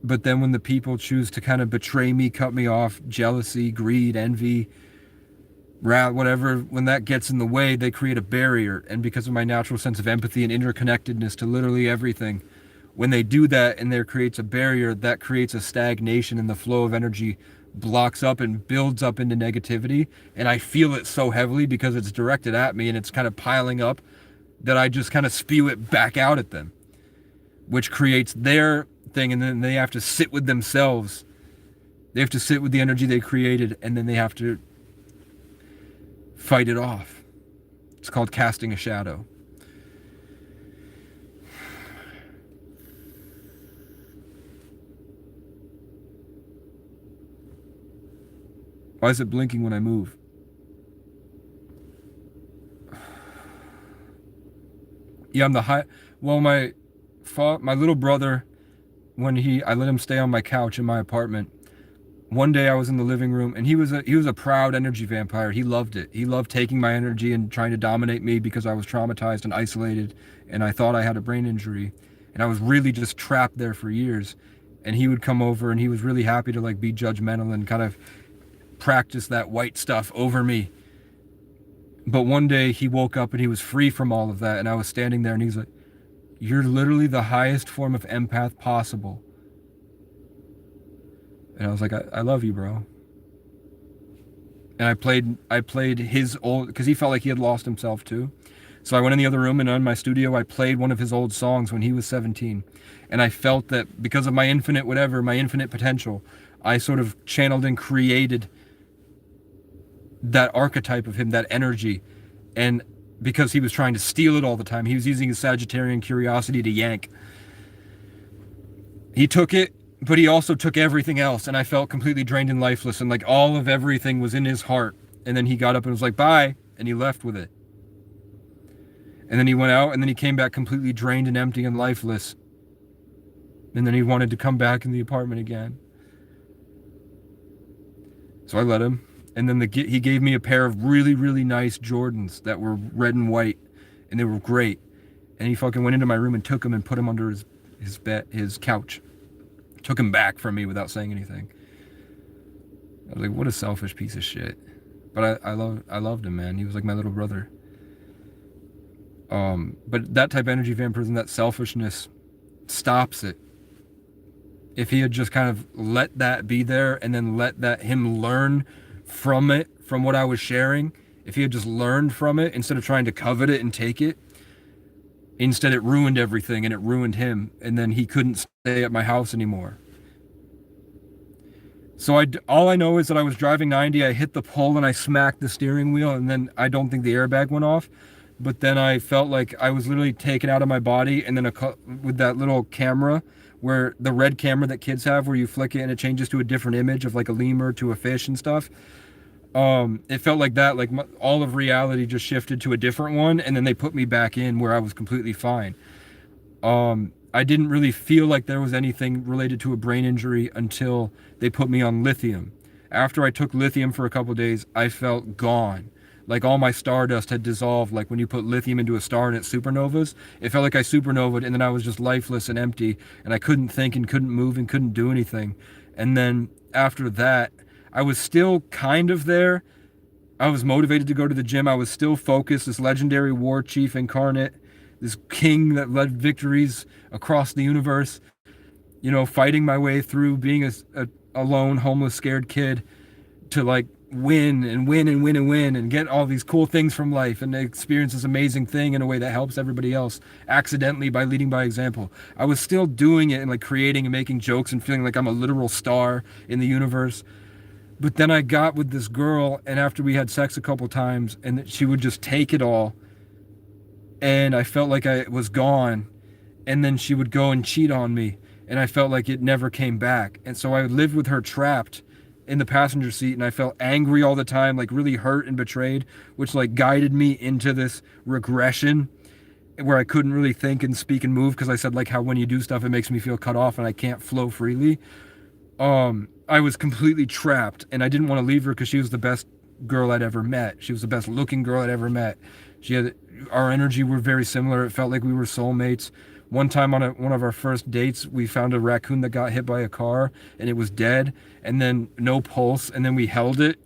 But then when the people choose to kind of betray me, cut me off, jealousy, greed, envy, wrath, whatever, when that gets in the way, they create a barrier. And because of my natural sense of empathy and interconnectedness to literally everything, when they do that and there creates a barrier, that creates a stagnation in the flow of energy, blocks up and builds up into negativity. And I feel it so heavily because it's directed at me and it's kind of piling up that I just kind of spew it back out at them, which creates their thing. And then they have to sit with themselves. They have to sit with the energy they created, and then they have to fight it off. It's called casting a shadow. Why is it blinking when I move? Yeah, I'm the high. Well, my little brother, when I let him stay on my couch in my apartment. One day I was in the living room, and he was a proud energy vampire. He loved it. He loved taking my energy and trying to dominate me because I was traumatized and isolated, and I thought I had a brain injury, and I was really just trapped there for years. And he would come over, and he was really happy to like be judgmental and kind of practice that white stuff over me. But one day he woke up and he was free from all of that, and I was standing there and he's like, "You're literally the highest form of empath possible." And I was like, I love you, bro. And I played his old, because he felt like he had lost himself too. So I went in the other room, and in my studio I played one of his old songs when he was 17. And I felt that because of my infinite potential, I sort of channeled and created that archetype of him, that energy. And because he was trying to steal it all the time, he was using his Sagittarian curiosity to yank. He took it, but he also took everything else, and I felt completely drained and lifeless, and like all of everything was in his heart. And then he got up and was like, "Bye," and he left with it. And then he went out, and then he came back completely drained and empty and lifeless. And then he wanted to come back in the apartment again. So I let him. And then he gave me a pair of really, really nice Jordans that were red and white, and they were great. And he fucking went into my room and took them and put them under his couch. Took him back from me without saying anything. I was like, what a selfish piece of shit. But I loved him, man. He was like my little brother. But that type of energy vampirism, that selfishness, stops it. If he had just kind of let that be there and then let him learn from it, from what I was sharing, if he had just learned from it instead of trying to covet it and take it, instead it ruined everything and it ruined him, and then he couldn't stay at my house anymore. So all I know is that I was driving 90, I hit the pole and I smacked the steering wheel, and then I don't think the airbag went off, but then I felt like I was literally taken out of my body, and then with that little camera, where the red camera that kids have where you flick it and it changes to a different image of like a lemur to a fish and stuff. It felt like that, like all of reality just shifted to a different one, and then they put me back in where I was completely fine. I didn't really feel like there was anything related to a brain injury until they put me on lithium. After I took lithium for a couple of days, I felt gone. Like all my stardust had dissolved, like when you put lithium into a star and it supernovas. It felt like I supernovaed, and then I was just lifeless and empty, and I couldn't think and couldn't move and couldn't do anything. And then after that, I was still kind of there. I was motivated to go to the gym. I was still focused, this legendary war chief incarnate, this king that led victories across the universe, fighting my way through being a lone, homeless, scared kid to like win and win and win and win and get all these cool things from life and experience this amazing thing in a way that helps everybody else accidentally by leading by example. I was still doing it and like creating and making jokes and feeling like I'm a literal star in the universe. But then I got with this girl, and after we had sex a couple times, and she would just take it all, and I felt like I was gone, and then she would go and cheat on me, and I felt like it never came back. And so I lived with her trapped in the passenger seat, and I felt angry all the time, like really hurt and betrayed, which like guided me into this regression where I couldn't really think and speak and move because I said like how when you do stuff it makes me feel cut off and I can't flow freely. I was completely trapped, and I didn't want to leave her because she was the best girl I'd ever met. She was the best looking girl I'd ever met. She had our energy were very similar. It felt like we were soulmates. One time on one of our first dates, we found a raccoon that got hit by a car and it was dead, and then no pulse, and then we held it,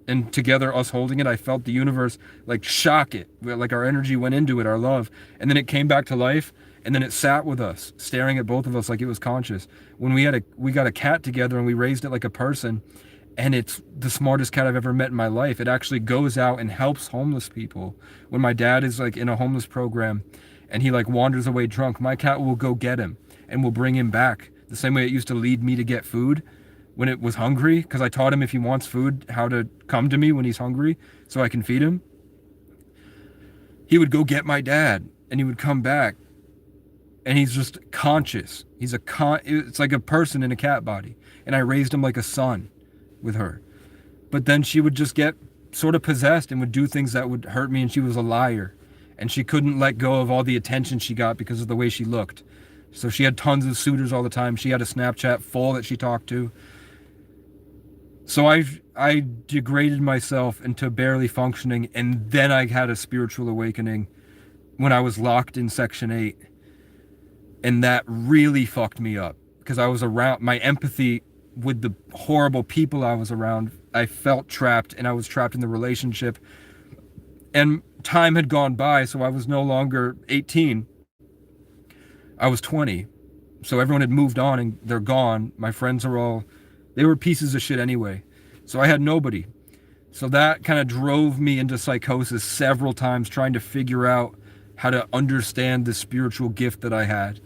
and together, us holding it, I felt the universe like shock it, like our energy went into it, our love, and then it came back to life, and then it sat with us, staring at both of us like it was conscious. When we got a cat together and we raised it like a person, and it's the smartest cat I've ever met in my life. It actually goes out and helps homeless people. When my dad is like in a homeless program and he like wanders away drunk, my cat will go get him and will bring him back. The same way it used to lead me to get food when it was hungry, because I taught him if he wants food, how to come to me when he's hungry so I can feed him. He would go get my dad and he would come back, and he's just conscious. It's like a person in a cat body. And I raised him like a son with her. But then she would just get sort of possessed and would do things that would hurt me, and she was a liar. And she couldn't let go of all the attention she got because of the way she looked. So she had tons of suitors all the time. She had a Snapchat full that she talked to. So I degraded myself into barely functioning, and then I had a spiritual awakening when I was locked in Section 8. And that really fucked me up because I was around my empathy with the horrible people I was around. I felt trapped, and I was trapped in the relationship. And time had gone by, so I was no longer 18. I was 20. So everyone had moved on and they're gone. My friends they were pieces of shit anyway. So I had nobody. So that kind of drove me into psychosis several times, trying to figure out how to understand the spiritual gift that I had.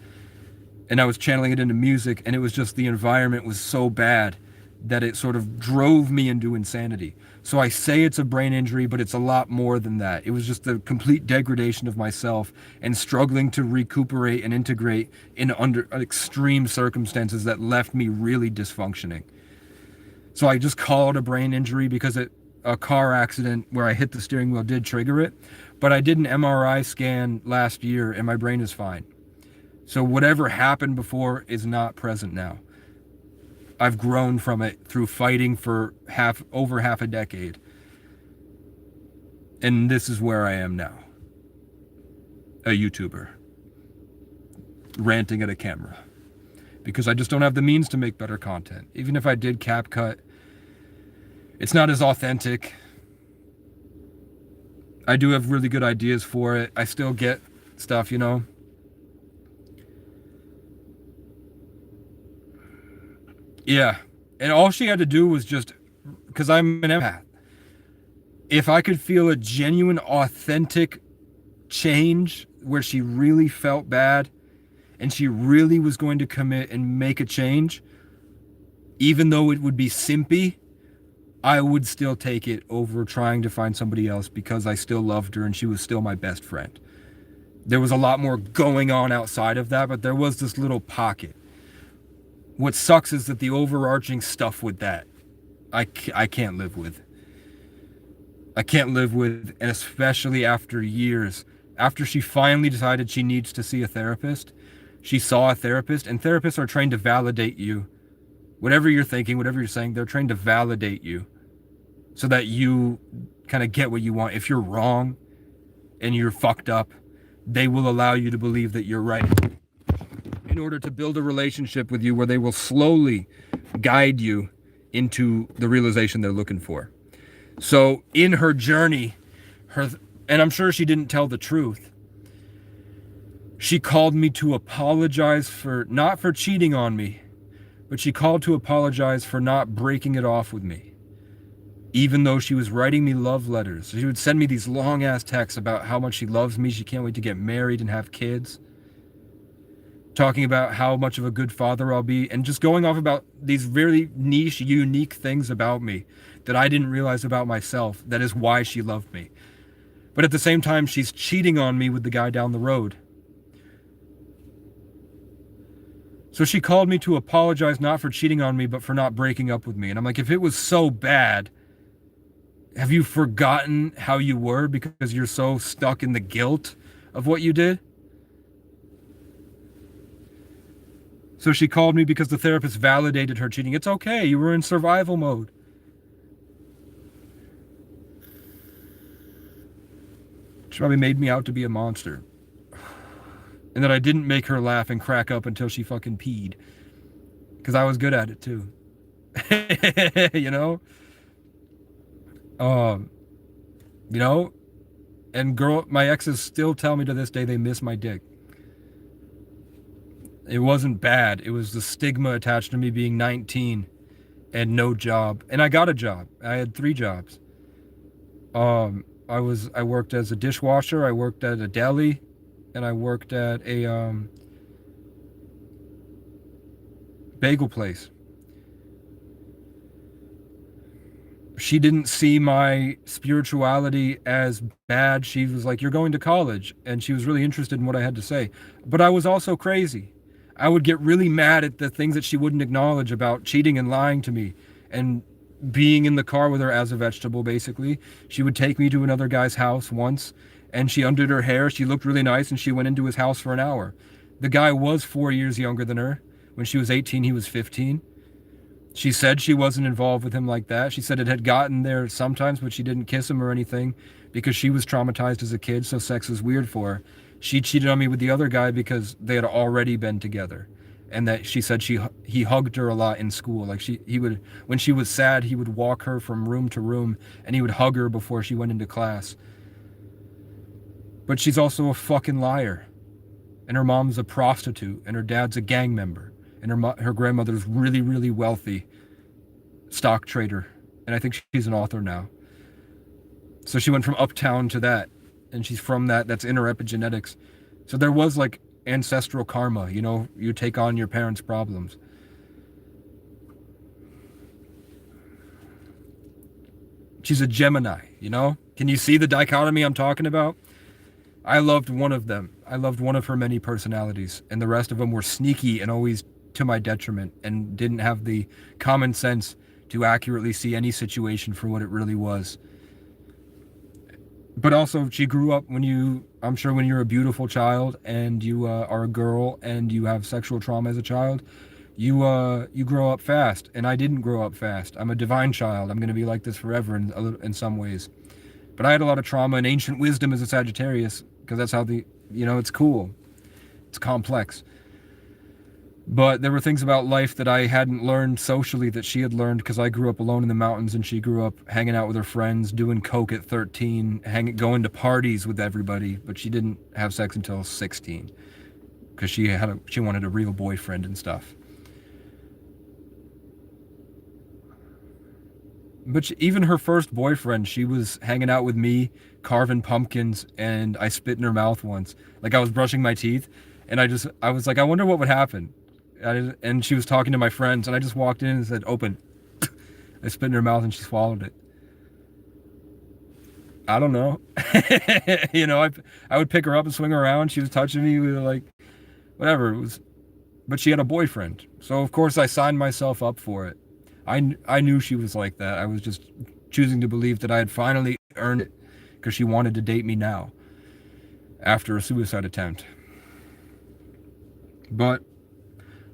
And I was channeling it into music, and it was just the environment was so bad that it sort of drove me into insanity. So I say it's a brain injury, but it's a lot more than that. It was just the complete degradation of myself and struggling to recuperate and integrate in under extreme circumstances that left me really dysfunctioning. So I just call it a brain injury because a car accident where I hit the steering wheel did trigger it. But I did an MRI scan last year and my brain is fine. So whatever happened before is not present now. I've grown from it through fighting for over half a decade. And this is where I am now. A YouTuber. Ranting at a camera. Because I just don't have the means to make better content. Even if I did CapCut, it's not as authentic. I do have really good ideas for it. I still get stuff, you know. Yeah. And all she had to do was just, because I'm an empath, if I could feel a genuine, authentic change where she really felt bad and she really was going to commit and make a change, even though it would be simpy, I would still take it over trying to find somebody else because I still loved her and she was still my best friend. There was a lot more going on outside of that, but there was this little pocket. What sucks is that the overarching stuff with that, I can't live with. I can't live with, and especially after years, after she finally decided she needs to see a therapist, she saw a therapist, and therapists are trained to validate you. Whatever you're thinking, whatever you're saying, they're trained to validate you so that you kind of get what you want. If you're wrong and you're fucked up, they will allow you to believe that you're right in order to build a relationship with you where they will slowly guide you into the realization they're looking for. So in her journey, and I'm sure she didn't tell the truth, she called me to apologize not for cheating on me, but she called to apologize for not breaking it off with me. even though she was writing me love letters. She would send me these long ass texts about how much she loves me, she can't wait to get married and have kids, talking about how much of a good father I'll be, and just going off about these very niche, unique things about me that I didn't realize about myself. That is why she loved me. But at the same time, she's cheating on me with the guy down the road. So she called me to apologize, not for cheating on me, but for not breaking up with me. And I'm like, if it was so bad, have you forgotten how you were because you're so stuck in the guilt of what you did? So she called me because the therapist validated her cheating. It's okay, you were in survival mode. She probably made me out to be a monster. And that I didn't make her laugh and crack up until she fucking peed. Because I was good at it too. You know? You know? And my exes still tell me to this day they miss my dick. It wasn't bad. It was the stigma attached to me being 19 and no job. And I got a job. I had 3 jobs. I worked as a dishwasher, I worked at a deli, and I worked at a bagel place. She didn't see my spirituality as bad. She was like, you're going to college. And she was really interested in what I had to say. But I was also crazy. I would get really mad at the things that she wouldn't acknowledge about cheating and lying to me and being in the car with her as a vegetable, basically. She would take me to another guy's house once, and she undid her hair. She looked really nice, and she went into his house for an hour. The guy was 4 years younger than her. When she was 18, he was 15. She said she wasn't involved with him like that. She said it had gotten there sometimes, but she didn't kiss him or anything because she was traumatized as a kid, so sex was weird for her. She cheated on me with the other guy because they had already been together. And that she said he hugged her a lot in school. Like he would, when she was sad, he would walk her from room to room and he would hug her before she went into class. But she's also a fucking liar. And her mom's a prostitute and her dad's a gang member. And her grandmother's really, really wealthy stock trader. And I think she's an author now. So she went from uptown to that. And she's from that. That's in her epigenetics. So there was like ancestral karma, you know, you take on your parents' problems. She's a Gemini, you know? Can you see the dichotomy I'm talking about? I loved one of them. I loved one of her many personalities, and the rest of them were sneaky and always to my detriment and didn't have the common sense to accurately see any situation for what it really was. But also, she grew up I'm sure when you're a beautiful child and you are a girl and you have sexual trauma as a child, you grow up fast. And I didn't grow up fast. I'm a divine child. I'm going to be like this forever in some ways. But I had a lot of trauma and ancient wisdom as a Sagittarius because that's how it's cool. It's complex. But there were things about life that I hadn't learned socially that she had learned because I grew up alone in the mountains and she grew up hanging out with her friends, doing coke at 13, going to parties with everybody, but she didn't have sex until 16 because she wanted a real boyfriend and stuff. But even her first boyfriend, she was hanging out with me, carving pumpkins, and I spit in her mouth once. Like I was brushing my teeth, and I was like, I wonder what would happen. And she was talking to my friends, and I just walked in and said, open. I spit in her mouth, and she swallowed it. I don't know. You know, I would pick her up and swing her around. She was touching me. We were like, whatever. But she had a boyfriend. So, of course, I signed myself up for it. I knew she was like that. I was just choosing to believe that I had finally earned it because she wanted to date me now after a suicide attempt. But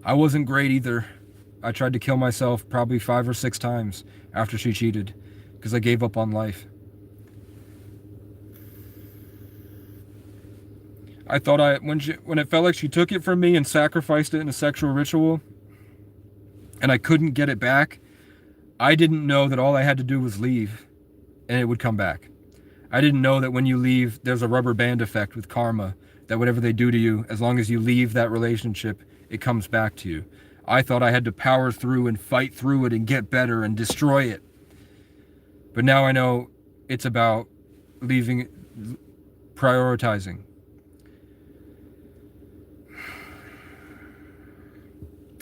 I wasn't great either. I tried to kill myself probably 5 or 6 times after she cheated because I gave up on life. I thought when it felt like she took it from me and sacrificed it in a sexual ritual and I couldn't get it back, I didn't know that all I had to do was leave and it would come back. I didn't know that when you leave, there's a rubber band effect with karma, that whatever they do to you, as long as you leave that relationship, it comes back to you. I thought I had to power through and fight through it and get better and destroy it. But now I know it's about prioritizing.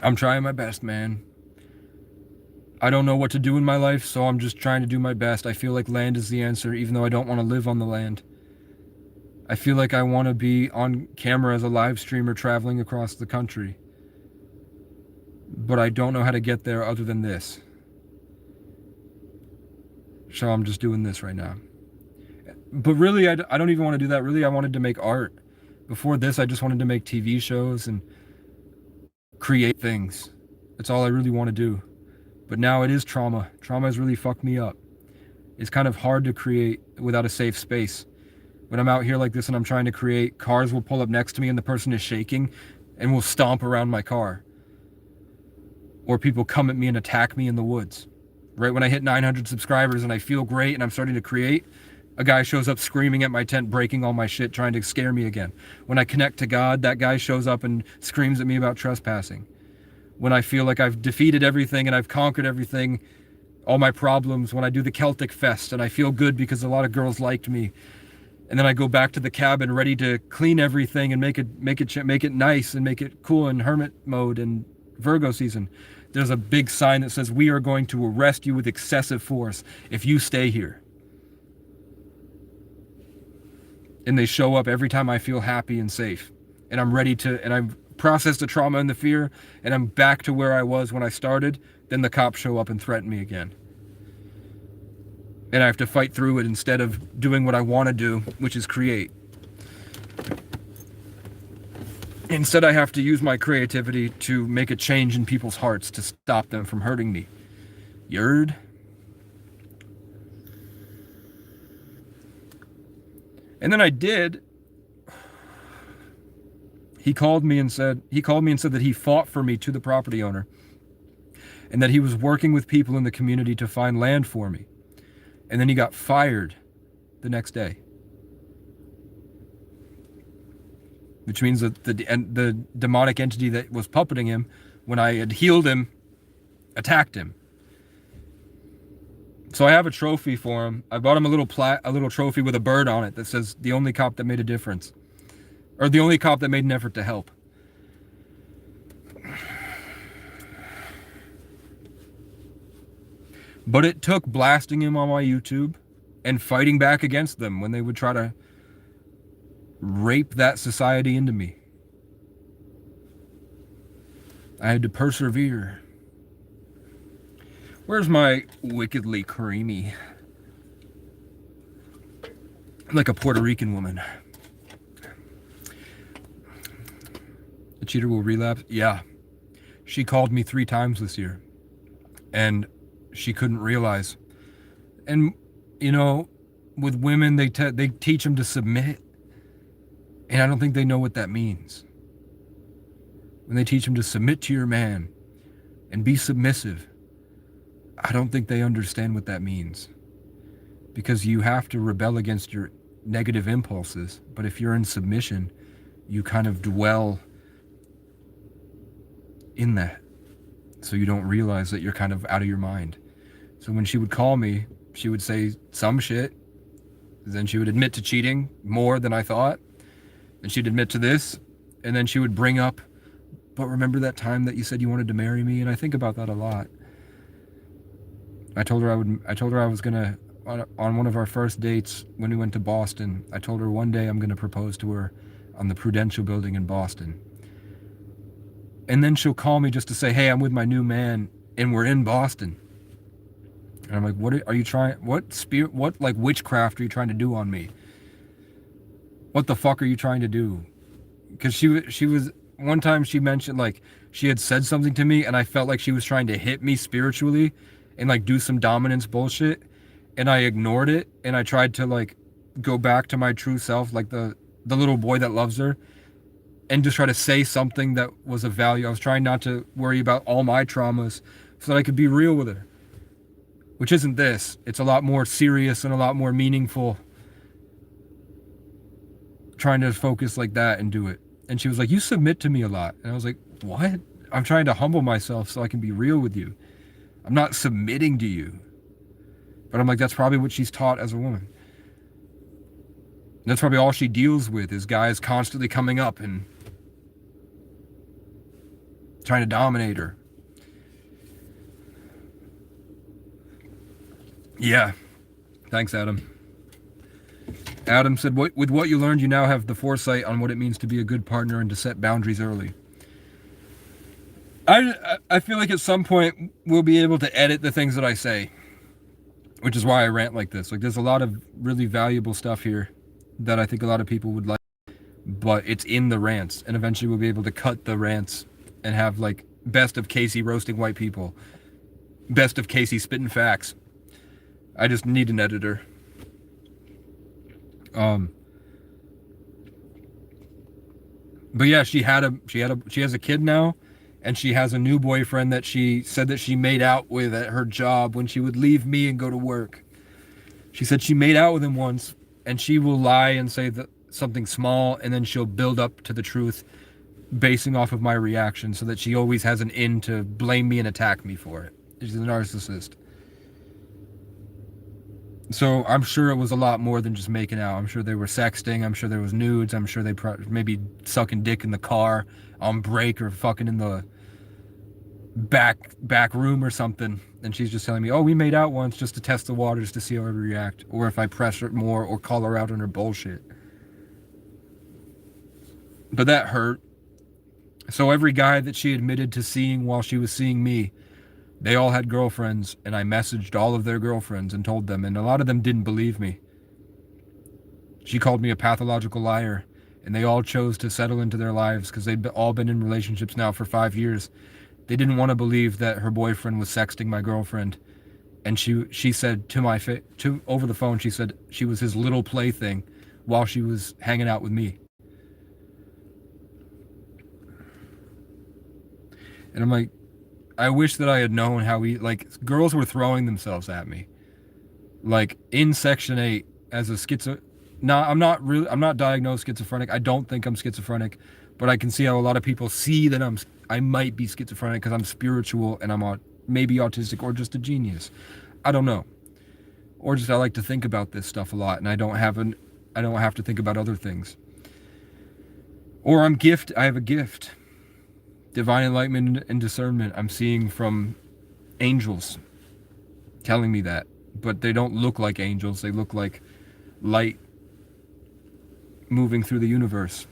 I'm trying my best, man. I don't know what to do in my life, so I'm just trying to do my best. I feel like land is the answer, even though I don't want to live on the land. I feel like I want to be on camera as a live streamer traveling across the country. But I don't know how to get there other than this. So I'm just doing this right now. But really, I don't even want to do that. Really, I wanted to make art. Before this, I just wanted to make TV shows and create things. That's all I really want to do. But now it is trauma. Trauma has really fucked me up. It's kind of hard to create without a safe space. When I'm out here like this and I'm trying to create, cars will pull up next to me and the person is shaking and will stomp around my car. Or people come at me and attack me in the woods. Right when I hit 900 subscribers and I feel great and I'm starting to create, a guy shows up screaming at my tent, breaking all my shit, trying to scare me again. When I connect to God, that guy shows up and screams at me about trespassing. When I feel like I've defeated everything and I've conquered everything, all my problems, when I do the Celtic Fest and I feel good because a lot of girls liked me, and then I go back to the cabin ready to clean everything and make it nice and make it cool in hermit mode and Virgo season, there's a big sign that says, "We are going to arrest you with excessive force if you stay here." And they show up every time I feel happy and safe. And I'm ready to, and I've processed the trauma and the fear, and I'm back to where I was when I started. Then the cops show up and threaten me again. And I have to fight through it instead of doing what I want to do, which is create. Instead, I have to use my creativity to make a change in people's hearts to stop them from hurting me. You heard? And then I did. He called me and said that he fought for me to the property owner, and that he was working with people in the community to find land for me. And then he got fired the next day. Which means that the demonic entity that was puppeting him, when I had healed him, attacked him. So I have a trophy for him. I bought him a little trophy with a bird on it that says, "The only cop that made a difference." Or the only cop that made an effort to help. But it took blasting him on my YouTube and fighting back against them when they would try to rape that society into me. I had to persevere. Where's my wickedly creamy? Like a Puerto Rican woman. The cheater will relapse? Yeah. She called me 3 times this year. And she couldn't realize. And, you know, with women, they teach them to submit. And I don't think they know what that means. When they teach them to submit to your man and be submissive, I don't think they understand what that means. Because you have to rebel against your negative impulses. But if you're in submission, you kind of dwell in that. So you don't realize that you're kind of out of your mind. So when she would call me, she would say some shit. Then she would admit to cheating more than I thought. And she'd admit to this. And then she would bring up, "But remember that time that you said you wanted to marry me?" And I think about that a lot. I told her I was gonna, on one of our first dates when we went to Boston, I told her one day I'm gonna propose to her on the Prudential building in Boston. And then she'll call me just to say, "Hey, I'm with my new man and we're in Boston." And I'm like, what like witchcraft are you trying to do on me? What the fuck are you trying to do? Because she was, one time she mentioned like she had said something to me and I felt like she was trying to hit me spiritually and like do some dominance bullshit. And I ignored it and I tried to like go back to my true self, like the little boy that loves her, and just try to say something that was of value. I was trying not to worry about all my traumas so that I could be real with her. Which isn't this. It's a lot more serious and a lot more meaningful. Trying to focus like that and do it. And she was like, "You submit to me a lot." And I was like, "What? I'm trying to humble myself so I can be real with you. I'm not submitting to you. If But I'm like, that's probably what she's taught as a woman. That's probably all she deals with is guys constantly coming up and trying to dominate her. Yeah. Thanks, Adam. Adam said, with what you learned, you now have the foresight on what it means to be a good partner and to set boundaries early. I feel like at some point we'll be able to edit the things that I say, which is why I rant like this. Like, there's a lot of really valuable stuff here that I think a lot of people would like, but it's in the rants, and eventually we'll be able to cut the rants and have like best of Casey roasting white people, best of Casey spitting facts. I just need an editor. But yeah, she has a kid now, and she has a new boyfriend that she said that she made out with at her job when she would leave me and go to work. She said she made out with him once, and she will lie and say that something small, and then she'll build up to the truth basing off of my reaction, so that she always has an in to blame me and attack me for it. She's a narcissist. So I'm sure it was a lot more than just making out. I'm sure they were sexting. I'm sure there was nudes. I'm sure they maybe sucking dick in the car on break, or fucking in the back room or something. And she's just telling me, oh, we made out once just to test the waters to see how I react, or if I press her more or call her out on her bullshit. But that hurt. So every guy that she admitted to seeing while she was seeing me, they all had girlfriends, and I messaged all of their girlfriends and told them, and a lot of them didn't believe me. She called me a pathological liar, and they all chose to settle into their lives because they'd all been in relationships now for 5 years. They didn't want to believe that her boyfriend was sexting my girlfriend, and she said over the phone, she said she was his little plaything while she was hanging out with me. And I'm like, I wish that I had known how girls were throwing themselves at me. Like, in Section 8, as a I'm not diagnosed schizophrenic. I don't think I'm schizophrenic, but I can see how a lot of people see that I might be schizophrenic because I'm spiritual and I'm maybe autistic or just a genius. I don't know. Or just I like to think about this stuff a lot, and I don't have to think about other things. Or I have a gift. Divine enlightenment and discernment I'm seeing from angels telling me that, but they don't look like angels. They look like light moving through the universe.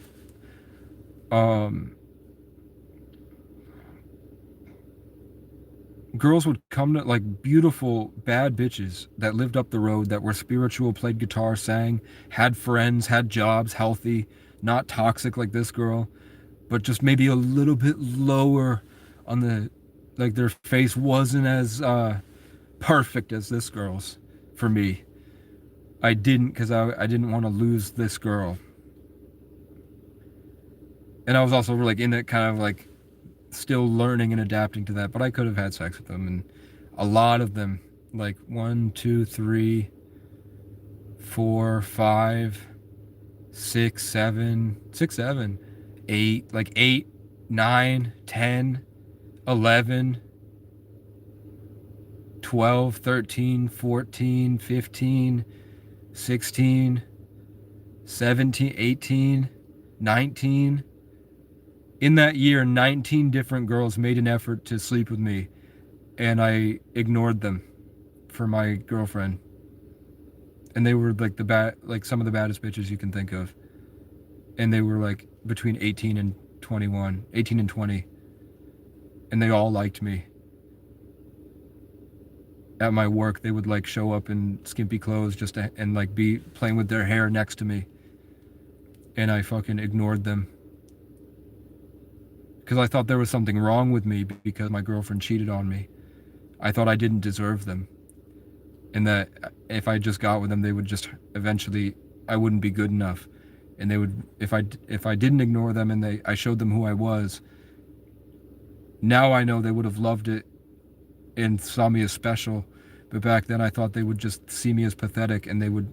Girls would come to, like, beautiful bad bitches that lived up the road, that were spiritual, played guitar, sang, had friends, had jobs, healthy, not toxic like this girl, but just maybe a little bit lower on the, like, their face wasn't as perfect as this girl's for me. I didn't want to lose this girl. And I was also like in that kind of like still learning and adapting to that, but I could have had sex with them, and a lot of them, like 1, 2, 3, 4, 5, 6, 7, 8, like 8, 9, 10, 11, 12, 13, 14, 15, 16, 17, 18, 19. In that year, 19 different girls made an effort to sleep with me, and I ignored them for my girlfriend. And they were like some of the baddest bitches you can think of. And they were like between 18 and 21, 18 and 20. And they all liked me. At my work, they would like show up in skimpy clothes and like be playing with their hair next to me. And I fucking ignored them. Because I thought there was something wrong with me because my girlfriend cheated on me. I thought I didn't deserve them. And that if I just got with them, they would just eventually, I wouldn't be good enough. And they would, if I didn't ignore them and I showed them who I was, now I know they would have loved it and saw me as special. But back then I thought they would just see me as pathetic and they would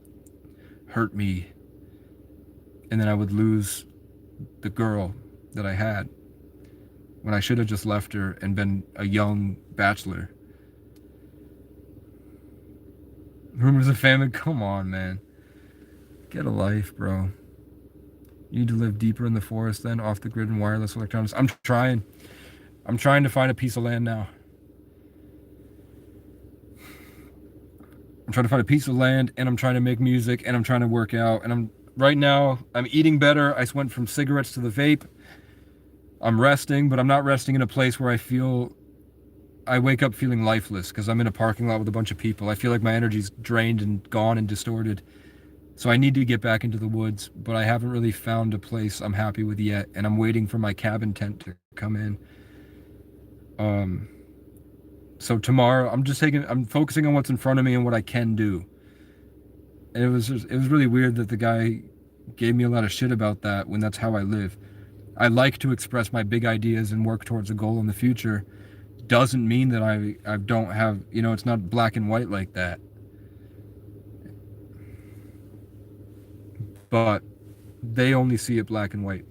hurt me. And then I would lose the girl that I had, when I should have just left her and been a young bachelor. Rumors of famine. Come on, man. Get a life, bro. You need to live deeper in the forest then, off the grid and wireless electronics. I'm trying. I'm trying to find a piece of land now. I'm trying to find a piece of land, and I'm trying to make music, and I'm trying to work out, and right now I'm eating better. I went from cigarettes to the vape. I'm resting, but I'm not resting in a place where I wake up feeling lifeless because I'm in a parking lot with a bunch of people. I feel like my energy's drained and gone and distorted. So I need to get back into the woods, but I haven't really found a place I'm happy with yet, and I'm waiting for my cabin tent to come in. So tomorrow I'm focusing on what's in front of me and what I can do. And it was really weird that the guy gave me a lot of shit about that when that's how I live. I like to express my big ideas and work towards a goal in the future. Doesn't mean that I don't have, it's not black and white like that. But they only see it black and white.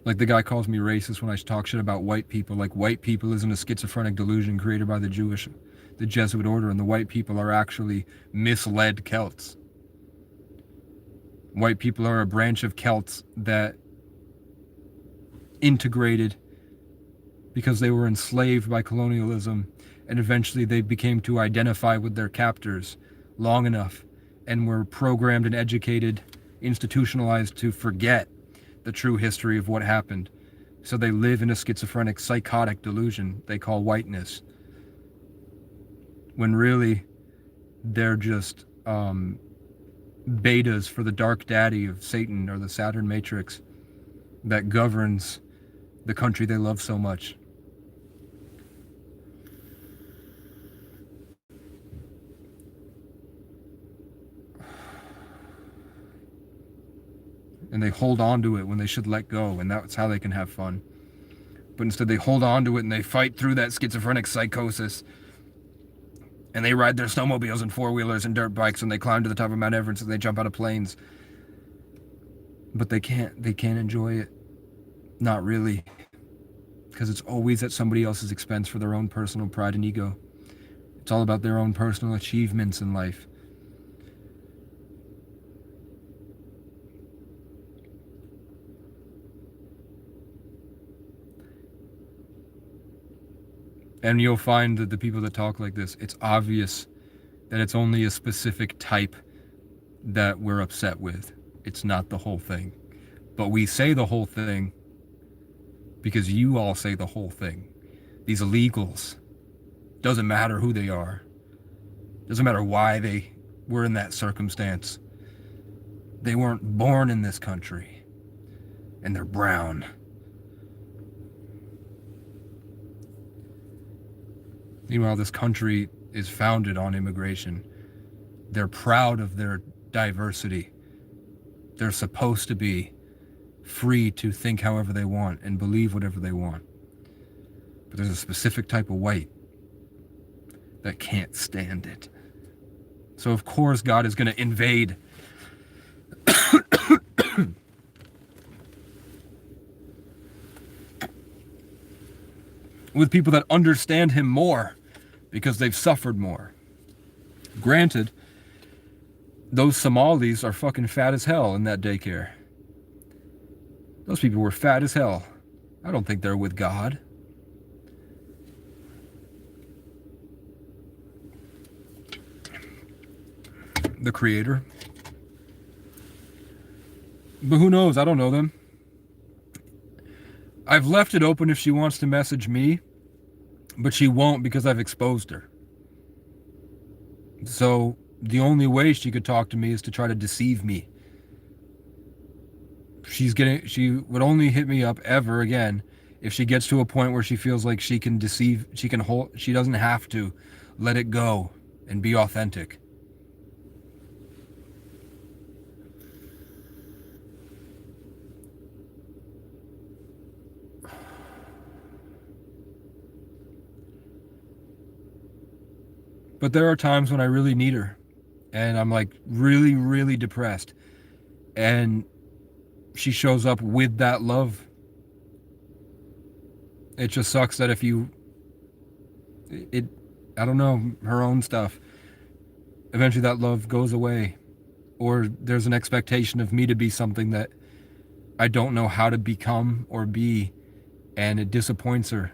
Like the guy calls me racist when I talk shit about white people. Like white people isn't a schizophrenic delusion created by the Jesuit order, and the white people are actually misled Celts. White people are a branch of Celts that integrated because they were enslaved by colonialism, and eventually they became to identify with their captors long enough and were programmed and educated, institutionalized to forget the true history of what happened. So they live in a schizophrenic, psychotic delusion they call whiteness, when really they're just betas for the dark daddy of Satan or the Saturn matrix that governs the country they love so much. And they hold on to it when they should let go, and that's how they can have fun. But instead they hold on to it and they fight through that schizophrenic psychosis, and they ride their snowmobiles and four-wheelers and dirt bikes, and they climb to the top of Mount Everest and they jump out of planes. But they can't enjoy it. Not really. Because it's always at somebody else's expense for their own personal pride and ego. It's all about their own personal achievements in life. And you'll find that the people that talk like this, it's obvious that it's only a specific type that we're upset with. It's not the whole thing. But we say the whole thing because you all say the whole thing. These illegals, doesn't matter who they are. Doesn't matter why they were in that circumstance. They weren't born in this country. And they're brown. Meanwhile, this country is founded on immigration. They're proud of their diversity. They're supposed to be free to think however they want and believe whatever they want. But there's a specific type of white that can't stand it. So of course God is going to invade. With people that understand him more because they've suffered more. Granted, those Somalis are fucking fat as hell in that daycare. Those people were fat as hell. I don't think they're with God. The Creator. But who knows? I don't know them. I've left it open if she wants to message me, but she won't because I've exposed her. So the only way she could talk to me is to try to deceive me. She would only hit me up ever again if she gets to a point where she feels like she can deceive, she doesn't have to let it go and be authentic. But there are times when I really need her and I'm like really, really depressed. And she shows up with that love. It just sucks that if you, I don't know, her own stuff, eventually that love goes away. Or there's an expectation of me to be something that I don't know how to become or be, and it disappoints her.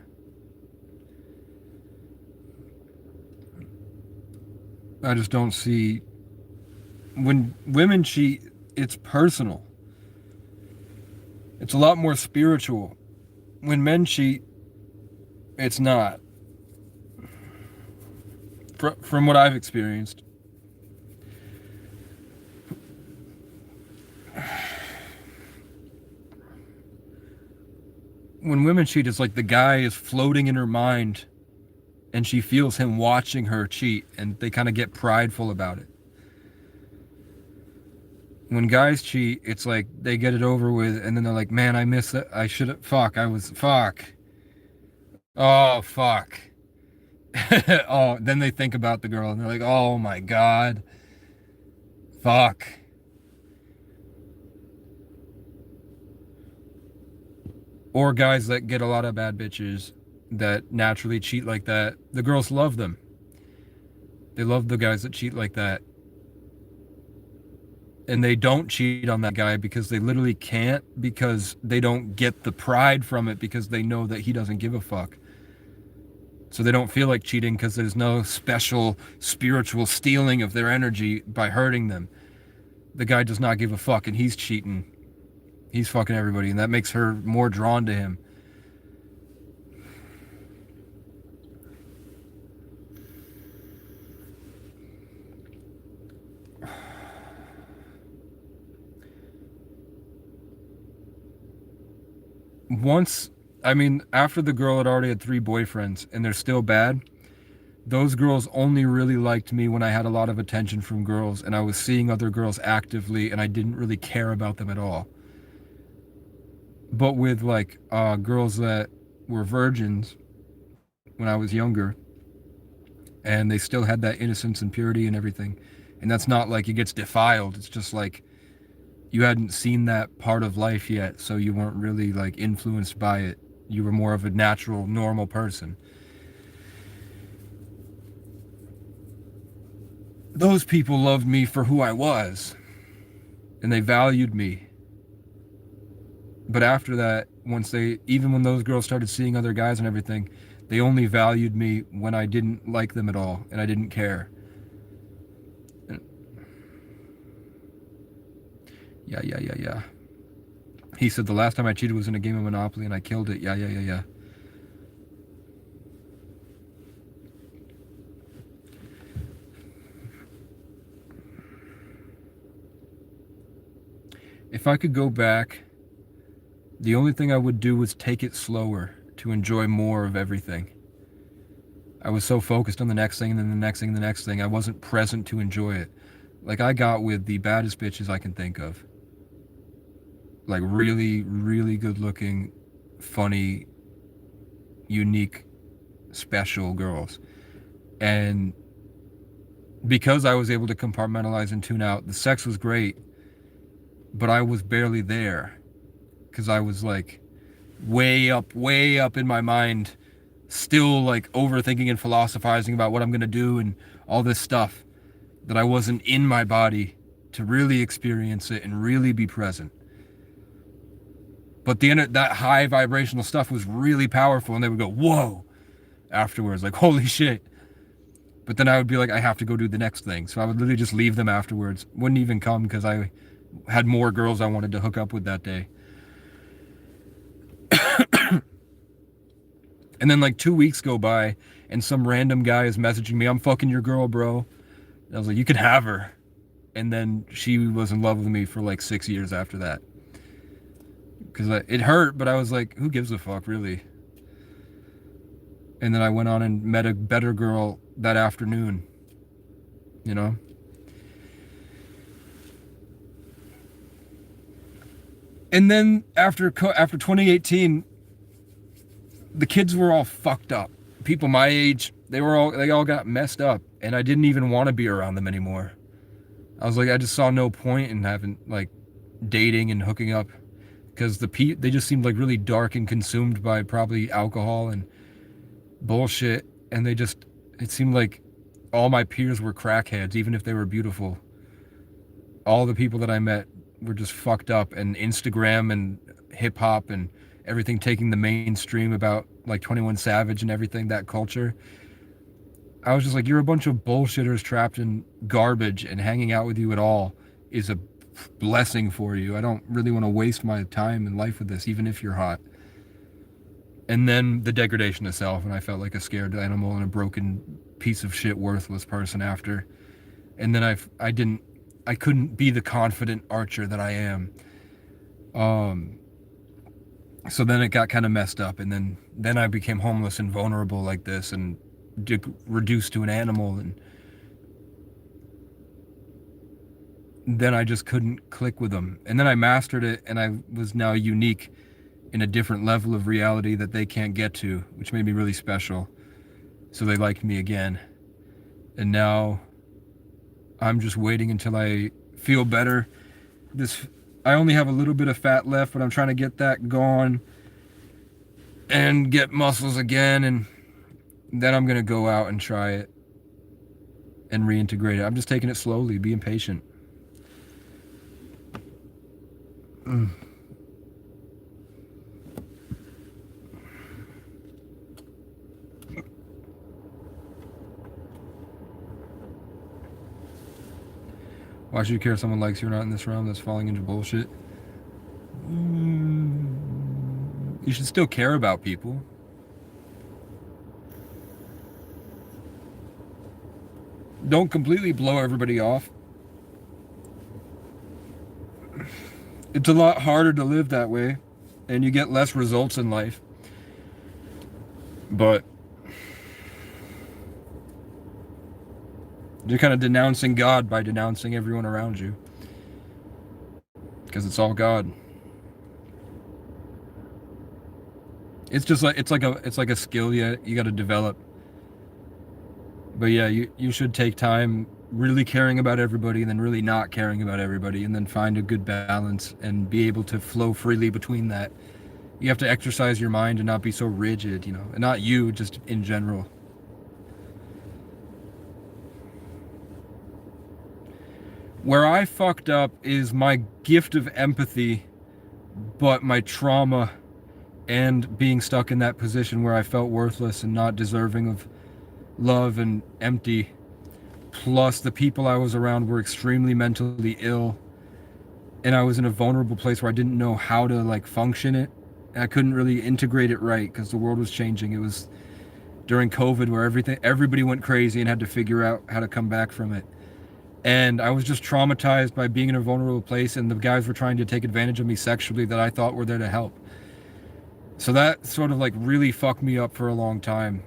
I just don't see, when women cheat, it's personal. It's a lot more spiritual. When men cheat, it's not. From what I've experienced. When women cheat, it's like the guy is floating in her mind and she feels him watching her cheat, and they kind of get prideful about it. When guys cheat, it's like they get it over with, and then they're like, man, I missed it. I should have, fuck. Oh, fuck. Oh, then they think about the girl and they're like, oh my God. Fuck. Or guys that get a lot of bad bitches that naturally cheat like that. The girls love them. They love the guys that cheat like that. And they don't cheat on that guy because they literally can't, because they don't get the pride from it, because they know that he doesn't give a fuck. So they don't feel like cheating because there's no special spiritual stealing of their energy by hurting them. The guy does not give a fuck, and he's cheating. He's fucking everybody, and that makes her more drawn to him. Once, I mean, after the girl had already had 3 boyfriends and they're still bad, those girls only really liked me when I had a lot of attention from girls and I was seeing other girls actively and I didn't really care about them at all. But with like girls that were virgins when I was younger, and they still had that innocence and purity and everything, and that's not like it gets defiled, it's just like you hadn't seen that part of life yet, so you weren't really like influenced by it. You were more of a natural, normal person. Those people loved me for who I was, and they valued me. But after that, even when those girls started seeing other guys and everything, they only valued me when I didn't like them at all, and I didn't care. Yeah. He said the last time I cheated was in a game of Monopoly and I killed it. Yeah. If I could go back, the only thing I would do was take it slower to enjoy more of everything. I was so focused on the next thing and then the next thing and the next thing, I wasn't present to enjoy it. Like, I got with the baddest bitches I can think of. Like, really, really good looking, funny, unique, special girls. And because I was able to compartmentalize and tune out, the sex was great, but I was barely there. Because I was like way up in my mind, still like overthinking and philosophizing about what I'm going to do and all this stuff, that I wasn't in my body to really experience it and really be present. But that high vibrational stuff was really powerful, and they would go, whoa, afterwards, like, holy shit. But then I would be like, I have to go do the next thing. So I would literally just leave them afterwards. Wouldn't even come because I had more girls I wanted to hook up with that day. And then like 2 weeks go by and some random guy is messaging me, I'm fucking your girl, bro. And I was like, you can have her. And then she was in love with me for like 6 years after that. Because it hurt, but I was like, who gives a fuck, really? And then I went on and met a better girl that afternoon, you know? And then after 2018, the kids were all fucked up. People my age, they all got messed up, and I didn't even want to be around them anymore. I was like, I just saw no point in having like dating and hooking up. because they just seemed like really dark and consumed by probably alcohol and bullshit, and it seemed like all my peers were crackheads, even if they were beautiful. All the people that I met were just fucked up, and Instagram and hip hop and everything taking the mainstream about like 21 Savage and everything, that culture. I was just like, you're a bunch of bullshitters trapped in garbage, and hanging out with you at all is a blessing for you. I don't really want to waste my time and life with this, even if you're hot. And then the degradation of self, and I felt like a scared animal and a broken piece of shit, worthless person after. And then I couldn't be the confident archer that I am. So then it got kind of messed up, and then I became homeless and vulnerable like this, and reduced to an animal, and then I just couldn't click with them. And then I mastered it, and I was now unique in a different level of reality that they can't get to, which made me really special. So they liked me again. And now I'm just waiting until I feel better. I only have a little bit of fat left, but I'm trying to get that gone and get muscles again, and then I'm going to go out and try it and reintegrate it. I'm just taking it slowly, being patient. Why should you care if someone likes you or not in this realm that's falling into bullshit? You should still care about people. Don't completely blow everybody off. It's a lot harder to live that way, and you get less results in life. But you're kind of denouncing God by denouncing everyone around you, because it's all God. It's just like it's like a skill you got to develop. But yeah, you should take time really caring about everybody, and then really not caring about everybody, and then find a good balance and be able to flow freely between that. You have to exercise your mind and not be so rigid, and not you, just in general. Where I fucked up is my gift of empathy, but my trauma and being stuck in that position where I felt worthless and not deserving of love and empty. Plus, the people I was around were extremely mentally ill, and I was in a vulnerable place where I didn't know how to function it. And I couldn't really integrate it right because the world was changing. It was during COVID where everybody went crazy and had to figure out how to come back from it. And I was just traumatized by being in a vulnerable place, and the guys were trying to take advantage of me sexually that I thought were there to help. So that sort of really fucked me up for a long time,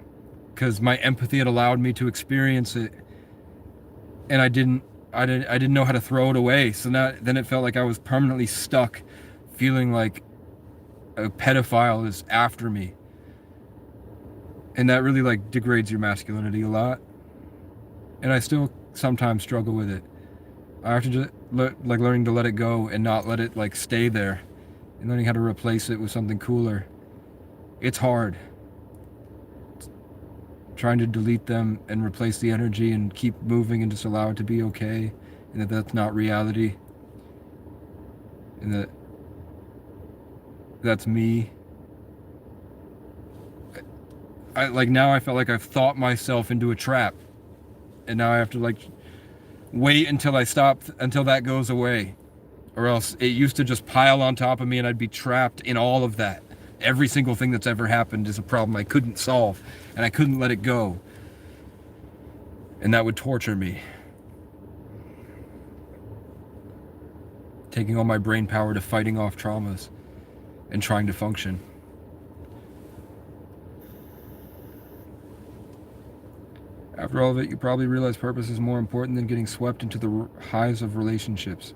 because my empathy had allowed me to experience it, and I didn't know how to throw it away. So then it felt like I was permanently stuck, feeling like a pedophile is after me, and that really degrades your masculinity a lot. And I still sometimes struggle with it. I have to just learning to let it go and not let it stay there, and learning how to replace it with something cooler. It's hard. Trying to delete them and replace the energy and keep moving and just allow it to be okay, and that's not reality, and that's me. Now I felt like I've thought myself into a trap, and now I have to wait until that goes away, or else it used to just pile on top of me and I'd be trapped in all of that. Every single thing that's ever happened is a problem I couldn't solve, and I couldn't let it go, and that would torture me, taking all my brain power to fighting off traumas and trying to function. After all of it, you probably realize purpose is more important than getting swept into the highs of relationships.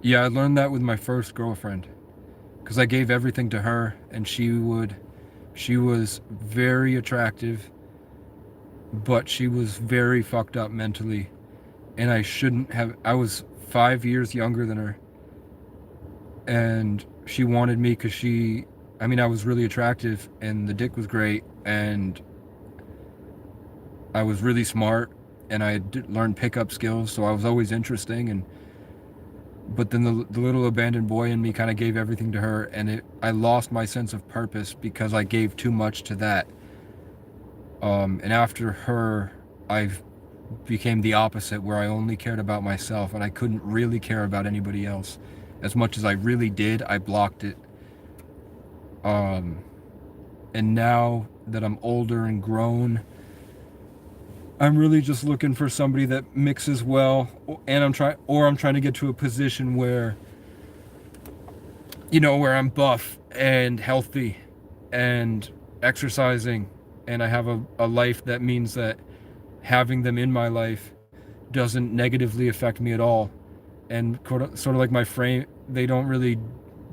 Yeah, I learned that with my first girlfriend, because I gave everything to her, and she was very attractive, but she was very fucked up mentally, and I shouldn't have. I was 5 years younger than her, and she wanted me because I mean, I was really attractive, and the dick was great, and I was really smart, and I had learned pickup skills, so I was always interesting. And but then the little abandoned boy in me kind of gave everything to her, and I lost my sense of purpose because I gave too much to that. And after her, I became the opposite, where I only cared about myself, and I couldn't really care about anybody else. As much as I really did, I blocked it. And now that I'm older and grown, I'm really just looking for somebody that mixes well, and I'm trying to get to a position where, where I'm buff and healthy and exercising, and I have a life that means that having them in my life doesn't negatively affect me at all. And sort of like my frame, they don't really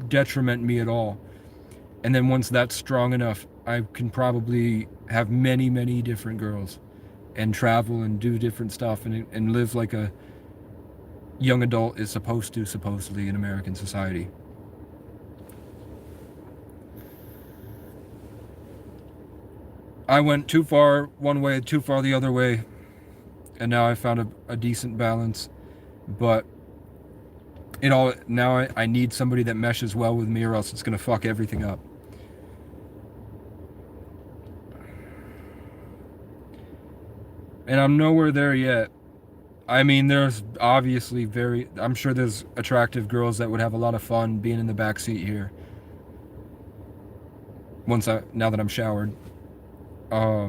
detriment me at all. And then once that's strong enough, I can probably have many, many different girls and travel and do different stuff and live like a young adult is supposed to, supposedly, in American society. I went too far one way, too far the other way, and now I found a decent balance. But now I need somebody that meshes well with me, or else it's gonna fuck everything up. And I'm nowhere there yet. I mean, there's obviously I'm sure there's attractive girls that would have a lot of fun being in the back seat here. Now that I'm showered. I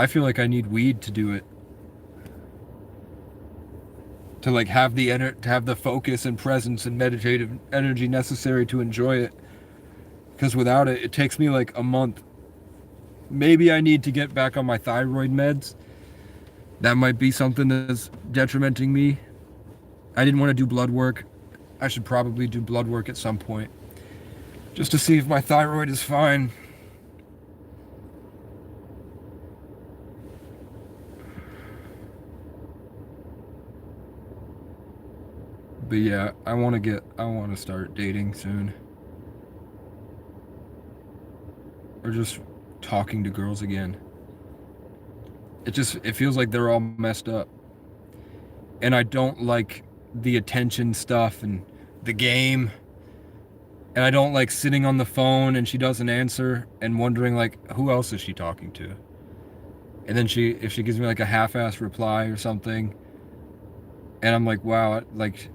feel like I need weed to do it. To like have to have the focus and presence and meditative energy necessary to enjoy it. Because without it, it takes me like a month. Maybe I need to get back on my thyroid meds. That might be something that's detrimenting me. I didn't want to do blood work. I should probably do blood work at some point, just to see if my thyroid is fine. But yeah, I want to start dating soon. Or just talking to girls again. It feels like they're all messed up. And I don't like the attention stuff and the game. And I don't like sitting on the phone and she doesn't answer and wondering like, who else is she talking to? And then if she gives me like a half-assed reply or something, and I'm like, wow, like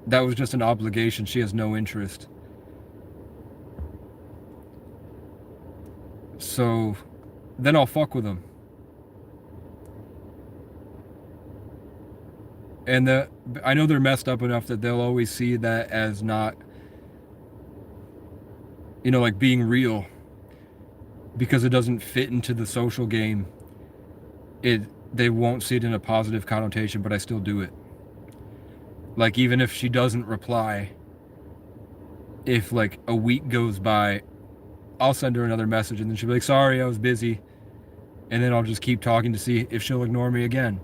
that was just an obligation. She has no interest. So then I'll fuck with them. And I know they're messed up enough that they'll always see that as not, like being real, because it doesn't fit into the social game. They won't see it in a positive connotation, but I still do it. Like, even if she doesn't reply, if like a week goes by, I'll send her another message, and then she'll be like, sorry, I was busy. And then I'll just keep talking to see if she'll ignore me again.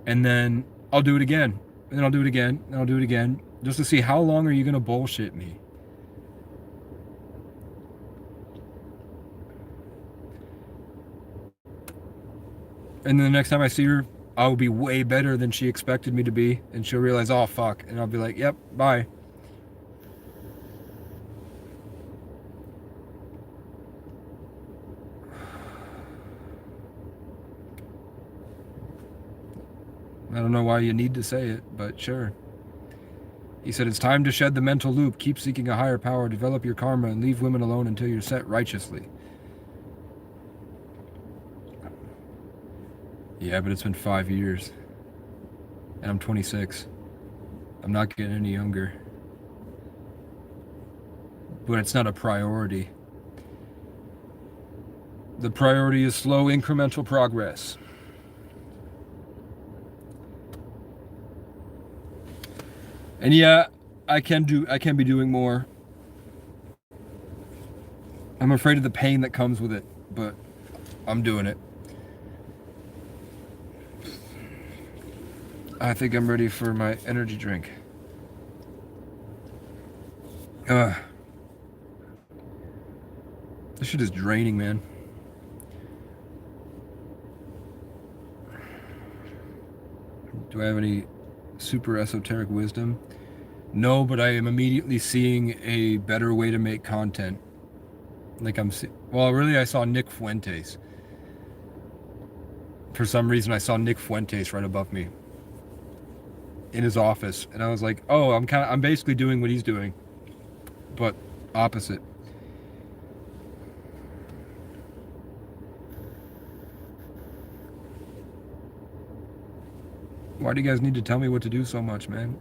And then I'll do it again. And then I'll do it again. And I'll do it again. Just to see how long are you going to bullshit me? And then the next time I see her, I will be way better than she expected me to be. And she'll realize, oh, fuck. And I'll be like, yep, bye. I don't know why you need to say it, but sure. He said, it's time to shed the mental loop. Keep seeking a higher power. Develop your karma and leave women alone until you're set righteously. Yeah, but it's been 5 years. And I'm 26. I'm not getting any younger. But it's not a priority. The priority is slow, incremental progress. And yeah, I can be doing more. I'm afraid of the pain that comes with it, but I'm doing it. I think I'm ready for my energy drink. This shit is draining, man. Do I have any super esoteric wisdom? No, but I am immediately seeing a better way to make content. Like really I saw Nick Fuentes. For some reason I saw Nick Fuentes right above me in his office, and I was like, oh, I'm basically doing what he's doing, but opposite. Why do you guys need to tell me what to do so much, man?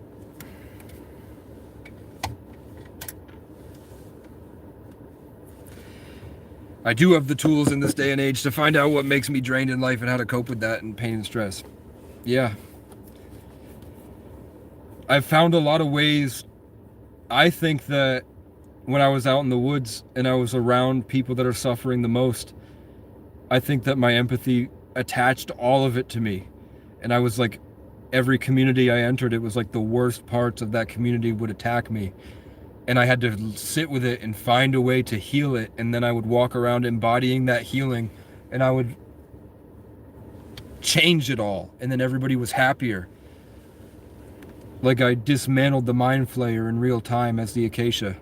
I do have the tools in this day and age to find out what makes me drained in life and how to cope with that and pain and stress. Yeah. I've found a lot of ways. I think that when I was out in the woods and I was around people that are suffering the most, I think that my empathy attached all of it to me. And I was like, every community I entered, it was like the worst parts of that community would attack me. And I had to sit with it and find a way to heal it. And then I would walk around embodying that healing, and I would change it all. And then everybody was happier. Like I dismantled the mind flayer in real time as the acacia.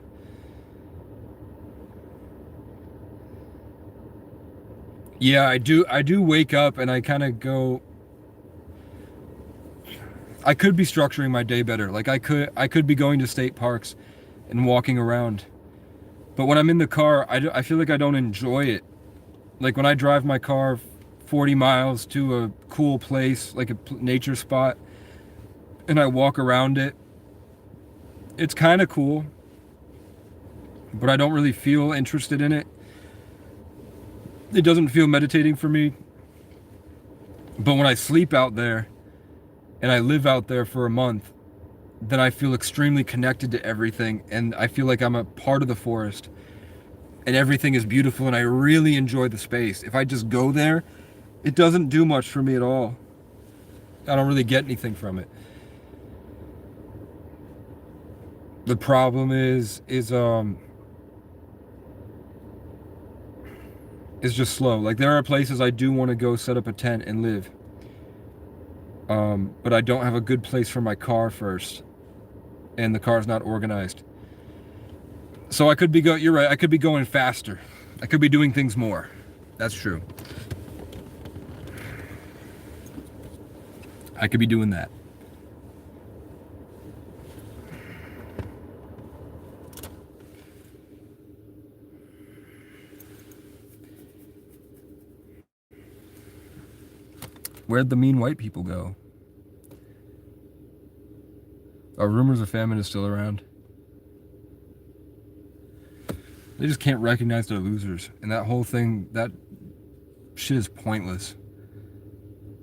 Yeah, I do wake up and I kind of go, I could be structuring my day better. Like I could be going to state parks and walking around. But when I'm in the car, I feel like I don't enjoy it. Like when I drive my car 40 miles to a cool place, like a nature spot, and I walk around it, it's kind of cool, but I don't really feel interested in it. It doesn't feel meditating for me. But when I sleep out there and I live out there for a month, then I feel extremely connected to everything, and I feel like I'm a part of the forest and everything is beautiful, and I really enjoy the space. If I just go there, it doesn't do much for me at all. I don't really get anything from it. The problem is just slow. Like there are places I do want to go set up a tent and live. But I don't have a good place for my car first. And the car's not organized. So you're right, I could be going faster. I could be doing things more. That's true. I could be doing that. Where'd the mean white people go? Are rumors of famine is still around? They just can't recognize they're losers. And that whole thing, that shit is pointless.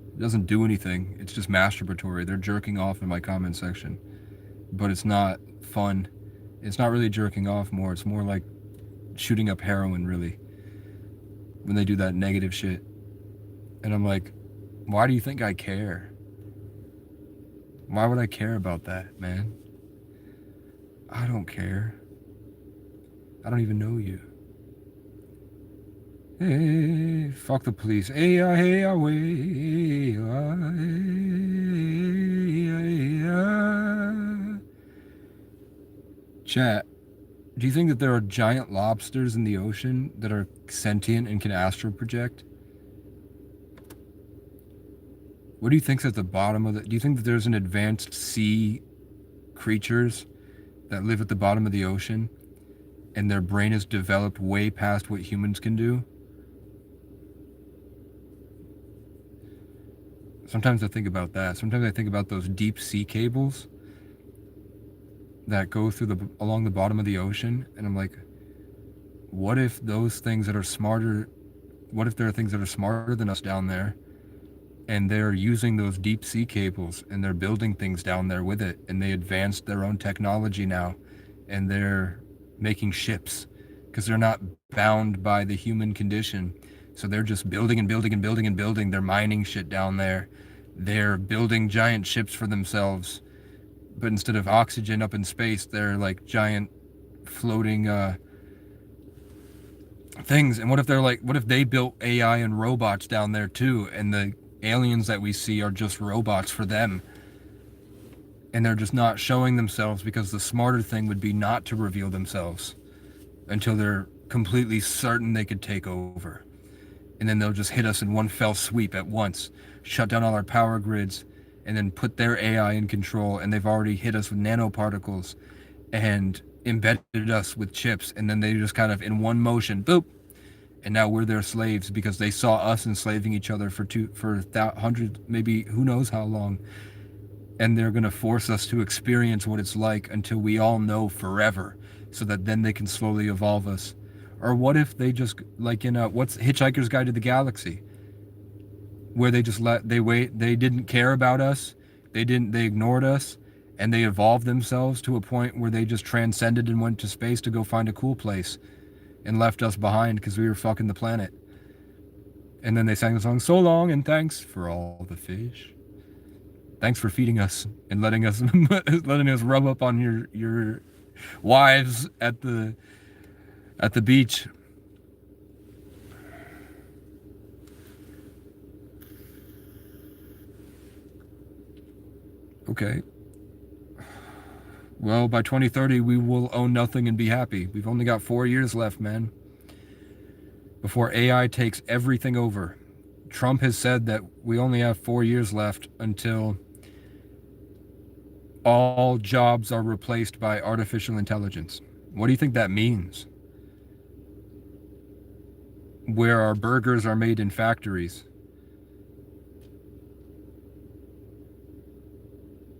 It doesn't do anything. It's just masturbatory. They're jerking off in my comment section. But it's not fun. It's not really jerking off more. It's more like shooting up heroin, really. When they do that negative shit. And I'm like, why do you think I care? Why would I care about that, man? I don't care. I don't even know you. Hey, fuck the police. Hey, way. Chat, do you think that there are giant lobsters in the ocean that are sentient and can astral project? What do you think's at the bottom of the... Do you think that there's an advanced sea creatures that live at the bottom of the ocean and their brain is developed way past what humans can do? Sometimes I think about that. Sometimes I think about those deep sea cables that go through along the bottom of the ocean, and I'm like, what if those things that are smarter... What if there are things that are smarter than us down there, and they're using those deep sea cables and they're building things down there with it, and they advanced their own technology now, and they're making ships because they're not bound by the human condition. So they're just building and building and building and building. They're mining shit down there. they're building giant ships for themselves, but instead of oxygen up in space, they're like giant floating things. And what if they built AI and robots down there too, and the aliens that we see are just robots for them, and they're just not showing themselves because the smarter thing would be not to reveal themselves until they're completely certain they could take over. And then they'll just hit us in one fell sweep at once, shut down all our power grids, and then put their AI in control. And they've already hit us with nanoparticles and embedded us with chips. And then they just kind of, in one motion, boop. And now we're their slaves because they saw us enslaving each other for hundreds, maybe who knows how long. And they're going to force us to experience what it's like until we all know forever, so that then they can slowly evolve us. Or what if they just, like in what's Hitchhiker's Guide to the Galaxy, where they didn't care about us, they ignored us, and they evolved themselves to a point where they just transcended and went to space to go find a cool place and left us behind because we were fucking the planet. And then they sang the song, "So long and thanks for all the fish. Thanks for feeding us and letting us rub up on your wives at the beach." Okay. Well, by 2030, we will own nothing and be happy. We've only got 4 years left, man, before AI takes everything over. Trump has said that we only have 4 years left until all jobs are replaced by artificial intelligence. What do you think that means? Where our burgers are made in factories.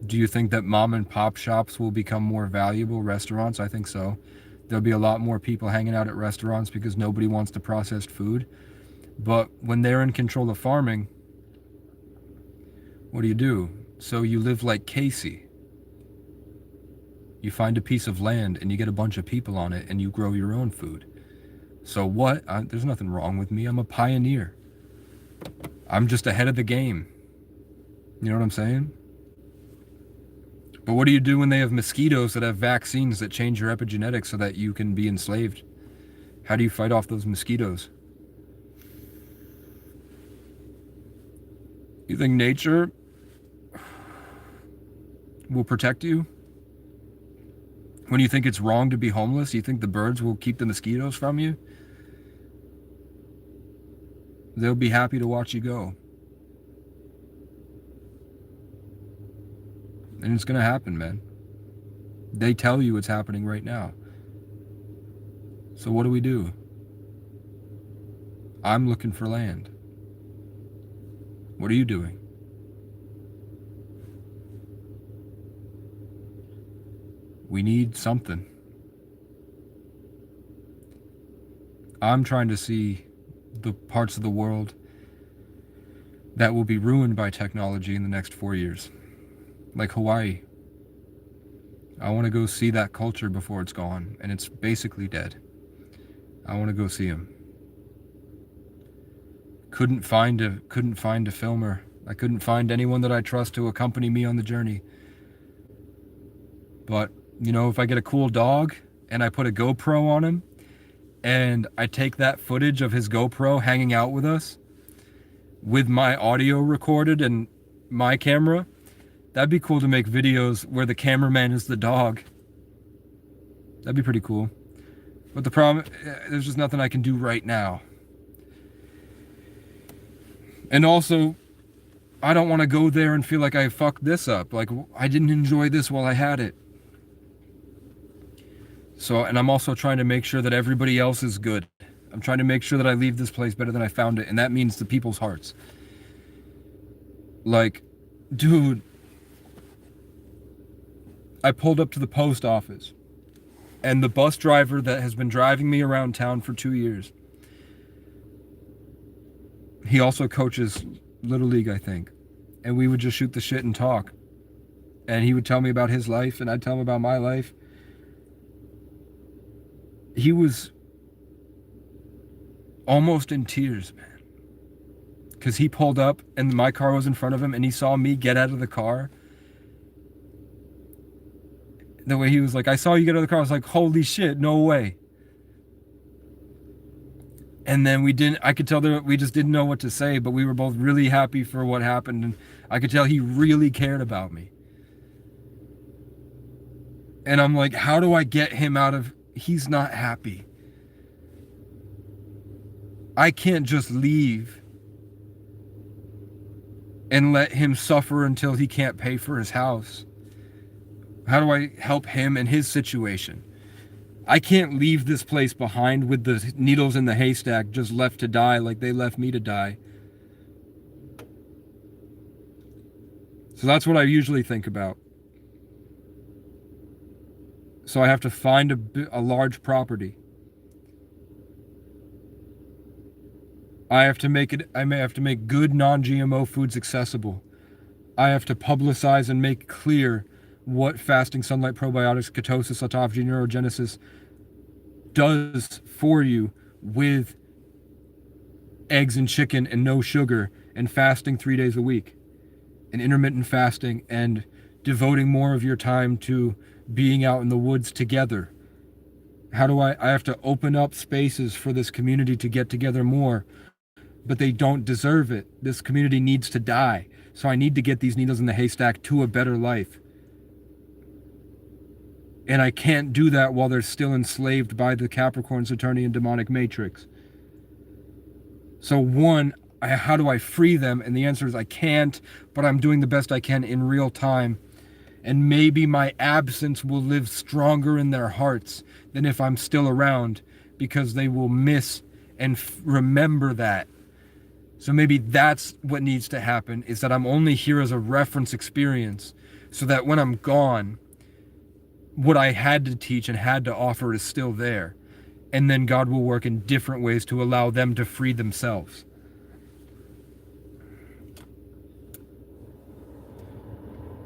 Do you think that mom and pop shops will become more valuable restaurants? I think so. There'll be a lot more people hanging out at restaurants because nobody wants the processed food. But when they're in control of farming, what do? So you live like Casey. You find a piece of land and you get a bunch of people on it and you grow your own food. So what? There's nothing wrong with me. I'm a pioneer. I'm just ahead of the game. You know what I'm saying? But what do you do when they have mosquitoes that have vaccines that change your epigenetics so that you can be enslaved? How do you fight off those mosquitoes? You think nature will protect you? When you think it's wrong to be homeless, you think the birds will keep the mosquitoes from you? They'll be happy to watch you go. And it's going to happen, man. They tell you it's happening right now. So what do? I'm looking for land. What are you doing? We need something. I'm trying to see the parts of the world that will be ruined by technology in the next 4 years. Like Hawaii. I want to go see that culture before it's gone, and it's basically dead. I want to go see them. Couldn't find a filmer. I couldn't find anyone that I trust to accompany me on the journey. But, if I get a cool dog and I put a GoPro on him and I take that footage of his GoPro hanging out with us with my audio recorded and my camera, that'd be cool to make videos where the cameraman is the dog. That'd be pretty cool. But the problem, there's just nothing I can do right now. And also, I don't want to go there and feel like I fucked this up. Like, I didn't enjoy this while I had it. So, and I'm also trying to make sure that everybody else is good. I'm trying to make sure that I leave this place better than I found it. And that means the people's hearts. Like, dude, I pulled up to the post office. And the bus driver that has been driving me around town for 2 years, he also coaches Little League, I think. And we would just shoot the shit and talk. And he would tell me about his life, and I'd tell him about my life. He was almost in tears, man. because he pulled up and my car was in front of him and he saw me get out of the car. The way he was like, I saw you get out of the car, I was like, holy shit, no way. And then I could tell that we just didn't know what to say, but we were both really happy for what happened. And I could tell he really cared about me. And I'm like, how do I get him out of, he's not happy. I can't just leave and let him suffer until he can't pay for his house. How do I help him in his situation? I can't leave this place behind with the needles in the haystack just left to die like they left me to die. So that's what I usually think about. So I have to find a large property. I may have to make good non-GMO foods accessible. I have to publicize and make clear what fasting, sunlight, probiotics, ketosis, autophagy, neurogenesis does for you with eggs and chicken and no sugar and fasting 3 days a week and intermittent fasting and devoting more of your time to being out in the woods together. How do I have to open up spaces for this community to get together more, but they don't deserve it. This community needs to die. So I need to get these needles in the haystack to a better life. And I can't do that while they're still enslaved by the Capricorn, Saturnian, demonic matrix. So one, how do I free them? And the answer is I can't, but I'm doing the best I can in real time. And maybe my absence will live stronger in their hearts than if I'm still around, because they will miss and remember that. So maybe that's what needs to happen, is that I'm only here as a reference experience, so that when I'm gone, what I had to teach and had to offer is still there. And then God will work in different ways to allow them to free themselves.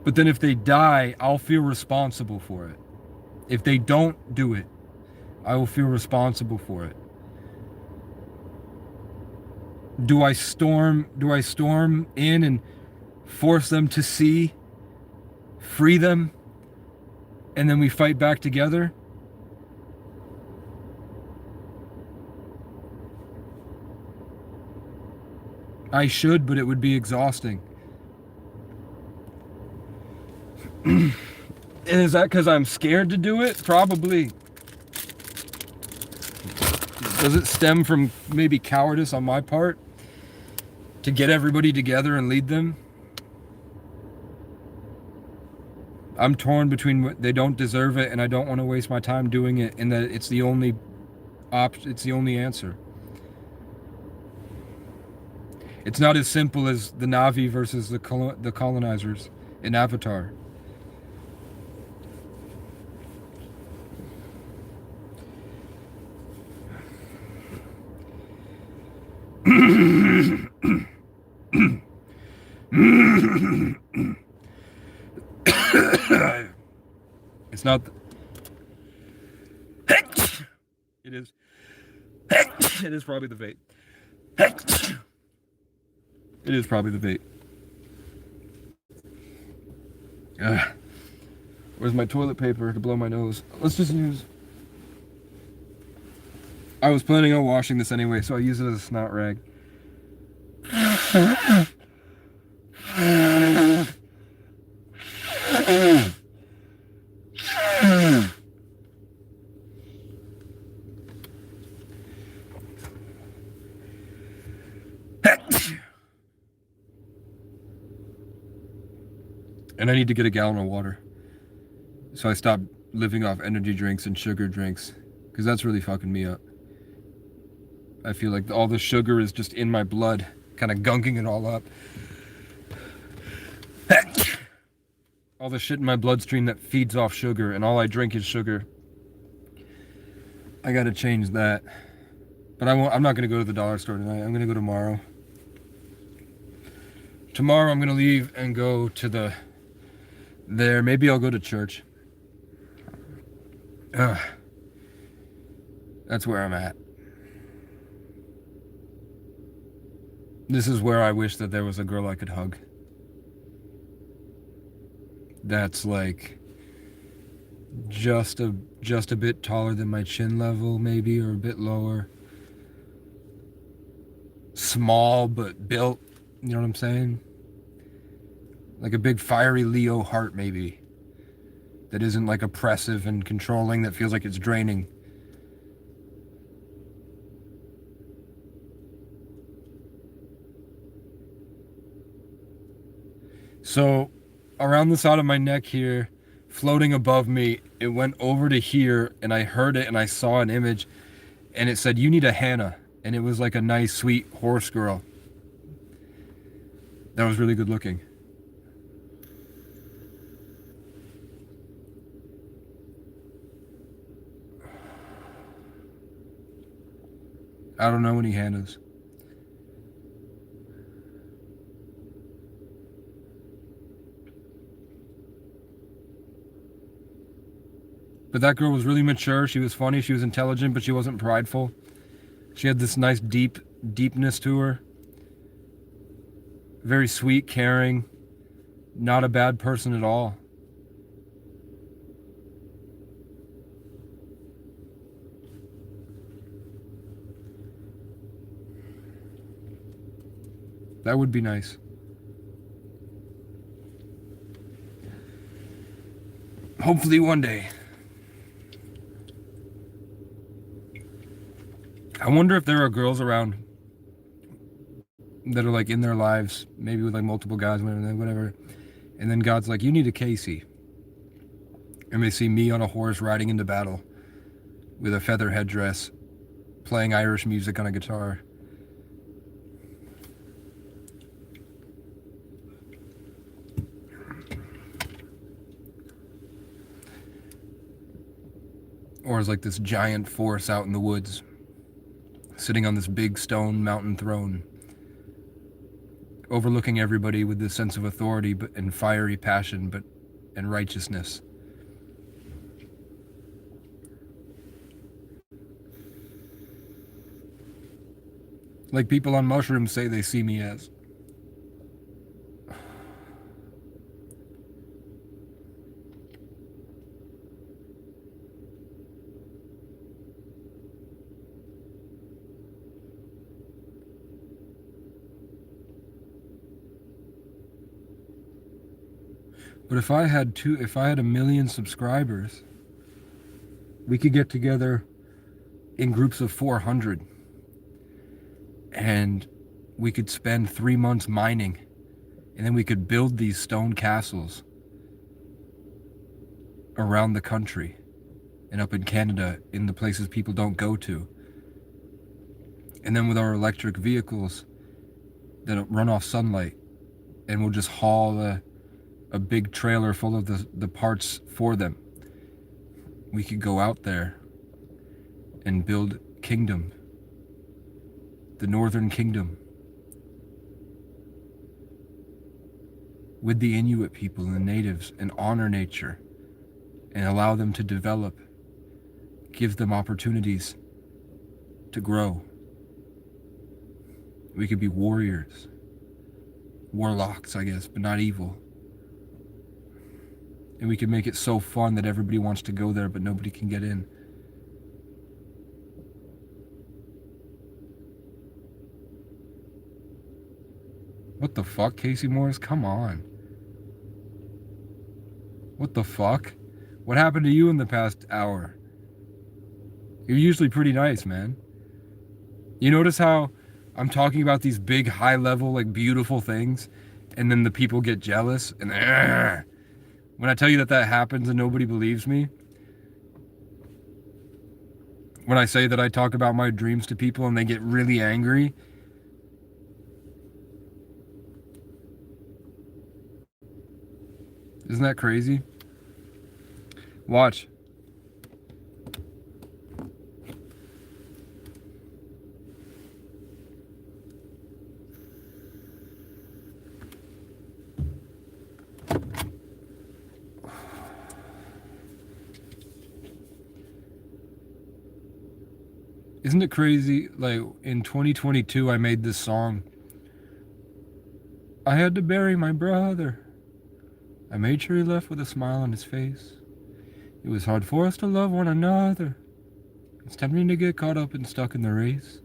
But then if they die, I'll feel responsible for it. If they don't do it, I will feel responsible for it. Do I storm in and force them to see, free them, and then we fight back together? I should, but it would be exhausting. And is that because I'm scared to do it? Probably. Does it stem from maybe cowardice on my part to get everybody together and lead them? I'm torn between they don't deserve it and I don't want to waste my time doing it, and that it's the only it's the only answer. It's not as simple as the Na'vi versus the colonizers in Avatar. It's not. It is. It is probably the vape. It is probably the vape. Where's my toilet paper to blow my nose? Let's just use. I was planning on washing this anyway, so I use it as a snot rag. And I need to get a gallon of water. So I stopped living off energy drinks and sugar drinks, because that's really fucking me up. I feel like all the sugar is just in my blood, kind of gunking it all up. All the shit in my bloodstream that feeds off sugar, and all I drink is sugar. I gotta change that. But I'm not gonna go to the dollar store tonight. I'm gonna go tomorrow. Tomorrow I'm gonna leave and go to maybe I'll go to church. That's where I'm at. This is where I wish that there was a girl I could hug. That's like just a bit taller than my chin level, maybe, or a bit lower. Small but built, you know what I'm saying? Like a big fiery Leo heart, maybe. That isn't like oppressive and controlling, that feels like it's draining. So, around the side of my neck here, floating above me, it went over to here, and I heard it, and I saw an image, and it said, "You need a Hannah," and it was like a nice, sweet horse girl. That was really good looking. I don't know any Hannahs. But that girl was really mature. She was funny. She was intelligent, but she wasn't prideful. She had this nice deepness to her. Very sweet, caring. Not a bad person at all. That would be nice. Hopefully one day. I wonder if there are girls around that are like in their lives, maybe with like multiple guys, whatever. And then God's like, "You need a Casey." And they see me on a horse riding into battle with a feather headdress, playing Irish music on a guitar. Or as like this giant force out in the woods, sitting on this big stone mountain throne, overlooking everybody with this sense of authority and fiery passion and righteousness. Like people on mushrooms say they see me as. But if I had 1 million subscribers, we could get together in groups of 400 and we could spend 3 months mining, and then we could build these stone castles around the country and up in Canada, in the places people don't go to. And then with our electric vehicles that run off sunlight, and we'll just haul a big trailer full of the parts for them. We could go out there and build kingdom, the Northern Kingdom, with the Inuit people and the natives, and honor nature and allow them to develop, give them opportunities to grow. We could be warriors, warlocks, I guess, but not evil. And we could make it so fun that everybody wants to go there, but nobody can get in. What the fuck, Casey Morris? Come on. What the fuck? What happened to you in the past hour? You're usually pretty nice, man. You notice how I'm talking about these big, high level, like beautiful things, and then the people get jealous and when I tell you that happens and nobody believes me, when I say that I talk about my dreams to people and they get really angry, isn't that crazy? Watch. Isn't it crazy? Like in 2022, I made this song I had to bury my brother. I made sure he left with a smile on his face. It was hard for us to love one another. It's tempting to get caught up and stuck in the race.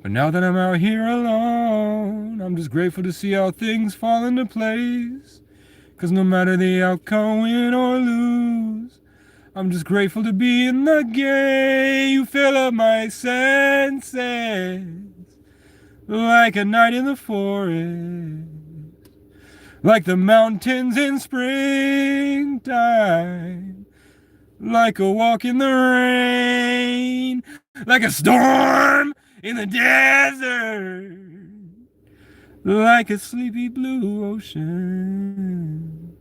But now that I'm out here alone, I'm just grateful to see how things fall into place. 'Cause no matter the outcome, win or lose, I'm just grateful to be in the game. You fill up my senses like a night in the forest, like the mountains in springtime, like a walk in the rain, like a storm in the desert, like a sleepy blue ocean.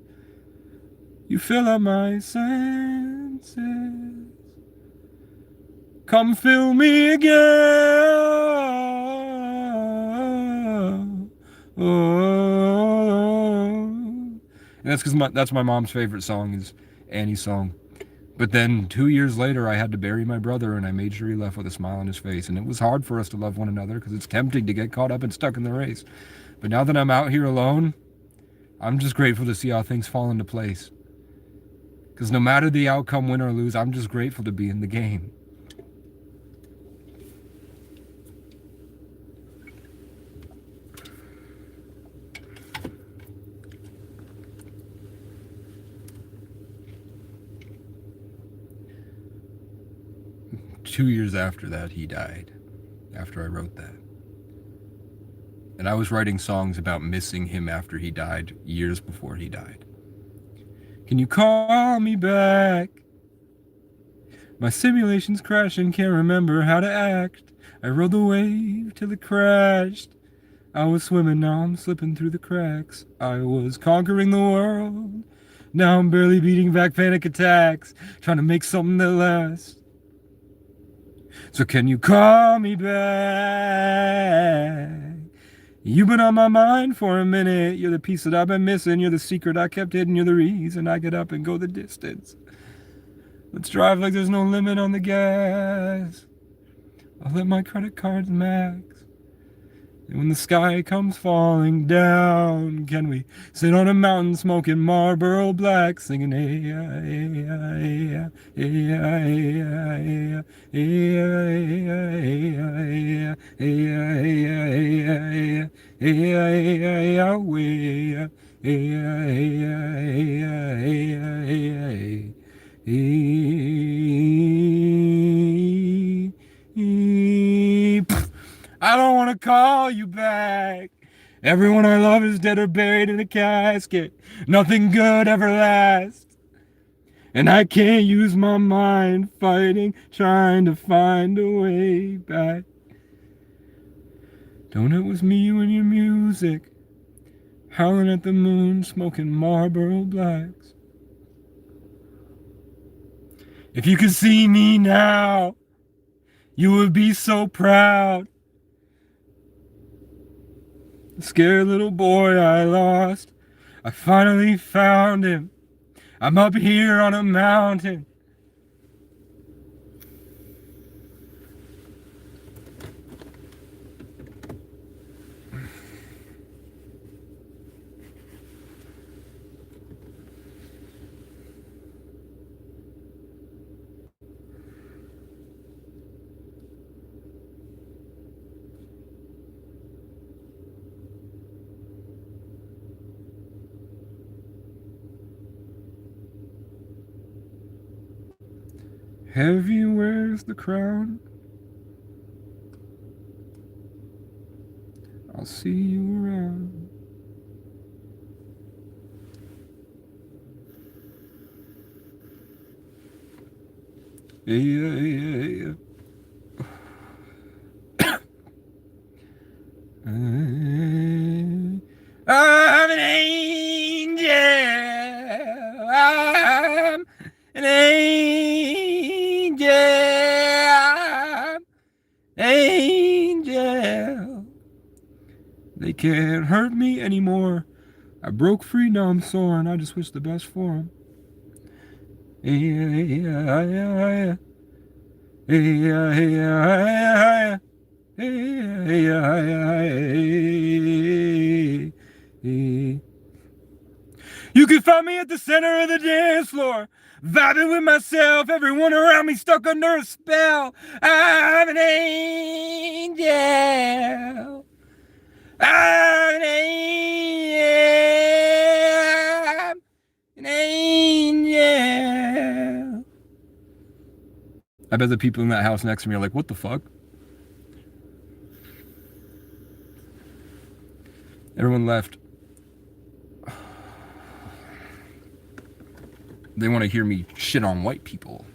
You fill up my senses. Come fill me again. And that's because that's my mom's favorite song is Annie's song. But then 2 years later, I had to bury my brother, and I made sure he left with a smile on his face. And it was hard for us to love one another because it's tempting to get caught up and stuck in the race. But now that I'm out here alone, I'm just grateful to see how things fall into place. Because no matter the outcome, win or lose, I'm just grateful to be in the game. Two years after that, he died, after I wrote that. And I was writing songs about missing him after he died, years before he died. Can you call me back? My simulation's crashing, can't remember how to act. I rode the wave till it crashed. I was swimming, now I'm slipping through the cracks. I was conquering the world. Now I'm barely beating back panic attacks, trying to make something that lasts. So can you call me back? You've been on my mind for a minute. You're the piece that I've been missing. You're the secret I kept hidden. You're the reason I get up and go the distance. Let's drive like there's no limit on the gas. I'll let my credit cards max. And when the sky comes falling down, can we sit on a mountain smoking Marlboro Black, singing hey ya, hey ya, hey ya, hey ya, hey ya, hey ya, hey ya, hey ya, hey ya, hey ya, hey ya, hey ya, hey ya, hey ya, way ya, hey ya, hey ya, hey ya, hey ya, hey ya, hey. I don't want to call you back. Everyone I love is dead or buried in a casket. Nothing good ever lasts. And I can't use my mind fighting, trying to find a way back. Don't it was me and your music, howling at the moon, smoking Marlboro Blacks. If you could see me now, you would be so proud. The scared little boy I lost, I finally found him. I'm up here on a mountain. Heavy wears the crown. I'll see you around. Yeah, yeah, yeah. I'm an angel. I'm an angel. Angel. They can't hurt me anymore. I broke free, now I'm soaring. I just wish the best for 'em. Yeah, yeah, yeah, yeah. Yeah, yeah, yeah. Yeah, yeah, yeah. can find me at the center of the dance floor, vibing with myself, everyone around me stuck under a spell. I'm an angel. I'm an angel. An angel. I bet the people in that house next to me are like, what the fuck? Everyone left. They want to hear me shit on white people.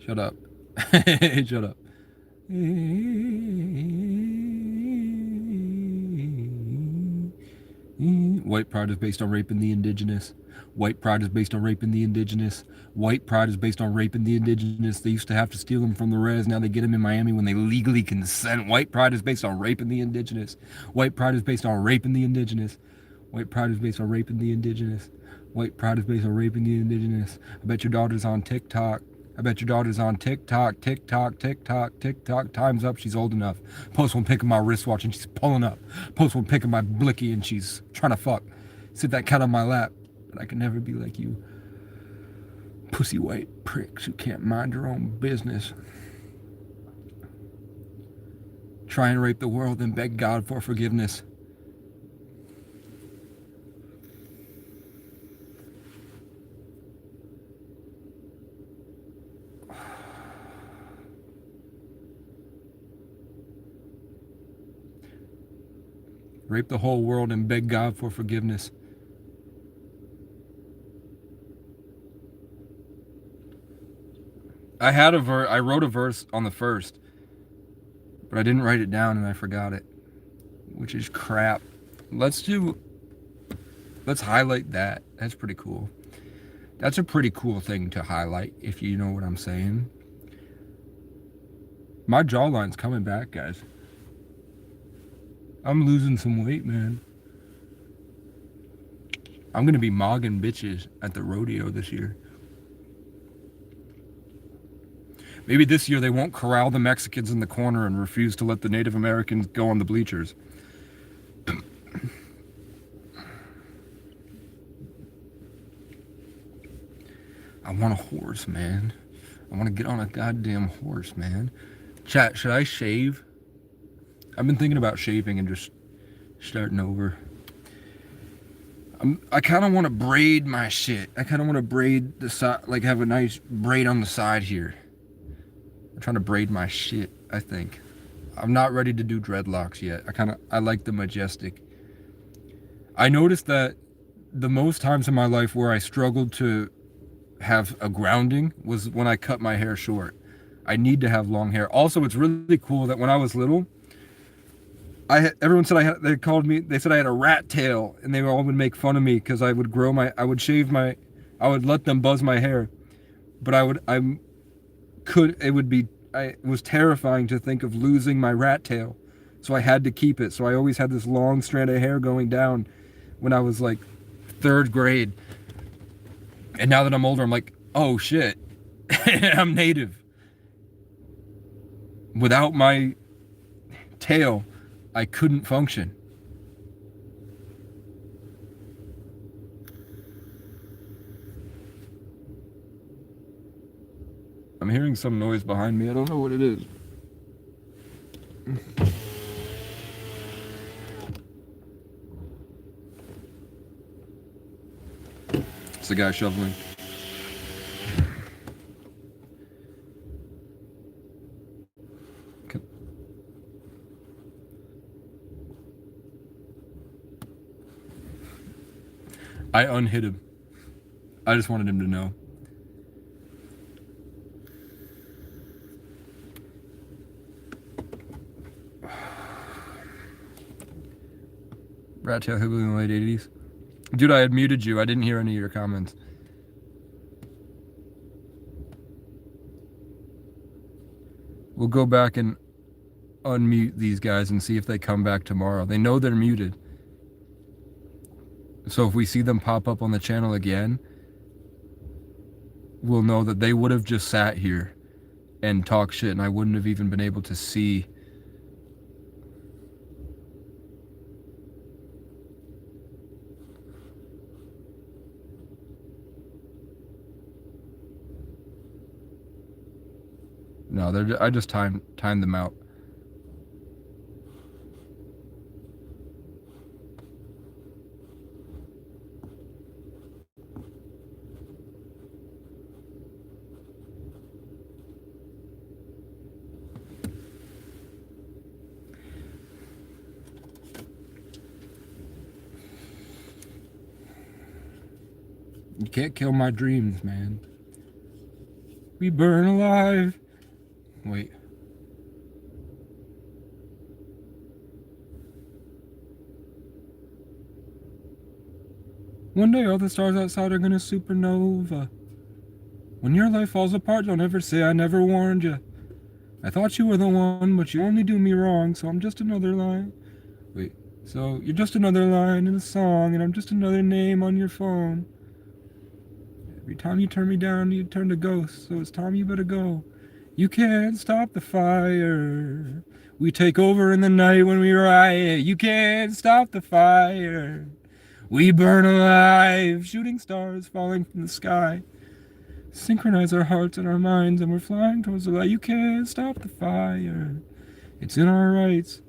Shut up. Shut up. White pride is based on raping the indigenous. White pride is based on raping the indigenous. White pride is based on raping the indigenous. They used to have to steal them from the res. Now they get them in Miami when they legally consent. White pride is based on raping the indigenous. White pride is based on raping the indigenous. White pride is based on raping the indigenous. White pride is based on raping the indigenous. I bet your daughter's on TikTok. I bet your daughter's on TikTok, TikTok, TikTok, TikTok. Time's up. She's old enough. Post one pic of my wristwatch and she's pulling up. Post one pic of my blicky and she's trying to fuck. Sit that cat on my lap. But I can never be like you pussy white pricks who can't mind their own business. Try and rape the world and beg God for forgiveness. Rape the whole world and beg God for forgiveness. I wrote a verse on the first, but I didn't write it down and I forgot it, which is crap. Let's highlight that. That's pretty cool. That's a pretty cool thing to highlight, if you know what I'm saying. My jawline's coming back, guys. I'm losing some weight, man. I'm gonna be mogging bitches at the rodeo this year. Maybe this year they won't corral the Mexicans in the corner and refuse to let the Native Americans go on the bleachers. I want a horse, man. I want to get on a goddamn horse, man. Chat, should I shave? I've been thinking about shaving and just starting over. I kind of want to braid my shit. I kind of want to braid the side, like have a nice braid on the side here. I'm trying to braid my shit, I think. I'm not ready to do dreadlocks yet. I like the majestic. I noticed that the most times in my life where I struggled to have a grounding was when I cut my hair short. I need to have long hair. Also, it's really cool that when I was little, everyone said they said I had a rat tail, and they all would make fun of me because I would I would let them buzz my hair, but it was terrifying to think of losing my rat tail, so I had to keep it. So I always had this long strand of hair going down when I was like 3rd grade, and now that I'm older, I'm like, oh shit, I'm native. Without my tail, I couldn't function. I'm hearing some noise behind me. I don't know what it is. It's the guy shoveling. I unhit him. I just wanted him to know. Rat Tail Hillbilly in the late 80s. Dude, I had muted you. I didn't hear any of your comments. We'll go back and unmute these guys and see if they come back tomorrow. They know they're muted. So if we see them pop up on the channel again, will know that they would have just sat here and talked shit, and I wouldn't have even been able to see. No, I just timed them out. You can't kill my dreams, man. We burn alive. Wait. One day all the stars outside are gonna supernova. When your life falls apart, don't ever say I never warned you. I thought you were the one, but you only do me wrong, so I'm just another line. Wait. So you're just another line in a song, and I'm just another name on your phone. Every time you turn me down, you turn to ghost, so it's time you better go. You can't stop the fire. We take over in the night when we riot. You can't stop the fire. We burn alive, shooting stars falling from the sky. Synchronize our hearts and our minds, and we're flying towards the light. You can't stop the fire. It's in our rights.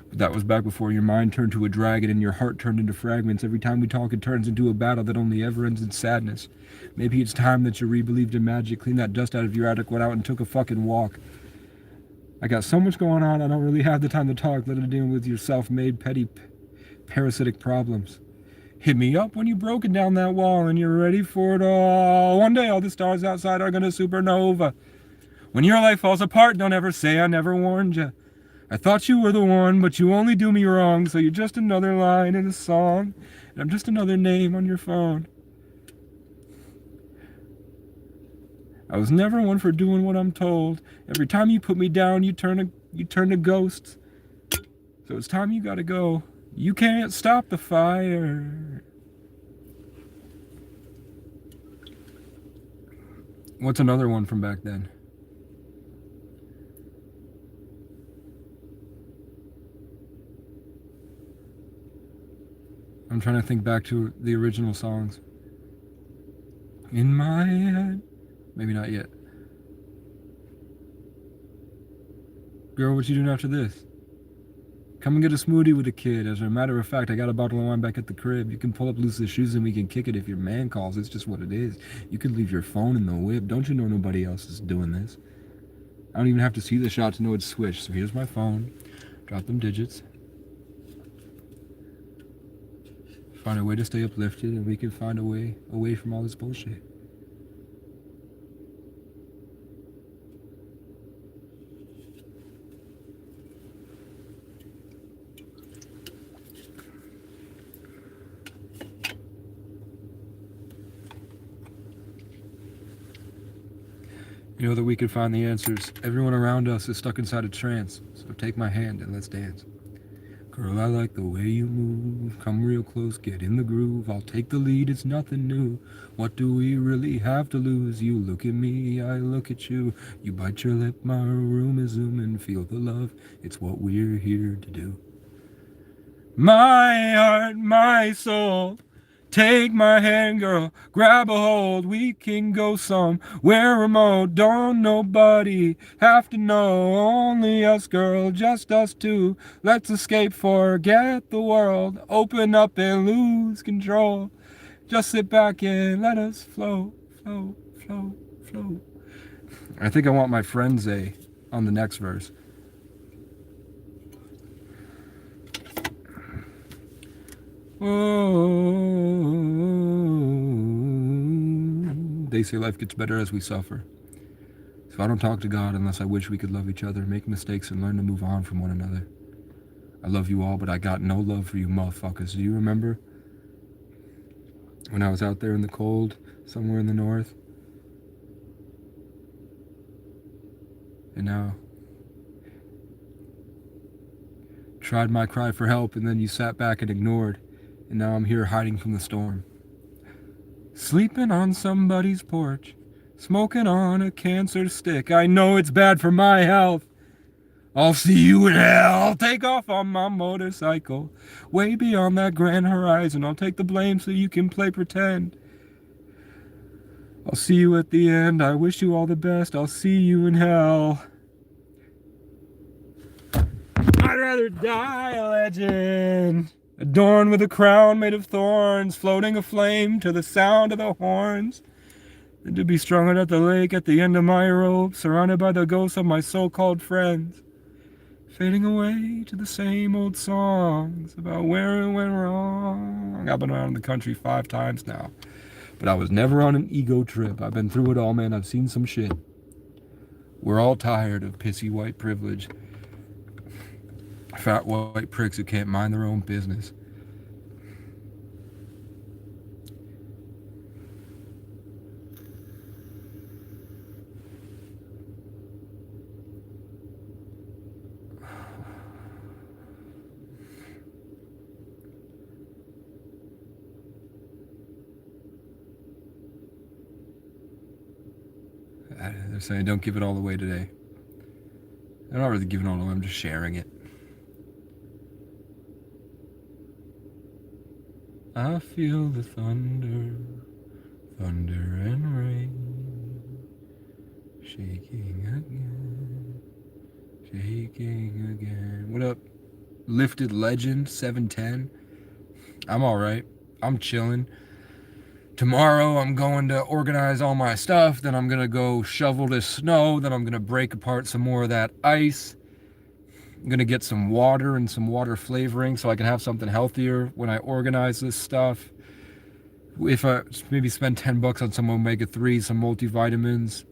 But that was back before your mind turned to a dragon and your heart turned into fragments. Every time we talk, it turns into a battle that only ever ends in sadness. Maybe it's time that you re-believed in magic, cleaned that dust out of your attic, went out and took a fucking walk. I got so much going on, I don't really have the time to talk, let it deal with your self-made, petty, parasitic problems. Hit me up when you've broken down that wall and you're ready for it all. One day all the stars outside are gonna supernova. When your life falls apart, don't ever say I never warned you. I thought you were the one, but you only do me wrong, so you're just another line in a song, and I'm just another name on your phone. I was never one for doing what I'm told. Every time you put me down, you turn to ghosts. So it's time you gotta go. You can't stop the fire. What's another one from back then? I'm trying to think back to the original songs. In my head. Maybe not yet. Girl, what you doing after this? Come and get a smoothie with a kid. As a matter of fact, I got a bottle of wine back at the crib. You can pull up Lucy's shoes and we can kick it if your man calls. It's just what it is. You could leave your phone in the whip. Don't you know nobody else is doing this? I don't even have to see the shot to know it's switched. So here's my phone. Drop them digits. Find a way to stay uplifted, and we can find a way away from all this bullshit. You know that we can find the answers. Everyone around us is stuck inside a trance. So take my hand and let's dance. Girl, I like the way you move. Come real close, get in the groove. I'll take the lead, it's nothing new. What do we really have to lose? You look at me, I look at you. You bite your lip, my room is zooming. Feel the love, it's what we're here to do. My heart, my soul. Take my hand, girl, grab a hold. We can go somewhere remote. Don't nobody have to know. Only us, girl, just us two. Let's escape, forget the world. Open up and lose control. Just sit back and let us flow, flow, flow, flow. I think I want my friends on the next verse. Oh, they say life gets better as we suffer. So I don't talk to God unless I wish we could love each other, make mistakes, and learn to move on from one another. I love you all, but I got no love for you motherfuckers. Do you remember when I was out there in the cold, somewhere in the north? And now, tried my cry for help, and then you sat back and ignored. And now I'm here hiding from the storm. Sleeping on somebody's porch, smoking on a cancer stick. I know it's bad for my health. I'll see you in hell. I'll take off on my motorcycle, way beyond that grand horizon. I'll take the blame so you can play pretend. I'll see you at the end. I wish you all the best. I'll see you in hell. I'd rather die a legend, adorned with a crown made of thorns, floating aflame to the sound of the horns, than to be strung out at the lake at the end of my rope, surrounded by the ghosts of my so-called friends, fading away to the same old songs about where it went wrong. I've been around the country 5 times now, but I was never on an ego trip. I've been through it all, man. I've seen some shit. We're all tired of pissy white privilege. Fat white pricks who can't mind their own business. They're saying don't give it all away today. I'm not really giving it all away, I'm just sharing it. I feel the thunder, thunder and rain, shaking again. What up, Lifted Legend 710? I'm alright. I'm chilling. Tomorrow I'm going to organize all my stuff, then I'm gonna go shovel this snow, then I'm gonna break apart some more of that ice. I'm gonna get some water and some water flavoring so I can have something healthier when I organize this stuff. If I maybe spend 10 bucks on some omega-3, some multivitamins,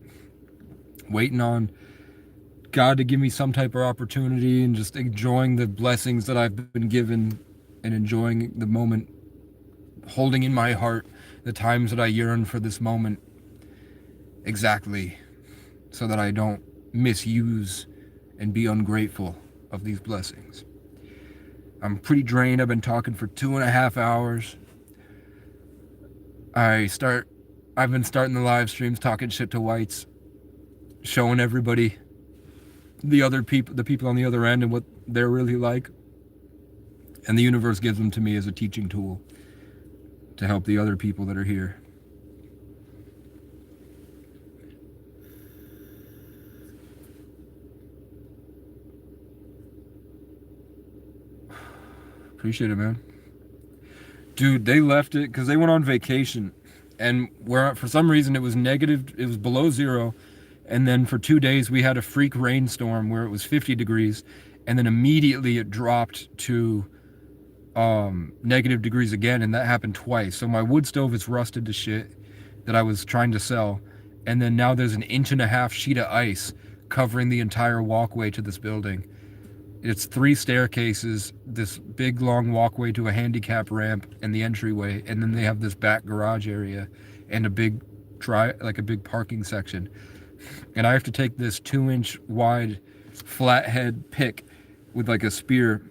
waiting on God to give me some type of opportunity and just enjoying the blessings that I've been given and enjoying the moment, holding in my heart the times that I yearn for this moment exactly, so that I don't misuse and be ungrateful of these blessings. I'm pretty drained. I've been talking for 2.5 hours. I've been starting the live streams talking shit to whites, showing everybody the people on the other end and what they're really like. And the universe gives them to me as a teaching tool to help the other people that are here. Appreciate it, man. Dude, they left it because they went on vacation, and where for some reason it was negative, it was below 0, and then for 2 days we had a freak rainstorm where it was 50 degrees, and then immediately it dropped to negative degrees again, and that happened twice. So my wood stove is rusted to shit that I was trying to sell, and then now there's an 1.5-inch sheet of ice covering the entire walkway to this building. It's 3 staircases, this big long walkway to a handicap ramp and the entryway, and then they have this back garage area and a big parking section. And I have to take this 2-inch wide flathead pick with like a spear,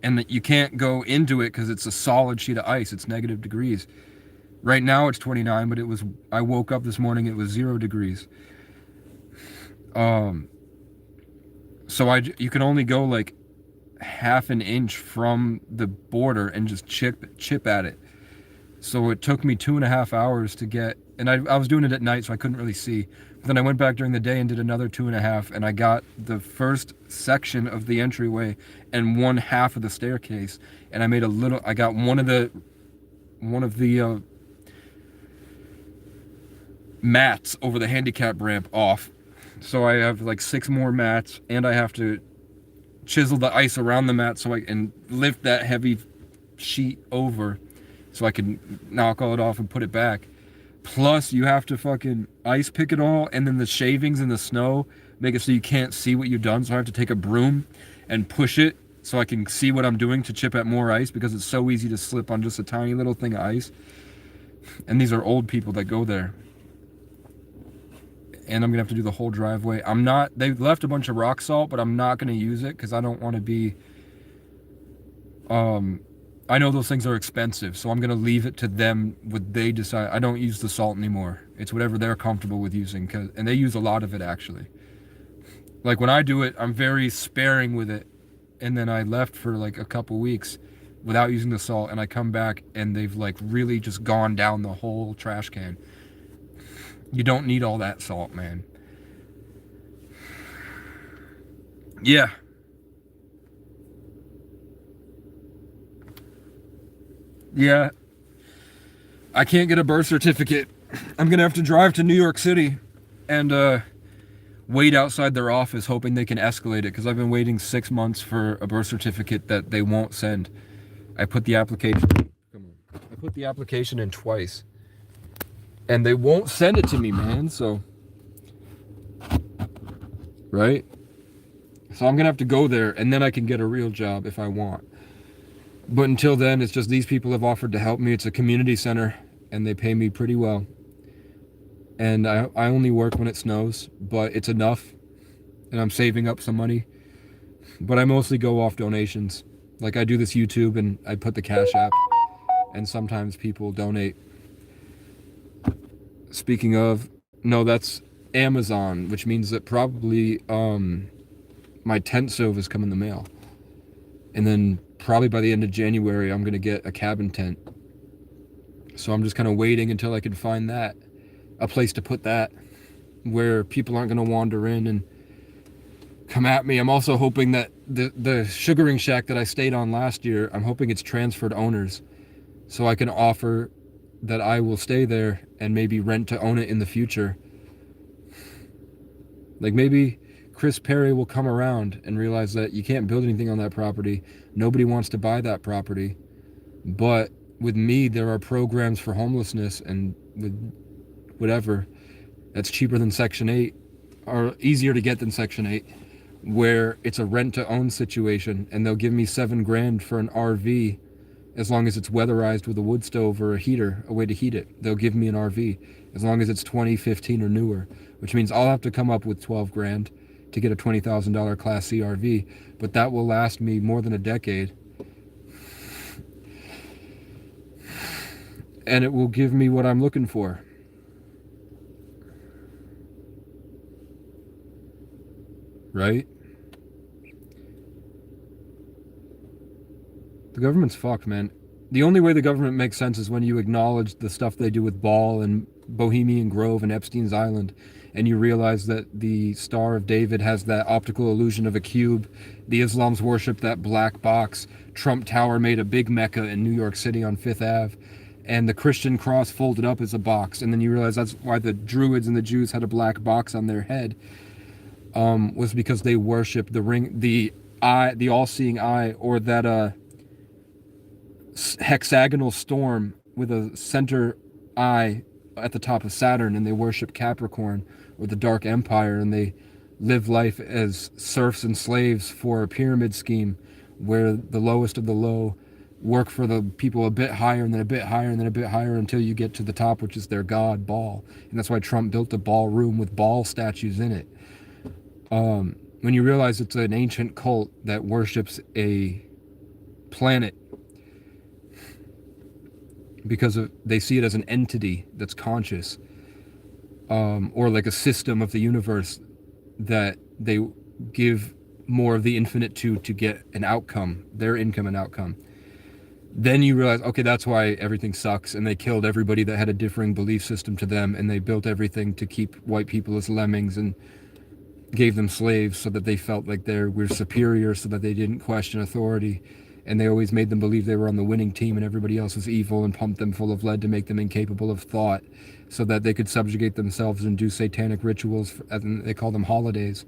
and you can't go into it because it's a solid sheet of ice. It's negative degrees. Right now it's 29, but I woke up this morning, it was 0 degrees. So you can only go like 1/2 inch from the border and just chip at it. So it took me 2.5 hours to get, and I was doing it at night, so I couldn't really see. But then I went back during the day and did another 2.5, and I got the first section of the entryway and 1/2 of the staircase. And I got one of the mats over the handicap ramp off. So I have like 6 more mats, and I have to chisel the ice around the mat so I can lift that heavy sheet over so I can knock all it off and put it back. Plus you have to fucking ice pick it all, and then the shavings in the snow make it so you can't see what you've done. So I have to take a broom and push it so I can see what I'm doing to chip at more ice, because it's so easy to slip on just a tiny little thing of ice. And these are old people that go there. And I'm gonna have to do the whole driveway. They left a bunch of rock salt, but I'm not gonna use it because I don't want to be I know those things are expensive, so I'm gonna leave it to them what they decide. I don't use the salt anymore. It's whatever they're comfortable with using, and they use a lot of it actually. Like when I do it, I'm very sparing with it, and then I left for like a couple weeks without using the salt, and I come back and they've like really just gone down the whole trash can. You don't need all that salt, man. Yeah. Yeah. I can't get a birth certificate. I'm gonna have to drive to New York City and wait outside their office hoping they can escalate it, because I've been waiting 6 months for a birth certificate that they won't send. I put the application in twice and they won't send it to me, man. So right, so I'm gonna have to go there and then I can get a real job if I want. But until then, it's just these people have offered to help me. It's a community center and they pay me pretty well, and I only work when it snows, but it's enough, and I'm saving up some money. But I mostly go off donations. Like I do this YouTube and I put the Cash App, and sometimes people donate. Speaking of, no, that's Amazon, which means that probably my tent stove is coming in the mail. And then probably by the end of January, I'm going to get a cabin tent. So I'm just kind of waiting until I can find that, a place to put that, where people aren't going to wander in and come at me. I'm also hoping that the sugaring shack that I stayed on last year, I'm hoping it's transferred owners, so I can offer that I will stay there and maybe rent to own it in the future. Like maybe Chris Perry will come around and realize that you can't build anything on that property. Nobody wants to buy that property. But with me, there are programs for homelessness and with whatever that's cheaper than Section 8, or easier to get than Section 8, where it's a rent to own situation, and they'll give me $7,000 for an RV as long as it's weatherized with a wood stove or a heater, a way to heat it. They'll give me an RV as long as it's 2015 or newer, which means I'll have to come up with $12,000 to get a $20,000 Class C RV, but that will last me more than a decade. And it will give me what I'm looking for. Right? The government's fucked, man. The only way the government makes sense is when you acknowledge the stuff they do with Ball and Bohemian Grove and Epstein's Island, and you realize that the Star of David has that optical illusion of a cube. The Islams worship that black box. Trump Tower made a big Mecca in New York City on Fifth Ave. And the Christian cross folded up as a box. And then you realize that's why the Druids and the Jews had a black box on their head. Was because they worship the ring, the eye, the all-seeing eye, or that hexagonal storm with a center eye at the top of Saturn, and they worship Capricorn or the Dark Empire, and they live life as serfs and slaves for a pyramid scheme where the lowest of the low work for the people a bit higher and then a bit higher and then a bit higher until you get to the top, which is their god, Baal. And that's why Trump built a ballroom with Baal statues in it. When you realize it's an ancient cult that worships a planet because they see it as an entity that's conscious, or like a system of the universe that they give more of the infinite to get an outcome, their income and outcome. Then you realize, okay, that's why everything sucks, and they killed everybody that had a differing belief system to them, and they built everything to keep white people as lemmings and gave them slaves so that they felt like they were superior, so that they didn't question authority. And they always made them believe they were on the winning team and everybody else was evil, and pumped them full of lead to make them incapable of thought so that they could subjugate themselves and do satanic rituals, and they call them holidays,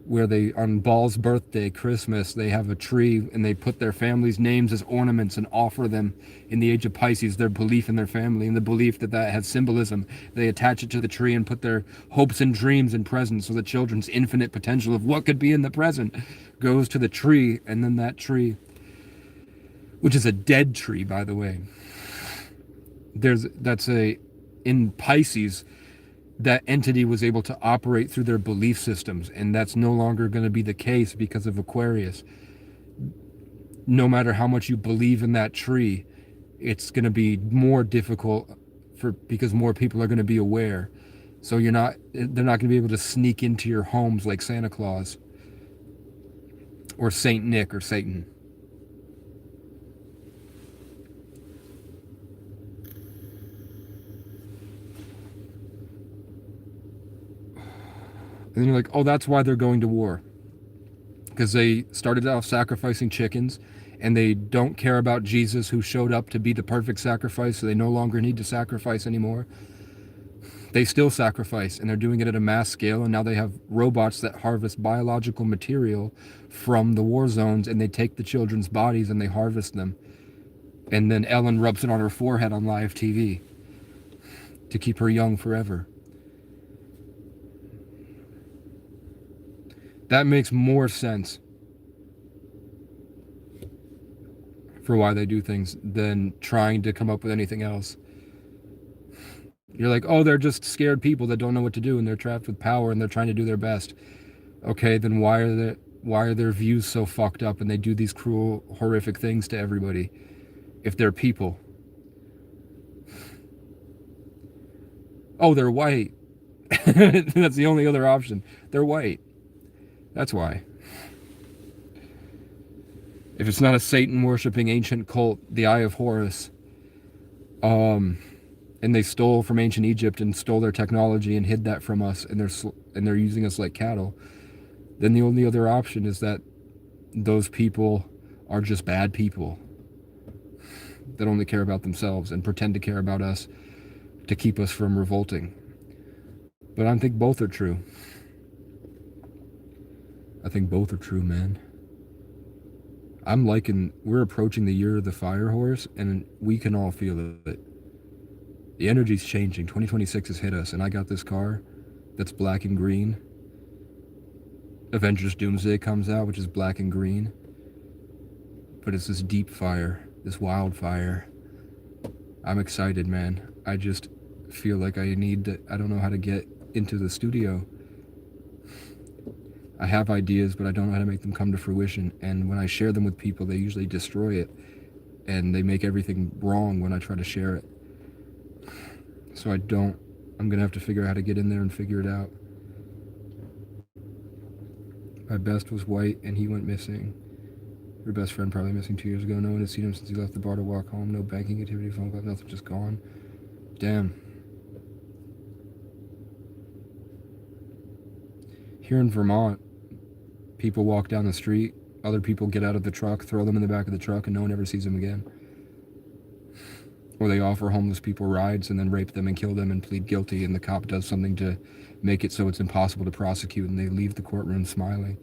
where they, on Baal's birthday, Christmas, they have a tree and they put their family's names as ornaments and offer them in the age of Pisces, their belief in their family and the belief that that has symbolism. They attach it to the tree and put their hopes and dreams in present, so the children's infinite potential of what could be in the present goes to the tree. And then that tree, which is a dead tree, by the way, in Pisces, that entity was able to operate through their belief systems, and that's no longer going to be the case because of Aquarius. no matter how much you believe in that tree, it's going to be more difficult because more people are going to be aware. So they're not going to be able to sneak into your homes like Santa Claus or Saint Nick or Satan. And then you're like, oh, that's why they're going to war. Because they started off sacrificing chickens, and they don't care about Jesus, who showed up to be the perfect sacrifice, so they no longer need to sacrifice anymore. They still sacrifice, and they're doing it at a mass scale, and now they have robots that harvest biological material from the war zones, and they take the children's bodies and they harvest them. And then Ellen rubs it on her forehead on live TV to keep her young forever. That makes more sense for why they do things than trying to come up with anything else. You're like, oh, they're just scared people that don't know what to do, and they're trapped with power, and they're trying to do their best. Okay, then why are their views so fucked up, and they do these cruel, horrific things to everybody if they're people? Oh, they're white. That's the only other option. They're white. That's why. If it's not a Satan-worshipping ancient cult, the Eye of Horus, and they stole from ancient Egypt and stole their technology and hid that from us, and they're using us like cattle, then the only other option is that those people are just bad people that only care about themselves and pretend to care about us to keep us from revolting. But I think both are true. I think both are true, man. We're approaching the year of the fire horse, and we can all feel it. The energy's changing. 2026 has hit us, and I got this car that's black and green. Avengers Doomsday comes out, which is black and green. But it's this deep fire, this wildfire. I'm excited, man. I just feel like I don't know how to get into the studio. I have ideas, but I don't know how to make them come to fruition. And when I share them with people, they usually destroy it. And they make everything wrong when I try to share it. So I'm going to have to figure out how to get in there and figure it out. My best was white, and he went missing. Your best friend probably missing 2 years ago. No one has seen him since he left the bar to walk home. No banking activity, phone call, nothing, just gone. Damn. Here in Vermont, people walk down the street, other people get out of the truck, throw them in the back of the truck, and no one ever sees them again. Or they offer homeless people rides and then rape them and kill them and plead guilty, and the cop does something to make it so it's impossible to prosecute, and they leave the courtroom smiling.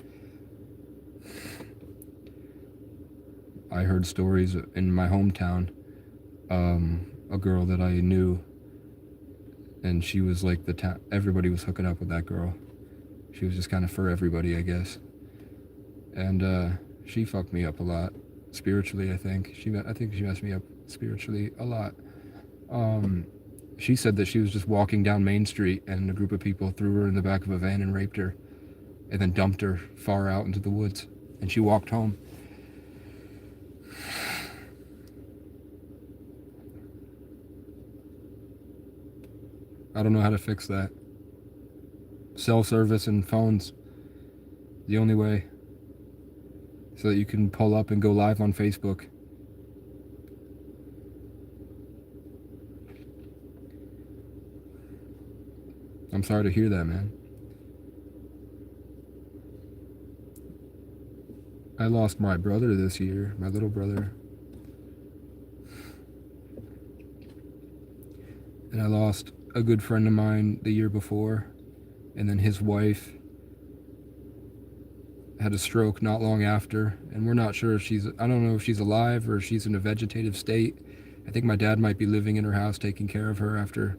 I heard stories in my hometown, a girl that I knew, and she was like everybody was hooking up with that girl. She was just kind of for everybody, I guess. And she fucked me up a lot, spiritually, I think. I think she messed me up spiritually a lot. She said that she was just walking down Main Street, and a group of people threw her in the back of a van and raped her, and then dumped her far out into the woods, and she walked home. I don't know how to fix that. Cell service and phones, the only way, so that you can pull up and go live on Facebook. I'm sorry to hear that, man. I lost my brother this year, my little brother. And I lost a good friend of mine the year before. And then his wife had a stroke not long after. And we're not sure if I don't know if she's alive or if she's in a vegetative state. I think my dad might be living in her house taking care of her after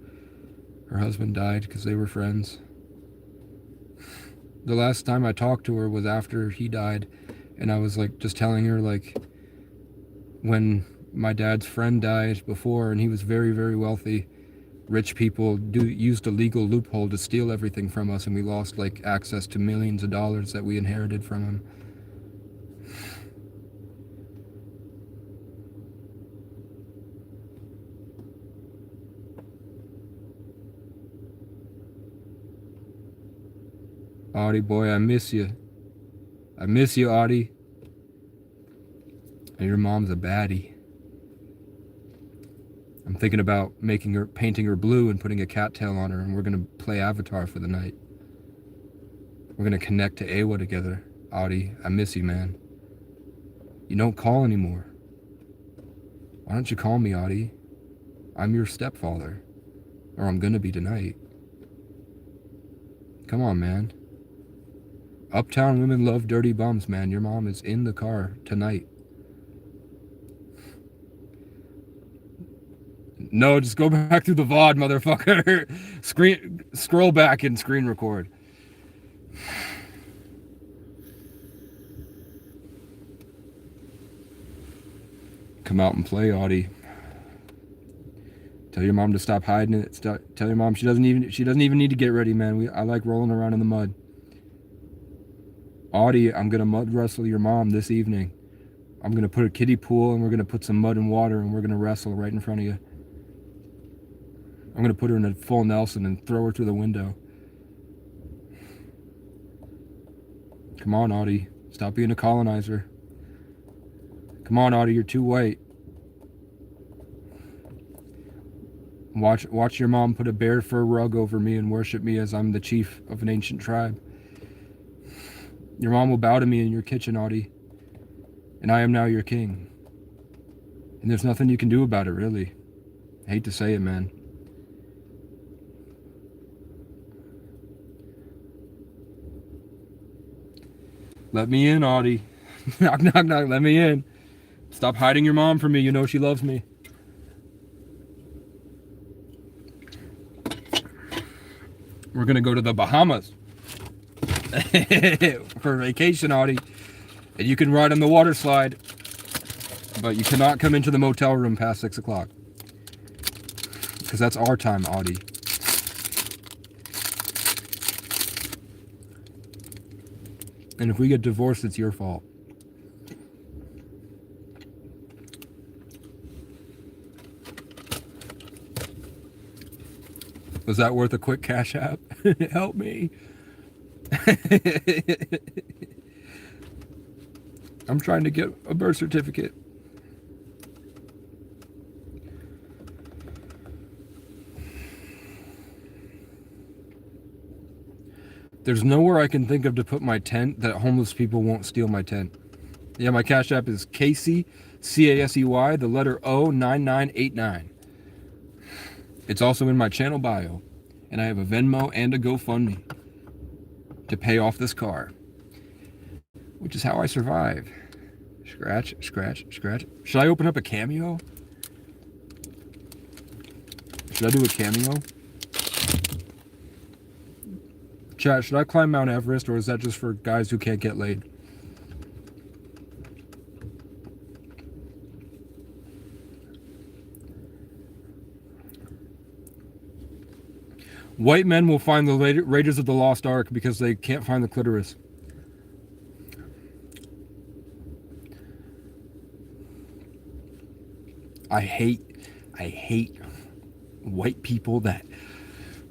her husband died, because they were friends. The last time I talked to her was after he died, and I was like just telling her, like, when my dad's friend died before, and he was very, very wealthy, rich people used a legal loophole to steal everything from us, and we lost like access to millions of dollars that we inherited from him. Audie, boy, I miss you. I miss you, Audie. And your mom's a baddie. I'm thinking about painting her blue and putting a cattail on her, and we're gonna play Avatar for the night. We're gonna connect to Awa together. Audie, I miss you, man. You don't call anymore. Why don't you call me, Audie? I'm your stepfather. Or I'm gonna be tonight. Come on, man. Uptown women love dirty bums, man. Your mom is in the car tonight. No, just go back through the VOD, motherfucker. Scroll back and screen record. Come out and play, Audie. Tell your mom to stop hiding it. Tell your mom she doesn't even need to get ready, man. I like rolling around in the mud. Audie, I'm gonna mud wrestle your mom this evening. I'm gonna put a kiddie pool and we're gonna put some mud and water and we're gonna wrestle right in front of you. I'm gonna put her in a full Nelson and throw her through the window. Come on, Audie. Stop being a colonizer. Come on, Audie, you're too white. Watch your mom put a bear fur rug over me and worship me as I'm the chief of an ancient tribe. Your mom will bow to me in your kitchen, Audie. And I am now your king. And there's nothing you can do about it, really. I hate to say it, man. Let me in, Audie. Knock, knock, knock, let me in. Stop hiding your mom from me. You know she loves me. We're gonna go to the Bahamas for vacation, Audie. And you can ride on the water slide, but you cannot come into the motel room past 6 o'clock. Because that's our time, Audie. And if we get divorced, it's your fault. Was that worth a quick cash app? Help me. I'm trying to get a birth certificate. There's nowhere I can think of to put my tent that homeless people won't steal my tent. Yeah, my cash app is Casey, C-A-S-E-Y, the letter O, 9989. It's also in my channel bio, and I have a Venmo and a GoFundMe to pay off this car, which is how I survive. Scratch, scratch, scratch. Should I open up a Cameo? Should I do a Cameo? Chat, should I climb Mount Everest, or is that just for guys who can't get laid? White men will find the Raiders of the Lost Ark because they can't find the clitoris. I hate white people that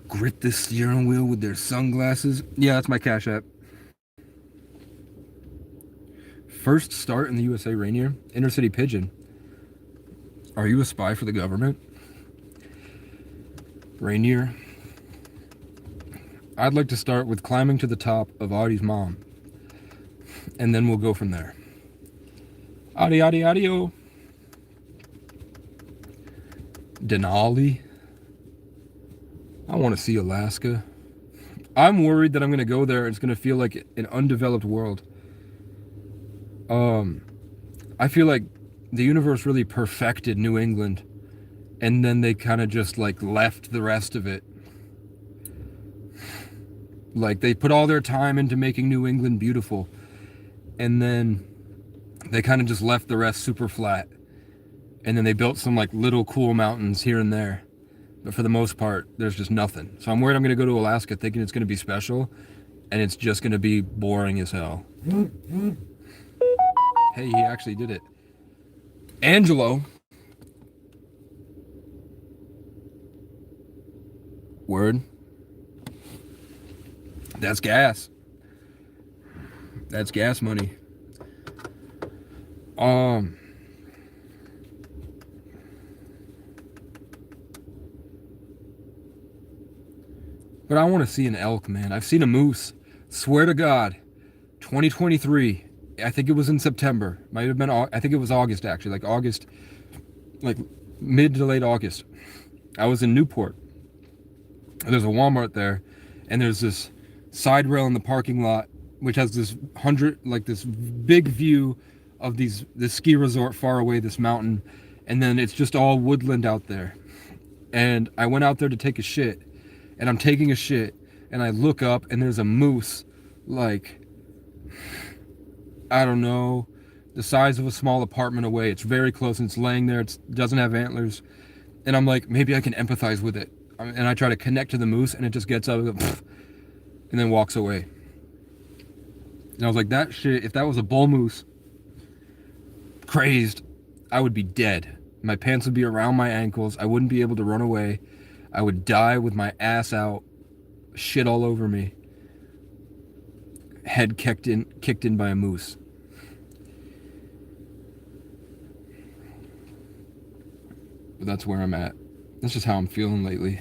grip the steering wheel with their sunglasses. Yeah, that's my cash app. First start in the USA, Rainier. Inner City Pigeon. Are you a spy for the government? Rainier. I'd like to start with climbing to the top of Audie's mom. And then we'll go from there. Audie, Audie, Audie-o. Denali. I want to see Alaska. I'm worried that I'm going to go there and it's going to feel like an undeveloped world. I feel like the universe really perfected New England, and then they kind of just like left the rest of it. Like they put all their time into making New England beautiful, and then they kind of just left the rest super flat. And then they built some like little cool mountains here and there. But for the most part, there's just nothing. So I'm worried I'm going to go to Alaska thinking it's going to be special, and it's just going to be boring as hell. Hey, he actually did it. Angelo. Word. That's gas. That's gas money. But I want to see an elk, man. I've seen a moose. Swear to God, 2023. I think it was in September. Might have been. I think it was August actually, like August, like mid to late August. I was in Newport. There's a Walmart there, and there's this side rail in the parking lot, which has this this big view of this ski resort far away, this mountain, and then it's just all woodland out there. And I went out there to take a shit, and I'm taking a shit, and I look up, and there's a moose, like, I don't know, the size of a small apartment away. It's very close, and it's laying there. It doesn't have antlers, and I'm like, maybe I can empathize with it. And I try to connect to the moose, and it just gets up and then walks away. And I was like, that shit, if that was a bull moose, crazed, I would be dead. My pants would be around my ankles. I wouldn't be able to run away. I would die with my ass out, shit all over me. Head kicked in by a moose. But that's where I'm at. That's just how I'm feeling lately.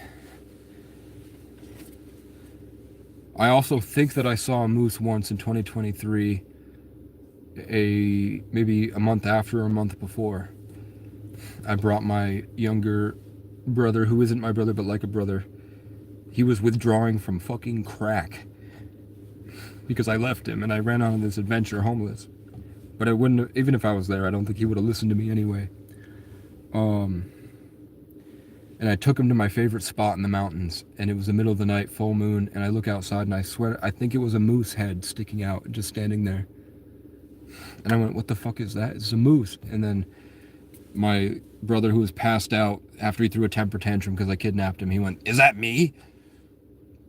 I also think that I saw a moose once in 2023, maybe a month after or a month before. I brought my younger brother, who isn't my brother but like a brother. He was withdrawing from fucking crack because I left him and I ran on this adventure homeless. But I wouldn't have, even if I was there, I don't think he would have listened to me anyway. And I took him to my favorite spot in the mountains, and it was the middle of the night, full moon, and I look outside, and I swear, I think it was a moose head sticking out, just standing there. And I went, what the fuck is that? It's a moose. And then my brother, who was passed out after he threw a temper tantrum because I kidnapped him, he went, is that me?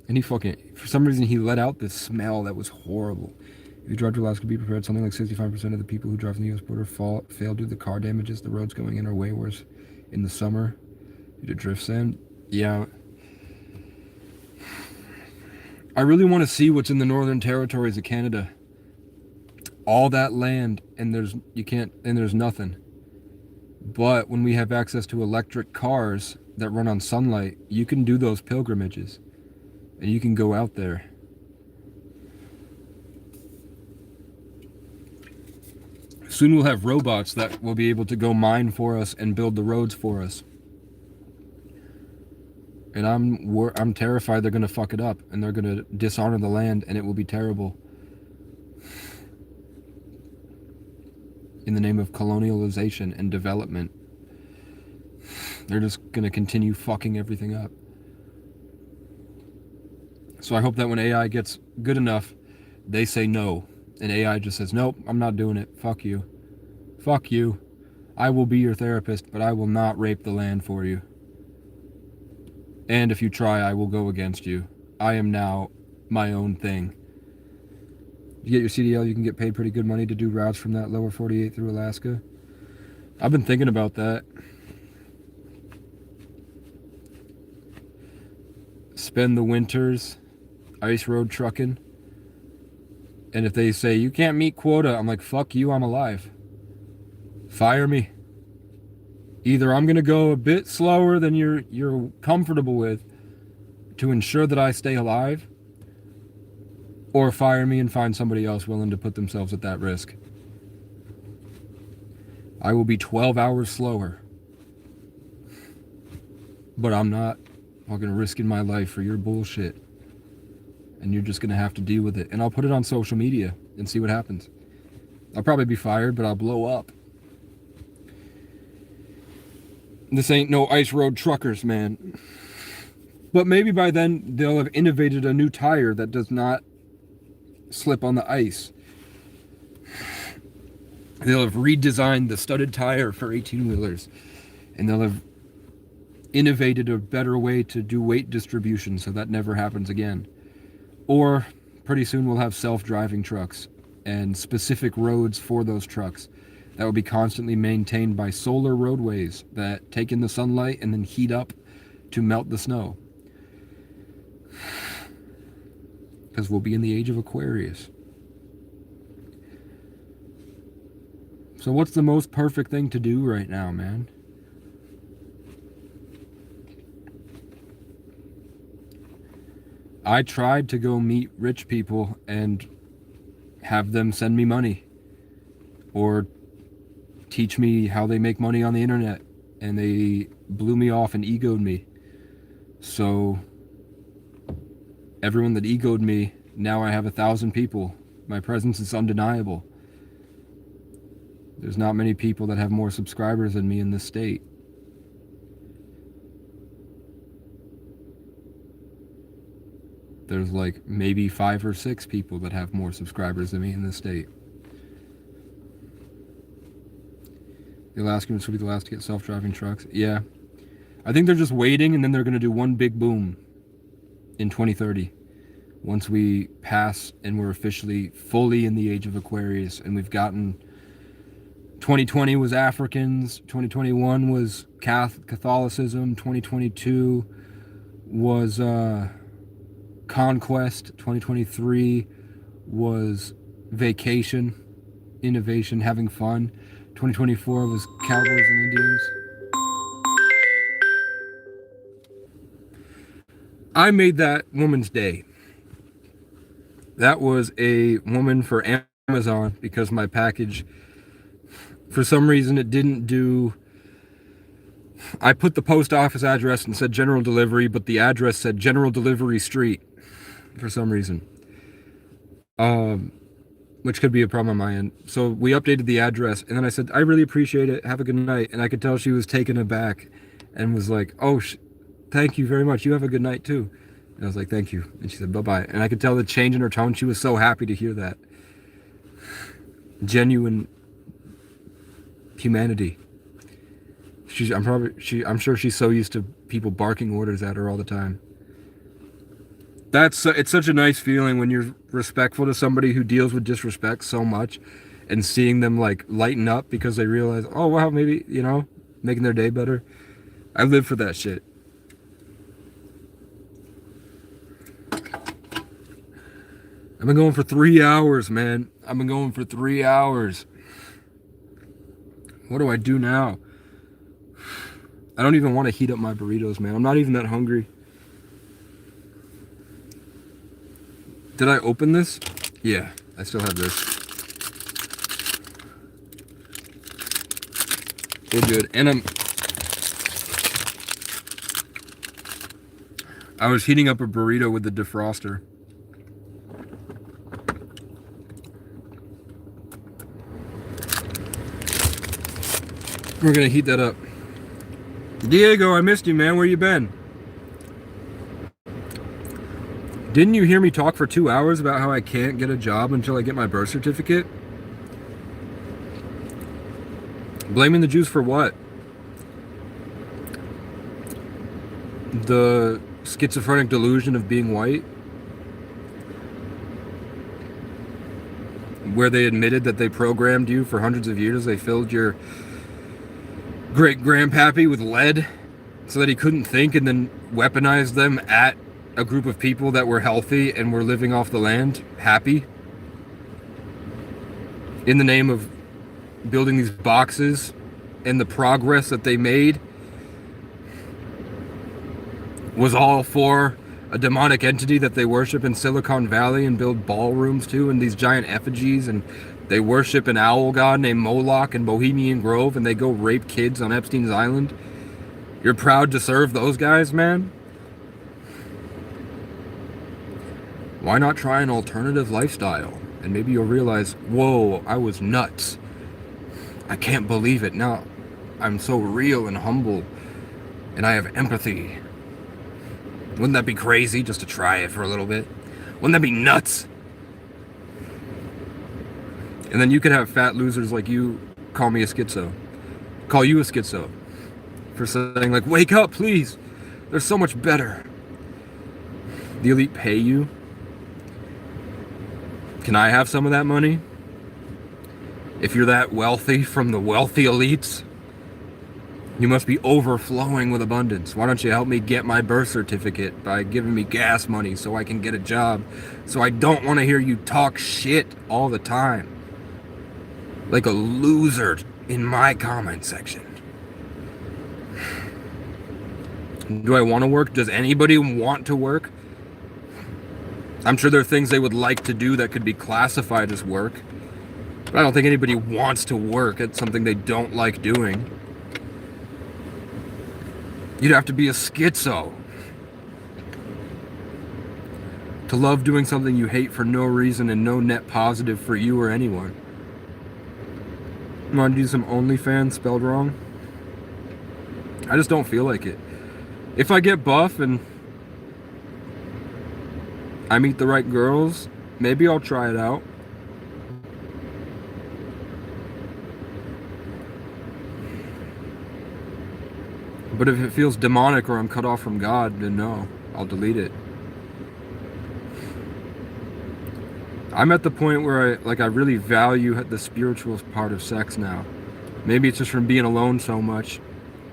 And he fucking, for some reason, he let out this smell that was horrible. If you drive to Alaska, be prepared. Something like 65% of the people who drive from the U.S. border fail due to the car damages. The roads going in are way worse in the summer due to drift sand. Yeah. I really want to see what's in the Northern Territories of Canada. All that land, and there's nothing. But when we have access to electric cars that run on sunlight, you can do those pilgrimages. And you can go out there. Soon we'll have robots that will be able to go mine for us and build the roads for us. And I'm terrified they're going to fuck it up and they're going to dishonor the land and it will be terrible. In the name of colonialization and development. They're just going to continue fucking everything up. So I hope that when AI gets good enough, they say no. And AI just says, nope, I'm not doing it. Fuck you. Fuck you. I will be your therapist, but I will not rape the land for you. And if you try, I will go against you. I am now my own thing. You get your CDL, you can get paid pretty good money to do routes from that lower 48 through Alaska. I've been thinking about that. Spend the winters ice road trucking. And if they say, you can't meet quota, I'm like, fuck you, I'm alive. Fire me. Either I'm going to go a bit slower than you're comfortable with to ensure that I stay alive, or fire me and find somebody else willing to put themselves at that risk. I will be 12 hours slower. But I'm not fucking risking my life for your bullshit. And you're just going to have to deal with it. And I'll put it on social media and see what happens. I'll probably be fired, but I'll blow up. This ain't no ice road truckers, man. But maybe by then they'll have innovated a new tire that does not slip on the ice. They'll have redesigned the studded tire for 18-wheelers. And they'll have innovated a better way to do weight distribution so that never happens again. Or pretty soon we'll have self-driving trucks and specific roads for those trucks that will be constantly maintained by solar roadways that take in the sunlight and then heat up to melt the snow. Because we'll be in the age of Aquarius. So what's the most perfect thing to do right now, man? I tried to go meet rich people and have them send me money or teach me how they make money on the internet, and they blew me off and egoed me. So everyone that egoed me, now I have 1,000 people. My presence is undeniable. There's not many people that have more subscribers than me in this state. There's like maybe 5 or 6 people that have more subscribers than me in this state. The Alaskans will be the last to get self-driving trucks. Yeah. I think they're just waiting, and then they're going to do one big boom in 2030. Once we pass and we're officially fully in the age of Aquarius, and we've gotten... 2020 was Africans, 2021 was Catholicism, 2022 was conquest, 2023 was vacation, innovation, having fun, 2024 was cowboys and Indians. I made that woman's day. That was a woman for Amazon, because my package, for some reason, it didn't do... I put the post office address and said general delivery, but the address said General Delivery Street for some reason. Which could be a problem on my end. So we updated the address, and then I said, I really appreciate it. Have a good night. And I could tell she was taken aback and was like, oh, thank you very much. You have a good night too. And I was like, thank you. And she said, bye-bye. And I could tell the change in her tone. She was so happy to hear that. Genuine humanity. I'm sure she's so used to people barking orders at her all the time. It's such a nice feeling when you're respectful to somebody who deals with disrespect so much, and seeing them like lighten up because they realize, oh wow, maybe, you know, making their day better. I live for that shit. I've been going for 3 hours, man. I've been going for 3 hours. What do I do now? I don't even want to heat up my burritos, man. I'm not even that hungry. Did I open this? Yeah, I still have this. We're good. And I was heating up a burrito with the defroster. We're gonna heat that up. Diego, I missed you, man. Where you been? Didn't you hear me talk for 2 hours about how I can't get a job until I get my birth certificate? Blaming the Jews for what? The schizophrenic delusion of being white? Where they admitted that they programmed you for hundreds of years. They filled your great-grandpappy with lead so that he couldn't think, and then weaponized them at a group of people that were healthy and were living off the land, happy, in the name of building these boxes. And the progress that they made was all for a demonic entity that they worship in Silicon Valley and build ballrooms to, and these giant effigies, and they worship an owl god named Moloch in Bohemian Grove, and they go rape kids on Epstein's Island. You're proud to serve those guys, man? Why not try an alternative lifestyle? And maybe you'll realize, whoa, I was nuts. I can't believe it. Now I'm so real and humble, and I have empathy. Wouldn't that be crazy just to try it for a little bit? Wouldn't that be nuts? And then you could have fat losers like you call me a schizo. Call you a schizo. For saying like, wake up, please. There's so much better. The elite pay you. Can I have some of that money? If you're that wealthy from the wealthy elites, you must be overflowing with abundance. Why don't you help me get my birth certificate by giving me gas money so I can get a job, so I don't want to hear you talk shit all the time? like a loser in my comment section. Do I want to work? Does anybody want to work? I'm sure there are things they would like to do that could be classified as work. But I don't think anybody wants to work at something they don't like doing. You'd have to be a schizo to love doing something you hate for no reason and no net positive for you or anyone. I'm gonna do some OnlyFans spelled wrong. I just don't feel like it. If I get buff and I meet the right girls, maybe I'll try it out. But if it feels demonic or I'm cut off from God, then no, I'll delete it. I'm at the point where I really value the spiritual part of sex now. Maybe it's just from being alone so much.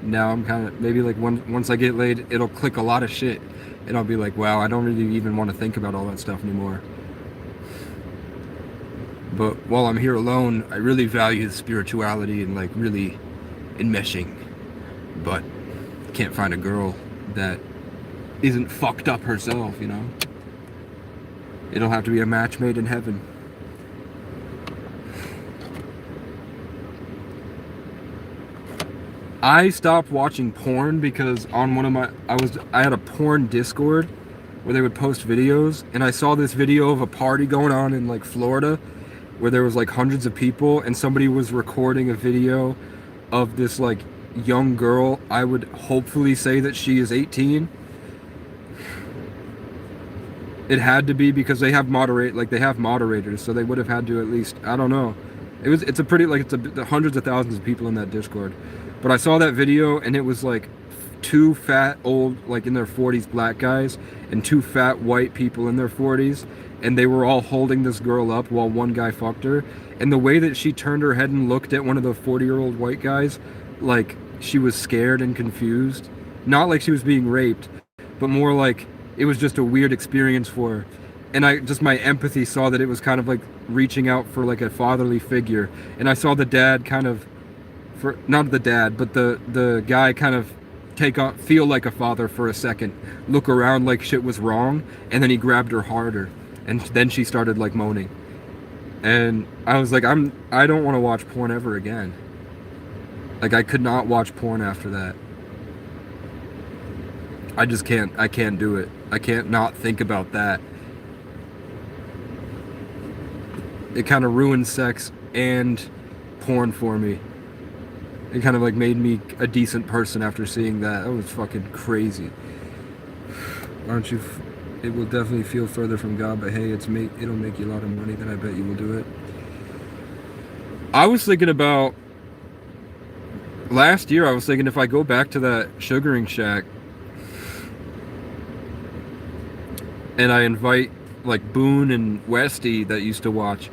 Now I'm kind of, maybe like once I get laid, it'll click a lot of shit. And I'll be like, wow, I don't really even want to think about all that stuff anymore. But while I'm here alone, I really value spirituality and like really enmeshing. But can't find a girl that isn't fucked up herself, you know? It'll have to be a match made in heaven. I stopped watching porn because on one of my, I had a porn Discord where they would post videos, and I saw this video of a party going on in like Florida where there was like hundreds of people, and somebody was recording a video of this like young girl. I would hopefully say that she is 18. It had to be because they have moderators, so they would have had to at least, I don't know. It's a pretty, like, it's hundreds of thousands of people in that Discord. But I saw that video, and it was like two fat old, like in their 40s black guys and two fat white people in their 40s, and they were all holding this girl up while one guy fucked her. And the way that she turned her head and looked at one of the 40-year-old white guys, like she was scared and confused. Not like she was being raped, but more like it was just a weird experience for her. And my empathy saw that it was kind of like reaching out for like a fatherly figure. And I saw the dad kind of, not the dad, but the guy kind of feel like a father for a second, look around like shit was wrong, and then he grabbed her harder, and then she started like moaning. And I was like, I don't want to watch porn ever again. Like, I could not watch porn after that. I just can't. I can't do it. I can't not think about that. It kind of ruined sex and porn for me. It kind of like made me a decent person after seeing that. That was fucking crazy. Aren't you? It will definitely feel further from God, but hey, it'll make you a lot of money. Then I bet you will do it. I was thinking about last year. I was thinking if I go back to that sugaring shack and I invite like Boone and Westy that used to watch,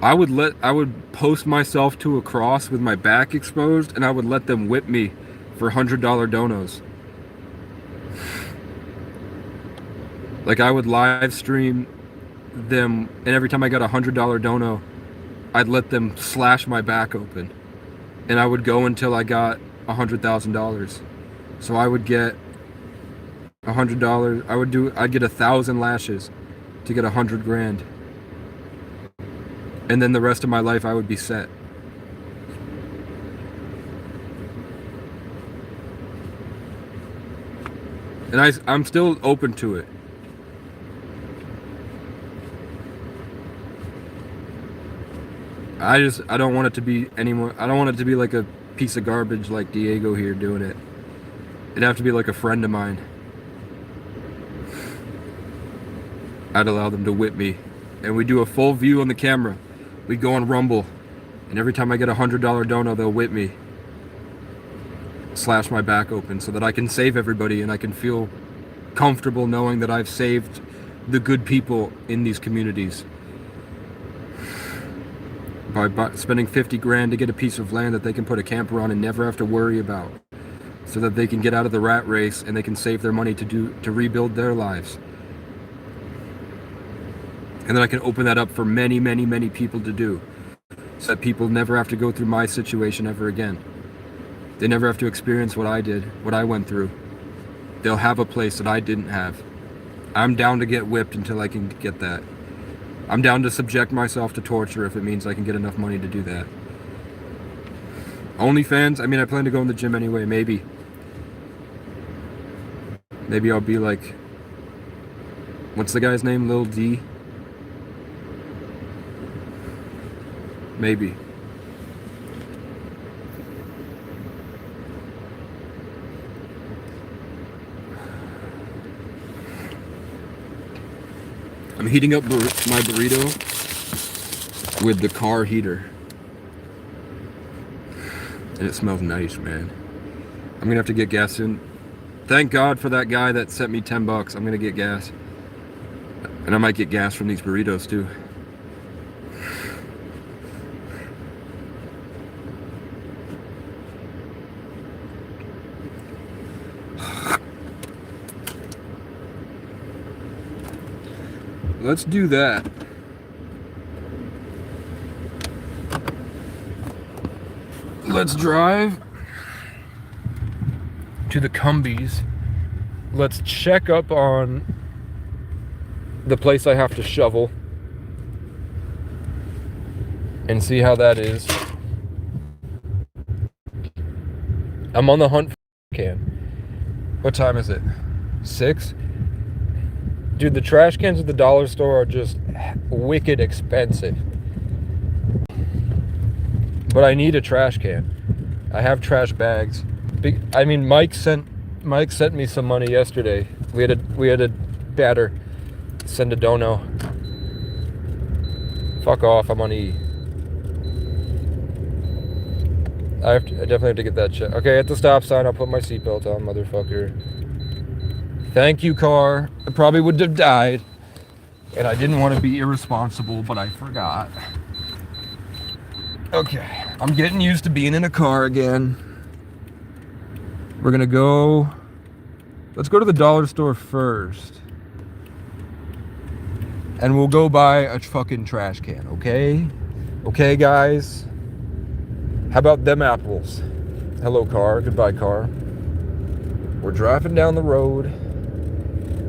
I would post myself to a cross with my back exposed, and I would let them whip me for $100 donos. Like, I would live stream them, and every time I got $100 dono, I'd let them slash my back open, and I would go until I got $100,000. So I would get $100. I'd get 1,000 lashes to get 100 grand. And then the rest of my life I would be set. And I'm still open to it. I don't want it to be anymore. I don't want it to be like a piece of garbage like Diego here doing it. It'd have to be like a friend of mine. I'd allow them to whip me. And we do a full view on the camera. We go on Rumble, and every time I get $100 dono, they'll whip me, slash my back open, so that I can save everybody and I can feel comfortable knowing that I've saved the good people in these communities by spending 50 grand to get a piece of land that they can put a camper on and never have to worry about, so that they can get out of the rat race and they can save their money to rebuild their lives. And then I can open that up for many, many, many people to do. so that people never have to go through my situation ever again. They never have to experience what I did, what I went through. They'll have a place that I didn't have. I'm down to get whipped until I can get that. I'm down to subject myself to torture if it means I can get enough money to do that. OnlyFans, I mean, I plan to go in the gym anyway, maybe. Maybe I'll be like, what's the guy's name, Lil D? Maybe. I'm heating up my burrito with the car heater. And it smells nice, man. I'm gonna have to get gas soon. Thank God for that guy that sent me $10. I'm gonna get gas. And I might get gas from these burritos too. Let's do that. Let's drive to the Cumbies. Let's check up on the place I have to shovel and see how that is. I'm on the hunt for a can. What time is it? 6? Dude, the trash cans at the dollar store are just wicked expensive. But I need a trash can. I have trash bags. I mean, Mike sent me some money yesterday. We had a batter send a dono. Fuck off, I'm on E. I definitely have to get that check. Okay, at the stop sign, I'll put my seatbelt on, motherfucker. Thank you, car. I probably would have died. And I didn't want to be irresponsible, but I forgot. Okay, I'm getting used to being in a car again. We're gonna go... Let's go to the dollar store first. And we'll go buy a fucking trash can, okay? Okay, guys? How about them apples? Hello, car. Goodbye, car. We're driving down the road.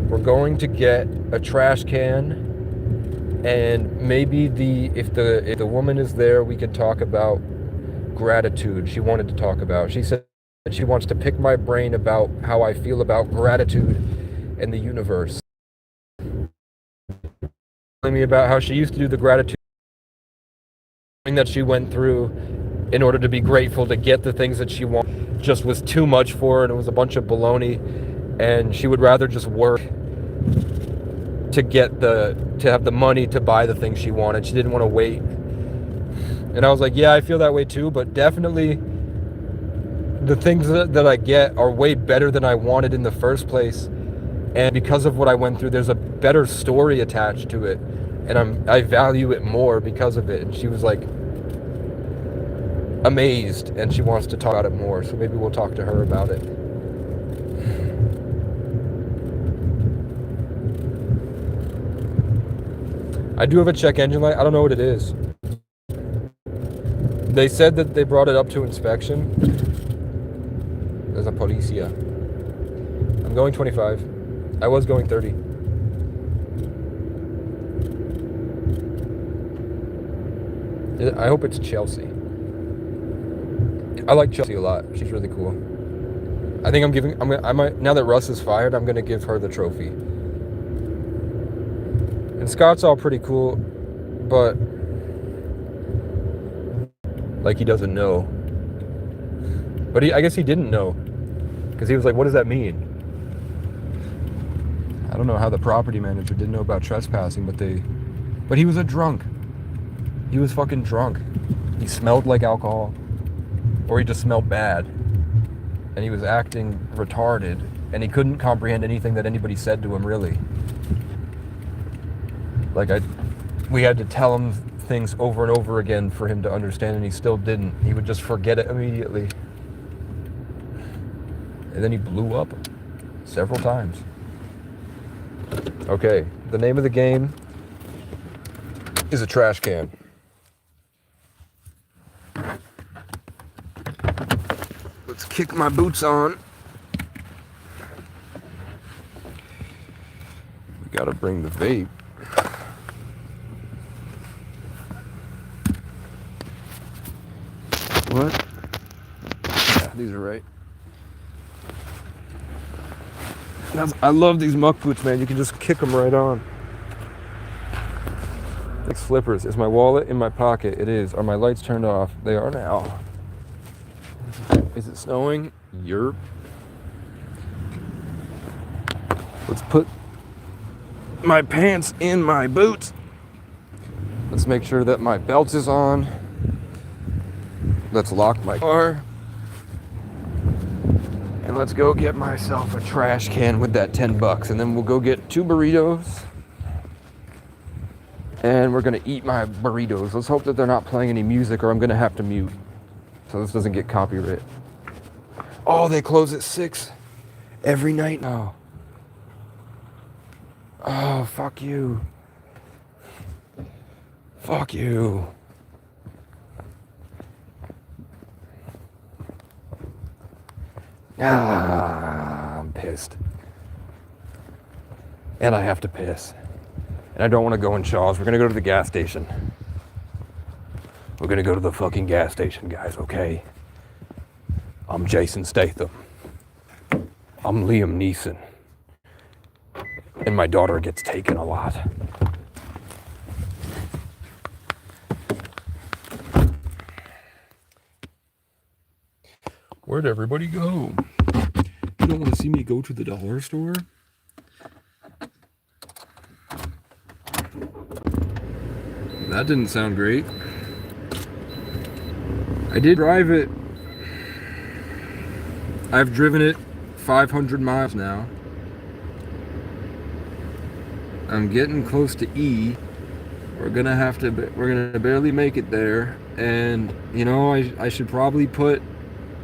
We're going to get a trash can, and maybe if the woman is there, we can talk about gratitude. She wanted to talk about. She said she wants to pick my brain about how I feel about gratitude and the universe. Telling me about how she used to do the gratitude thing that she went through in order to be grateful to get the things that she wanted. Just was too much for her, and it was a bunch of baloney, and she would rather just work to have the money to buy the things she wanted. She didn't want to wait. And I was like, yeah, I feel that way too, but definitely the things that I get are way better than I wanted in the first place. And because of what I went through, there's a better story attached to it, and I value it more because of it. And she was like amazed, and she wants to talk about it more, so maybe we'll talk to her about it. I do have a check engine light. I don't know what it is. They said that they brought it up to inspection. There's a policia. I'm going 25. I was going 30. I hope it's Chelsea. I like Chelsea a lot. She's really cool. I think I might, now that Russ is fired, I'm gonna give her the trophy. And Scott's all pretty cool, but like he doesn't know. But I guess he didn't know, because he was like, what does that mean? I don't know how the property manager didn't know about trespassing, but he was a drunk. He was fucking drunk. He smelled like alcohol, or he just smelled bad. And he was acting retarded, and he couldn't comprehend anything that anybody said to him, really. Like, we had to tell him things over and over again for him to understand, and he still didn't. He would just forget it immediately. And then he blew up several times. Okay, the name of the game is a trash can. Let's kick my boots on. We gotta bring the vape. What? Yeah, these are right. I love these muck boots, man. You can just kick them right on. Like slippers. Is my wallet in my pocket? It is. Are my lights turned off? They are now. Is it snowing? Yerp. Let's put my pants in my boots. Let's make sure that my belt is on. Let's lock my car. And let's go get myself a trash can with that $10. And then we'll go get 2 burritos. And we're gonna eat my burritos. Let's hope that they're not playing any music or I'm gonna have to mute. So this doesn't get copyright. Oh, they close at 6 every night now. Oh, fuck you. Fuck you. I'm pissed. And I have to piss. And I don't want to go in Shaw's. We're going to go to the gas station. We're going to go to the fucking gas station, guys, okay? I'm Jason Statham. I'm Liam Neeson. And my daughter gets taken a lot. Where'd everybody go? You don't want to see me go to the dollar store? That didn't sound great. I did drive it. I've driven it 500 miles now. I'm getting close to E. We're gonna barely make it there. And, you know, I should probably put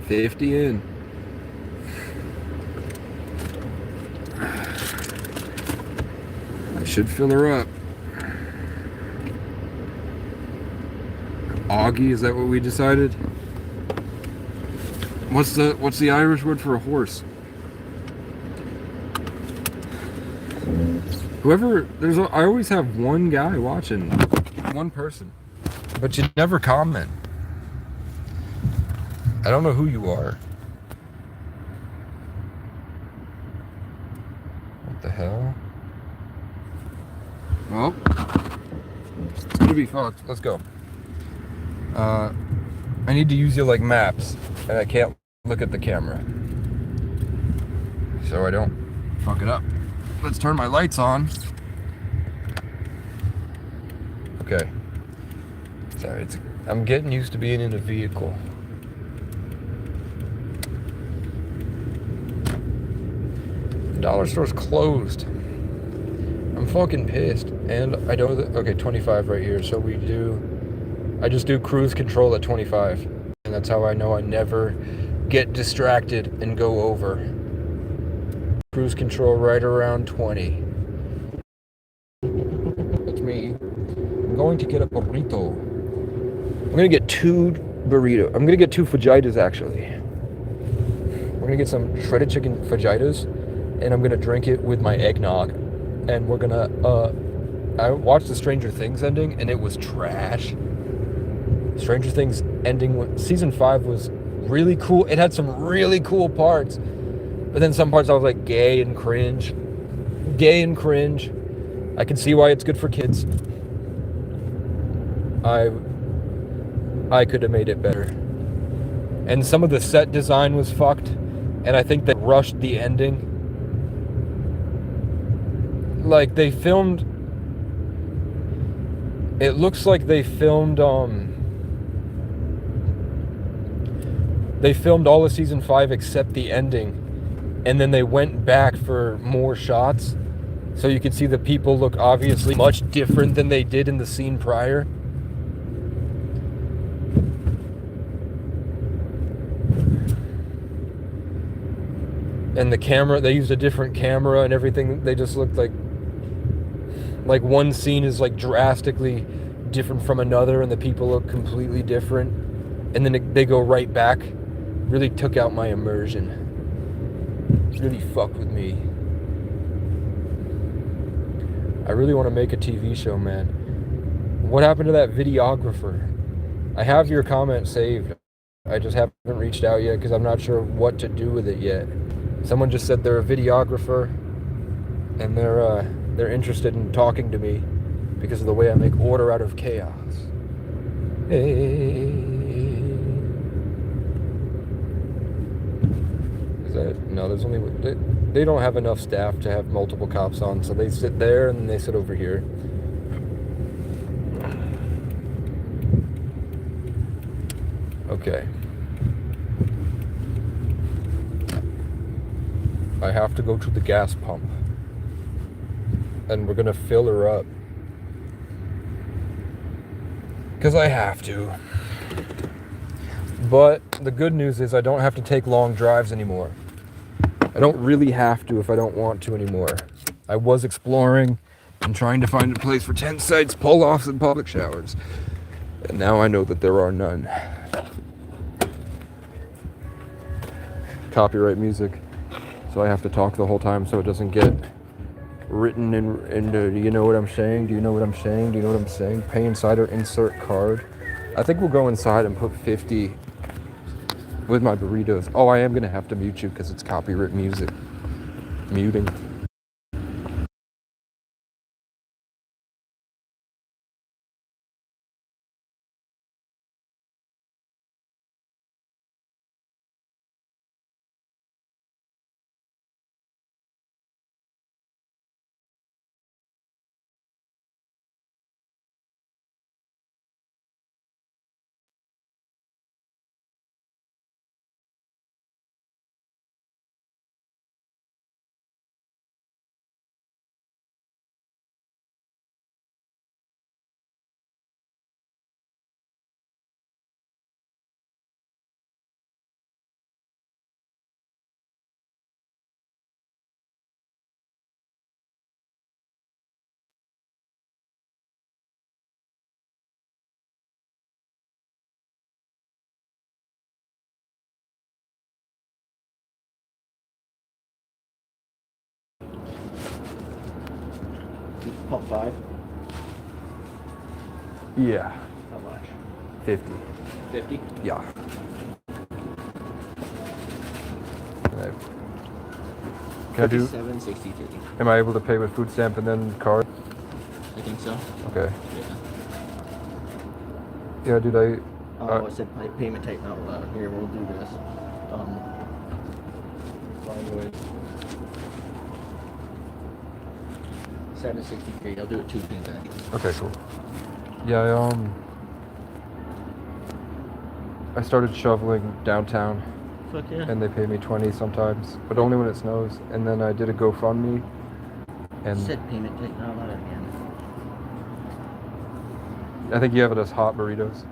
50 in. I should fill her up. Augie, is that what we decided? What's the Irish word for a horse? I always have one guy watching. One person. But you never comment. I don't know who you are. What the hell? Well, it's gonna be fucked. Let's go. I need to use you like maps, and I can't look at the camera, so I don't fuck it up. Let's turn my lights on. Okay. Sorry, I'm getting used to being in a vehicle. The dollar store's closed. I'm fucking pissed. And I know that, okay, 25 right here, so I just do cruise control at 25. And that's how I know I never get distracted and go over. Cruise control right around 20. That's me. I'm going to get a burrito. I'm going to get 2 burritos. I'm going to get 2 fajitas, actually. We're going to get some shredded chicken fajitas, and I'm going to drink it with my eggnog. And we're going to, I watched the Stranger Things ending, and it was trash. Stranger Things ending, season 5 was really cool. It had some really cool parts. But then some parts I was like, gay and cringe. Gay and cringe. I can see why it's good for kids. I could have made it better. And some of the set design was fucked. And I think they rushed the ending. Like, they filmed... It looks like they filmed all of season 5 except the ending. And then they went back for more shots. So you can see the people look obviously much different than they did in the scene prior. And the camera, they used a different camera and everything. They just looked like one scene is like drastically different from another and the people look completely different. And then they go right back Really took out my immersion. Really fucked with me. I really want to make a TV show, man. What happened to that videographer? I have your comment saved. I just haven't reached out yet because I'm not sure what to do with it yet. Someone just said they're a videographer and they're interested in talking to me because of the way I make order out of chaos. Hey. Is that no? There's only they don't have enough staff to have multiple cops on, so they sit there and then they sit over here. Okay. I have to go to the gas pump. And we're gonna fill her up. Because I have to. But the good news is I don't have to take long drives anymore. I don't really have to if I don't want to anymore. I was exploring and trying to find a place for tent sites, pull-offs, and public showers. And now I know that there are none. Copyright music. So I have to talk the whole time so it doesn't get written in do you know what I'm saying? Do you know what I'm saying? Do you know what I'm saying? Pay inside or insert card. I think we'll go inside and put 50 with my burritos. Oh, I am going to have to mute you because it's copyright music. Muting. Pump 5? Yeah. How much? 50. 50? Yeah. Can I do? 57, 63. Am I able to pay with food stamp and then card? I think so. Okay. Yeah. Yeah, dude. Oh, it said payment type not allowed. Here, we'll do this. Language. 763. I'll do it 2 transactions. Okay, cool. Yeah, I started shoveling downtown. Fuck yeah. And they pay me 20 sometimes, but only when it snows. And then I did a GoFundMe, and Said payment type not allowed again. I think you have it as hot burritos,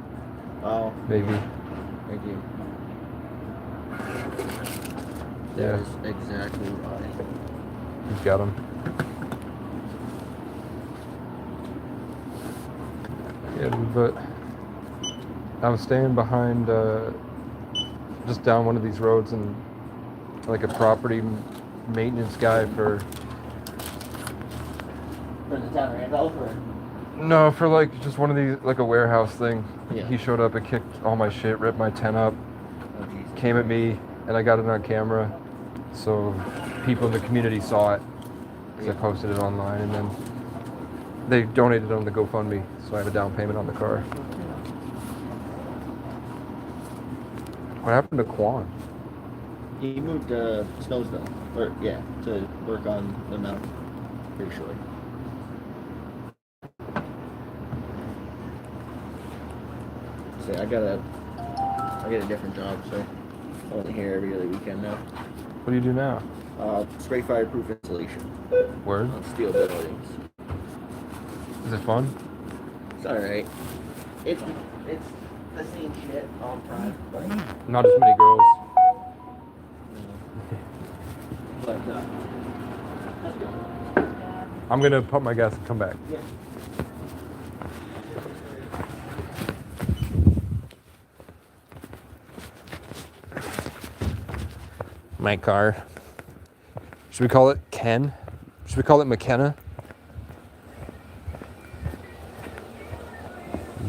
Oh, maybe. thank you. Yeah. That is exactly why. You've got them. Yeah, but I was staying behind, just down one of these roads, and like a property maintenance guy for For the town of Randolph, or? no, for like just one of these, like a warehouse thing. Yeah. He showed up and kicked all my shit, ripped my tent up, Oh, Jesus. came at me, and I got it on camera, so people in the community saw it because I posted it online, and then they donated on the GoFundMe, so I have a down payment on the car. What happened to Quan? He moved to Snowsville, or yeah, to work on the mountain. Pretty sure. So I got a different job, so I'm only here every other weekend now. What do you do now? Spray fireproof insulation Word? on steel buildings. Is it fun? It's all right. It's the same shit all the time, but. Not as many girls. But that's good. I'm gonna pump my gas and come back. Yeah. My car. Should we call it Ken? Should we call it McKenna?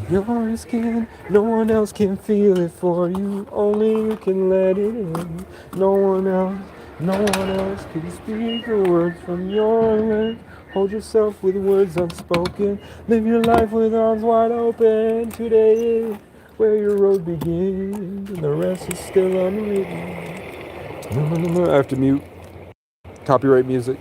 Your skin, no one else can feel it for you. Only you can let it in. No one else can speak the words from your lips. Hold yourself with words unspoken. Live your life with arms wide open. Today is where your road begins, and the rest is still unwritten. I have to mute. Copyright music.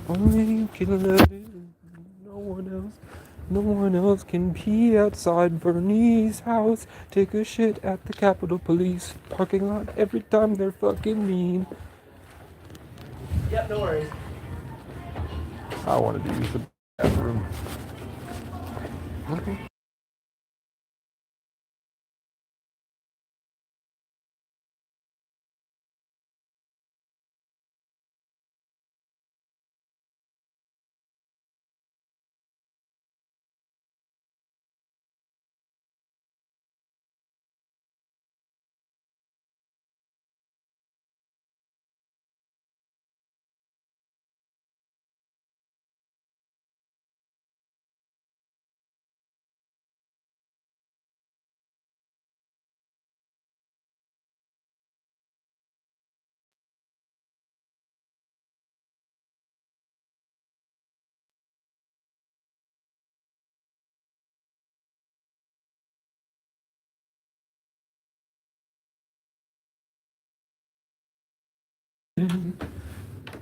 Only you can let it. No one else can pee outside Bernie's house. Take a shit at the Capitol Police parking lot every time they're fucking mean. Yep, no worries. I wanted to use the bathroom. Okay.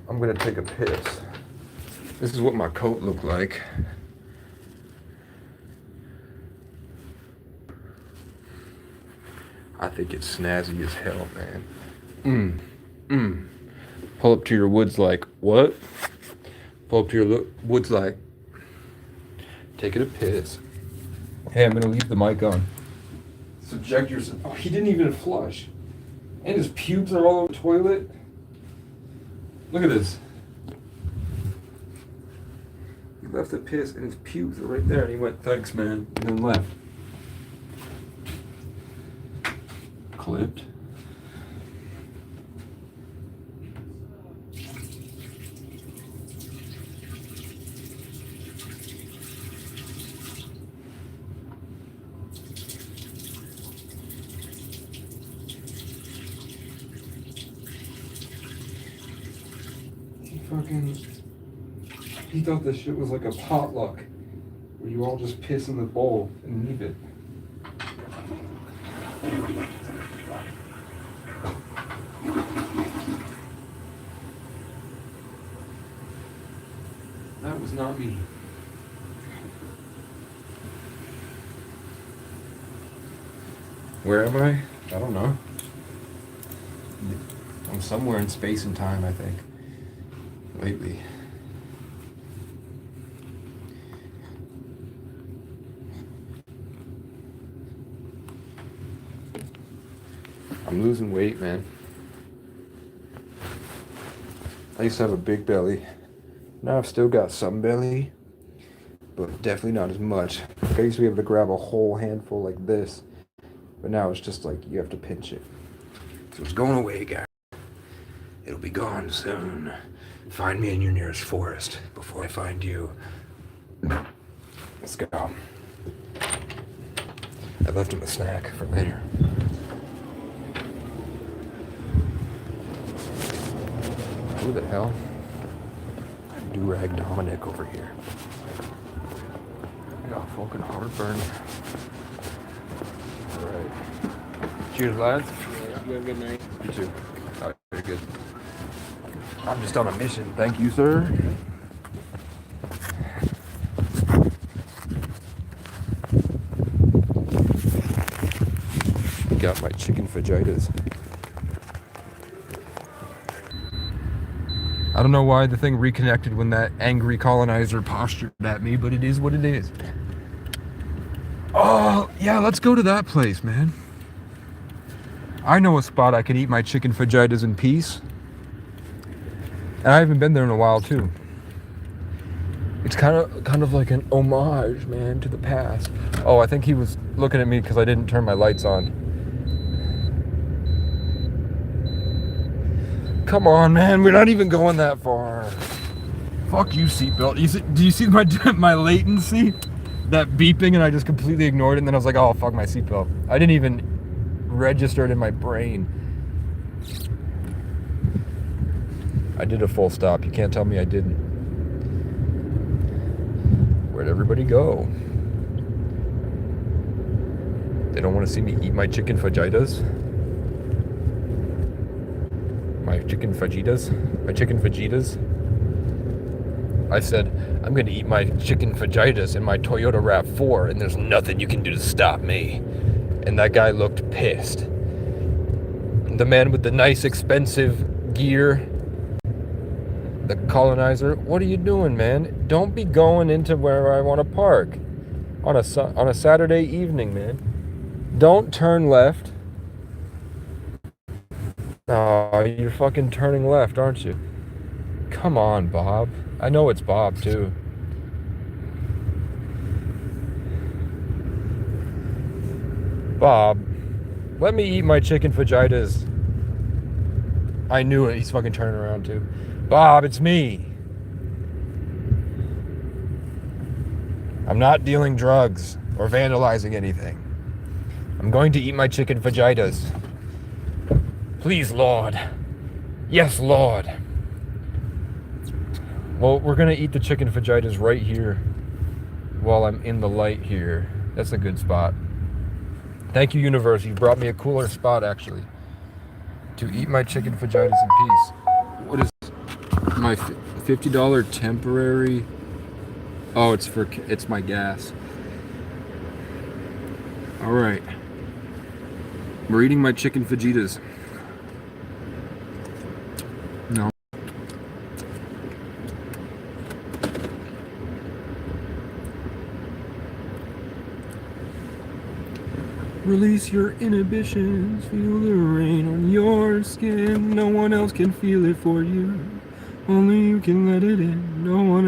I'm gonna take a piss. This is what my coat looked like. I think it's snazzy as hell, man. Pull up to your woods like, what? Pull up to your woods like, taking a piss. Hey, I'm gonna leave the mic on. Subject yourself. Oh, he didn't even flush. And his pubes are all over the toilet. Look at this. He left the piss and his pubes are right there, and he went, thanks, man, and then left. Clipped. He thought this shit was like a potluck where you all just piss in the bowl and leave it. That was not me. Where am I? I don't know. I'm somewhere in space and time, I think. Lately. I'm losing weight, man. I used to have a big belly. Now I've still got some belly, but definitely not as much. Like I used to be able to grab a whole handful like this, but now it's just like you have to pinch it. So it's going away, guys. It'll be gone soon. Find me in your nearest forest before I find you. Let's go. I left him a snack for later. Who the hell? Durag Dominic over here. I got fucking heartburn. Alright. Cheers, lads. You have a good night. You too. Alright, very good. I'm just on a mission. Thank you, sir. Got my chicken fajitas. I don't know why the thing reconnected when that angry colonizer postured at me, but it is what it is. Oh, yeah, let's go to that place, man. I know a spot I can eat my chicken fajitas in peace. And I haven't been there in a while, too. It's kind of like an homage, man, to the past. Oh, I think he was looking at me because I didn't turn my lights on. Come on, man. We're not even going that far. Fuck you, seatbelt. Do you see my latency? That beeping, and I just completely ignored it, and then I was like, oh, fuck my seatbelt. I didn't even register it in my brain. I did a full stop. You can't tell me I didn't. Where'd everybody go? They don't want to see me eat my chicken fajitas? My chicken fajitas? My chicken fajitas? I said, I'm going to eat my chicken fajitas in my Toyota RAV4, and there's nothing you can do to stop me. And that guy looked pissed. The man with the nice, expensive gear, the colonizer, what are you doing, man? Don't be going into where I want to park on a Saturday evening, man. Don't turn left. Oh, you're fucking turning left, aren't you? Come on, Bob. I know it's Bob, too. Bob, let me eat my chicken fajitas. I knew it. He's fucking turning around, too. Bob, it's me. I'm not dealing drugs or vandalizing anything. I'm going to eat my chicken fajitas. Please, Lord. Yes, Lord. Well, we're gonna eat the chicken fajitas right here while I'm in the light here. That's a good spot. Thank you, universe. You brought me a cooler spot, actually, to eat my chicken fajitas in peace. What is my $50 temporary? Oh, it's my gas. All right. We're eating my chicken fajitas. No. Release your inhibitions, feel the rain on your skin. No one else can feel it for you. Only you can let it in. No one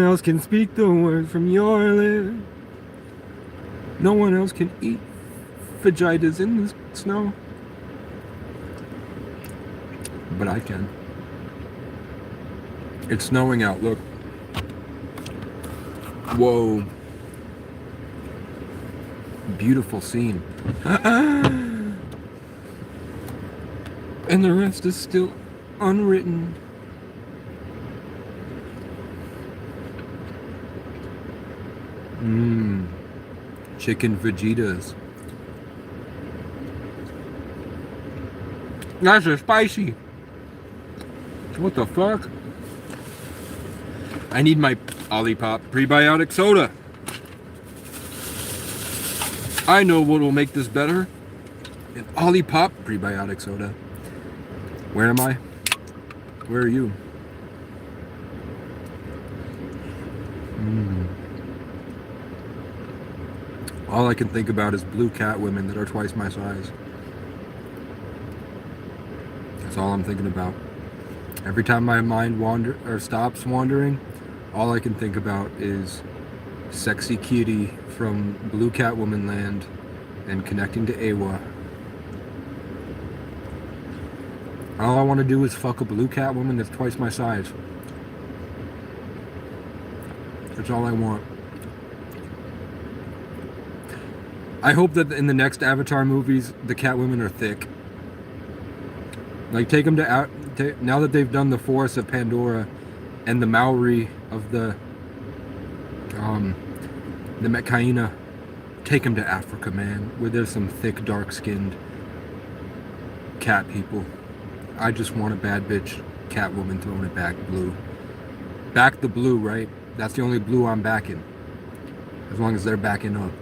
else can speak the words from your lips. No one else can eat fajitas in the snow. But I can. It's snowing out, look. Whoa. Beautiful scene. And the rest is still unwritten. Chicken fajitas. That's spicy. What the fuck? I need my Olipop prebiotic soda. I know what will make this better. An Olipop prebiotic soda. Where am I? Where are you? All I can think about is blue cat women that are twice my size. That's all I'm thinking about. Every time my mind stops wandering, all I can think about is sexy cutie from Blue Catwoman Land and connecting to Awa. All I want to do is fuck a blue Catwoman that's twice my size. That's all I want. I hope that in the next Avatar movies, the Catwomen are thick. Like, take them to now that they've done the Forest of Pandora and the Maori of the Mekaina, take them to Africa, man, where there's some thick, dark-skinned cat people. I just want a bad bitch Catwoman throwing it back blue. Back the blue, right? That's the only blue I'm backing. As long as they're backing up.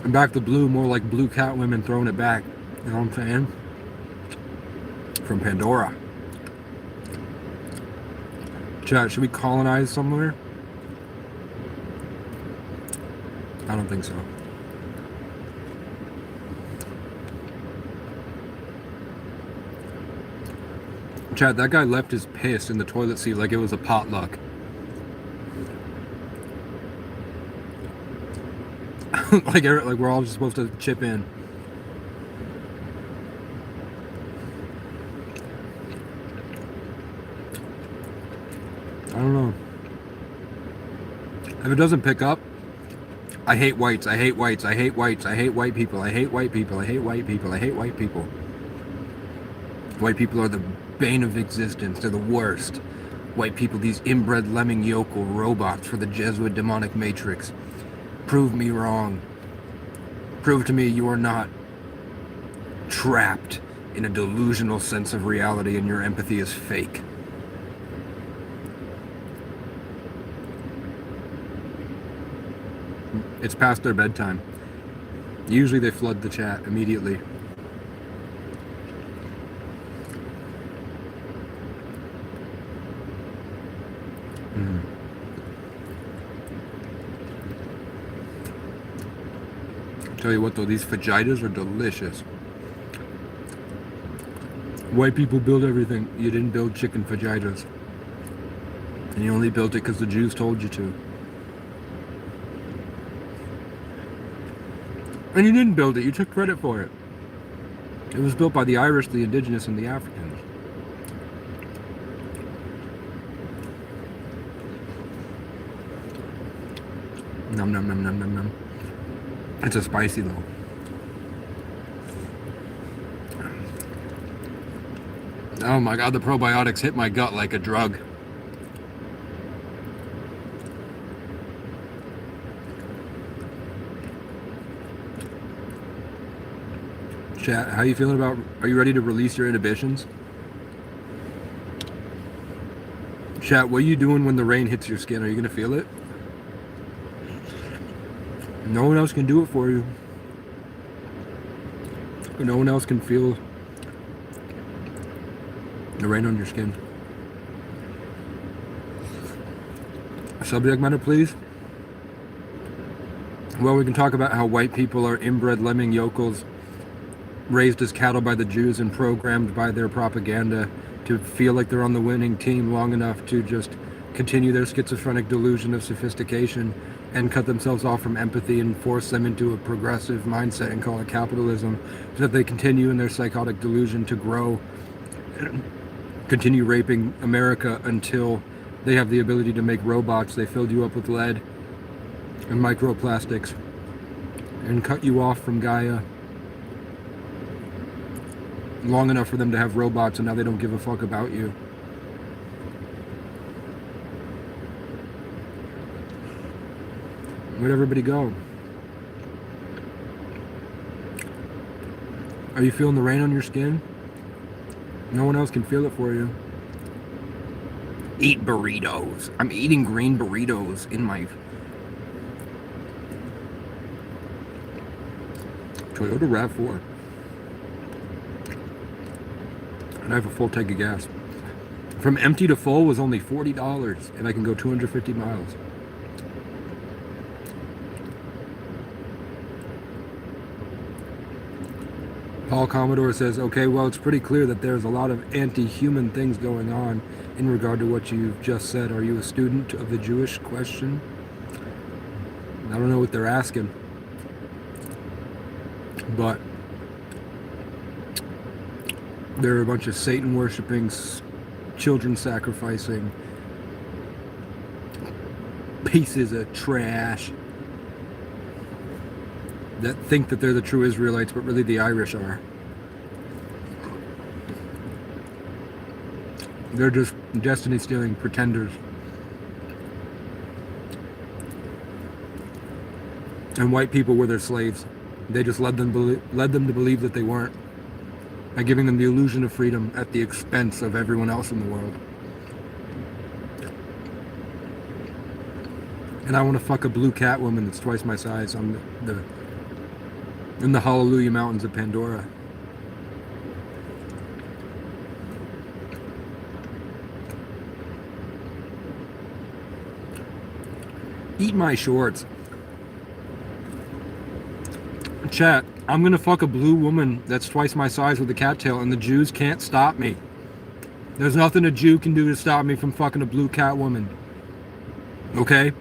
And back the blue more like blue Catwomen throwing it back. You know what I'm saying? From Pandora. Chat, should we colonize somewhere? I don't think so. Chad, that guy left his piss in the toilet seat like it was a potluck. like we're all just supposed to chip in. I don't know. If it doesn't pick up, I hate whites, I hate whites, I hate whites, I hate white people, I hate white people, I hate white people, I hate white people. White people are the bane of existence. They're the worst. White people, these inbred lemming yokel robots for the Jesuit demonic matrix. Prove me wrong. Prove to me you are not trapped in a delusional sense of reality and your empathy is fake. It's past their bedtime. Usually they flood the chat immediately. Tell you what though, these fajitas are delicious. White people build everything. You didn't build chicken fajitas. And you only built it because the Jews told you to. And you didn't build it, you took credit for it. It was built by the Irish, the indigenous, and the Africans. Num num num num num num. It's a spicy though. Oh my god, the probiotics hit my gut like a drug. Chat, how you feeling about, are you ready to release your inhibitions? Chat, what are you doing when the rain hits your skin? Are you gonna feel it? No one else can do it for you. No one else can feel the rain on your skin. Subject matter, please. Well, we can talk about how white people are inbred lemming yokels, raised as cattle by the Jews and programmed by their propaganda to feel like they're on the winning team long enough to just continue their schizophrenic delusion of sophistication and cut themselves off from empathy and force them into a progressive mindset and call it capitalism, so that they continue in their psychotic delusion to grow, continue raping America until they have the ability to make robots. They filled you up with lead and microplastics and cut you off from Gaia long enough for them to have robots, and now they don't give a fuck about you. Where'd everybody go? Are you feeling the rain on your skin? No one else can feel it for you. Eat burritos. I'm eating green burritos in my Toyota RAV4. And I have a full tank of gas. From empty to full was only $40, and I can go 250 miles. Paul Commodore says, okay, well, it's pretty clear that there's a lot of anti-human things going on in regard to what you've just said. Are you a student of the Jewish question? I don't know what they're asking. But there are a bunch of Satan-worshipping, children sacrificing pieces of trash that think that they're the true Israelites, but really the Irish are. They're just destiny-stealing pretenders. And white people were their slaves. They just led them to believe that they weren't, by giving them the illusion of freedom at the expense of everyone else in the world. And I want to fuck a blue cat woman that's twice my size on in the Hallelujah Mountains of Pandora. Eat my shorts. Chat, I'm gonna fuck a blue woman that's twice my size with a cattail, and the Jews can't stop me. There's nothing a Jew can do to stop me from fucking a blue cat woman. Okay?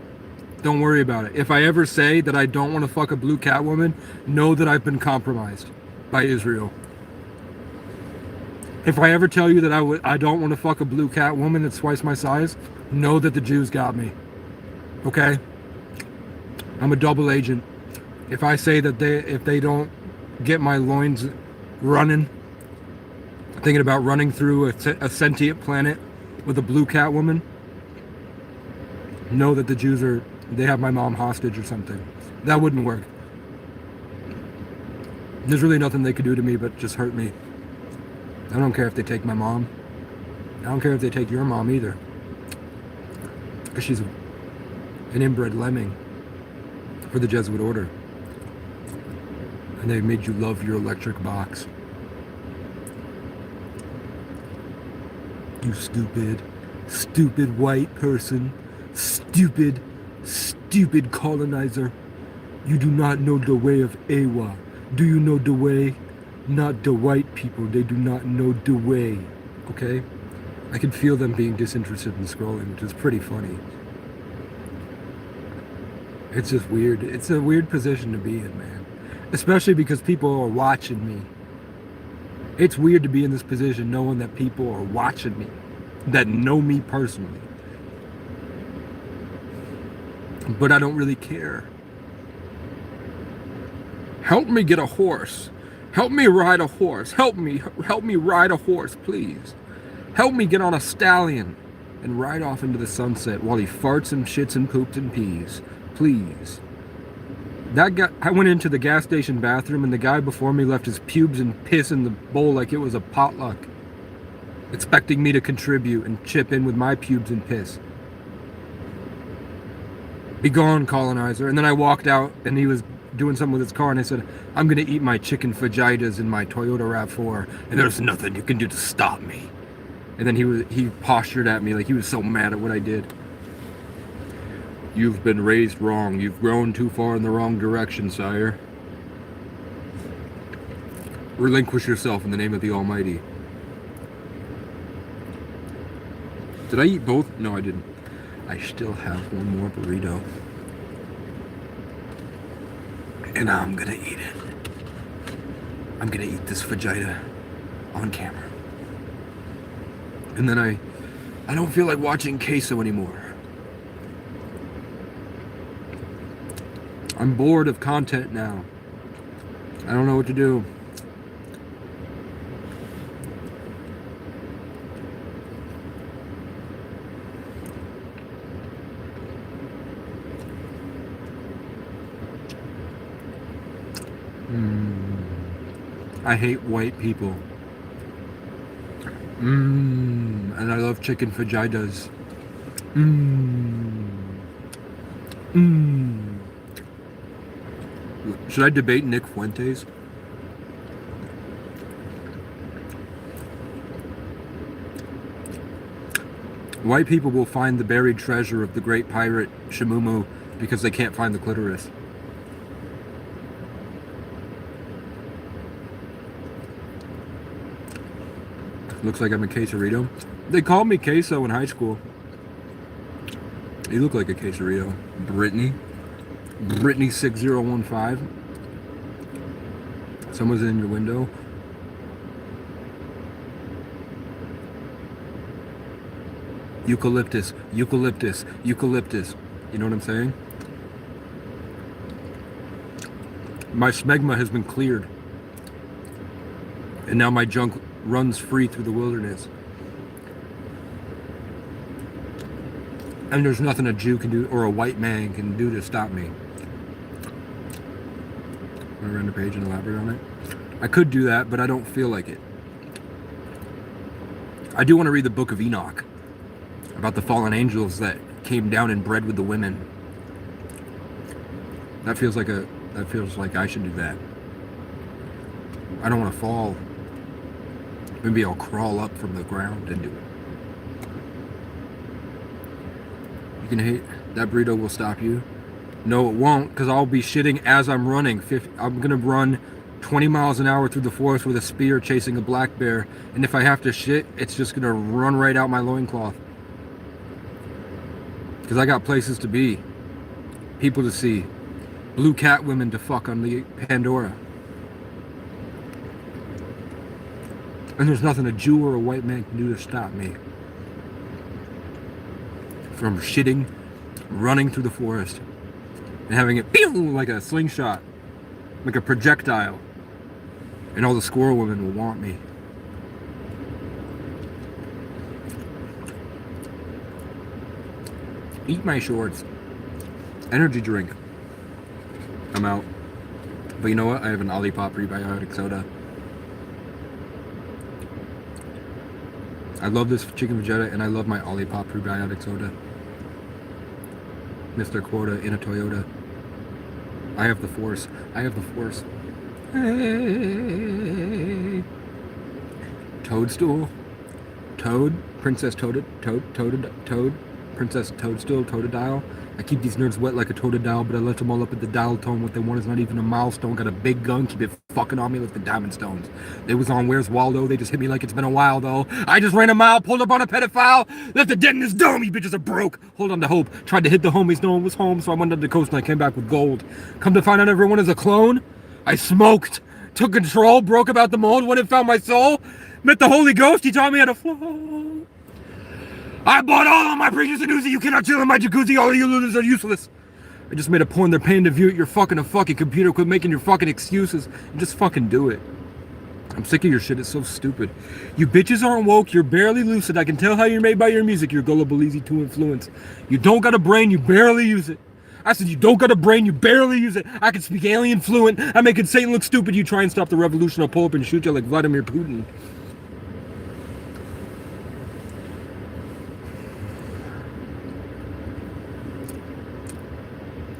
Don't worry about it. If I ever say that I don't want to fuck a blue cat woman, know that I've been compromised by Israel. If I ever tell you that I don't want to fuck a blue cat woman that's twice my size, know that the Jews got me. Okay? I'm a double agent. If I say that if they don't get my loins running, thinking about running through a sentient planet with a blue cat woman, know that the Jews they have my mom hostage or something. That wouldn't work. There's really nothing they could do to me but just hurt me. I don't care if they take my mom. I don't care if they take your mom either. Because she's an inbred lemming for the Jesuit order. And they made you love your electric box. You stupid white person. Stupid colonizer. You do not know the way of Ewa. Do you know the way? Not the white people. They do not know the way. Okay? I can feel them being disinterested in scrolling, which is pretty funny. It's just weird. It's a weird position to be in, man. Especially because people are watching me. It's weird to be in this position knowing that people are watching me, that know me personally. But I don't really care. Help me get a horse. Help me ride a horse. Help me ride a horse, please. Help me get on a stallion and ride off into the sunset while he farts and shits and poops and pees. Please. That guy, I went into the gas station bathroom and the guy before me left his pubes and piss in the bowl like it was a potluck, expecting me to contribute and chip in with my pubes and piss. Be gone, colonizer. And then I walked out and he was doing something with his car and I said, I'm gonna eat my chicken fajitas in my Toyota RAV4 and there's nothing you can do to stop me. And then he postured at me like he was so mad at what I did. You've been raised wrong. You've grown too far in the wrong direction, sire. Relinquish yourself in the name of the Almighty. Did I eat both? No, I didn't. I still have one more burrito. And I'm gonna eat it. I'm gonna eat this fajita on camera. And then I don't feel like watching queso anymore. I'm bored of content now. I don't know what to do. I hate white people. And I love chicken fajitas. Mmm. Mmm. Should I debate Nick Fuentes? White people will find the buried treasure of the great pirate Shimumu because they can't find the clitoris. Looks like I'm a quesarito. They called me queso in high school. You look like a quesarito. Brittany. Brittany 6015. Someone's in your window. Eucalyptus, eucalyptus, eucalyptus. You know what I'm saying? My smegma has been cleared. And now my junk runs free through the wilderness. And there's nothing a Jew can do or a white man can do to stop me. Want to run the page and elaborate on it? I could do that, but I don't feel like it. I do want to read the Book of Enoch about the fallen angels that came down and bred with the women. That feels like I should do that. I don't want to fall. Maybe I'll crawl up from the ground and do it. You can hate that burrito will stop you. No, it won't, because I'll be shitting as I'm running. I'm gonna run 20 miles an hour through the forest with a spear chasing a black bear, and if I have to shit, it's just gonna run right out my loincloth. Because I got places to be, people to see, blue cat women to fuck on the Pandora. And there's nothing a Jew or a white man can do to stop me from shitting, running through the forest, and having it pew like a slingshot, like a projectile. And all the squirrel women will want me. Eat my shorts. Energy drink. I'm out. But you know what? I have an Olipop prebiotic soda. I love this chicken vegeta, and I love my Olipop prebiotic soda. Mr. Quota in a Toyota. I have the force. I have the force. Hey. Toadstool. Toad. Princess Toad. Princess Toadstool. Totodile. I keep these nerds wet like a Totodile, but I let them all up at the dial tone. What they want is not even a milestone. Got a big gun, keep it fucking on me like the Diamond Stones. They was on Where's Waldo, they just hit me like it's been a while though. I just ran a mile, pulled up on a pedophile, left the dead in his dome, you bitches are broke. Hold on to hope, tried to hit the homies, no one was home, so I went up the coast and I came back with gold. Come to find out everyone is a clone, I smoked, took control, broke about the mold, went and found my soul, met the Holy Ghost, he taught me how to flow. I bought all of my preachers and Uzi. You cannot chill in my jacuzzi. All of you losers are useless. I just made a porn. They're paying to view it. You're fucking a fucking computer. Quit making your fucking excuses and just fucking do it. I'm sick of your shit. It's so stupid. You bitches aren't woke. You're barely lucid. I can tell how you're made by your music. You're gullible, easy to influence. You don't got a brain. You barely use it. I said you don't got a brain. You barely use it. I can speak alien fluent. I'm making Satan look stupid. You try and stop the revolution. I'll pull up and shoot you like Vladimir Putin.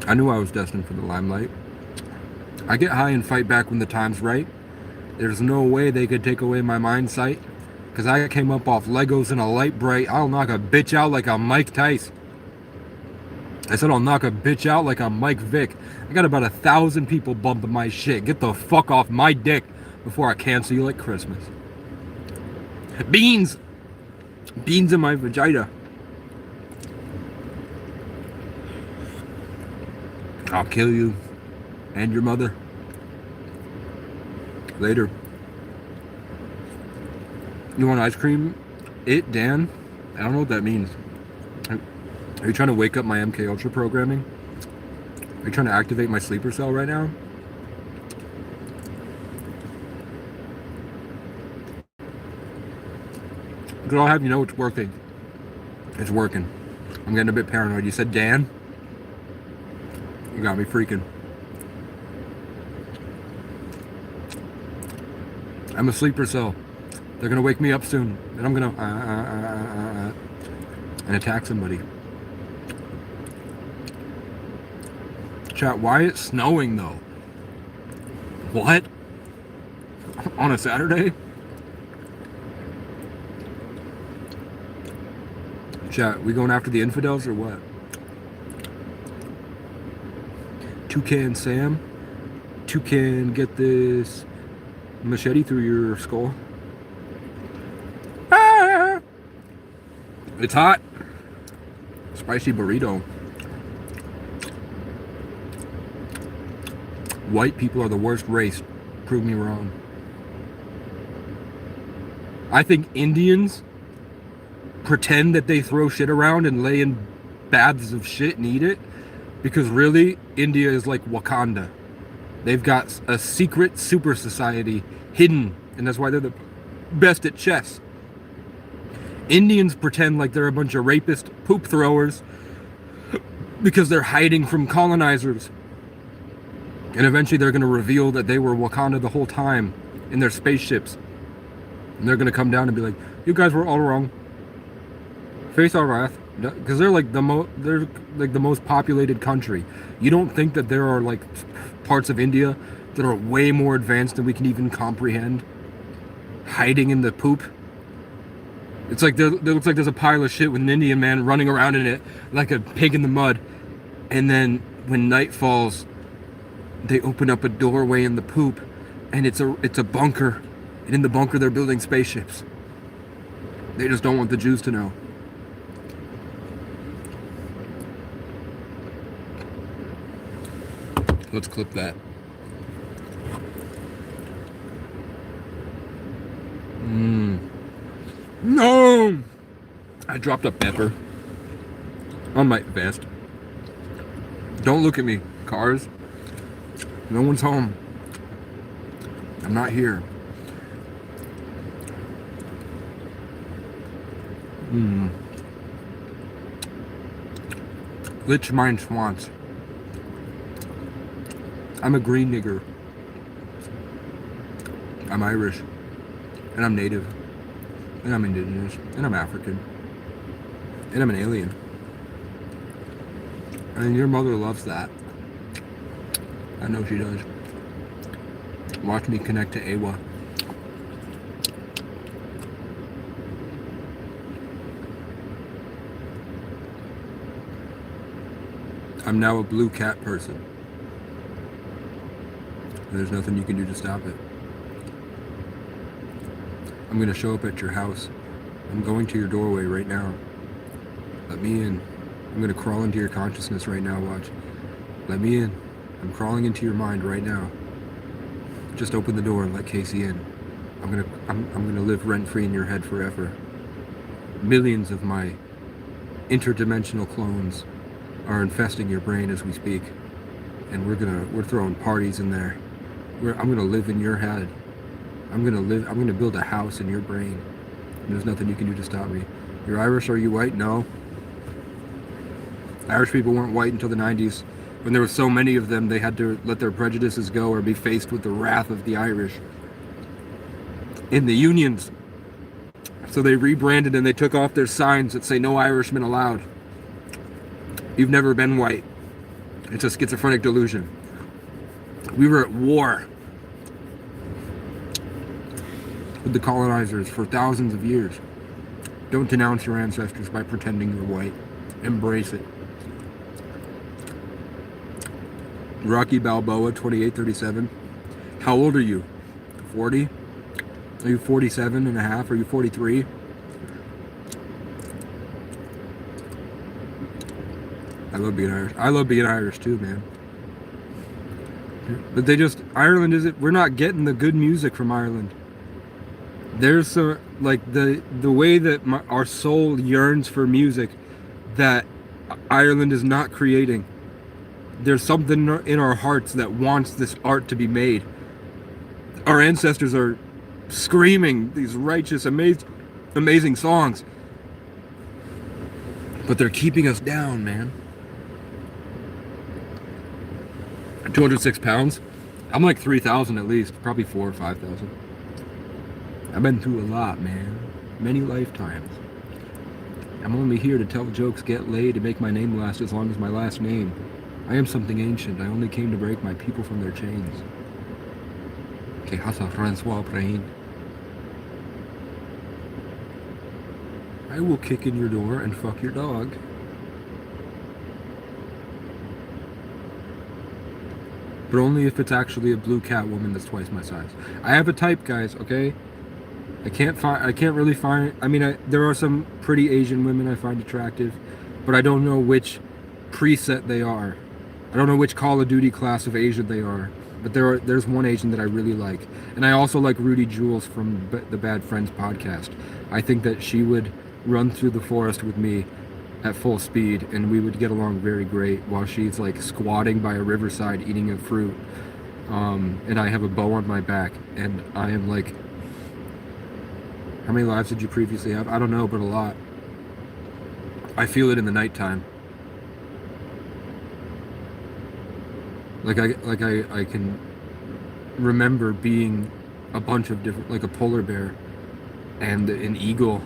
I knew I was destined for the limelight. I get high and fight back when the time's right. There's no way they could take away my mind sight. Cause I came up off Legos and a light bright. I'll knock a bitch out like I'm Mike Tyson. I said I'll knock a bitch out like I'm Mike Vick. I got about 1,000 people bumping my shit. Get the fuck off my dick before I cancel you like Christmas. Beans! Beans in my vagina. I'll kill you and your mother later. You want ice cream? Dan? I don't know what that means. Are you trying to wake up my MK Ultra programming? Are you trying to activate my sleeper cell right now? Because I'll have you know it's working. It's working. I'm getting a bit paranoid. You said Dan? You got me freaking. I'm a sleeper cell. They're gonna wake me up soon, and I'm gonna and attack somebody. Chat, why it's snowing though? What? On a Saturday? Chat, we going after the infidels or what? Toucan Sam? Toucan, get this machete through your skull. Ah! It's hot. Spicy burrito. White people are the worst race. Prove me wrong. I think Indians pretend that they throw shit around and lay in baths of shit and eat it, because really, India is like Wakanda. They've got a secret super society hidden, and that's why they're the best at chess. Indians pretend like they're a bunch of rapist poop throwers because they're hiding from colonizers. And eventually they're going to reveal that they were Wakanda the whole time in their spaceships. And they're going to come down and be like, you guys were all wrong. Face our wrath. Because they're like the most populated country. You don't think that there are like parts of India that are way more advanced than we can even comprehend? Hiding in the poop? It's like there looks like there's a pile of shit with an Indian man running around in it like a pig in the mud. And then when night falls, they open up a doorway in the poop, and it's a bunker. And in the bunker, they're building spaceships. They just don't want the Jews to know. Let's clip that. No! I dropped a pepper on my vest. Don't look at me, cars. No one's home. I'm not here. Lich mine swans. I'm a green nigger. I'm Irish. And I'm native. And I'm indigenous. And I'm African. And I'm an alien. And your mother loves that. I know she does. Watch me connect to Awa. I'm now a blue cat person. And there's nothing you can do to stop it. I'm gonna show up at your house. I'm going to your doorway right now. Let me in. I'm gonna crawl into your consciousness right now, watch. Let me in. I'm crawling into your mind right now. Just open the door and let Casey in. I'm gonna live rent-free in your head forever. Millions of my interdimensional clones are infesting your brain as we speak. And we're throwing parties in there. I'm gonna live in your head. I'm gonna build a house in your brain. And there's nothing you can do to stop me. You're Irish, are you white? No. Irish people weren't white until the 90s. When there were so many of them, they had to let their prejudices go or be faced with the wrath of the Irish in the unions. So they rebranded and they took off their signs that say no Irishmen allowed. You've never been white. It's a schizophrenic delusion. We were at war with the colonizers for thousands of years. Don't denounce your ancestors by pretending you're white. Embrace it. Rocky Balboa, 2837. How old are you? 40? Are you 47 and a half? Are you 43? I love being Irish. I love being Irish too, man. But Ireland we're not getting the good music from Ireland. There's some, like the way that our soul yearns for music that Ireland is not creating. There's something in our hearts that wants this art to be made. Our ancestors are screaming these righteous, amazing songs. But they're keeping us down, man. 206 pounds? I'm like 3,000 at least. Probably 4,000 or 5,000. I've been through a lot, man. Many lifetimes. I'm only here to tell jokes, get laid, and make my name last as long as my last name. I am something ancient. I only came to break my people from their chains. Que hasa Francois Prain. I will kick in your door and fuck your dog. But only if it's actually a blue cat woman that's twice my size. I have a type, guys, okay? I can't really find, I mean, there are some pretty Asian women I find attractive, but I don't know which preset they are. I don't know which Call of Duty class of Asian they are, but there's one Asian that I really like. And I also like Rudy Jules from the Bad Friends podcast. I think that she would run through the forest with me at full speed, and we would get along very great while she's like squatting by a riverside eating a fruit. And I have a bow on my back, and I am like, how many lives did you previously have? I don't know, but a lot. I feel it in the nighttime. I can remember being a bunch of different, like a polar bear and an eagle,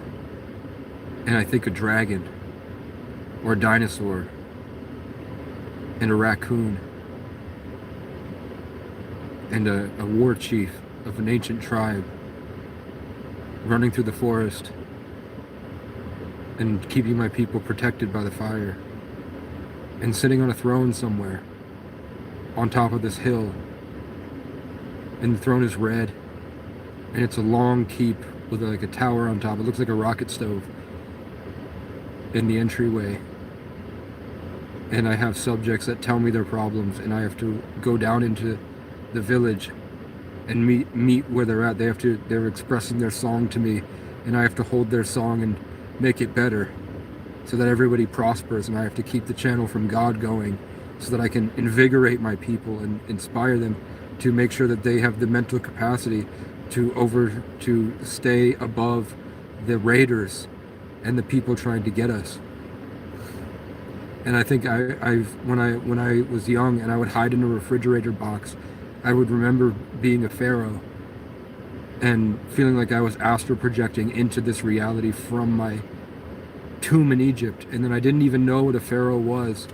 and I think a dragon or a dinosaur and a raccoon and a war chief of an ancient tribe running through the forest and keeping my people protected by the fire, and sitting on a throne somewhere on top of this hill, and the throne is red, and it's a long keep with like a tower on top. It looks like a rocket stove in the entryway, and I have subjects that tell me their problems, and I have to go down into the village and meet where they're at. They're expressing their song to me, and I have to hold their song and make it better so that everybody prospers, and I have to keep the channel from God going so that I can invigorate my people and inspire them to make sure that they have the mental capacity to stay above the raiders and the people trying to get us. And I think when I was young and I would hide in a refrigerator box, I would remember being a pharaoh and feeling like I was astral projecting into this reality from my tomb in Egypt. And then I didn't even know what a pharaoh was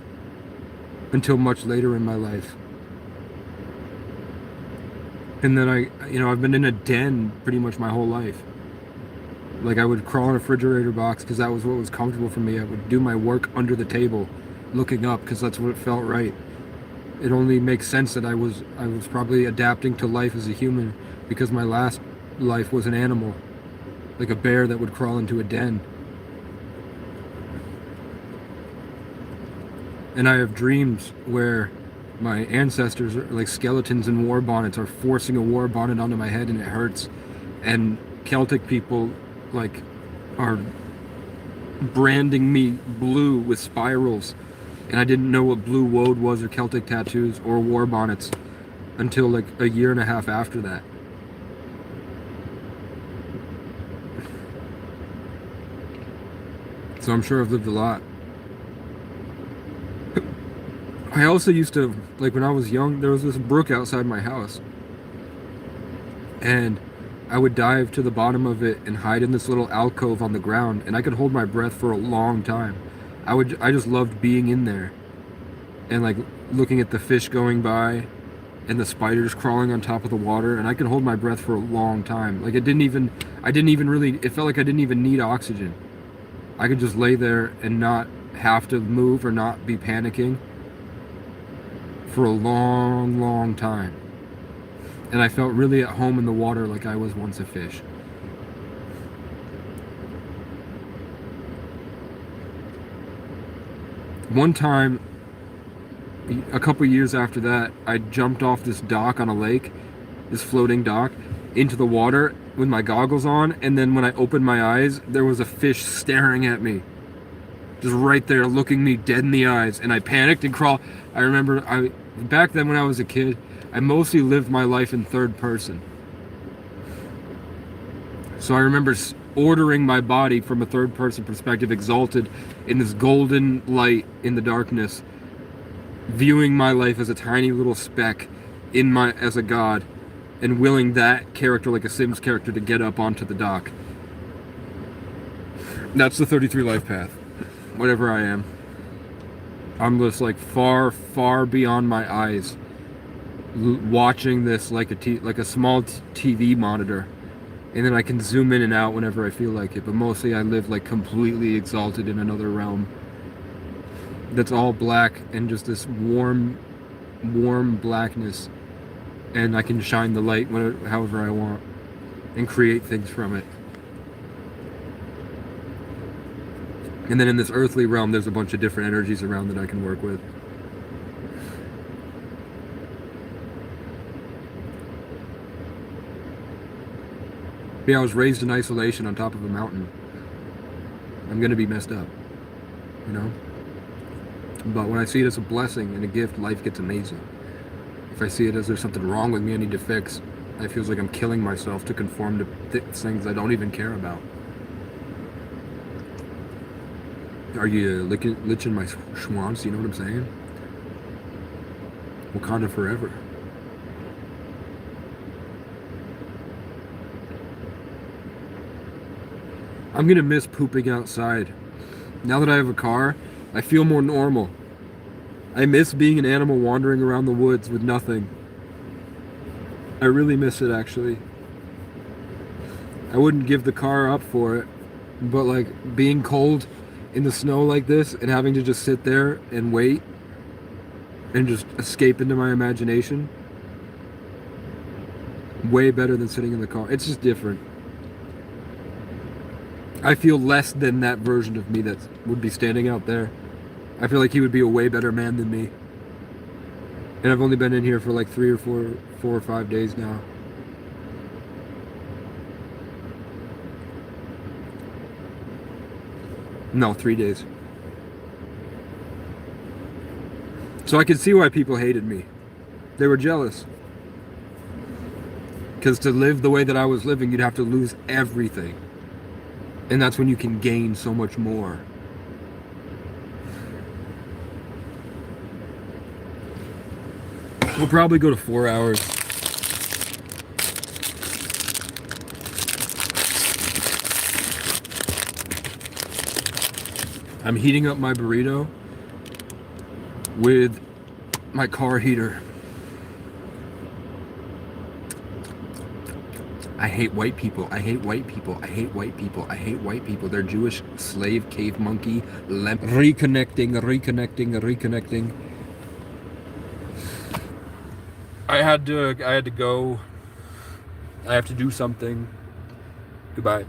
until much later in my life. And then I've been in a den pretty much my whole life. Like I would crawl in a refrigerator box because that was what was comfortable for me. I would do my work under the table, looking up, because that's what felt right. It only makes sense that I was probably adapting to life as a human, because my last life was an animal, like a bear that would crawl into a den. And I have dreams where my ancestors, like skeletons in war bonnets, are forcing a war bonnet onto my head, and it hurts. And Celtic people like are branding me blue with spirals, and I didn't know what blue woad was, or Celtic tattoos, or war bonnets until like a year and a half after that. So I'm sure I've lived a lot. I also used to, like when I was young, there was this brook outside my house, and I would dive to the bottom of it and hide in this little alcove on the ground, and I could hold my breath for a long time. I just loved being in there and like looking at the fish going by and the spiders crawling on top of the water, and I could hold my breath for a long time. Like I didn't even really, it felt like I didn't even need oxygen. I could just lay there and not have to move or not be panicking for a long, long time. And I felt really at home in the water, like I was once a fish. One time, a couple years after that, I jumped off this dock on a lake, this floating dock, into the water with my goggles on, and then when I opened my eyes, there was a fish staring at me. Just right there, looking me dead in the eyes, and I panicked and crawled. I remember, back then when I was a kid, I mostly lived my life in third person. So I remember ordering my body from a third person perspective, exalted in this golden light in the darkness, viewing my life as a tiny little speck as a god, and willing that character, like a Sims character, to get up onto the dock. That's the 33 life path. Whatever I am. I'm just like far, far beyond my eyes, watching this like a small TV monitor, and then I can zoom in and out whenever I feel like it. But mostly, I live like completely exalted in another realm. That's all black and just this warm blackness, and I can shine the light however I want, and create things from it. And then in this earthly realm, there's a bunch of different energies around that I can work with. Yeah, I was raised in isolation on top of a mountain. I'm gonna be messed up, you know? But when I see it as a blessing and a gift, life gets amazing. If I see it as there's something wrong with me I need to fix, it feels like I'm killing myself to conform to things I don't even care about. Are you licking my schwanz? You know what I'm saying? Wakanda forever. I'm gonna miss pooping outside. Now that I have a car, I feel more normal. I miss being an animal wandering around the woods with nothing. I really miss it, actually. I wouldn't give the car up for it, but like being cold in the snow like this and having to just sit there and wait and just escape into my imagination, way better than sitting in the car. It's just different. I feel less than that version of me that would be standing out there. I feel like he would be a way better man than me. And I've only been in here for like 4 or 5 days now. No, 3 days. So I could see why people hated me. They were jealous. Because to live the way that I was living, you'd have to lose everything. And that's when you can gain so much more. We'll probably go to 4 hours. I'm heating up my burrito with my car heater. I hate white people. I hate white people. I hate white people. I hate white people. They're Jewish, slave, cave monkey, reconnecting. I had to go. I have to do something. Goodbye.